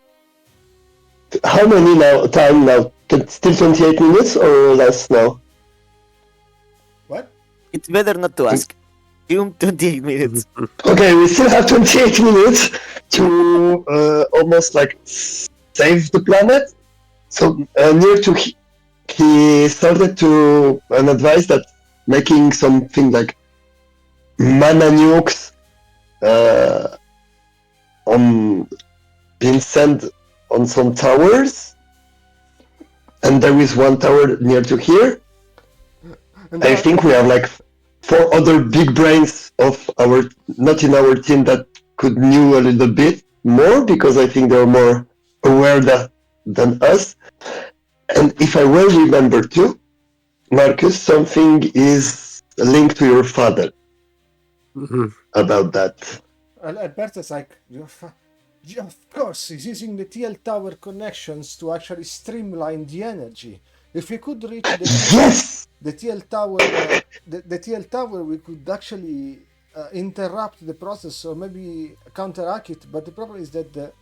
[SPEAKER 3] how many time now? Still 28 minutes or less now?
[SPEAKER 1] What?
[SPEAKER 5] It's better not to ask. Doom 28 minutes.
[SPEAKER 3] Okay, we still have 28 minutes to almost like save the planet. So near to he started to advise that making something like mana nukes on being sent on some towers, and there is one tower near to here.
[SPEAKER 1] And
[SPEAKER 3] I think we have like 4 other big brains of our, not in our team, that could knew a little bit more, because I think they're more aware than us. And if I well remember too, Marcus, something is linked to your father
[SPEAKER 4] Mhm.
[SPEAKER 3] about that.
[SPEAKER 1] Alberta's like, "Yeah, of course, he's using the TL tower connections to actually streamline the energy. If we could reach
[SPEAKER 3] Yes!
[SPEAKER 1] the TL tower, the TL tower, we could actually interrupt the process or maybe counteract it. But the problem is that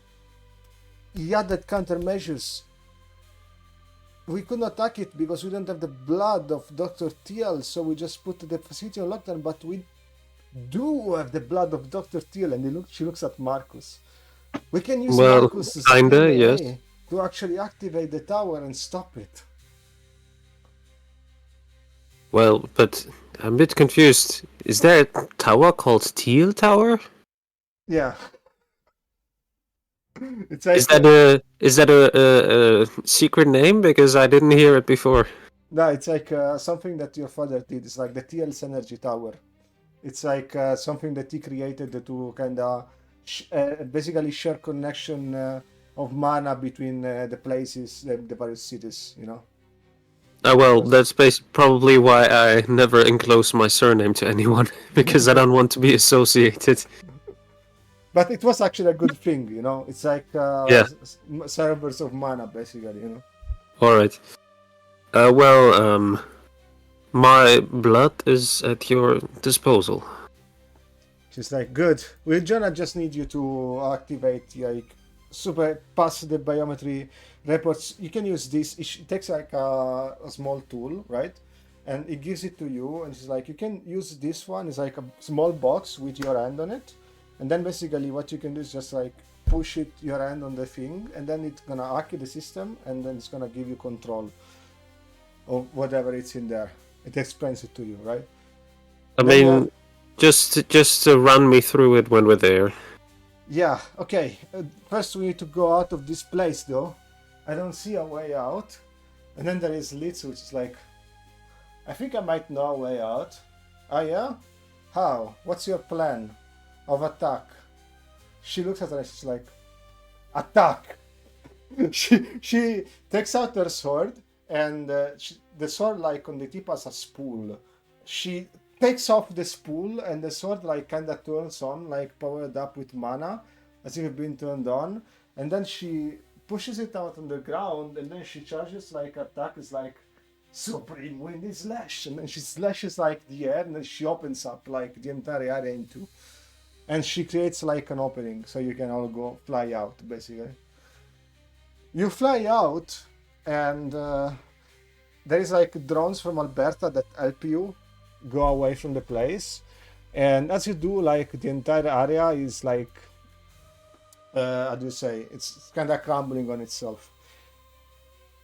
[SPEAKER 1] he added countermeasures. We could not attack it because we don't have the blood of Dr. TL, so we just put the facility on lockdown. But we do have the blood of Dr. Teal," and she looks at Marcus. "We can use
[SPEAKER 4] Well,
[SPEAKER 1] Marcus's
[SPEAKER 4] kinda,
[SPEAKER 1] DNA
[SPEAKER 4] yes.
[SPEAKER 1] to actually activate the tower and stop it."
[SPEAKER 4] Well, but I'm a bit confused. Is there a tower called Teal Tower?
[SPEAKER 1] Yeah. It's like,
[SPEAKER 4] Is that a secret name? Because I didn't hear it before.
[SPEAKER 1] no, it's like something that your father did. It's like the TL's energy tower. It's like something that he created to kind of basically share connection of mana between the places, the various cities, you know.
[SPEAKER 4] Well, that's probably why I never enclose my surname to anyone, because I don't want to be associated.
[SPEAKER 1] But it was actually a good thing, you know. It's like
[SPEAKER 4] Yeah.
[SPEAKER 1] servers of mana, basically, you know.
[SPEAKER 4] All right. Well, my blood is at your disposal.
[SPEAKER 1] She's like, good. We're gonna just need you to activate, like, super pass the biometry reports. You can use this. It takes like a small tool, right? And it gives it to you, and she's like, you can use this one. It's like a small box with your hand on it, and then basically what you can do is just like push it your hand on the thing, and then it's gonna hack the system, and then it's gonna give you control of whatever it's in there. It explains it to you, right?
[SPEAKER 4] I
[SPEAKER 1] Then you have-
[SPEAKER 4] mean, just to run me through it when we're there.
[SPEAKER 1] Yeah, okay. First we need to go out of this place though. I don't see a way out. And then there is Litz, which is like, I think I might know a way out. Ah, yeah? How? What's your plan of attack? She looks at her and she's like, attack! she takes out her sword, and the sword, like, on the tip has a spool. She takes off the spool, and the sword, like, kind of turns on, like, powered up with mana, as if it been turned on. And then she pushes it out on the ground, and then she charges, like, attack is like Supreme Windy Slash, and then she slashes like the air, and then she opens up like the entire area in two, and she creates like an opening so you can all go fly out. Basically, you fly out, and there is like drones from Alberta that help you go away from the place, and as you do, like the entire area is like how do you say, it's kind of crumbling on itself.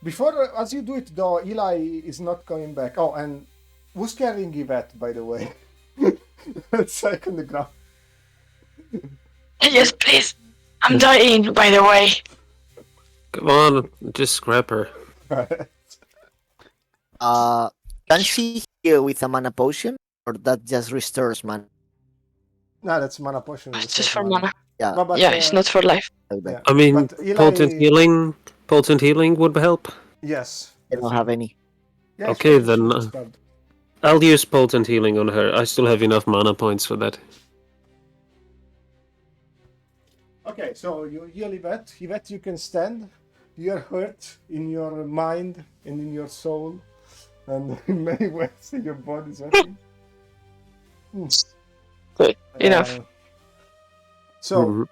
[SPEAKER 1] Before, as you do it though, Eli is not coming back. Oh, and who's carrying Yvette, by the way? It's like on the ground.
[SPEAKER 2] Yes, please. I'm dying, by the way.
[SPEAKER 4] Come on, just grab her.
[SPEAKER 5] Can she heal with a mana potion, or that just restores mana?
[SPEAKER 1] No, that's mana potion.
[SPEAKER 2] It's just for mana.
[SPEAKER 5] Yeah.
[SPEAKER 1] No, but,
[SPEAKER 2] Yeah, it's not for life.
[SPEAKER 1] yeah.
[SPEAKER 4] I mean,
[SPEAKER 1] But Eli,
[SPEAKER 4] potent healing would help.
[SPEAKER 1] yes.
[SPEAKER 5] I don't have any.
[SPEAKER 1] Yeah, it's
[SPEAKER 4] Okay,
[SPEAKER 1] fine,
[SPEAKER 4] then,
[SPEAKER 1] it's fine.
[SPEAKER 4] I'll use potent healing on her. I still have enough mana points for that.
[SPEAKER 1] Okay, so you heal Yvette. Yvette, you can stand. You're hurt in your mind and in your soul, and in many ways in your body's hurting.
[SPEAKER 2] Good. Enough.
[SPEAKER 1] So,
[SPEAKER 4] Mhm.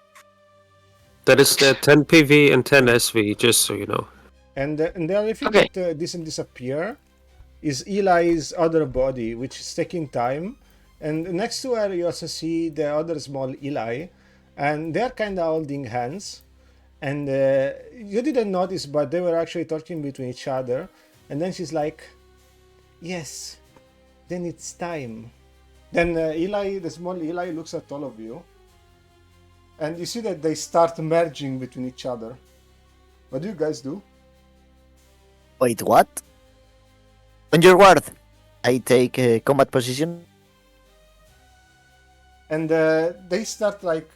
[SPEAKER 4] That is the 10 PV and 10 SV, just so you know.
[SPEAKER 1] and the only thing
[SPEAKER 2] Okay.
[SPEAKER 1] that doesn't disappear is Eli's other body, which is taking time. And next to her, you also see the other small Eli, and they're kind of holding hands. And you didn't notice, but they were actually talking between each other. And then she's like, "Yes, then it's time." Then Eli, the small Eli, looks at all of you, and you see that they start merging between each other. What do you guys do?
[SPEAKER 5] Wait, what? On your word, I take a combat position.
[SPEAKER 1] And they start like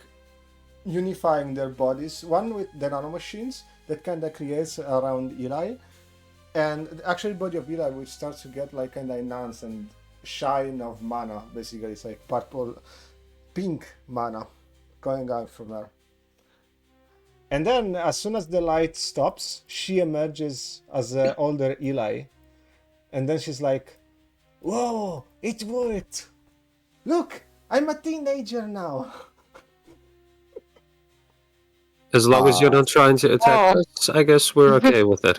[SPEAKER 1] unifying their bodies, one with the nanomachines that kind of creates around Eli, and the actual body of Eli which starts to get like kind of enhanced and shine of mana. Basically, it's like purple, pink mana going out from her. And then as soon as the light stops, she emerges as the older Eli, and then she's like, "Whoa, it worked! Look, I'm a teenager now."
[SPEAKER 4] As long as you're not trying to attack
[SPEAKER 2] Oh.
[SPEAKER 4] us, I guess we're okay with it.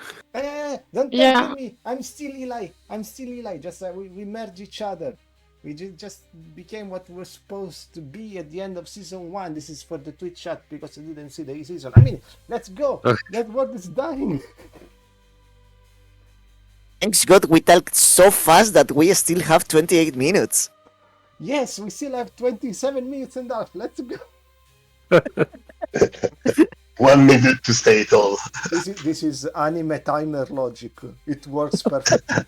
[SPEAKER 1] Don't
[SPEAKER 2] Yeah.
[SPEAKER 1] touch me. I'm still Eli. Just we merge each other. We just became what we're supposed to be at the end of season 1. This is for the Twitch chat because I didn't see the season. I mean, let's go.
[SPEAKER 4] Okay.
[SPEAKER 1] That world is dying.
[SPEAKER 5] Thanks God we talked so fast that we still have 28 minutes.
[SPEAKER 1] Yes, we still have 27 minutes and a half. Let's go.
[SPEAKER 3] 1 minute to say it all.
[SPEAKER 1] This is anime timer logic. It works perfectly.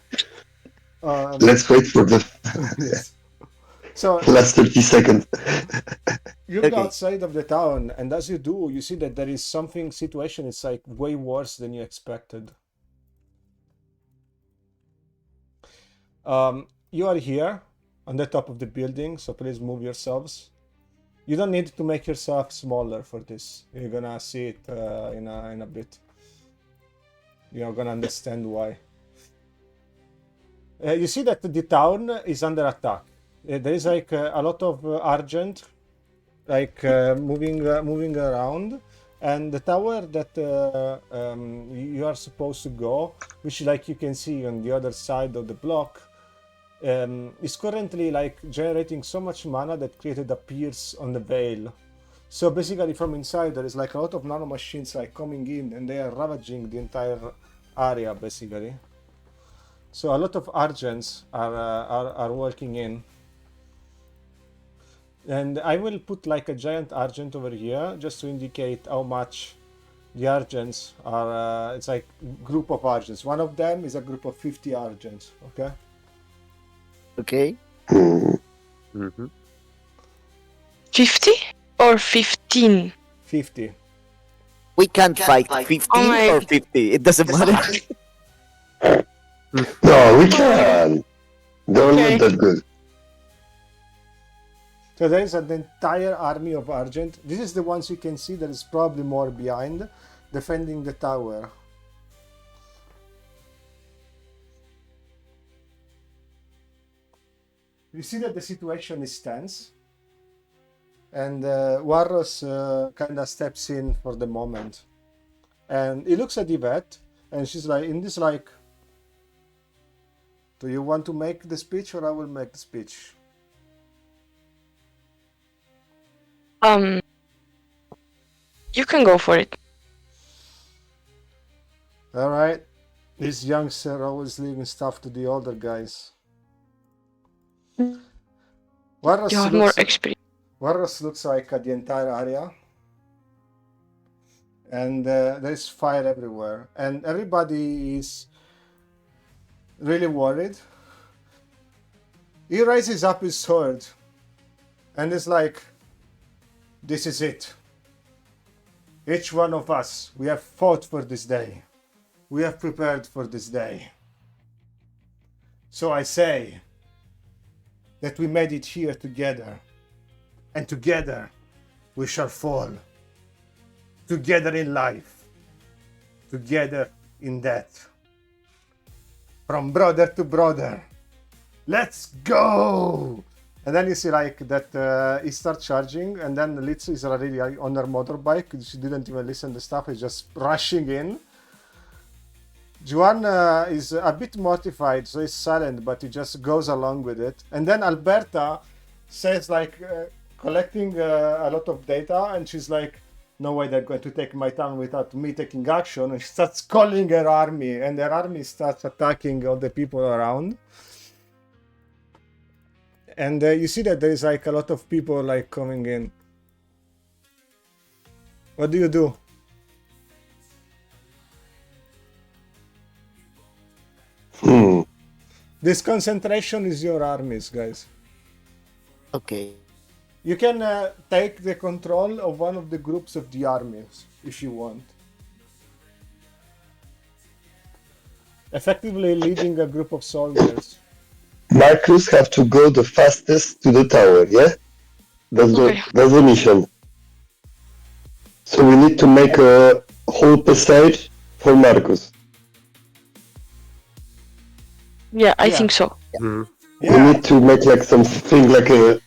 [SPEAKER 3] Let's wait for the
[SPEAKER 1] Yes. So
[SPEAKER 3] last 30 seconds.
[SPEAKER 1] you
[SPEAKER 5] Okay.
[SPEAKER 1] go outside of the town, and as you do, you see that there is something situation is like way worse than you expected. You are here on the top of the building, so please move yourselves. You don't need to make yourself smaller for this. You're gonna see it in a bit. You're gonna understand why. You see that the town is under attack. There is like a lot of argent, like moving around, and the tower that you are supposed to go, which like you can see on the other side of the block, is currently like generating so much mana that created a pierce on the veil. So basically from inside there is like a lot of nanomachines like coming in and they are ravaging the entire area basically. So a lot of argents are working in. And I will put like a giant argent over here just to indicate how much the argents are. It's like group of argents. One of them is a group of 50 argents, okay?
[SPEAKER 5] Okay.
[SPEAKER 4] Mm-hmm.
[SPEAKER 2] 50 or 15?
[SPEAKER 1] 50.
[SPEAKER 5] We can't fight 15
[SPEAKER 2] my-
[SPEAKER 5] or 50. It doesn't matter.
[SPEAKER 3] No, we can. They're
[SPEAKER 2] Okay.
[SPEAKER 3] not that good.
[SPEAKER 1] So there is an entire army of argent. This is the ones you can see. There is probably more behind, defending the tower. You see that the situation is tense, and Warros kind of steps in for the moment, and he looks at Yvette, and she's like, in this like, do you want to make the speech or I will make the speech?
[SPEAKER 2] You can go for it.
[SPEAKER 1] All right, these youngs are always leaving stuff to the older guys. Warros
[SPEAKER 2] You have more
[SPEAKER 1] looks,
[SPEAKER 2] experience.
[SPEAKER 1] Warros looks like the entire area, and there's fire everywhere, and everybody is really worried. He raises up his sword, and is like, "This is it. Each one of us, we have fought for this day. We have prepared for this day. So I say that we made it here together, and together we shall fall. Together in life, together in death. From brother to brother. Let's go!" And then you see like that he starts charging, and then Litz is already on her motorbike. She didn't even listen to stuff. He's just rushing in. Juan is a bit mortified, so he's silent, but he just goes along with it. And then Alberta says like collecting a lot of data, and she's like, "No way they're going to take my town without me taking action." And she starts calling her army, and her army starts attacking all the people around. And you see that there is like a lot of people like coming in. What do you do? This concentration is your armies, guys.
[SPEAKER 5] Okay.
[SPEAKER 1] You can take the control of one of the groups of the armies if you want. Effectively leading a group of soldiers.
[SPEAKER 3] Marcus have to go the fastest to the tower, yeah? That's
[SPEAKER 2] Okay.
[SPEAKER 3] that's the mission. So we need to make a whole passage for Marcus.
[SPEAKER 2] Yeah, I
[SPEAKER 1] Yeah.
[SPEAKER 2] think so.
[SPEAKER 4] Mm.
[SPEAKER 3] We need to make like something like a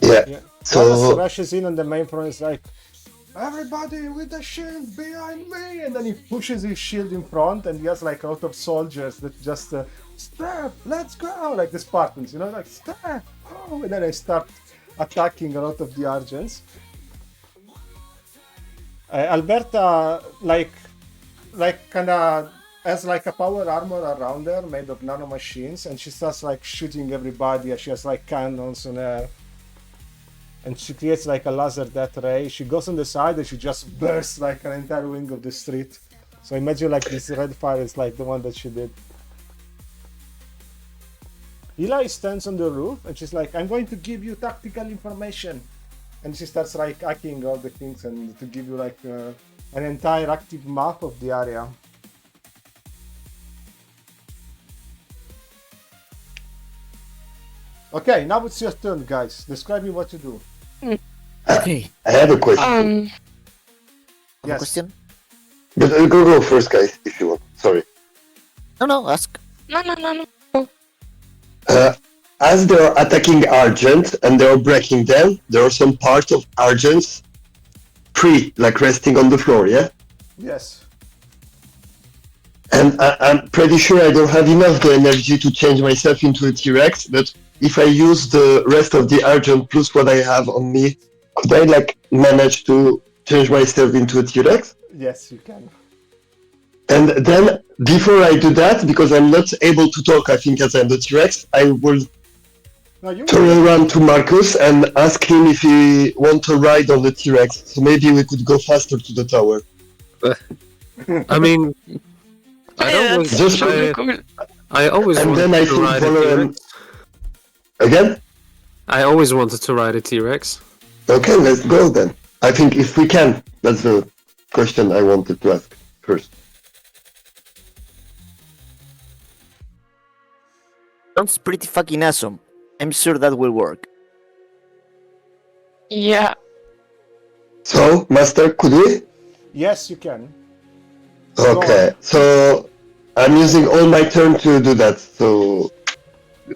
[SPEAKER 3] yeah.
[SPEAKER 1] Yeah.
[SPEAKER 3] So
[SPEAKER 1] Wallace rushes in on the main front. Is like, "Everybody with the shield behind me!" And then he pushes his shield in front, and he has like a lot of soldiers that just step, let's go, like the Spartans, you know, like step. Oh, and then I start attacking a lot of the Argents. Alberta like kind of has like a power armor around her made of nanomachines, and she starts like shooting everybody. She has like cannons on her, and she creates like a laser death ray. She goes on the side and she just bursts like an entire wing of the street. So imagine like this red fire is like the one that she did. Eli stands on the roof and she's like, "I'm going to give you tactical information." And she starts like hacking all the things and to give you like an entire active map of the area. Okay, now it's your turn, guys. Describe me what to do.
[SPEAKER 5] Okay.
[SPEAKER 3] I have a question.
[SPEAKER 2] Um,
[SPEAKER 1] Yes.
[SPEAKER 5] Question?
[SPEAKER 3] But go first, guys, if you want. Sorry.
[SPEAKER 5] No, ask.
[SPEAKER 2] no.
[SPEAKER 3] As they are attacking Argent and they are breaking them, there are some parts of Argent's free, like resting on the floor, yeah?
[SPEAKER 1] Yes.
[SPEAKER 3] And I'm pretty sure I don't have enough the energy to change myself into a T-Rex, but if I use the rest of the Argent plus what I have on me, could I like manage to change myself into a T-Rex?
[SPEAKER 1] Yes, you can.
[SPEAKER 3] And then before I do that, because I'm not able to talk, I think as I'm the T-Rex, I will
[SPEAKER 1] No, you
[SPEAKER 3] turn around to Marcus and ask him if he want to ride on the T-Rex. So maybe we could go faster to the tower.
[SPEAKER 4] I mean, I
[SPEAKER 2] Yeah,
[SPEAKER 4] always,
[SPEAKER 2] that's
[SPEAKER 3] Just-
[SPEAKER 2] really cool.
[SPEAKER 4] I always
[SPEAKER 3] And
[SPEAKER 4] wanted
[SPEAKER 3] then I
[SPEAKER 4] to
[SPEAKER 3] think
[SPEAKER 4] ride a
[SPEAKER 3] follow
[SPEAKER 4] T-Rex.
[SPEAKER 3] him. Again?
[SPEAKER 4] I always wanted to ride a T-Rex.
[SPEAKER 3] Okay, let's go then. I think if we can, that's the question I wanted to ask first.
[SPEAKER 5] Sounds pretty fucking awesome. I'm sure that will work.
[SPEAKER 2] Yeah.
[SPEAKER 3] So, Master, could we?
[SPEAKER 1] Yes, you can.
[SPEAKER 3] Okay, so I'm using all my turn to do that. So,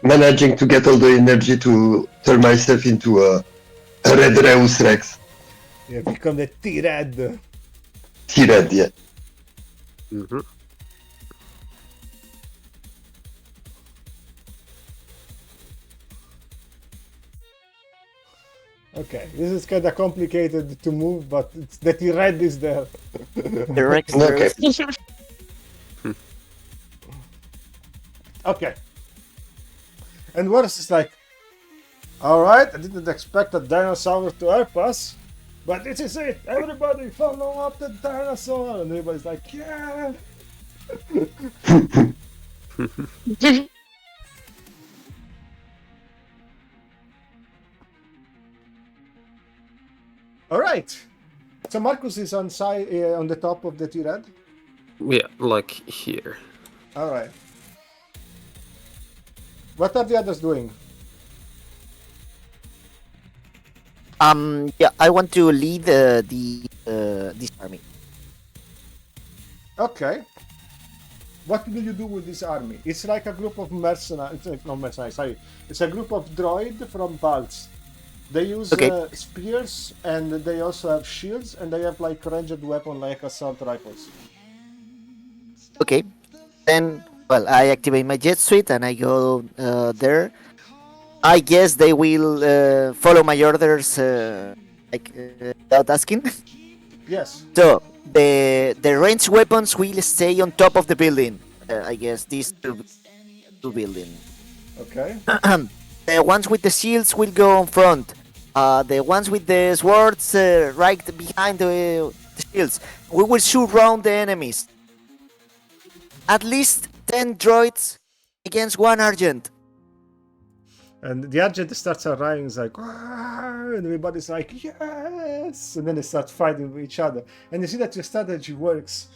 [SPEAKER 3] managing to get all the energy to turn myself into a Red Reus Rex.
[SPEAKER 1] You become the T-Red.
[SPEAKER 3] T-Red, yeah.
[SPEAKER 4] Mm-hmm.
[SPEAKER 1] Okay, this is kind of complicated to move, but it's the T-Red is there.
[SPEAKER 5] The Rex.
[SPEAKER 3] Okay.
[SPEAKER 1] Okay. And worse is like, alright, I didn't expect a dinosaur to help us, but this is it! Everybody follow up the dinosaur! And everybody's like, yeah! Alright! So Marcus is on on the top of the T-Red.
[SPEAKER 4] Yeah, like here.
[SPEAKER 1] Alright. What are the others doing?
[SPEAKER 5] Yeah, I want to lead this army.
[SPEAKER 1] Okay. What do you do with this army? It's like a group of mercenaries. It's not mercenaries, sorry. It's a group of droid from Pulse. They use
[SPEAKER 5] Okay.
[SPEAKER 1] spears and they also have shields and they have like ranged weapon like assault rifles.
[SPEAKER 5] Okay. Then, well, I activate my jet suite and I go there. I guess they will follow my orders without asking.
[SPEAKER 1] Yes.
[SPEAKER 5] So the ranged weapons will stay on top of the building. I guess these two buildings.
[SPEAKER 1] Okay.
[SPEAKER 5] The ones with the shields will go on front. The ones with the swords right behind the shields. We will shoot round the enemies. At least 10 droids against one Argent.
[SPEAKER 1] And the Argent starts arriving, it's like, "Wah!" and everybody's like, yes! And then they start fighting with each other. And you see that your strategy works.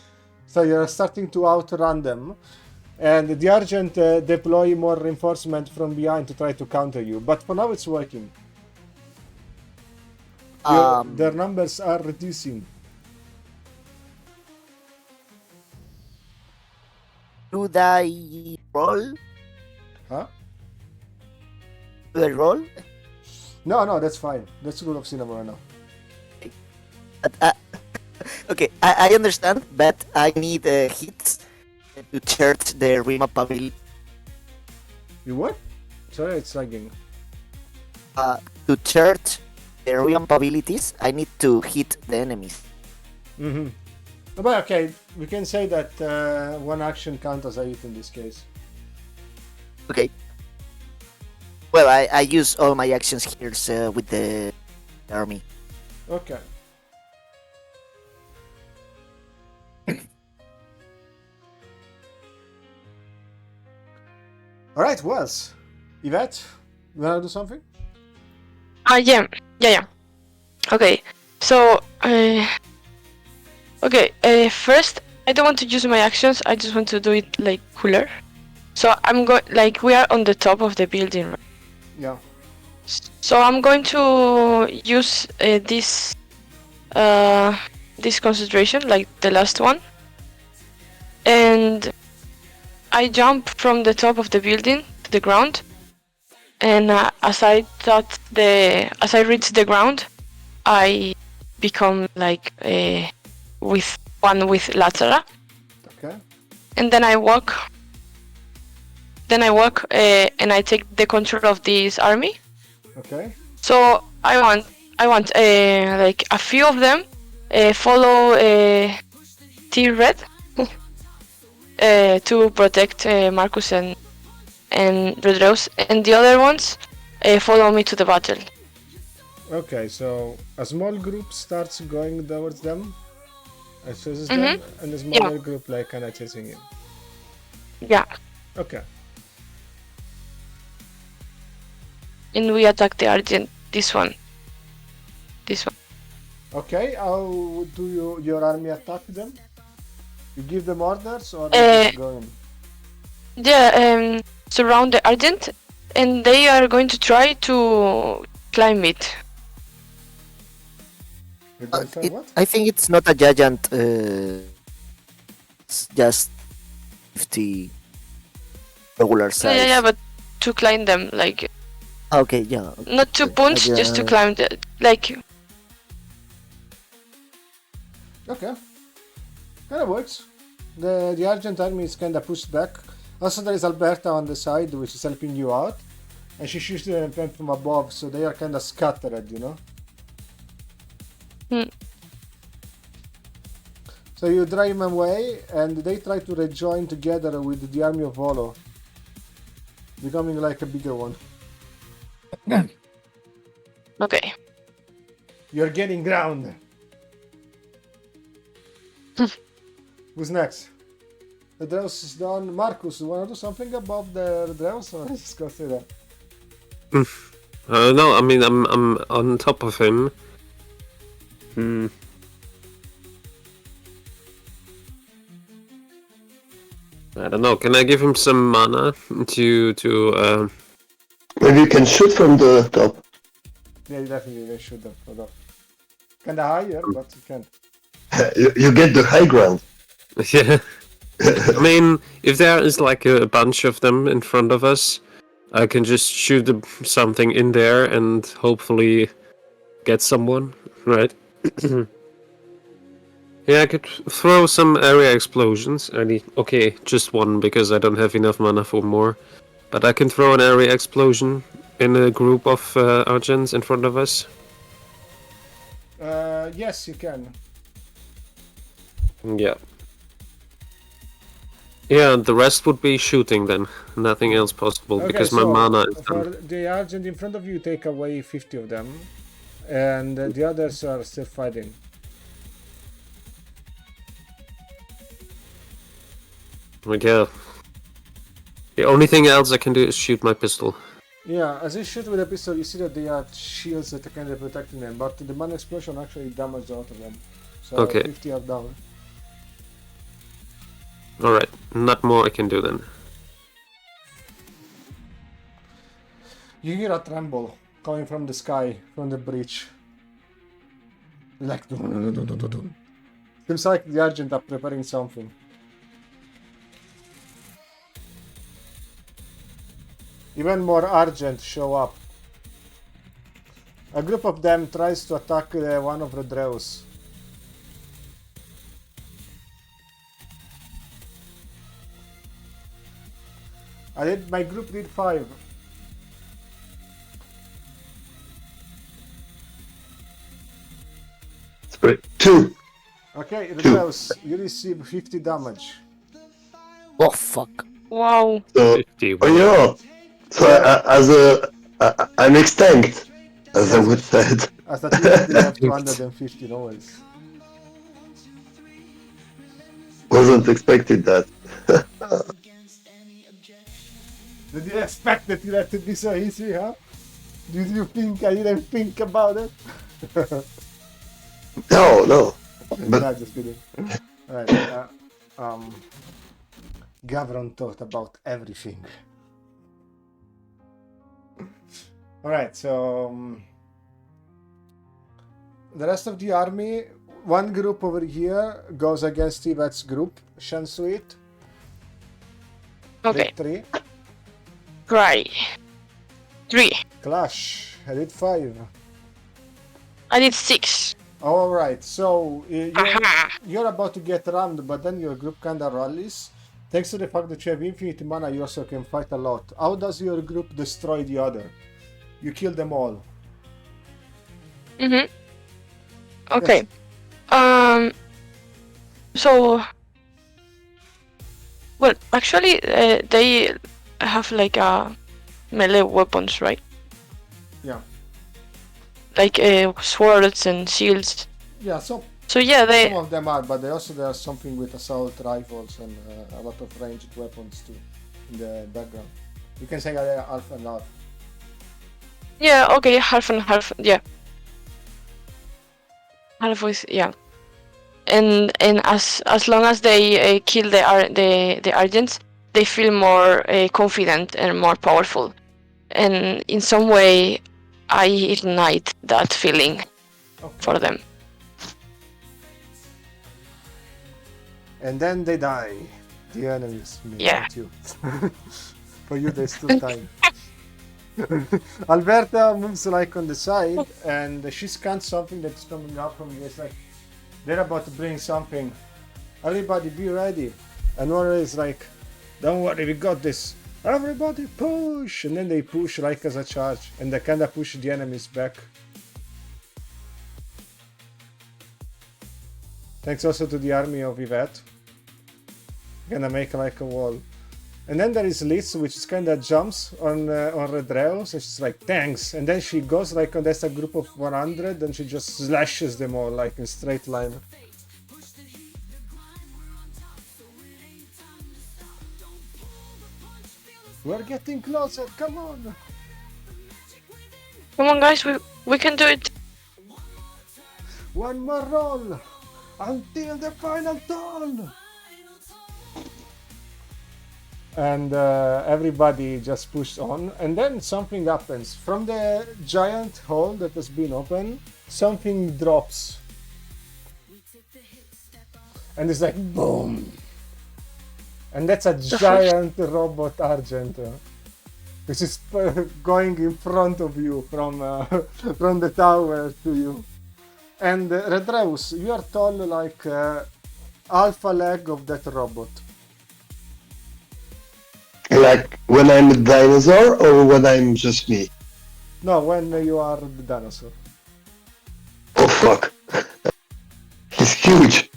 [SPEAKER 1] So you're starting to outrun them. And the Argent deploy more reinforcement from behind to try to counter you. But for now it's working. Their numbers are reducing.
[SPEAKER 5] Should I roll?
[SPEAKER 1] Huh?
[SPEAKER 5] Should I roll?
[SPEAKER 1] No, that's fine. That's rule of cinema right now.
[SPEAKER 5] Okay, I understand, but I need hits to charge the remap ability.
[SPEAKER 1] You what? Sorry, it's lagging.
[SPEAKER 5] To charge the remap abilities, I need to hit the enemies.
[SPEAKER 1] Mm-hmm. But okay, we can say that one action counts as a hit in this case.
[SPEAKER 5] Okay. Well, I use all my actions here with the army.
[SPEAKER 1] Okay. Alright, Wells. Yvette, you wanna do something?
[SPEAKER 2] Yeah. Okay, so first I don't want to use my actions. I just want to do it like cooler. So I'm going like we are on the top of the building, right?
[SPEAKER 1] Yeah.
[SPEAKER 2] So I'm going to use this concentration, like the last one, and I jump from the top of the building to the ground. And as I reach the ground, I become like with Lazara,
[SPEAKER 1] Okay.
[SPEAKER 2] and then I walk. And I take the control of this army.
[SPEAKER 1] Okay.
[SPEAKER 2] So I want like a few of them follow T-Red to protect Marcus and Redrose, and the other ones follow me to the battle.
[SPEAKER 1] Okay, so a small group starts going towards them, chases them, and a smaller group like kind of chasing him.
[SPEAKER 2] Yeah,
[SPEAKER 1] Okay.
[SPEAKER 2] and we attack the Argent. This one.
[SPEAKER 1] Okay, how do your army attack them? You give them orders or they just go in?
[SPEAKER 2] Yeah, surround the Argent, and they are going to try to climb it.
[SPEAKER 1] You don't say what?
[SPEAKER 5] I think it's not a giant. It's just 50 regular size.
[SPEAKER 2] Yeah, but to climb them, like
[SPEAKER 5] Okay, yeah.
[SPEAKER 2] not to punch, just to climb the like.
[SPEAKER 1] Okay. Kind of works. The Argent army is kind of pushed back. Also, there is Alberta on the side, which is helping you out. And she shoots them from above, so they are kind of scattered, you know? So you drive them away, and they try to rejoin together with the army of Volo, becoming like a bigger one.
[SPEAKER 2] Okay.
[SPEAKER 1] You're getting ground. Who's next? The Dreus is done. Marcus, you wanna do something about the Dreus, or just go stay there?
[SPEAKER 4] No, I mean I'm on top of him. I don't know. Can I give him some mana to
[SPEAKER 3] Maybe you can shoot from the top.
[SPEAKER 1] Yeah, definitely they should have put up. Kinda higher, but you can.
[SPEAKER 3] You get the high ground.
[SPEAKER 4] Yeah. I mean, if there is like a bunch of them in front of us, I can just shoot something in there and hopefully get someone, right? Yeah, I could throw some area explosions. Okay, just one because I don't have enough mana for more. But I can throw an area explosion in a group of Argents in front of us.
[SPEAKER 1] Yes, you can.
[SPEAKER 4] Yeah. Yeah, and the rest would be shooting then. Nothing else possible because my mana is
[SPEAKER 1] for
[SPEAKER 4] done.
[SPEAKER 1] the Argent in front of you, take away 50 of them, and the others are still fighting.
[SPEAKER 4] But yeah. The only thing else I can do is shoot my pistol.
[SPEAKER 1] Yeah, as you shoot with a pistol, you see that they are shields that are kind of protecting them, but the mana explosion actually damaged a lot of them. So
[SPEAKER 4] Okay.
[SPEAKER 1] 50 are down.
[SPEAKER 4] Alright, not more I can do then.
[SPEAKER 1] You hear a tremble coming from the sky, from the breach. Like, seems like the Argent are preparing something. Even more Argent show up. A group of them tries to attack one of the Dreus. My group did 5.
[SPEAKER 3] Sorry, 2.
[SPEAKER 1] Okay, the Dreus, you receive 50 damage.
[SPEAKER 5] Oh fuck.
[SPEAKER 2] Wow.
[SPEAKER 3] So,
[SPEAKER 4] 51.
[SPEAKER 3] yeah. So I'm extinct, as I would say.
[SPEAKER 1] As that you still have 250 noise.
[SPEAKER 3] Wasn't expected that.
[SPEAKER 1] Did you expect that it had to be so easy, huh? Did you think I didn't think about it?
[SPEAKER 3] No. But
[SPEAKER 1] Nah, just kidding. Right, Gavron thought about everything. All right, so the rest of the army, one group over here goes against Yvette's group, Shansuit.
[SPEAKER 2] Okay.
[SPEAKER 1] 3.
[SPEAKER 2] Try. 3.
[SPEAKER 1] Clash, I did 5.
[SPEAKER 2] I did 6.
[SPEAKER 1] All right, so
[SPEAKER 2] Aha!
[SPEAKER 1] you're about to get rammed, but then your group kinda rallies. Thanks to the fact that you have infinite mana, you also can fight a lot. How does your group destroy the other? You kill them all.
[SPEAKER 2] Mm-hmm. Okay. So, well, actually, they have like melee weapons, right?
[SPEAKER 1] Yeah.
[SPEAKER 2] Like swords and shields.
[SPEAKER 1] Yeah, so
[SPEAKER 2] So yeah,
[SPEAKER 1] some
[SPEAKER 2] they.
[SPEAKER 1] of them are, but they also there's something with assault rifles and a lot of ranged weapons too in the background. You can say half and half.
[SPEAKER 2] Yeah. Okay. Half and half. Yeah. Half with yeah. And as long as they kill the agents, they feel more confident and more powerful. And in some way, I ignite that feeling
[SPEAKER 1] Okay.
[SPEAKER 2] for them.
[SPEAKER 1] And then they die. The enemies, me,
[SPEAKER 2] Yeah.
[SPEAKER 1] not you. For you, there's still time. Alberta moves like on the side, and she scans something that's coming up from you. It's like they're about to bring something. Everybody, be ready. And Nora is like, "Don't worry, we got this. Everybody push!" And then they push like as a charge, and they kinda push the enemies back. Thanks also to the army of Yvette. Gonna make like a wall. And then there is Liz, which kinda jumps on Redreus, and she's like, thanks. And then she goes like, there's a group of 100, and she just slashes them all like in straight line. We're getting closer, come on!
[SPEAKER 2] Come on, guys, we can do it.
[SPEAKER 1] One more roll! Until the final turn! And everybody just pushed on, and then something happens. From the giant hole that has been opened, something drops. And it's like boom! And that's a giant robot Argent, which is going in front of you from the tower to you. And Redreus, you are tall like alpha leg of that robot.
[SPEAKER 3] Like when I'm a dinosaur or when I'm just me?
[SPEAKER 1] No, when you are the dinosaur.
[SPEAKER 3] Oh fuck. He's huge.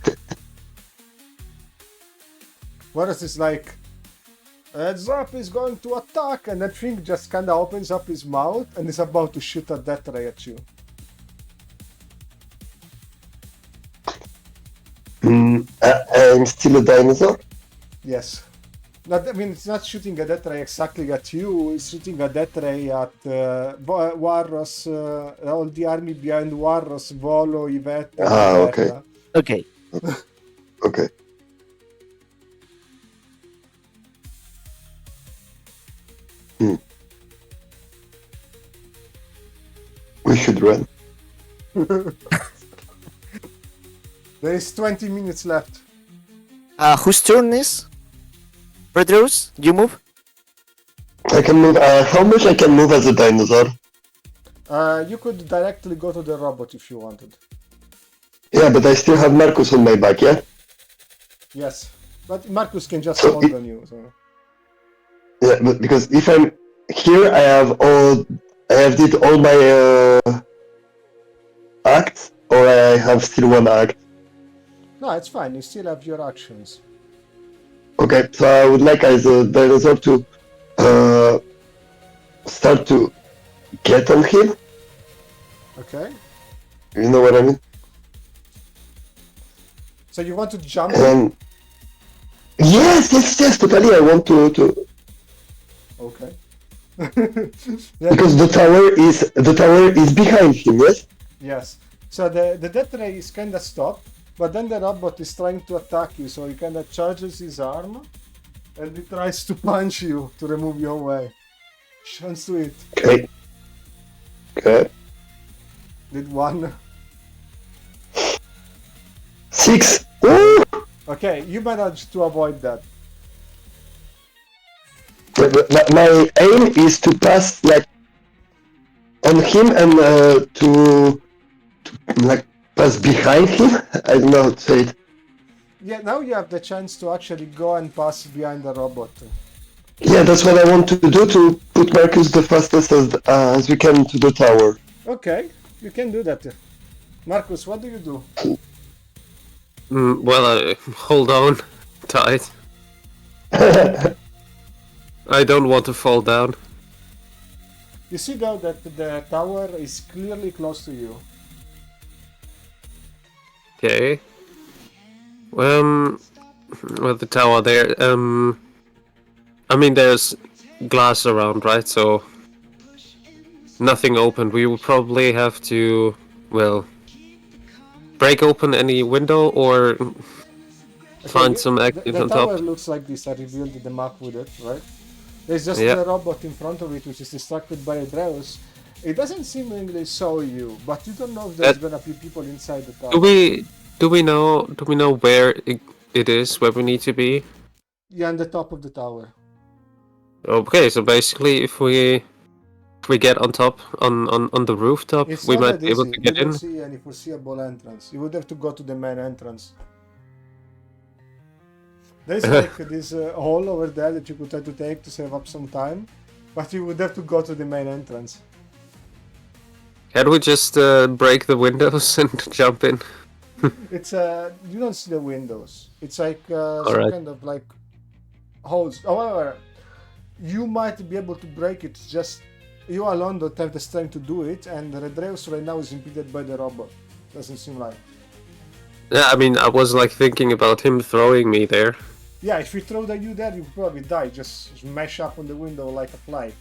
[SPEAKER 1] Whereas it's like, Zap is going to attack, and that thing just kinda opens up his mouth and is about to shoot a death ray at you.
[SPEAKER 3] I'm still a dinosaur?
[SPEAKER 1] Yes. Not, I mean, it's not shooting a death ray exactly at you, it's shooting a death ray at Warros, all the army behind Warros, Volo, Yvette, and
[SPEAKER 3] Okay.
[SPEAKER 1] Alberta.
[SPEAKER 5] Okay.
[SPEAKER 3] Okay. We should run.
[SPEAKER 1] There is 20 minutes left.
[SPEAKER 5] Whose turn is? Red Rose, you move?
[SPEAKER 3] I can move. How much I can move as a dinosaur?
[SPEAKER 1] You could directly go to the robot if you wanted.
[SPEAKER 3] Yeah, but I still have Marcus on my back, yeah?
[SPEAKER 1] Yes. But Marcus can just
[SPEAKER 3] So
[SPEAKER 1] hold on you, so...
[SPEAKER 3] Yeah, but because if I'm here, I have did all my acts, or I have still one act.
[SPEAKER 1] No, it's fine, you still have your actions.
[SPEAKER 3] Okay, so I would like as a dinosaur to start to get on him.
[SPEAKER 1] Okay?
[SPEAKER 3] You know what I mean?
[SPEAKER 1] So you want to jump?
[SPEAKER 3] And yes, totally. I want to
[SPEAKER 1] Okay.
[SPEAKER 3] because the tower is behind him. Yes.
[SPEAKER 1] Yes. So the death ray is kinda stopped, but then the robot is trying to attack you, so he kinda charges his arm and he tries to punch you to remove your way. Chance to it.
[SPEAKER 3] Okay. Okay.
[SPEAKER 1] Did 1.
[SPEAKER 3] 6. Ooh!
[SPEAKER 1] Okay, you managed to avoid that.
[SPEAKER 3] My aim is to pass like on him and to like pass behind him. I don't know how to say it.
[SPEAKER 1] Yeah, now you have the chance to actually go and pass behind the robot.
[SPEAKER 3] Yeah, that's what I want to do, to put Marcus the fastest as we can to the tower.
[SPEAKER 1] Okay, you can do that. Marcus, what do you do?
[SPEAKER 4] Well, hold on tight. I don't want to fall down.
[SPEAKER 1] You see though that the tower is clearly close to you.
[SPEAKER 4] Okay. Well, the tower there. I mean, there's glass around, right? So nothing open. We will probably have to, well, break open any window or find some exit
[SPEAKER 1] the
[SPEAKER 4] on
[SPEAKER 1] tower
[SPEAKER 4] top.
[SPEAKER 1] looks like this. I revealed the map with it, right? There's just
[SPEAKER 4] Yeah.
[SPEAKER 1] the robot in front of it, which is distracted by a Dreus. It doesn't seemingly saw you, but you don't know if there's gonna be people inside the tower.
[SPEAKER 4] Do we know where it is, where we need to be?
[SPEAKER 1] Yeah, on the top of the tower.
[SPEAKER 4] Okay, so basically, if we get on top on the rooftop,
[SPEAKER 1] It's
[SPEAKER 4] we
[SPEAKER 1] not
[SPEAKER 4] might
[SPEAKER 1] that
[SPEAKER 4] be able
[SPEAKER 1] easy.
[SPEAKER 4] to
[SPEAKER 1] You
[SPEAKER 4] get
[SPEAKER 1] don't
[SPEAKER 4] in.
[SPEAKER 1] see any foreseeable entrance. You would have to go to the main entrance. There's like this hole over there that you could try to take to save up some time, but you would have to go to the main entrance.
[SPEAKER 4] Can't we just break the windows and jump in?
[SPEAKER 1] It's you don't see the windows. It's like some
[SPEAKER 4] Alright.
[SPEAKER 1] kind of like holes. However, you might be able to break it. Just you alone don't have the strength to do it, and Redreus right now is impeded by the robot. Doesn't seem like.
[SPEAKER 4] Yeah, I mean, I was like thinking about him throwing me there.
[SPEAKER 1] Yeah, if we throw you there, you probably die. Just smash up on the window like a fly.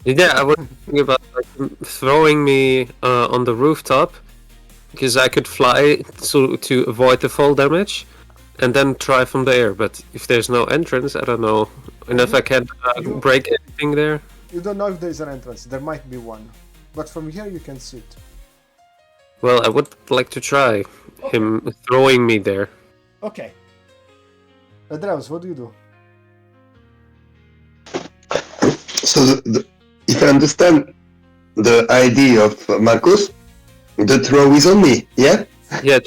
[SPEAKER 4] Yeah, I was thinking about like, him throwing me on the rooftop because I could fly to avoid the fall damage, and then try from there. But if there's no entrance, I don't know. And if I can't break anything there.
[SPEAKER 1] You don't know if there is an entrance. There might be one, but from here you can see it.
[SPEAKER 4] Well, I would like to try him throwing me there.
[SPEAKER 1] Okay. Adreus, what do you do?
[SPEAKER 3] So if I understand the idea of Marcus, the throw is on me, yeah?
[SPEAKER 4] Yeah,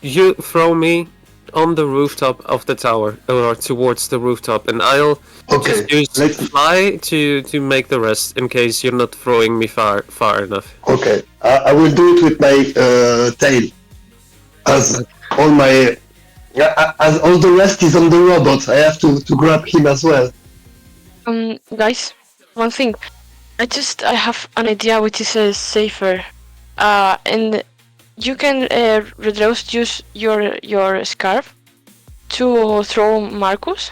[SPEAKER 4] you throw me on the rooftop of the tower, or towards the rooftop, and I'll
[SPEAKER 3] Okay,
[SPEAKER 4] just use
[SPEAKER 3] let's...
[SPEAKER 4] fly to make the rest, in case you're not throwing me far enough.
[SPEAKER 3] Okay, I will do it with my tail. As all my... as all the rest is on the robot, I have to grab him as well.
[SPEAKER 2] Guys, one thing. I have an idea which is safer. And you can use your scarf to throw Marcus,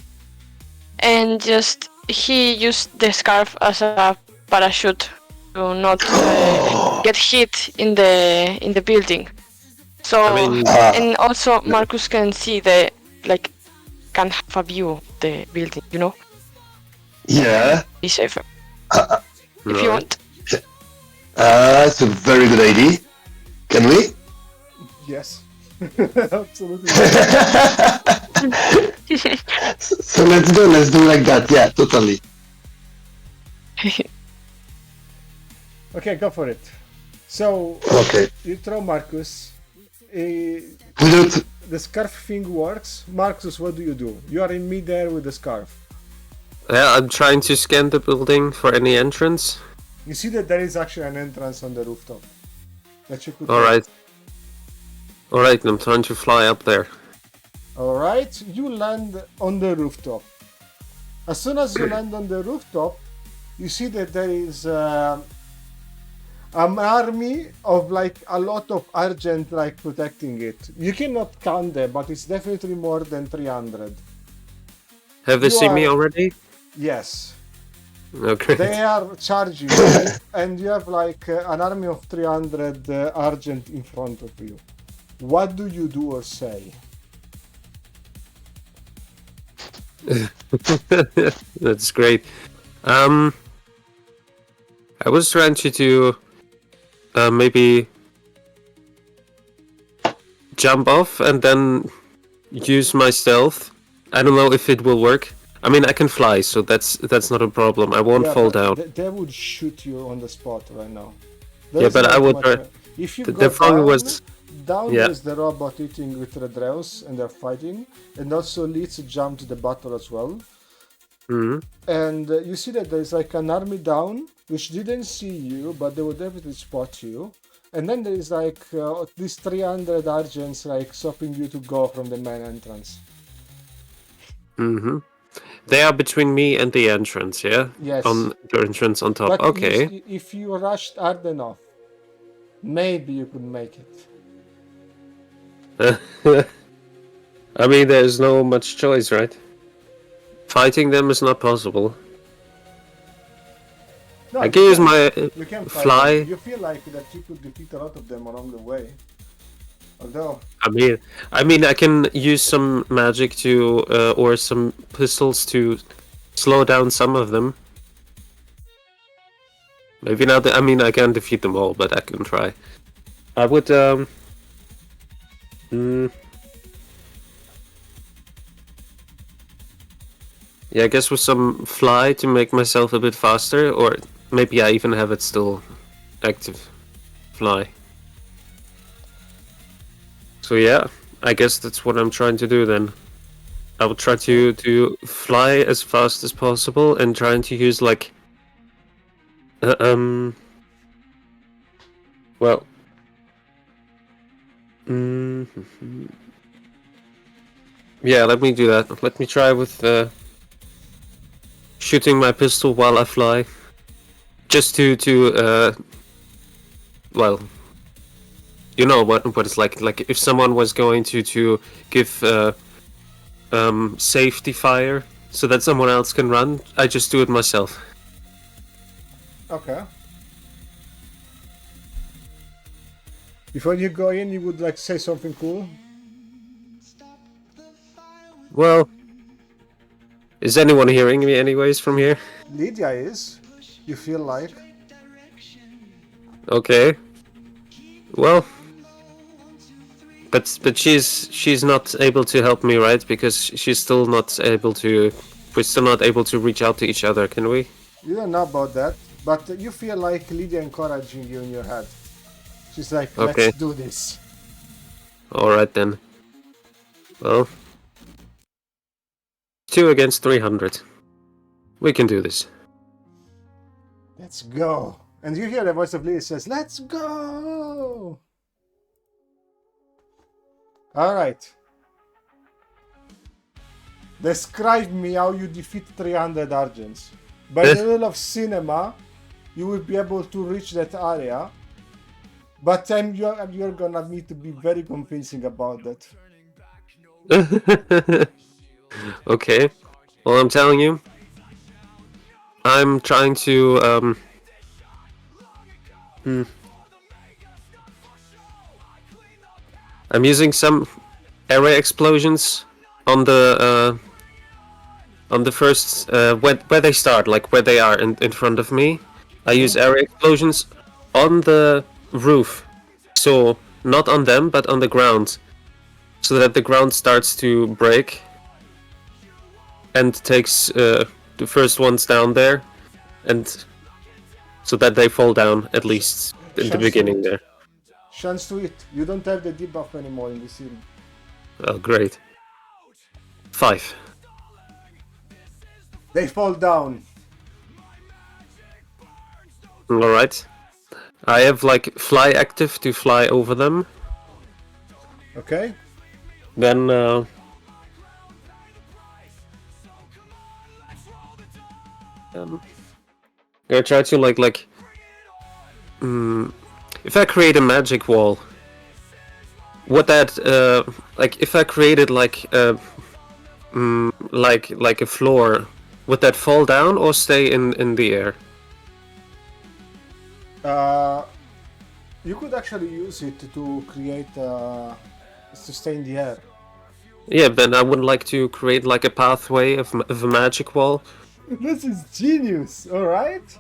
[SPEAKER 2] and just he used the scarf as a parachute to not get hit in the building. So
[SPEAKER 4] I mean,
[SPEAKER 2] and also Marcus can see can have a view of the building, you know?
[SPEAKER 3] Yeah,
[SPEAKER 2] Be safer. If you want.
[SPEAKER 3] that's a very good idea. Can we?
[SPEAKER 1] Yes. Absolutely.
[SPEAKER 3] So let's do like that, yeah, totally.
[SPEAKER 1] Okay, go for it. So
[SPEAKER 3] Okay.
[SPEAKER 1] you throw Marcus.
[SPEAKER 3] Without...
[SPEAKER 1] The scarf thing works. Marcus, what do? You are in midair with the scarf.
[SPEAKER 4] yeah, I'm trying to scan the building for any entrance.
[SPEAKER 1] You see that there is actually an entrance on the rooftop that you could.
[SPEAKER 4] Alright, I'm trying to fly up there.
[SPEAKER 1] Alright, you land on the rooftop. As soon as you land on the rooftop, you see that there is an army of like a lot of Argent like protecting it. You cannot count them, but it's definitely more than 300.
[SPEAKER 4] Have they
[SPEAKER 1] You
[SPEAKER 4] seen me
[SPEAKER 1] are-
[SPEAKER 4] already?
[SPEAKER 1] Yes.
[SPEAKER 4] Okay.
[SPEAKER 1] They are charging, and you have like an army of 300 Argent in front of you. What do you do or say?
[SPEAKER 4] That's great. I was trying to do maybe jump off and then use my stealth. I don't know if it will work. I mean, I can fly, so that's not a problem. I won't
[SPEAKER 1] Yeah,
[SPEAKER 4] fall
[SPEAKER 1] but
[SPEAKER 4] down.
[SPEAKER 1] They would shoot you on the spot right now.
[SPEAKER 4] Yeah, but I
[SPEAKER 1] not
[SPEAKER 4] would
[SPEAKER 1] much
[SPEAKER 4] try-
[SPEAKER 1] way. If you
[SPEAKER 4] The
[SPEAKER 1] go
[SPEAKER 4] problem
[SPEAKER 1] down,
[SPEAKER 4] was-
[SPEAKER 1] down
[SPEAKER 4] yeah.
[SPEAKER 1] there's the robot eating with Red Rails and they're fighting, and also leads jump to the battle as well.
[SPEAKER 4] Mhm.
[SPEAKER 1] And you see that there's like an army down which didn't see you, but they would definitely spot you. And then there is like these 300 argents like stopping you to go from the main entrance.
[SPEAKER 4] Mm-hmm. They are between me and the entrance, yeah?
[SPEAKER 1] Yes.
[SPEAKER 4] On the entrance on top.
[SPEAKER 1] But
[SPEAKER 4] Okay.
[SPEAKER 1] if you rushed hard enough, maybe you could make it.
[SPEAKER 4] I mean, there's no much choice, right? Fighting them is not possible.
[SPEAKER 1] No,
[SPEAKER 4] I
[SPEAKER 1] you
[SPEAKER 4] can use my
[SPEAKER 1] you can fight
[SPEAKER 4] fly.
[SPEAKER 1] them. You feel like that you could defeat a lot of them along the way. Although,
[SPEAKER 4] I mean, I can use some magic to, or some pistols to slow down some of them. Maybe not. I mean, I can't defeat them all, but I can try. I would. Yeah, I guess with some fly to make myself a bit faster, or maybe I even have it still active. Fly. So yeah, I guess that's what I'm trying to do then. I will try to fly as fast as possible and trying to use like well yeah, let me do that. Let me try with shooting my pistol while I fly. Just to well, you know what it's like if someone was going to give safety fire so that someone else can run, I just do it myself.
[SPEAKER 1] okay. Before you go in, you would like say something cool?
[SPEAKER 4] Well, is anyone hearing me anyways from here?
[SPEAKER 1] Lydia is. You feel like?
[SPEAKER 4] Okay. Well, but she's not able to help me, right? Because she's still not able to. We're still not able to reach out to each other, can we?
[SPEAKER 1] You don't know about that, but you feel like Lydia encouraging you in your head. She's like,
[SPEAKER 4] Okay.
[SPEAKER 1] let's do this.
[SPEAKER 4] All right then. Well, 2 against 300. We can do this.
[SPEAKER 1] Let's go. And you hear the voice of Lydia says, let's go. All right. Describe me how you defeat 300 Argents. By the rule of cinema, you will be able to reach that area. But you're gonna need to be very convincing about that.
[SPEAKER 4] Okay. Well, I'm telling you, I'm trying to I'm using some area explosions on the first where they start, like where they are in front of me. I use area explosions on the roof, so not on them but on the ground, so that the ground starts to break and takes the first ones down there, and so that they fall down at least in the
[SPEAKER 1] Chance
[SPEAKER 4] beginning
[SPEAKER 1] to it.
[SPEAKER 4] there.
[SPEAKER 1] Chance to it. You don't have the debuff anymore in this series.
[SPEAKER 4] Oh, great. 5.
[SPEAKER 1] They fall down.
[SPEAKER 4] Alright. I have like fly active to fly over them.
[SPEAKER 1] Okay?
[SPEAKER 4] Then I'm gonna try to if I create a magic wall, would that like if I created like like a floor, would that fall down or stay in the air?
[SPEAKER 1] You could actually use it to create to stay in the air.
[SPEAKER 4] Yeah, then I would like to create like a pathway of a magic wall.
[SPEAKER 1] This is genius, alright?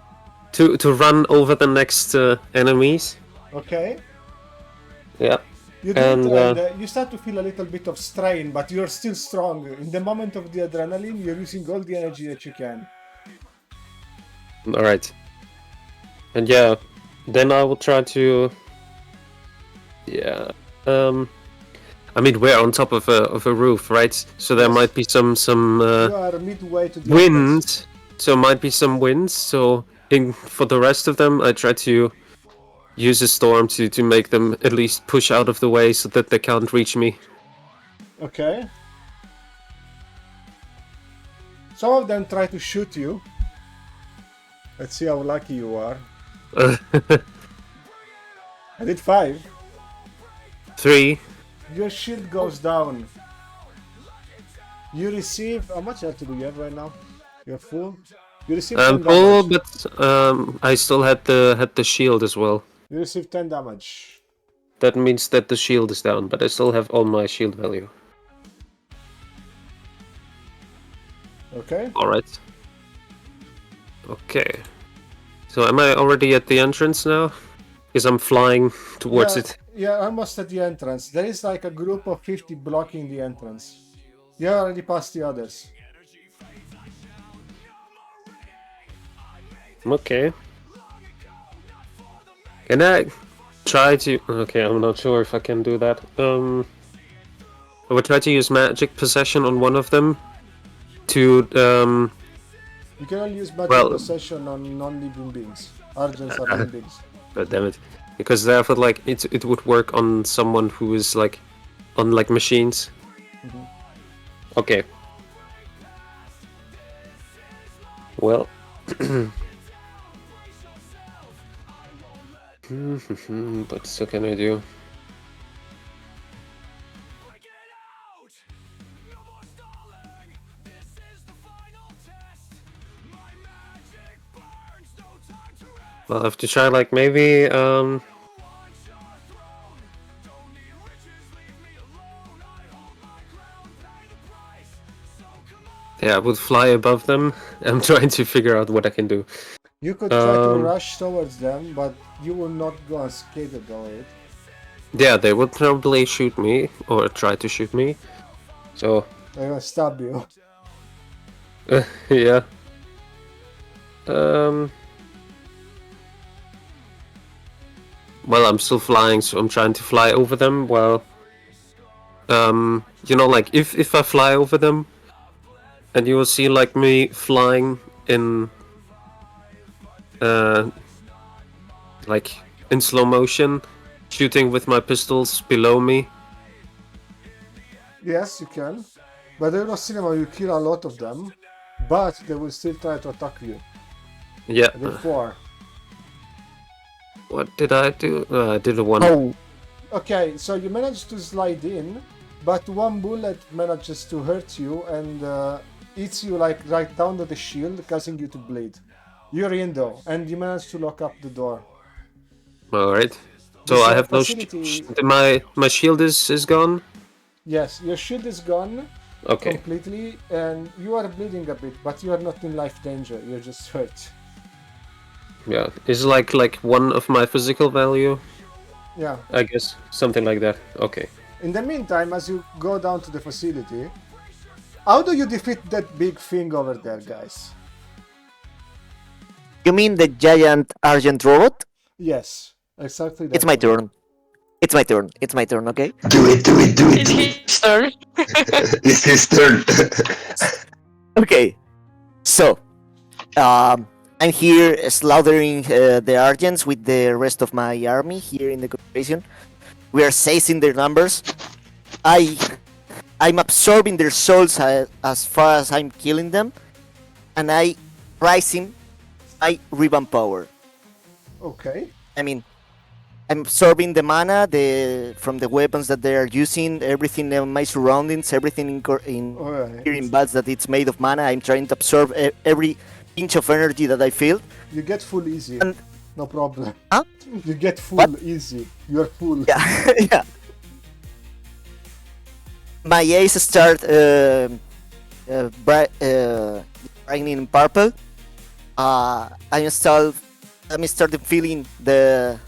[SPEAKER 4] to run over the next enemies.
[SPEAKER 1] Okay.
[SPEAKER 4] Yeah.
[SPEAKER 1] You do
[SPEAKER 4] And,
[SPEAKER 1] it, and you start to feel a little bit of strain, but you're still strong. In the moment of the adrenaline, you're using all the energy that you can.
[SPEAKER 4] All right. And yeah, then I will try to. Yeah. I mean, we're on top of a roof, right? So there
[SPEAKER 1] Yes.
[SPEAKER 4] might be some
[SPEAKER 1] You are midway to the entrance.
[SPEAKER 4] wind. So might be some winds. So for the rest of them, I try to use a storm to make them at least push out of the way so that they can't reach me.
[SPEAKER 1] Okay. Some of them try to shoot you. Let's see how lucky you are. I did 5.
[SPEAKER 4] 3.
[SPEAKER 1] Your shield goes down. You receive... How much health do you have right now? You're full? You receive 10
[SPEAKER 4] I'm full,
[SPEAKER 1] damage.
[SPEAKER 4] but I still had the shield as well.
[SPEAKER 1] You receive 10 damage.
[SPEAKER 4] That means that the shield is down, but I still have all my shield value.
[SPEAKER 1] Okay?
[SPEAKER 4] Alright. Okay. So am I already at the entrance now? Because I'm flying towards
[SPEAKER 1] Yeah,
[SPEAKER 4] it.
[SPEAKER 1] yeah, almost at the entrance. There is like a group of 50 blocking the entrance. You already passed the others.
[SPEAKER 4] Okay. Can I try to... Okay, I'm not sure if I can do that. I would try to use magic possession on one of them to
[SPEAKER 1] You can only use magic
[SPEAKER 4] Well-
[SPEAKER 1] possession on non-living beings. Argents are living beings.
[SPEAKER 4] God damn it. Because therefore, like, it would work on someone who is, like, on, like, machines. Okay. Well. What still can I do? Well, I have to try, like, maybe, yeah, I would fly above them. I'm trying to figure out what I can do.
[SPEAKER 1] You could try to
[SPEAKER 4] Um,
[SPEAKER 1] rush towards them, but you will not go unscathed on it.
[SPEAKER 4] Yeah, they would probably shoot me, or try to shoot me. So,
[SPEAKER 1] They're gonna stab you.
[SPEAKER 4] yeah. Well, I'm still flying, so I'm trying to fly over them while... you know, like, if I fly over them, and you will see, like, me flying in... like, in slow motion, shooting with my pistols below me.
[SPEAKER 1] Yes, you can. But there is cinema, you kill a lot of them, but they will still try to attack you.
[SPEAKER 4] Yeah.
[SPEAKER 1] I did 4.
[SPEAKER 4] What did I do? I did a 1.
[SPEAKER 5] Oh,
[SPEAKER 1] Okay, so you managed to slide in, but one bullet manages to hurt you and hits you like right down to the shield, causing you to bleed. You're in though, and you manage to lock up the door.
[SPEAKER 4] Alright. So
[SPEAKER 1] This,
[SPEAKER 4] I have no...
[SPEAKER 1] facility-
[SPEAKER 4] my shield is gone?
[SPEAKER 1] Yes, your shield is gone
[SPEAKER 4] Okay.
[SPEAKER 1] completely, and you are bleeding a bit, but you are not in life danger. You're just hurt.
[SPEAKER 4] Yeah. Is like one of my physical value?
[SPEAKER 1] Yeah.
[SPEAKER 4] I guess. Something like that. Okay.
[SPEAKER 1] In the meantime, as you go down to the facility, how do you defeat that big thing over there, guys?
[SPEAKER 5] you mean the giant Argent robot?
[SPEAKER 1] Yes, exactly.
[SPEAKER 5] It's
[SPEAKER 1] that
[SPEAKER 5] my
[SPEAKER 1] one.
[SPEAKER 5] turn. It's my turn. It's my turn, okay?
[SPEAKER 3] Do it, do it, do it,
[SPEAKER 2] It's
[SPEAKER 3] do it.
[SPEAKER 2] his turn.
[SPEAKER 3] It's his turn.
[SPEAKER 5] Okay. So, I'm here slaughtering the Argents with the rest of my army here in the Corporation. We are seizing their numbers. I'm absorbing their souls as far as I'm killing them, and I rising my revamp power.
[SPEAKER 1] Okay.
[SPEAKER 5] I mean, I'm absorbing the mana from the weapons that they are using, everything in my surroundings, everything
[SPEAKER 1] Alright.
[SPEAKER 5] here in bats that it's made of mana. I'm trying to absorb every inch of energy that I feel.
[SPEAKER 1] You get full easy.
[SPEAKER 5] And-
[SPEAKER 1] No problem.
[SPEAKER 5] Huh?
[SPEAKER 1] You get full
[SPEAKER 5] What?
[SPEAKER 1] easy. You're full.
[SPEAKER 5] Yeah, yeah. My ace start brightening in purple. I install I'm starting feeling the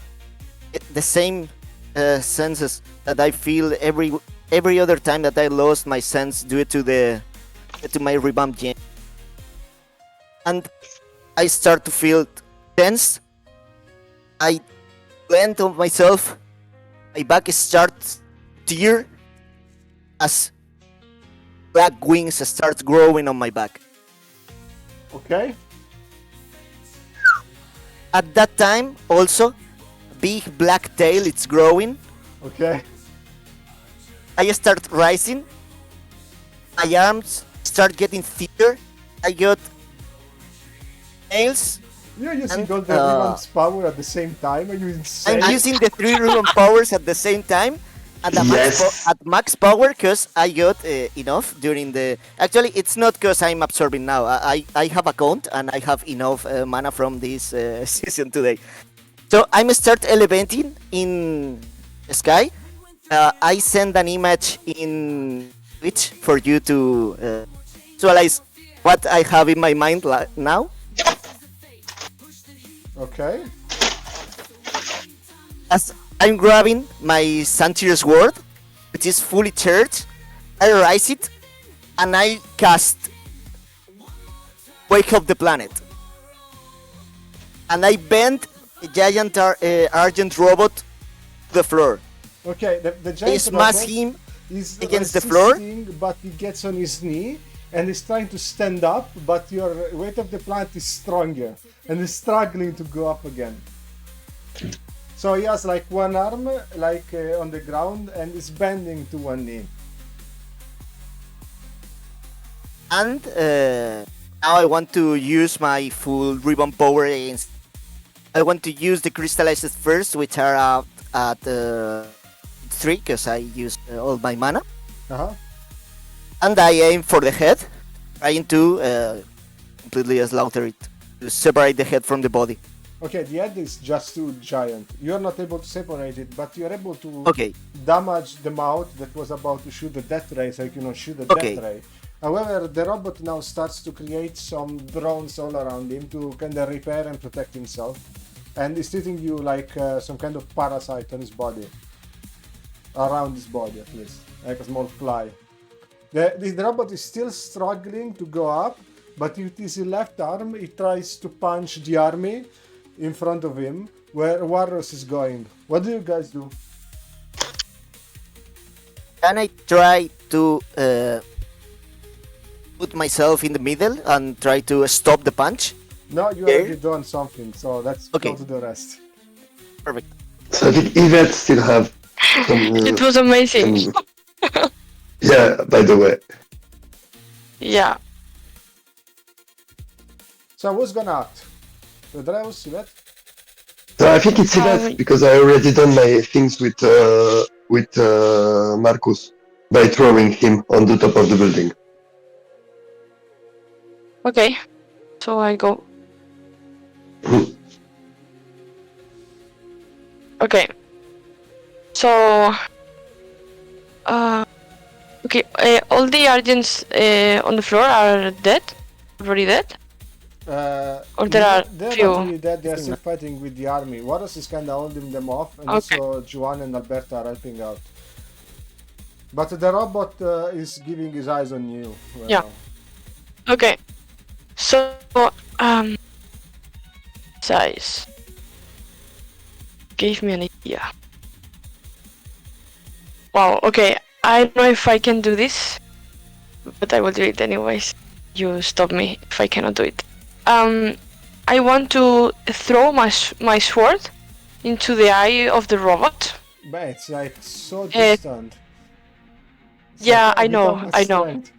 [SPEAKER 5] same senses that I feel every other time that I lost my sense due to my revamp game. And I start to feel tense. I land on myself. My back starts to tear as black wings start growing on my back.
[SPEAKER 1] Okay.
[SPEAKER 5] At that time, also, big black tail it's growing.
[SPEAKER 1] Okay.
[SPEAKER 5] I start rising. My arms start getting thicker. I got nails.
[SPEAKER 1] You're using
[SPEAKER 5] And,
[SPEAKER 1] all the revamp's power at the same time? Are you insane?
[SPEAKER 5] I'm using the 3 ribbon powers at the same time. At the
[SPEAKER 3] Yes.
[SPEAKER 5] at max power, because I got enough during the. Actually, it's not because I'm absorbing now. I have a count and I have enough mana from this season today. So I'm start elevating in the sky. I send an image in Twitch for you to visualize what I have in my mind now.
[SPEAKER 1] Okay.
[SPEAKER 5] As I'm grabbing my Santir sword, which is fully charged, I rise it and I cast Wake Up the Planet. And I bend a giant argent robot to the floor.
[SPEAKER 1] Okay, the
[SPEAKER 5] I
[SPEAKER 1] giant
[SPEAKER 5] smash
[SPEAKER 1] robot
[SPEAKER 5] him
[SPEAKER 1] is
[SPEAKER 5] against the floor.
[SPEAKER 1] resisting, but he gets on his knee and is trying to stand up, but your weight of the plant is stronger and is struggling to go up again. So he has like one arm on the ground and is bending to one knee.
[SPEAKER 5] And now I want to use my full ribbon power against. I want to use the crystallized first, which are at 3, because I used all my mana.
[SPEAKER 1] Uh-huh.
[SPEAKER 5] And I aim for the head, trying to completely slaughter it, to separate the head from the body.
[SPEAKER 1] Okay, the head is just too giant. You're not able to separate it, but you're able to
[SPEAKER 5] Okay,
[SPEAKER 1] damage the mouth that was about to shoot the death ray, so you can shoot the
[SPEAKER 5] Okay.
[SPEAKER 1] death ray. However, the robot now starts to create some drones all around him to kind of repair and protect himself, and is treating you like some kind of parasite on his body, around his body at least, like a small fly. The robot is still struggling to go up, but with his left arm, he tries to punch the army in front of him, where Warros is going. What do you guys do?
[SPEAKER 5] can I try to put myself in the middle and try to stop the punch?
[SPEAKER 1] No, you
[SPEAKER 5] Okay.
[SPEAKER 1] already done something, so let's
[SPEAKER 5] Okay.
[SPEAKER 1] go to the rest.
[SPEAKER 5] Perfect.
[SPEAKER 3] So I think Yvette still have some.
[SPEAKER 2] It was amazing.
[SPEAKER 3] Yeah, by the way.
[SPEAKER 2] Yeah.
[SPEAKER 1] So who's gonna act? The Dreus, Yvette?
[SPEAKER 3] So I think it's Yvette because I already done my things with Marcus by throwing him on the top of the building.
[SPEAKER 2] Okay. So I go. Okay. So. Okay. All the Argents on the floor are dead. Already dead. Or there are
[SPEAKER 1] they're
[SPEAKER 2] few.
[SPEAKER 1] not really dead, they're still fighting with the army. Warros is kinda holding them off, and
[SPEAKER 2] Okay.
[SPEAKER 1] also Juan and Alberta are helping out. But the robot is giving his eyes on you. Right
[SPEAKER 2] Yeah.
[SPEAKER 1] now.
[SPEAKER 2] Okay. So size gave me an idea. Wow. Okay. I don't know if I can do this, but I will do it anyways. You stop me if I cannot do it. I want to throw my sword into the eye of the robot.
[SPEAKER 1] But it's like so
[SPEAKER 2] Eh,
[SPEAKER 1] distant. It's
[SPEAKER 2] yeah,
[SPEAKER 1] like,
[SPEAKER 2] I
[SPEAKER 1] with
[SPEAKER 2] know,
[SPEAKER 1] how much
[SPEAKER 2] I know.
[SPEAKER 1] strength.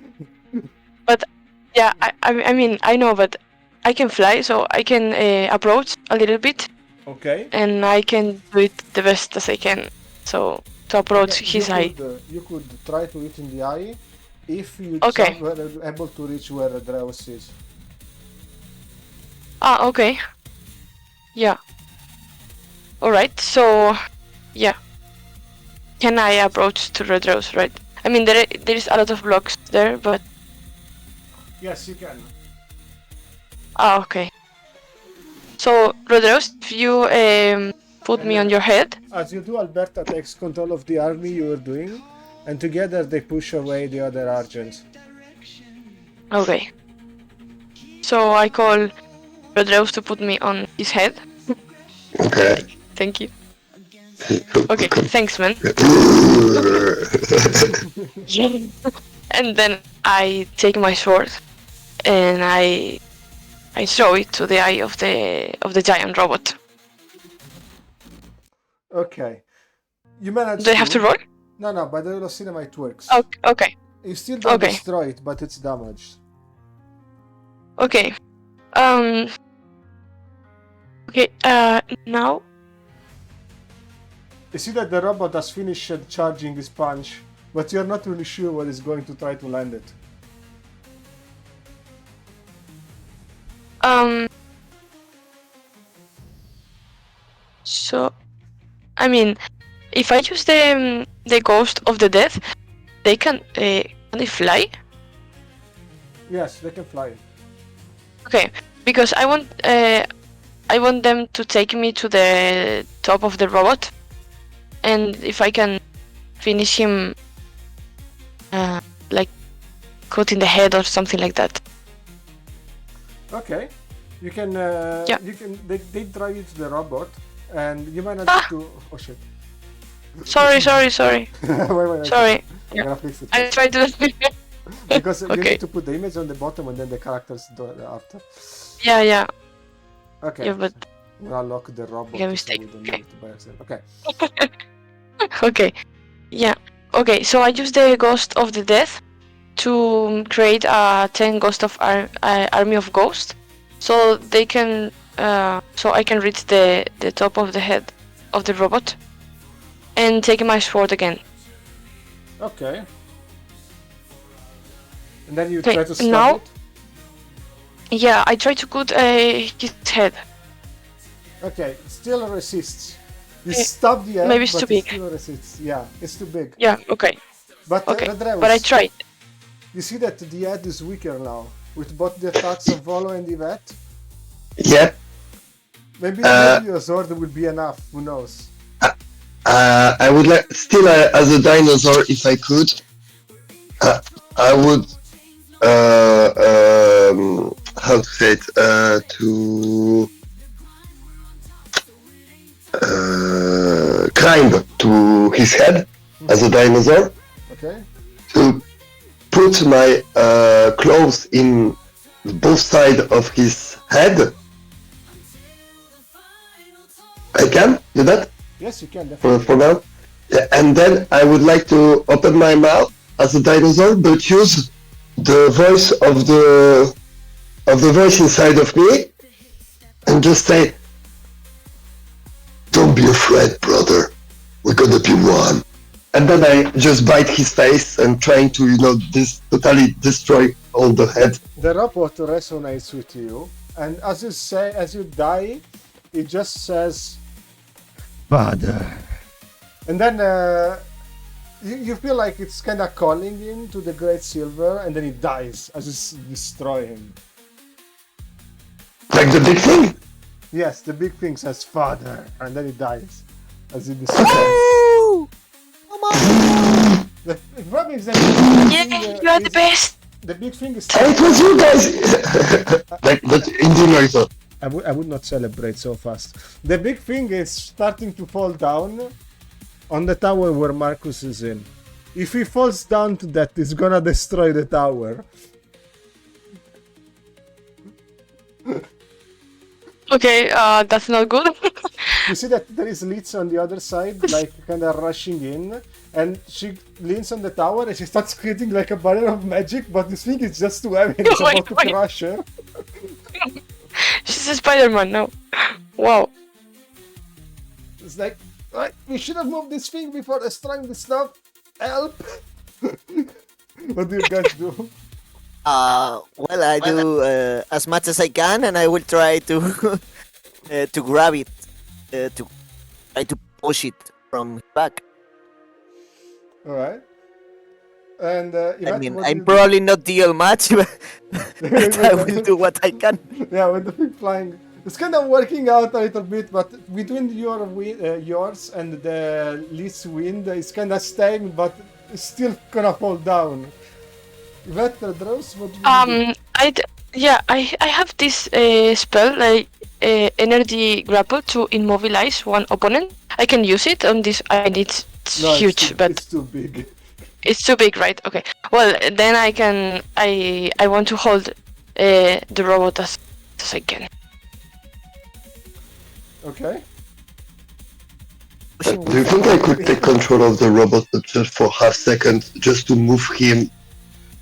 [SPEAKER 2] Yeah, I mean, I know, but I can fly, so I can approach a little bit,
[SPEAKER 1] Okay.
[SPEAKER 2] and I can do it the best as I can. So to approach
[SPEAKER 1] Okay,
[SPEAKER 2] his eye.
[SPEAKER 1] You could try to hit in the eye if you
[SPEAKER 2] Okay.
[SPEAKER 1] were able to reach where Dreus is.
[SPEAKER 2] Ah, okay. Yeah. All right. So, yeah. Can I approach to Red Rose? Right. I mean, there is a lot of blocks there, but
[SPEAKER 1] Yes, you can.
[SPEAKER 2] ah, okay. So, Rodrius, if you put me on your head,
[SPEAKER 1] As you do, Alberta takes control of the army you were doing, and together they push away the other argents.
[SPEAKER 2] okay. So I call Rodrius to put me on his head.
[SPEAKER 3] Okay.
[SPEAKER 2] Thank you. Okay, thanks, man. And then I take my sword and I throw it to the eye of the giant robot.
[SPEAKER 1] Okay. You manage
[SPEAKER 2] Do I have to roll?
[SPEAKER 1] No, by the velocity it works.
[SPEAKER 2] Okay.
[SPEAKER 1] You still don't
[SPEAKER 2] Okay.
[SPEAKER 1] destroy it, but it's damaged.
[SPEAKER 2] Okay. Okay. Now.
[SPEAKER 1] You see that the robot has finished charging his punch, but you're not really sure what he's going to try to land it.
[SPEAKER 2] So, I mean, if I use the ghost of the death, they can they fly?
[SPEAKER 1] Yes, they can fly.
[SPEAKER 2] Okay, because I want them to take me to the top of the robot, and if I can finish him, like cutting the head or something like that.
[SPEAKER 1] Okay. You can.
[SPEAKER 2] Yeah.
[SPEAKER 1] You can. They drive you to the robot, and you manage to. Oh shit.
[SPEAKER 2] Sorry.
[SPEAKER 1] wait.
[SPEAKER 2] Sorry.
[SPEAKER 1] I'm
[SPEAKER 2] Yeah.
[SPEAKER 1] gonna fix it.
[SPEAKER 2] I tried to.
[SPEAKER 1] Because you
[SPEAKER 2] Okay.
[SPEAKER 1] need to put the image on the bottom and then the characters do it after.
[SPEAKER 2] Yeah.
[SPEAKER 1] Okay.
[SPEAKER 2] Yeah, but
[SPEAKER 1] I'm gonna lock the robot.
[SPEAKER 2] Yeah,
[SPEAKER 1] so
[SPEAKER 2] mistake.
[SPEAKER 1] we don't
[SPEAKER 2] Okay.
[SPEAKER 1] do it by accident. Okay.
[SPEAKER 2] okay. Yeah. Okay. So I use the ghost of the death to create a 10 ghost of army of ghosts, so they can so I can reach the top of the head of the robot and take my sword again.
[SPEAKER 1] Okay. And then you
[SPEAKER 2] Okay,
[SPEAKER 1] try to stab
[SPEAKER 2] now-
[SPEAKER 1] it.
[SPEAKER 2] Yeah, I try to cut his head.
[SPEAKER 1] Okay, still resists. You
[SPEAKER 2] Eh,
[SPEAKER 1] stab the head,
[SPEAKER 2] maybe it's
[SPEAKER 1] but
[SPEAKER 2] too
[SPEAKER 1] it
[SPEAKER 2] big.
[SPEAKER 1] still resists. Yeah, it's too big.
[SPEAKER 2] Yeah. Okay.
[SPEAKER 1] But
[SPEAKER 2] Okay.
[SPEAKER 1] Redreus,
[SPEAKER 2] But I tried.
[SPEAKER 1] you see that the head is weaker now with both the attacks of Volo and Yvette.
[SPEAKER 3] Yep.
[SPEAKER 1] Maybe your sword will be enough. Who knows?
[SPEAKER 3] I would like still as a dinosaur, if I could. I would. How to say it? To climb to his head as a dinosaur.
[SPEAKER 1] Okay.
[SPEAKER 3] To put my claws in both sides of his head. I can do that
[SPEAKER 1] Yes, you can definitely.
[SPEAKER 3] for now. Yeah, and then I would like to open my mouth as a dinosaur, but use the voice of the voice inside of me, and just say, "Don't be afraid, brother. We're gonna be one." And then I just bite his face and trying to, totally destroy all the head.
[SPEAKER 1] The robot resonates with you, and as you die, it just says,
[SPEAKER 7] Father.
[SPEAKER 1] and then you feel like it's kind of calling him to the Great Silver, and then he dies as you destroy him.
[SPEAKER 3] Like the big thing?
[SPEAKER 1] Yes, the big thing says "Father," and then he dies as you destroy him.
[SPEAKER 5] Woo! Come on!
[SPEAKER 1] The problem is that the big
[SPEAKER 2] Yeah,
[SPEAKER 1] thing,
[SPEAKER 2] you are the best.
[SPEAKER 1] the big thing is.
[SPEAKER 3] It was you guys! Like, but in the
[SPEAKER 1] I would not celebrate so fast. The big thing is starting to fall down on the tower where Marcus is in. If he falls down to that, it's gonna destroy the tower.
[SPEAKER 2] Okay. That's not good.
[SPEAKER 1] You see that there is Litz on the other side, like kind of rushing in, and she leans on the tower and she starts creating like a barrier of magic, but this thing is just too heavy and it's
[SPEAKER 2] Oh my
[SPEAKER 1] about to
[SPEAKER 2] God.
[SPEAKER 1] crush her.
[SPEAKER 2] She's a Spider-Man now. Wow.
[SPEAKER 1] It's like, right, we should have moved this thing before destroying this stuff. Help! What do you guys do?
[SPEAKER 5] Well, I do as much as I can, and I will try to to grab it, to try to push it from his back.
[SPEAKER 1] Alright. And
[SPEAKER 5] I
[SPEAKER 1] Yvette,
[SPEAKER 5] mean,
[SPEAKER 1] what do
[SPEAKER 5] I'm
[SPEAKER 1] you do?
[SPEAKER 5] probably not deal much, but I will do what I can.
[SPEAKER 1] Yeah, with the thing flying, It's kind of working out a little bit, but between yours and the Lee's wind, it's kind of staying, but it's still gonna fall down. Better draws. What do you do?
[SPEAKER 2] I have this spell like energy grapple to immobilize one opponent. I can use it on this. I need it's
[SPEAKER 1] No,
[SPEAKER 2] huge, but
[SPEAKER 1] it's too big.
[SPEAKER 2] it's too big, right? Okay. Well, then I can. I want to hold the robot as I can.
[SPEAKER 1] Okay.
[SPEAKER 3] Do you think I could take control of the robot just for half second, just to move him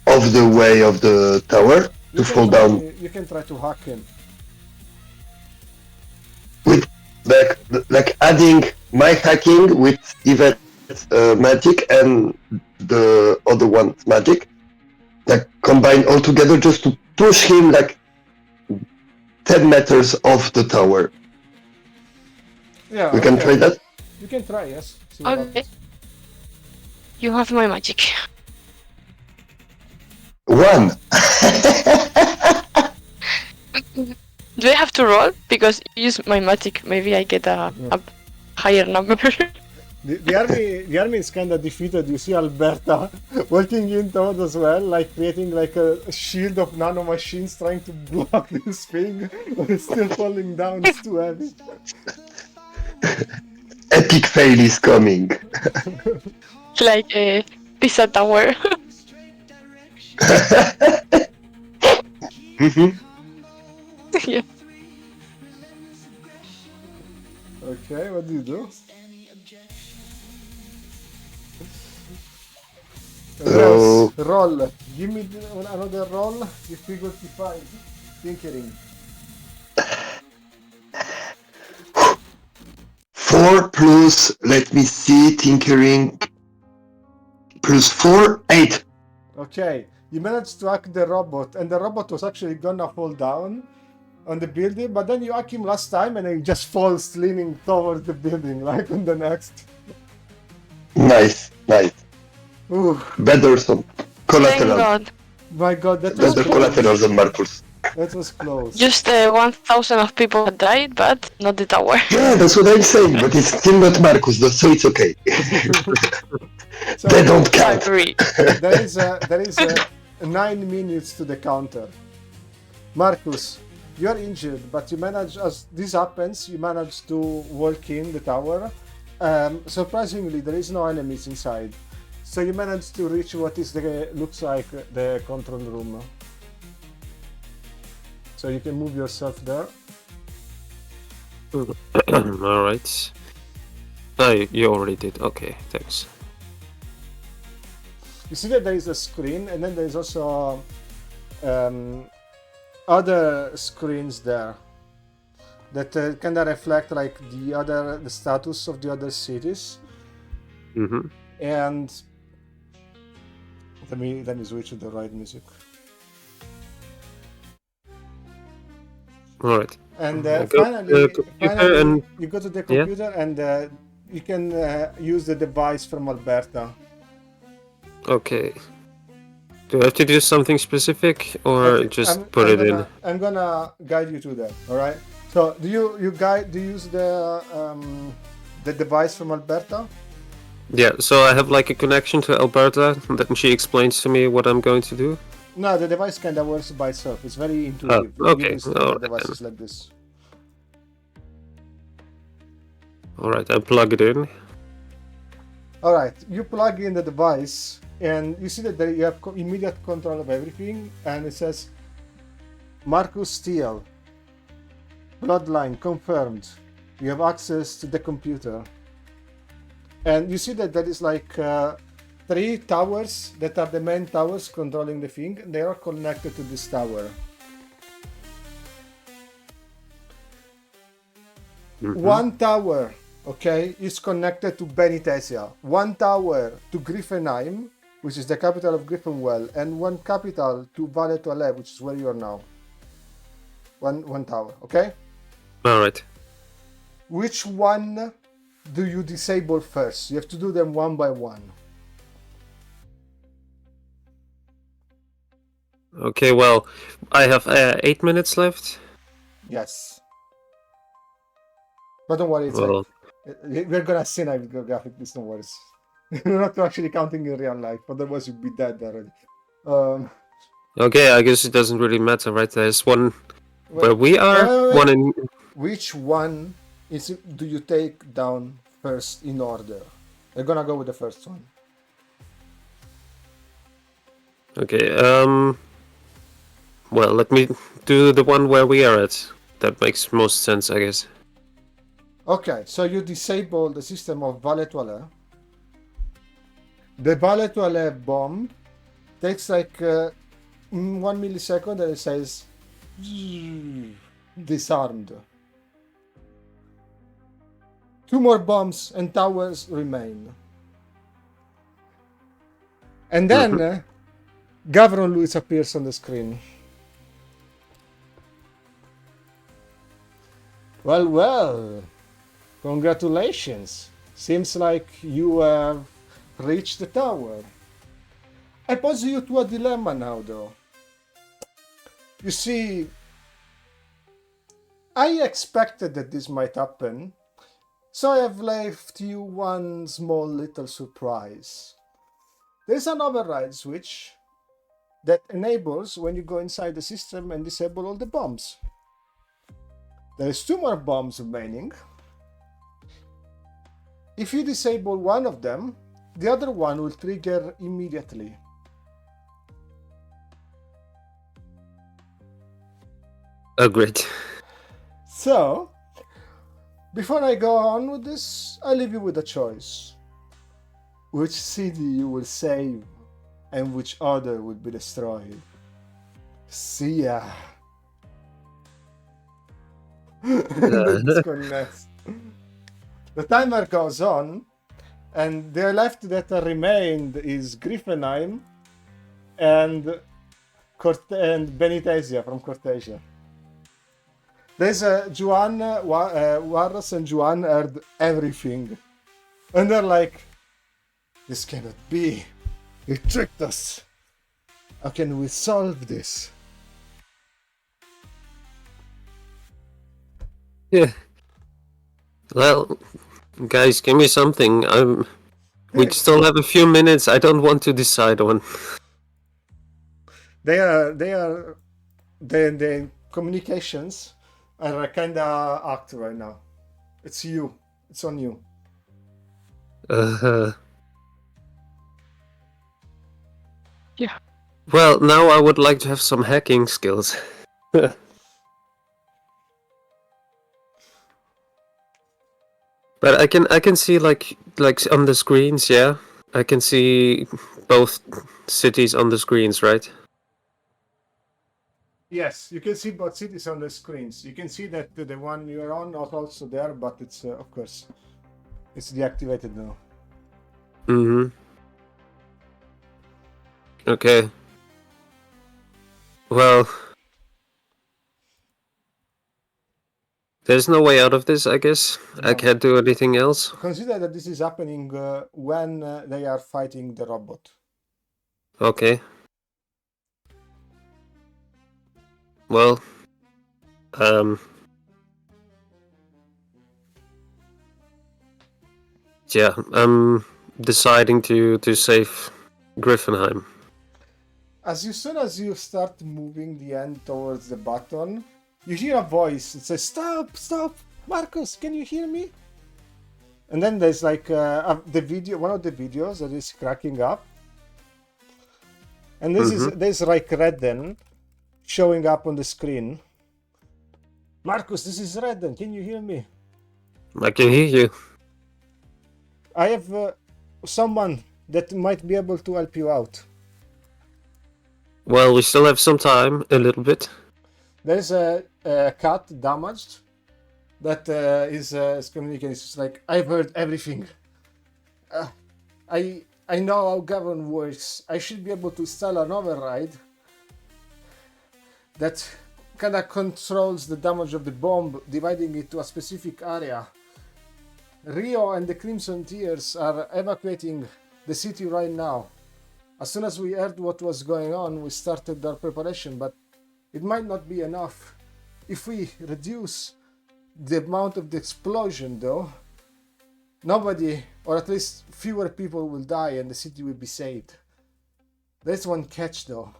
[SPEAKER 3] off the way of the tower to fall down?
[SPEAKER 1] You can try to hack him.
[SPEAKER 3] With like adding my hacking with event magic and the other one's magic, like combine all together just to push him like 10 meters off the tower.
[SPEAKER 1] Yeah.
[SPEAKER 3] We can try that?
[SPEAKER 1] You can try, yes. See what
[SPEAKER 2] Okay.
[SPEAKER 1] happens.
[SPEAKER 2] You have my magic.
[SPEAKER 3] 1.
[SPEAKER 2] Do I have to roll? Because use my magic, maybe I get a higher number.
[SPEAKER 1] The army is kind of defeated. You see Alberta walking in towards as well, like creating like a shield of nanomachines trying to block this thing, but it's still falling down. It's too heavy.
[SPEAKER 3] Epic fail is coming.
[SPEAKER 2] Like a pizza tower. Yeah.
[SPEAKER 1] Okay, what do you do?
[SPEAKER 3] So-
[SPEAKER 1] Yes, roll. Give me another roll. Difficulty 5. Tinkering.
[SPEAKER 3] 4 plus, let me see, tinkering, plus 4, 8.
[SPEAKER 1] Okay, you managed to hack the robot, and the robot was actually gonna fall down on the building, but then you hack him last time, and he just falls leaning towards the building, like on the next.
[SPEAKER 3] Nice.
[SPEAKER 1] Ooh,
[SPEAKER 3] Better some
[SPEAKER 2] Thank
[SPEAKER 3] collateral.
[SPEAKER 2] God.
[SPEAKER 1] my God, that was
[SPEAKER 3] Better
[SPEAKER 1] close.
[SPEAKER 3] collateral than Marcus.
[SPEAKER 1] That was close.
[SPEAKER 2] Just 1,000 of people had died, but not the tower.
[SPEAKER 3] Yeah, that's what I'm saying, but it's still not Marcus, though, so it's okay.
[SPEAKER 1] So
[SPEAKER 3] They don't
[SPEAKER 2] I
[SPEAKER 3] count.
[SPEAKER 2] agree.
[SPEAKER 1] there is 9 minutes to the counter. Marcus, you're injured, but you manage, as this happens, you manage to walk in the tower. Surprisingly, there is no enemies inside. So you manage to reach what looks like the control room. So you can move yourself there.
[SPEAKER 4] Alright. Oh, you already did. Okay, thanks.
[SPEAKER 1] You see that there is a screen, and then there is also other screens there that kind of reflect like the status of the other cities.
[SPEAKER 4] Mm-hmm.
[SPEAKER 1] And let me switch to the right music.
[SPEAKER 4] Alright.
[SPEAKER 1] And
[SPEAKER 4] Go to
[SPEAKER 1] finally,
[SPEAKER 4] the computer and-
[SPEAKER 1] you go to the
[SPEAKER 4] Yeah.
[SPEAKER 1] computer and you can use the device from Alberta.
[SPEAKER 4] Okay. Do I have to do something specific or
[SPEAKER 1] Okay,
[SPEAKER 4] just put it in?
[SPEAKER 1] I'm gonna guide you to that. All right. So do you use the device from Alberta?
[SPEAKER 4] Yeah, so I have like a connection to Alberta, and then she explains to me what I'm going to do.
[SPEAKER 1] No, the device kind of works by itself. It's very intuitive.
[SPEAKER 4] Oh, okay.
[SPEAKER 1] You use
[SPEAKER 4] Alright
[SPEAKER 1] devices like this.
[SPEAKER 4] Alright, I plug it in.
[SPEAKER 1] All right, you plug in the device, and you see that you have immediate control of everything, and it says Marcus Steele, bloodline confirmed. You have access to the computer, and you see that there is like 3 towers that are the main towers controlling the thing. They are connected to this tower. One tower, okay, is connected to Benitesia. One tower to Griffenheim, which is the capital of Griffinwell, and one capital to Valle Toilette, which is where you are now. One tower, okay?
[SPEAKER 4] Alright.
[SPEAKER 1] Which one do you disable first? You have to do them one by one.
[SPEAKER 4] Okay, well, I have 8 minutes left.
[SPEAKER 1] Yes. But don't worry, it's
[SPEAKER 4] Well,
[SPEAKER 1] we're gonna see graphic. Please don't worry. We're not actually counting in real life, otherwise you'd be dead already.
[SPEAKER 4] okay, I guess it doesn't really matter, right? There's one where
[SPEAKER 1] Wait,
[SPEAKER 4] we are,
[SPEAKER 1] wait.
[SPEAKER 4] one in.
[SPEAKER 1] Which one do you take down first in order? We're gonna go with the first one.
[SPEAKER 4] Okay. Well, let me do the one where we are at. That makes most sense, I guess.
[SPEAKER 1] Okay, so you disable the system of Valet Toilet. The Valet Toilet bomb takes like 1 millisecond and it says disarmed. 2 more bombs and towers remain. And then Gavron Lewis appears on the screen. Well, congratulations. Seems like you have reached the tower. I pose you to a dilemma now, though. You see, I expected that this might happen, so I have left you one small little surprise. There's an override switch that enables when you go inside the system and disable all the bombs. There's 2 more bombs remaining. If you disable one of them, the other one will trigger immediately.
[SPEAKER 4] Agreed.
[SPEAKER 1] So, before I go on with this, I leave you with a choice. Which city you will save and which other will be destroyed. See ya. Disconnect. The timer goes on, and the left that remained is Griffenheim and Benitesia from Cortesia. There's Juan, Warras and Juan heard everything. And they're like, this cannot be. He tricked us. How can we solve this?
[SPEAKER 4] Yeah. Well, guys, give me something. We still have a few minutes. I don't want to decide on.
[SPEAKER 1] The communications are kinda act right now. It's you. It's on you.
[SPEAKER 2] Yeah.
[SPEAKER 4] Well, now I would like to have some hacking skills. But I can see like on the screens, yeah. I can see both cities on the screens, right?
[SPEAKER 1] Yes, you can see both cities on the screens. You can see that the one you're on is also there, but it's of course it's deactivated now.
[SPEAKER 4] Mm-hmm. Okay. Well, there's no way out of this, I guess. I
[SPEAKER 1] No.
[SPEAKER 4] can't do anything else.
[SPEAKER 1] Consider that this is happening when they are fighting the robot.
[SPEAKER 4] Okay. Well, yeah, I'm deciding to save Griffinheim.
[SPEAKER 1] As soon as you start moving the end towards the button, you hear a voice. It says, "Stop! Stop! Marcus, can you hear me?" And then there's like the video, one of the videos that is cracking up. And there's like Redden showing up on the screen. Marcus, this is Redden. Can you hear me?
[SPEAKER 4] I can hear you.
[SPEAKER 1] I have someone that might be able to help you out.
[SPEAKER 4] Well, we still have some time, a little bit.
[SPEAKER 1] There's a cat damaged that is communicating. It's like, I've heard everything. I know how Gavin works. I should be able to install an override that kind of controls the damage of the bomb, dividing it to a specific area. Rio and the Crimson Tears are evacuating the city right now. As soon as we heard what was going on, we started our preparation, but it might not be enough. If we reduce the amount of the explosion, though, nobody, or at least fewer people, will die and the city will be saved. There's one catch, though.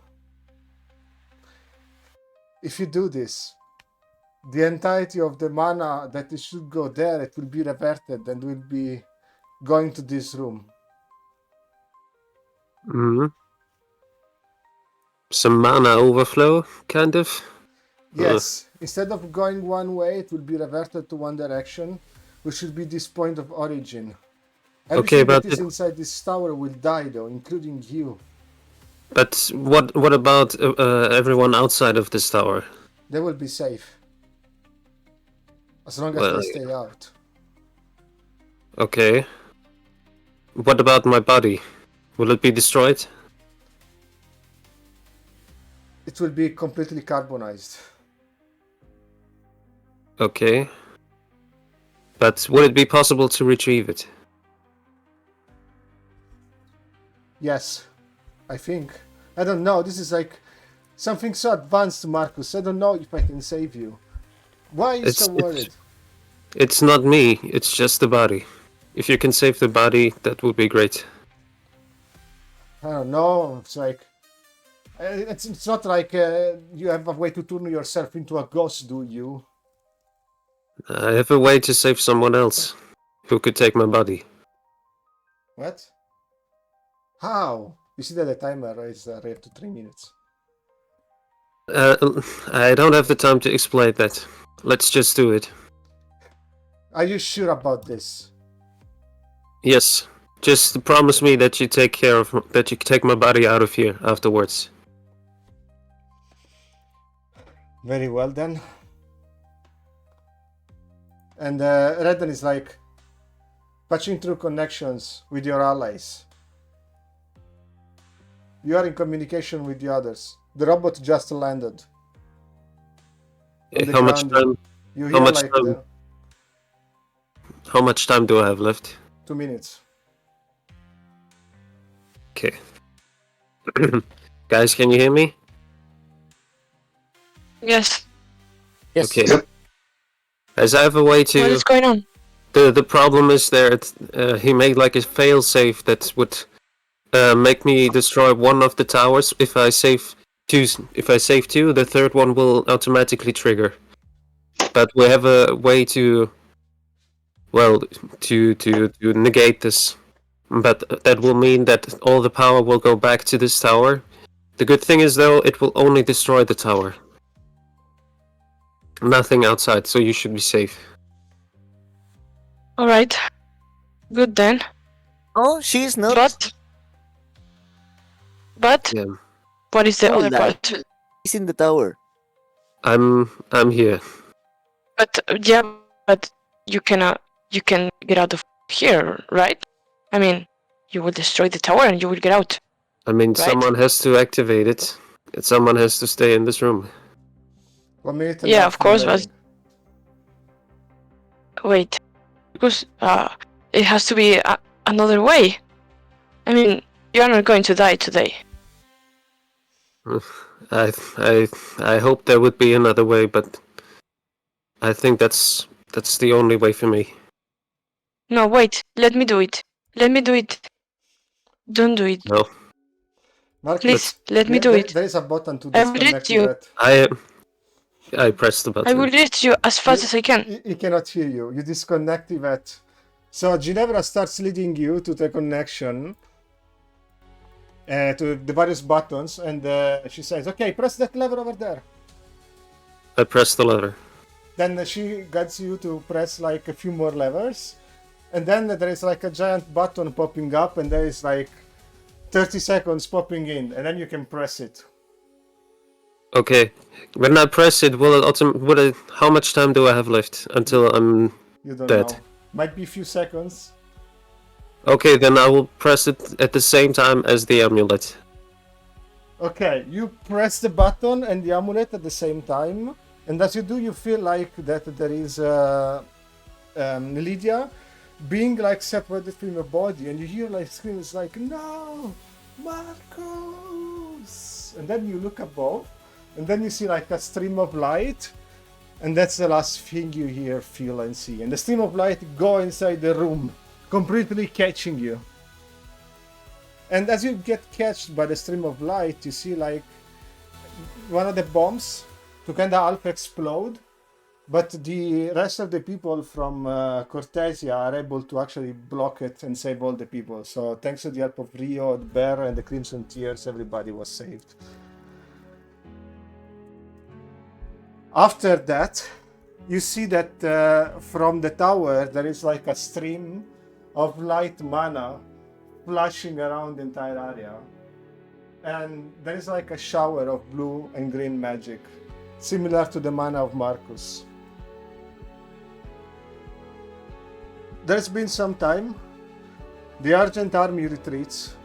[SPEAKER 1] If you do this, the entirety of the mana that it should go there, it will be reverted and will be going to this room.
[SPEAKER 4] Hmm. Some mana overflow, kind of.
[SPEAKER 1] Yes, instead of going one way, it will be reverted to one direction, which should be this point of origin.
[SPEAKER 4] Okay,
[SPEAKER 1] Everything
[SPEAKER 4] but
[SPEAKER 1] that is inside this tower will die, though, including you.
[SPEAKER 4] But what about everyone outside of this tower?
[SPEAKER 1] They will be safe. As long as
[SPEAKER 4] Well,
[SPEAKER 1] they stay out.
[SPEAKER 4] Okay. What about my body? Will it be destroyed?
[SPEAKER 1] It will be completely carbonized.
[SPEAKER 4] Okay. But would it be possible to retrieve it?
[SPEAKER 1] Yes, I think. I don't know. This is like something so advanced, Marcus. I don't know if I can save you. Why are you so worried?
[SPEAKER 4] It's not me. It's just the body. If you can save the body, that would be great.
[SPEAKER 1] I don't know. It's like it's not like you have a way to turn yourself into a ghost, do you?
[SPEAKER 4] I have a way to save someone else who could take my body.
[SPEAKER 1] What? How? You see that the timer is rated to 3 minutes.
[SPEAKER 4] I don't have the time to explain that. Let's just do it.
[SPEAKER 1] Are you sure about this?
[SPEAKER 4] Yes. Just promise me that you take my body out of here afterwards.
[SPEAKER 1] Very well then. And Redden is like patching through connections with your allies. You are in communication with the others. The robot just landed. On the
[SPEAKER 4] How much
[SPEAKER 1] ground.
[SPEAKER 4] time?
[SPEAKER 1] You
[SPEAKER 4] how
[SPEAKER 1] hear
[SPEAKER 4] much
[SPEAKER 1] like
[SPEAKER 4] time? How much time do I have left?
[SPEAKER 1] 2 minutes.
[SPEAKER 4] Okay. Guys, can you hear me?
[SPEAKER 2] Yes.
[SPEAKER 5] Yes.
[SPEAKER 4] Okay. As I have a way
[SPEAKER 2] What
[SPEAKER 4] to.
[SPEAKER 2] is going on?
[SPEAKER 4] The problem is that he made like a fail-safe that would make me destroy one of the towers. If I save two, the third one will automatically trigger. But we have a way to negate this. But that will mean that all the power will go back to this tower. The good thing is though, it will only destroy the tower. Nothing outside, so you should be safe.
[SPEAKER 2] Alright. Good then.
[SPEAKER 5] Oh, she's not.
[SPEAKER 2] But
[SPEAKER 4] Yeah.
[SPEAKER 2] what is the
[SPEAKER 5] Oh,
[SPEAKER 2] other
[SPEAKER 5] like-
[SPEAKER 2] part?
[SPEAKER 5] She's in the tower.
[SPEAKER 4] I'm here.
[SPEAKER 2] But but you can get out of here, right? I mean, you will destroy the tower and you will get out.
[SPEAKER 4] I mean,
[SPEAKER 2] Right.
[SPEAKER 4] someone has to activate it. And someone has to stay in this room.
[SPEAKER 1] 1 minute and
[SPEAKER 2] Yeah,
[SPEAKER 1] a half
[SPEAKER 2] of course,
[SPEAKER 1] remaining.
[SPEAKER 2] Wait, because it has to be another way. I mean, you are not going to die today.
[SPEAKER 4] I hope there would be another way, but I think that's the only way for me.
[SPEAKER 2] No, wait. Let me do it. Let me do it. Don't do it.
[SPEAKER 4] No,
[SPEAKER 1] Marcus,
[SPEAKER 2] Please, let me do it.
[SPEAKER 1] There is a button to
[SPEAKER 2] I will
[SPEAKER 1] disconnect
[SPEAKER 2] let you.
[SPEAKER 1] that.
[SPEAKER 4] I pressed the
[SPEAKER 2] I
[SPEAKER 4] button.
[SPEAKER 2] will reach you as fast as I can.
[SPEAKER 1] He cannot hear you. You disconnect that. So Ginevra starts leading you to the connection, to the various buttons, and she says, "Okay, press that lever over there."
[SPEAKER 4] I pressed the lever.
[SPEAKER 1] Then she gets you to press like a few more levers, and then there is like a giant button popping up, and there is like 30 seconds popping in, and then you can press it.
[SPEAKER 4] Okay, when I press it, how much time do I have left until I'm
[SPEAKER 1] You don't
[SPEAKER 4] dead?
[SPEAKER 1] know. Might be a few seconds.
[SPEAKER 4] Okay, then I will press it at the same time as the amulet.
[SPEAKER 1] Okay, you press the button and the amulet at the same time, and as you do, you feel like that there is Lydia being like separated from your body, and you hear like screams like "No, Marcus!" And then you look above, and then you see like a stream of light, And that's the last thing you hear, feel, and see. And the stream of light go inside the room, completely catching you. And as you get catched by the stream of light, you see like one of the bombs to kind of half explode, but the rest of the people from Cortesia are able to actually block it and save all the people. So thanks to the help of Rio, the Bear, and the Crimson Tears, everybody was saved. After that, you see that from the tower there is like a stream of light mana flashing around the entire area. And there is like a shower of blue and green magic, similar to the mana of Marcus. There's been some time. The Argent Army retreats,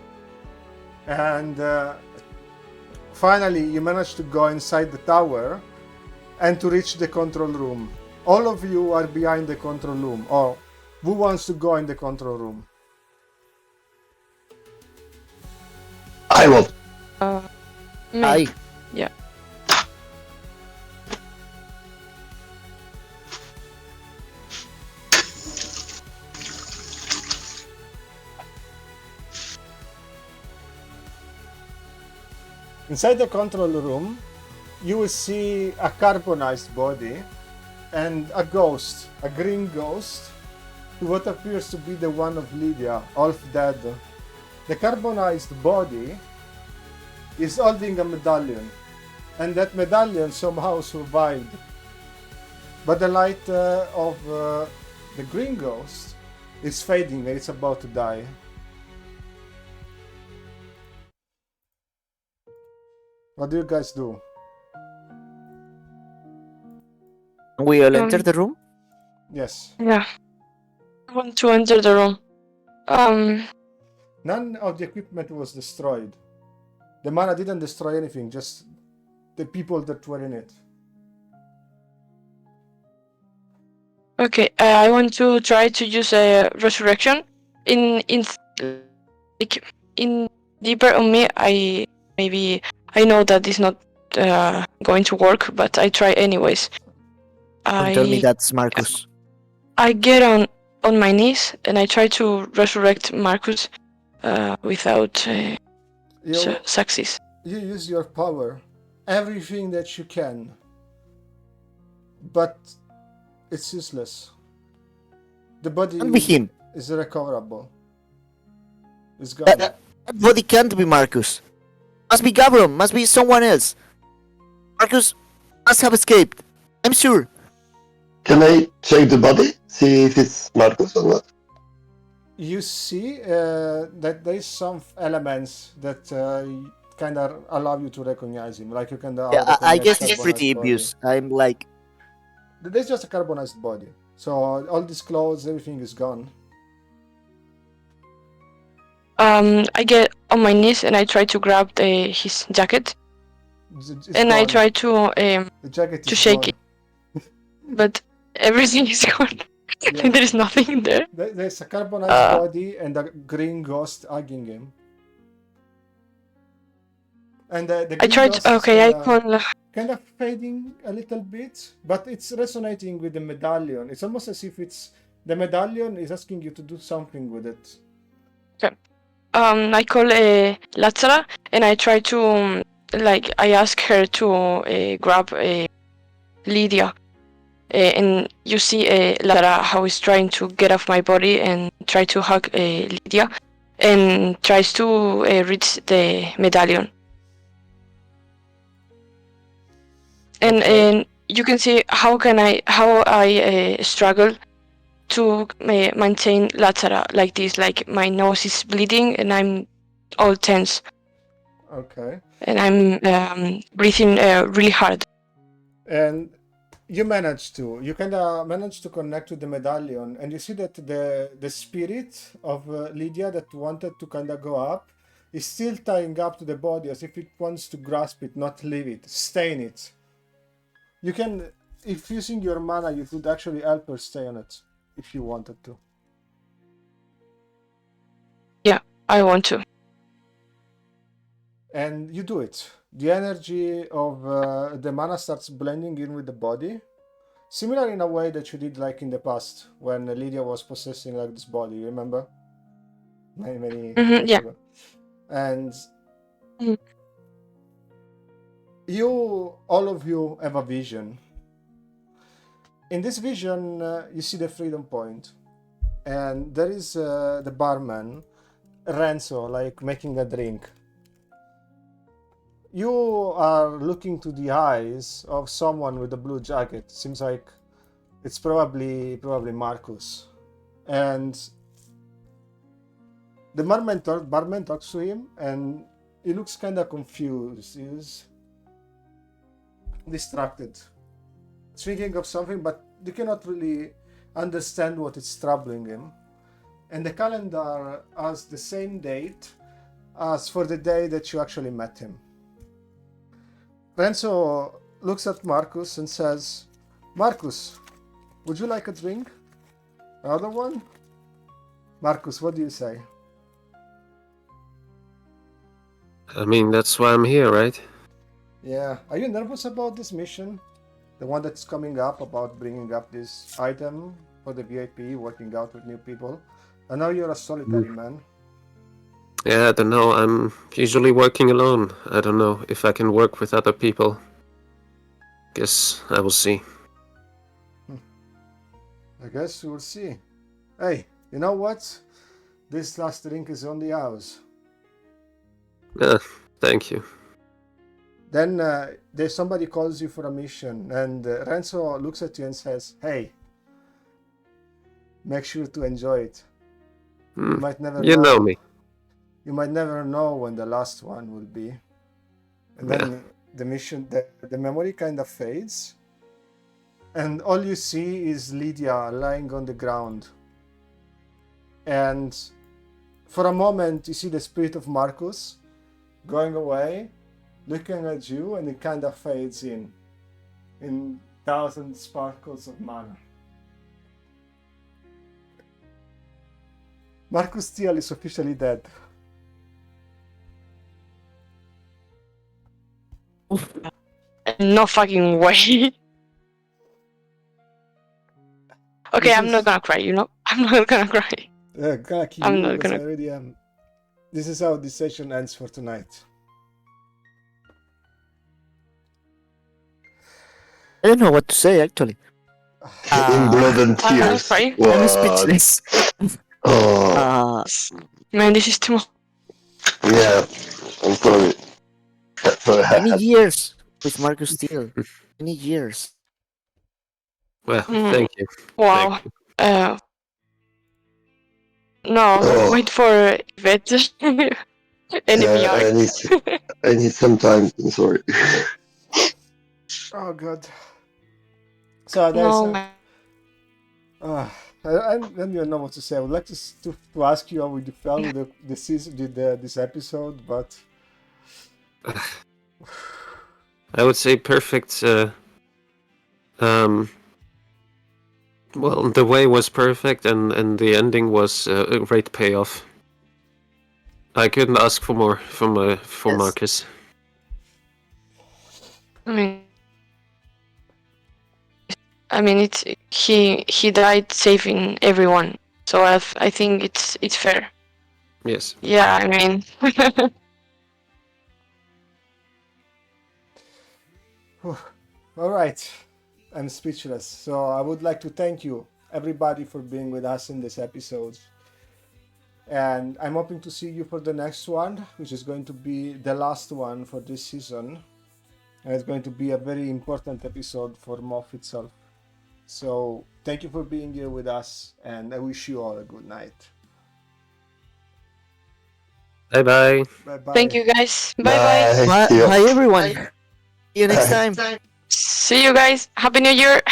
[SPEAKER 1] and finally you manage to go inside the tower and to reach the control room. All of you are behind the control room. Or who wants to go in the control room?
[SPEAKER 3] I will.
[SPEAKER 2] Me.
[SPEAKER 5] I
[SPEAKER 2] Yeah.
[SPEAKER 1] Inside the control room, you will see a carbonized body and a ghost, a green ghost, to what appears to be the one of Lydia, half dead. The carbonized body is holding a medallion, and that medallion somehow survived. But the light of the green ghost is fading and it's about to die. What do you guys do?
[SPEAKER 5] we all enter the room.
[SPEAKER 1] Yes.
[SPEAKER 2] Yeah. I want to enter the room.
[SPEAKER 1] None of the equipment was destroyed. The mana didn't destroy anything, just the people that were in it.
[SPEAKER 2] Okay. I want to try to use a resurrection. Like in deeper on me. I know that it's not going to work, but I try anyways.
[SPEAKER 5] Don't tell me that's Marcus.
[SPEAKER 2] I get on my knees and I try to resurrect Marcus without success.
[SPEAKER 1] You use your power, everything that you can, but it's useless. The body
[SPEAKER 5] Can't be him.
[SPEAKER 1] is irrecoverable. It's gone.
[SPEAKER 5] That body can't be Marcus. Must be Gabron. Must be someone else. Marcus must have escaped. I'm sure.
[SPEAKER 3] Can I check the body? See if it's Marcus or not?
[SPEAKER 1] You see that there is some elements that kind of allow you to recognize him. Like you can.
[SPEAKER 5] Yeah, I guess it's
[SPEAKER 1] carbonized
[SPEAKER 5] pretty
[SPEAKER 1] body.
[SPEAKER 5] obvious. I'm like,
[SPEAKER 1] There's just a carbonized body. So all these clothes, everything is gone.
[SPEAKER 2] I get on my knees and I try to grab his jacket
[SPEAKER 1] It's
[SPEAKER 2] and I
[SPEAKER 1] gone.
[SPEAKER 2] try to
[SPEAKER 1] The jacket
[SPEAKER 2] to
[SPEAKER 1] is
[SPEAKER 2] shake
[SPEAKER 1] gone.
[SPEAKER 2] but everything is gone.
[SPEAKER 1] Yeah.
[SPEAKER 2] There is nothing there.
[SPEAKER 1] There's a carbonized body and a green ghost hugging him. And the
[SPEAKER 2] I
[SPEAKER 1] green
[SPEAKER 2] tried.
[SPEAKER 1] ghost is
[SPEAKER 2] Okay, I
[SPEAKER 1] kinda-
[SPEAKER 2] can.
[SPEAKER 1] kind of fading a little bit, but it's resonating with the medallion. It's almost as if the medallion is asking you to do something with it.
[SPEAKER 2] I call Lazara and I try to I ask her to grab Lydia. And you see Lazara how is trying to get off my body and try to hug Lydia and tries to reach the medallion. And
[SPEAKER 1] Okay.
[SPEAKER 2] and you can see how I struggle to maintain Lazara like this. Like my nose is bleeding and I'm all tense
[SPEAKER 1] Okay.
[SPEAKER 2] and I'm breathing really hard.
[SPEAKER 1] And you kind of manage to connect with the medallion, and you see that the spirit of Lydia that wanted to kind of go up is still tying up to the body as if it wants to grasp it, not leave it, stay in it. You can, if using your mana, you could actually help her stay on it if you wanted to.
[SPEAKER 2] Yeah, I want to.
[SPEAKER 1] And you do it. The energy of the mana starts blending in with the body, similar in a way that you did like in the past when Lydia was possessing like this body, you remember? Many years
[SPEAKER 2] Yeah.
[SPEAKER 1] ago. And
[SPEAKER 2] Mhm.
[SPEAKER 1] all of you have a vision. In this vision, you see the freedom point, and there is the barman, Renzo, like making a drink. You are looking to the eyes of someone with a blue jacket. Seems like it's probably Marcus, and the barman talks to him, and he looks kind of confused. He's distracted, thinking of something, but you cannot really understand what is troubling him. And the calendar has the same date as for the day that you actually met him. Renzo looks at Marcus and says, Marcus, would you like a drink? Another one? Marcus, what do you say?
[SPEAKER 4] I mean, that's why I'm here, right?
[SPEAKER 1] Yeah. Are you nervous about this mission? The one that's coming up about bringing up this item for the VIP, working out with new people? I know you're a solitary man.
[SPEAKER 4] Yeah, I don't know. I'm usually working alone. I don't know if I can work with other people. Guess I will see.
[SPEAKER 1] I guess we'll see. Hey, you know what? This last drink is on the house.
[SPEAKER 4] Thank you.
[SPEAKER 1] Then there's somebody calls you for a mission, and Renzo looks at you and says, "Hey, make sure to enjoy it. You might never
[SPEAKER 4] You know me.
[SPEAKER 1] You might never know when the last one will be." And then the mission, the memory kind of fades, and all you see is Lydia lying on the ground. And for a moment, you see the spirit of Marcus going away, looking at you, and it kind of fades in thousand sparkles of mana. Marcus Thiel is officially dead.
[SPEAKER 2] No fucking way. Okay, I'm not gonna cry, you know? I'm not gonna cry.
[SPEAKER 1] Gonna kill
[SPEAKER 2] I'm
[SPEAKER 1] you
[SPEAKER 2] not
[SPEAKER 1] because
[SPEAKER 2] gonna-
[SPEAKER 1] I already am. This is how this session ends for tonight.
[SPEAKER 5] I don't know what to say actually.
[SPEAKER 3] In blood and
[SPEAKER 2] I'm
[SPEAKER 3] tears.
[SPEAKER 2] sorry.
[SPEAKER 5] I'm
[SPEAKER 3] What?
[SPEAKER 5] speechless.
[SPEAKER 3] Oh,
[SPEAKER 2] Man, this is too much.
[SPEAKER 3] yeah. I'm sorry.
[SPEAKER 5] Many years with Marcus Steele. Many years.
[SPEAKER 4] Well,
[SPEAKER 2] Mm.
[SPEAKER 4] thank you.
[SPEAKER 2] Wow.
[SPEAKER 4] Thank you.
[SPEAKER 2] No,
[SPEAKER 3] Oh.
[SPEAKER 2] wait for Yvette. Enemy
[SPEAKER 3] Yeah,
[SPEAKER 2] art.
[SPEAKER 3] I need some time. I'm sorry.
[SPEAKER 1] Oh god. So there's
[SPEAKER 2] No,
[SPEAKER 1] I don't even know what to say. I would like to ask you how you felt with the season, with this episode, but
[SPEAKER 4] I would say perfect. Well, the way was perfect, and the ending was a great payoff. I couldn't ask for more from for
[SPEAKER 5] Yes.
[SPEAKER 4] Marcus.
[SPEAKER 2] I mean, it's he died saving everyone, so I think it's fair.
[SPEAKER 4] Yes.
[SPEAKER 2] Yeah, I mean,
[SPEAKER 1] all right. I'm speechless. So I would like to thank you, everybody, for being with us in this episode. And I'm hoping to see you for the next one, which is going to be the last one for this season. And it's going to be a very important episode for MOF itself. So thank you for being here with us, and I wish you all a good night.
[SPEAKER 4] Bye bye.
[SPEAKER 1] Bye bye.
[SPEAKER 2] thank you guys. Bye bye.
[SPEAKER 5] Bye,
[SPEAKER 3] See ya.
[SPEAKER 5] bye everyone. See you next
[SPEAKER 3] Bye.
[SPEAKER 5] time.
[SPEAKER 2] See you guys. Happy New Year.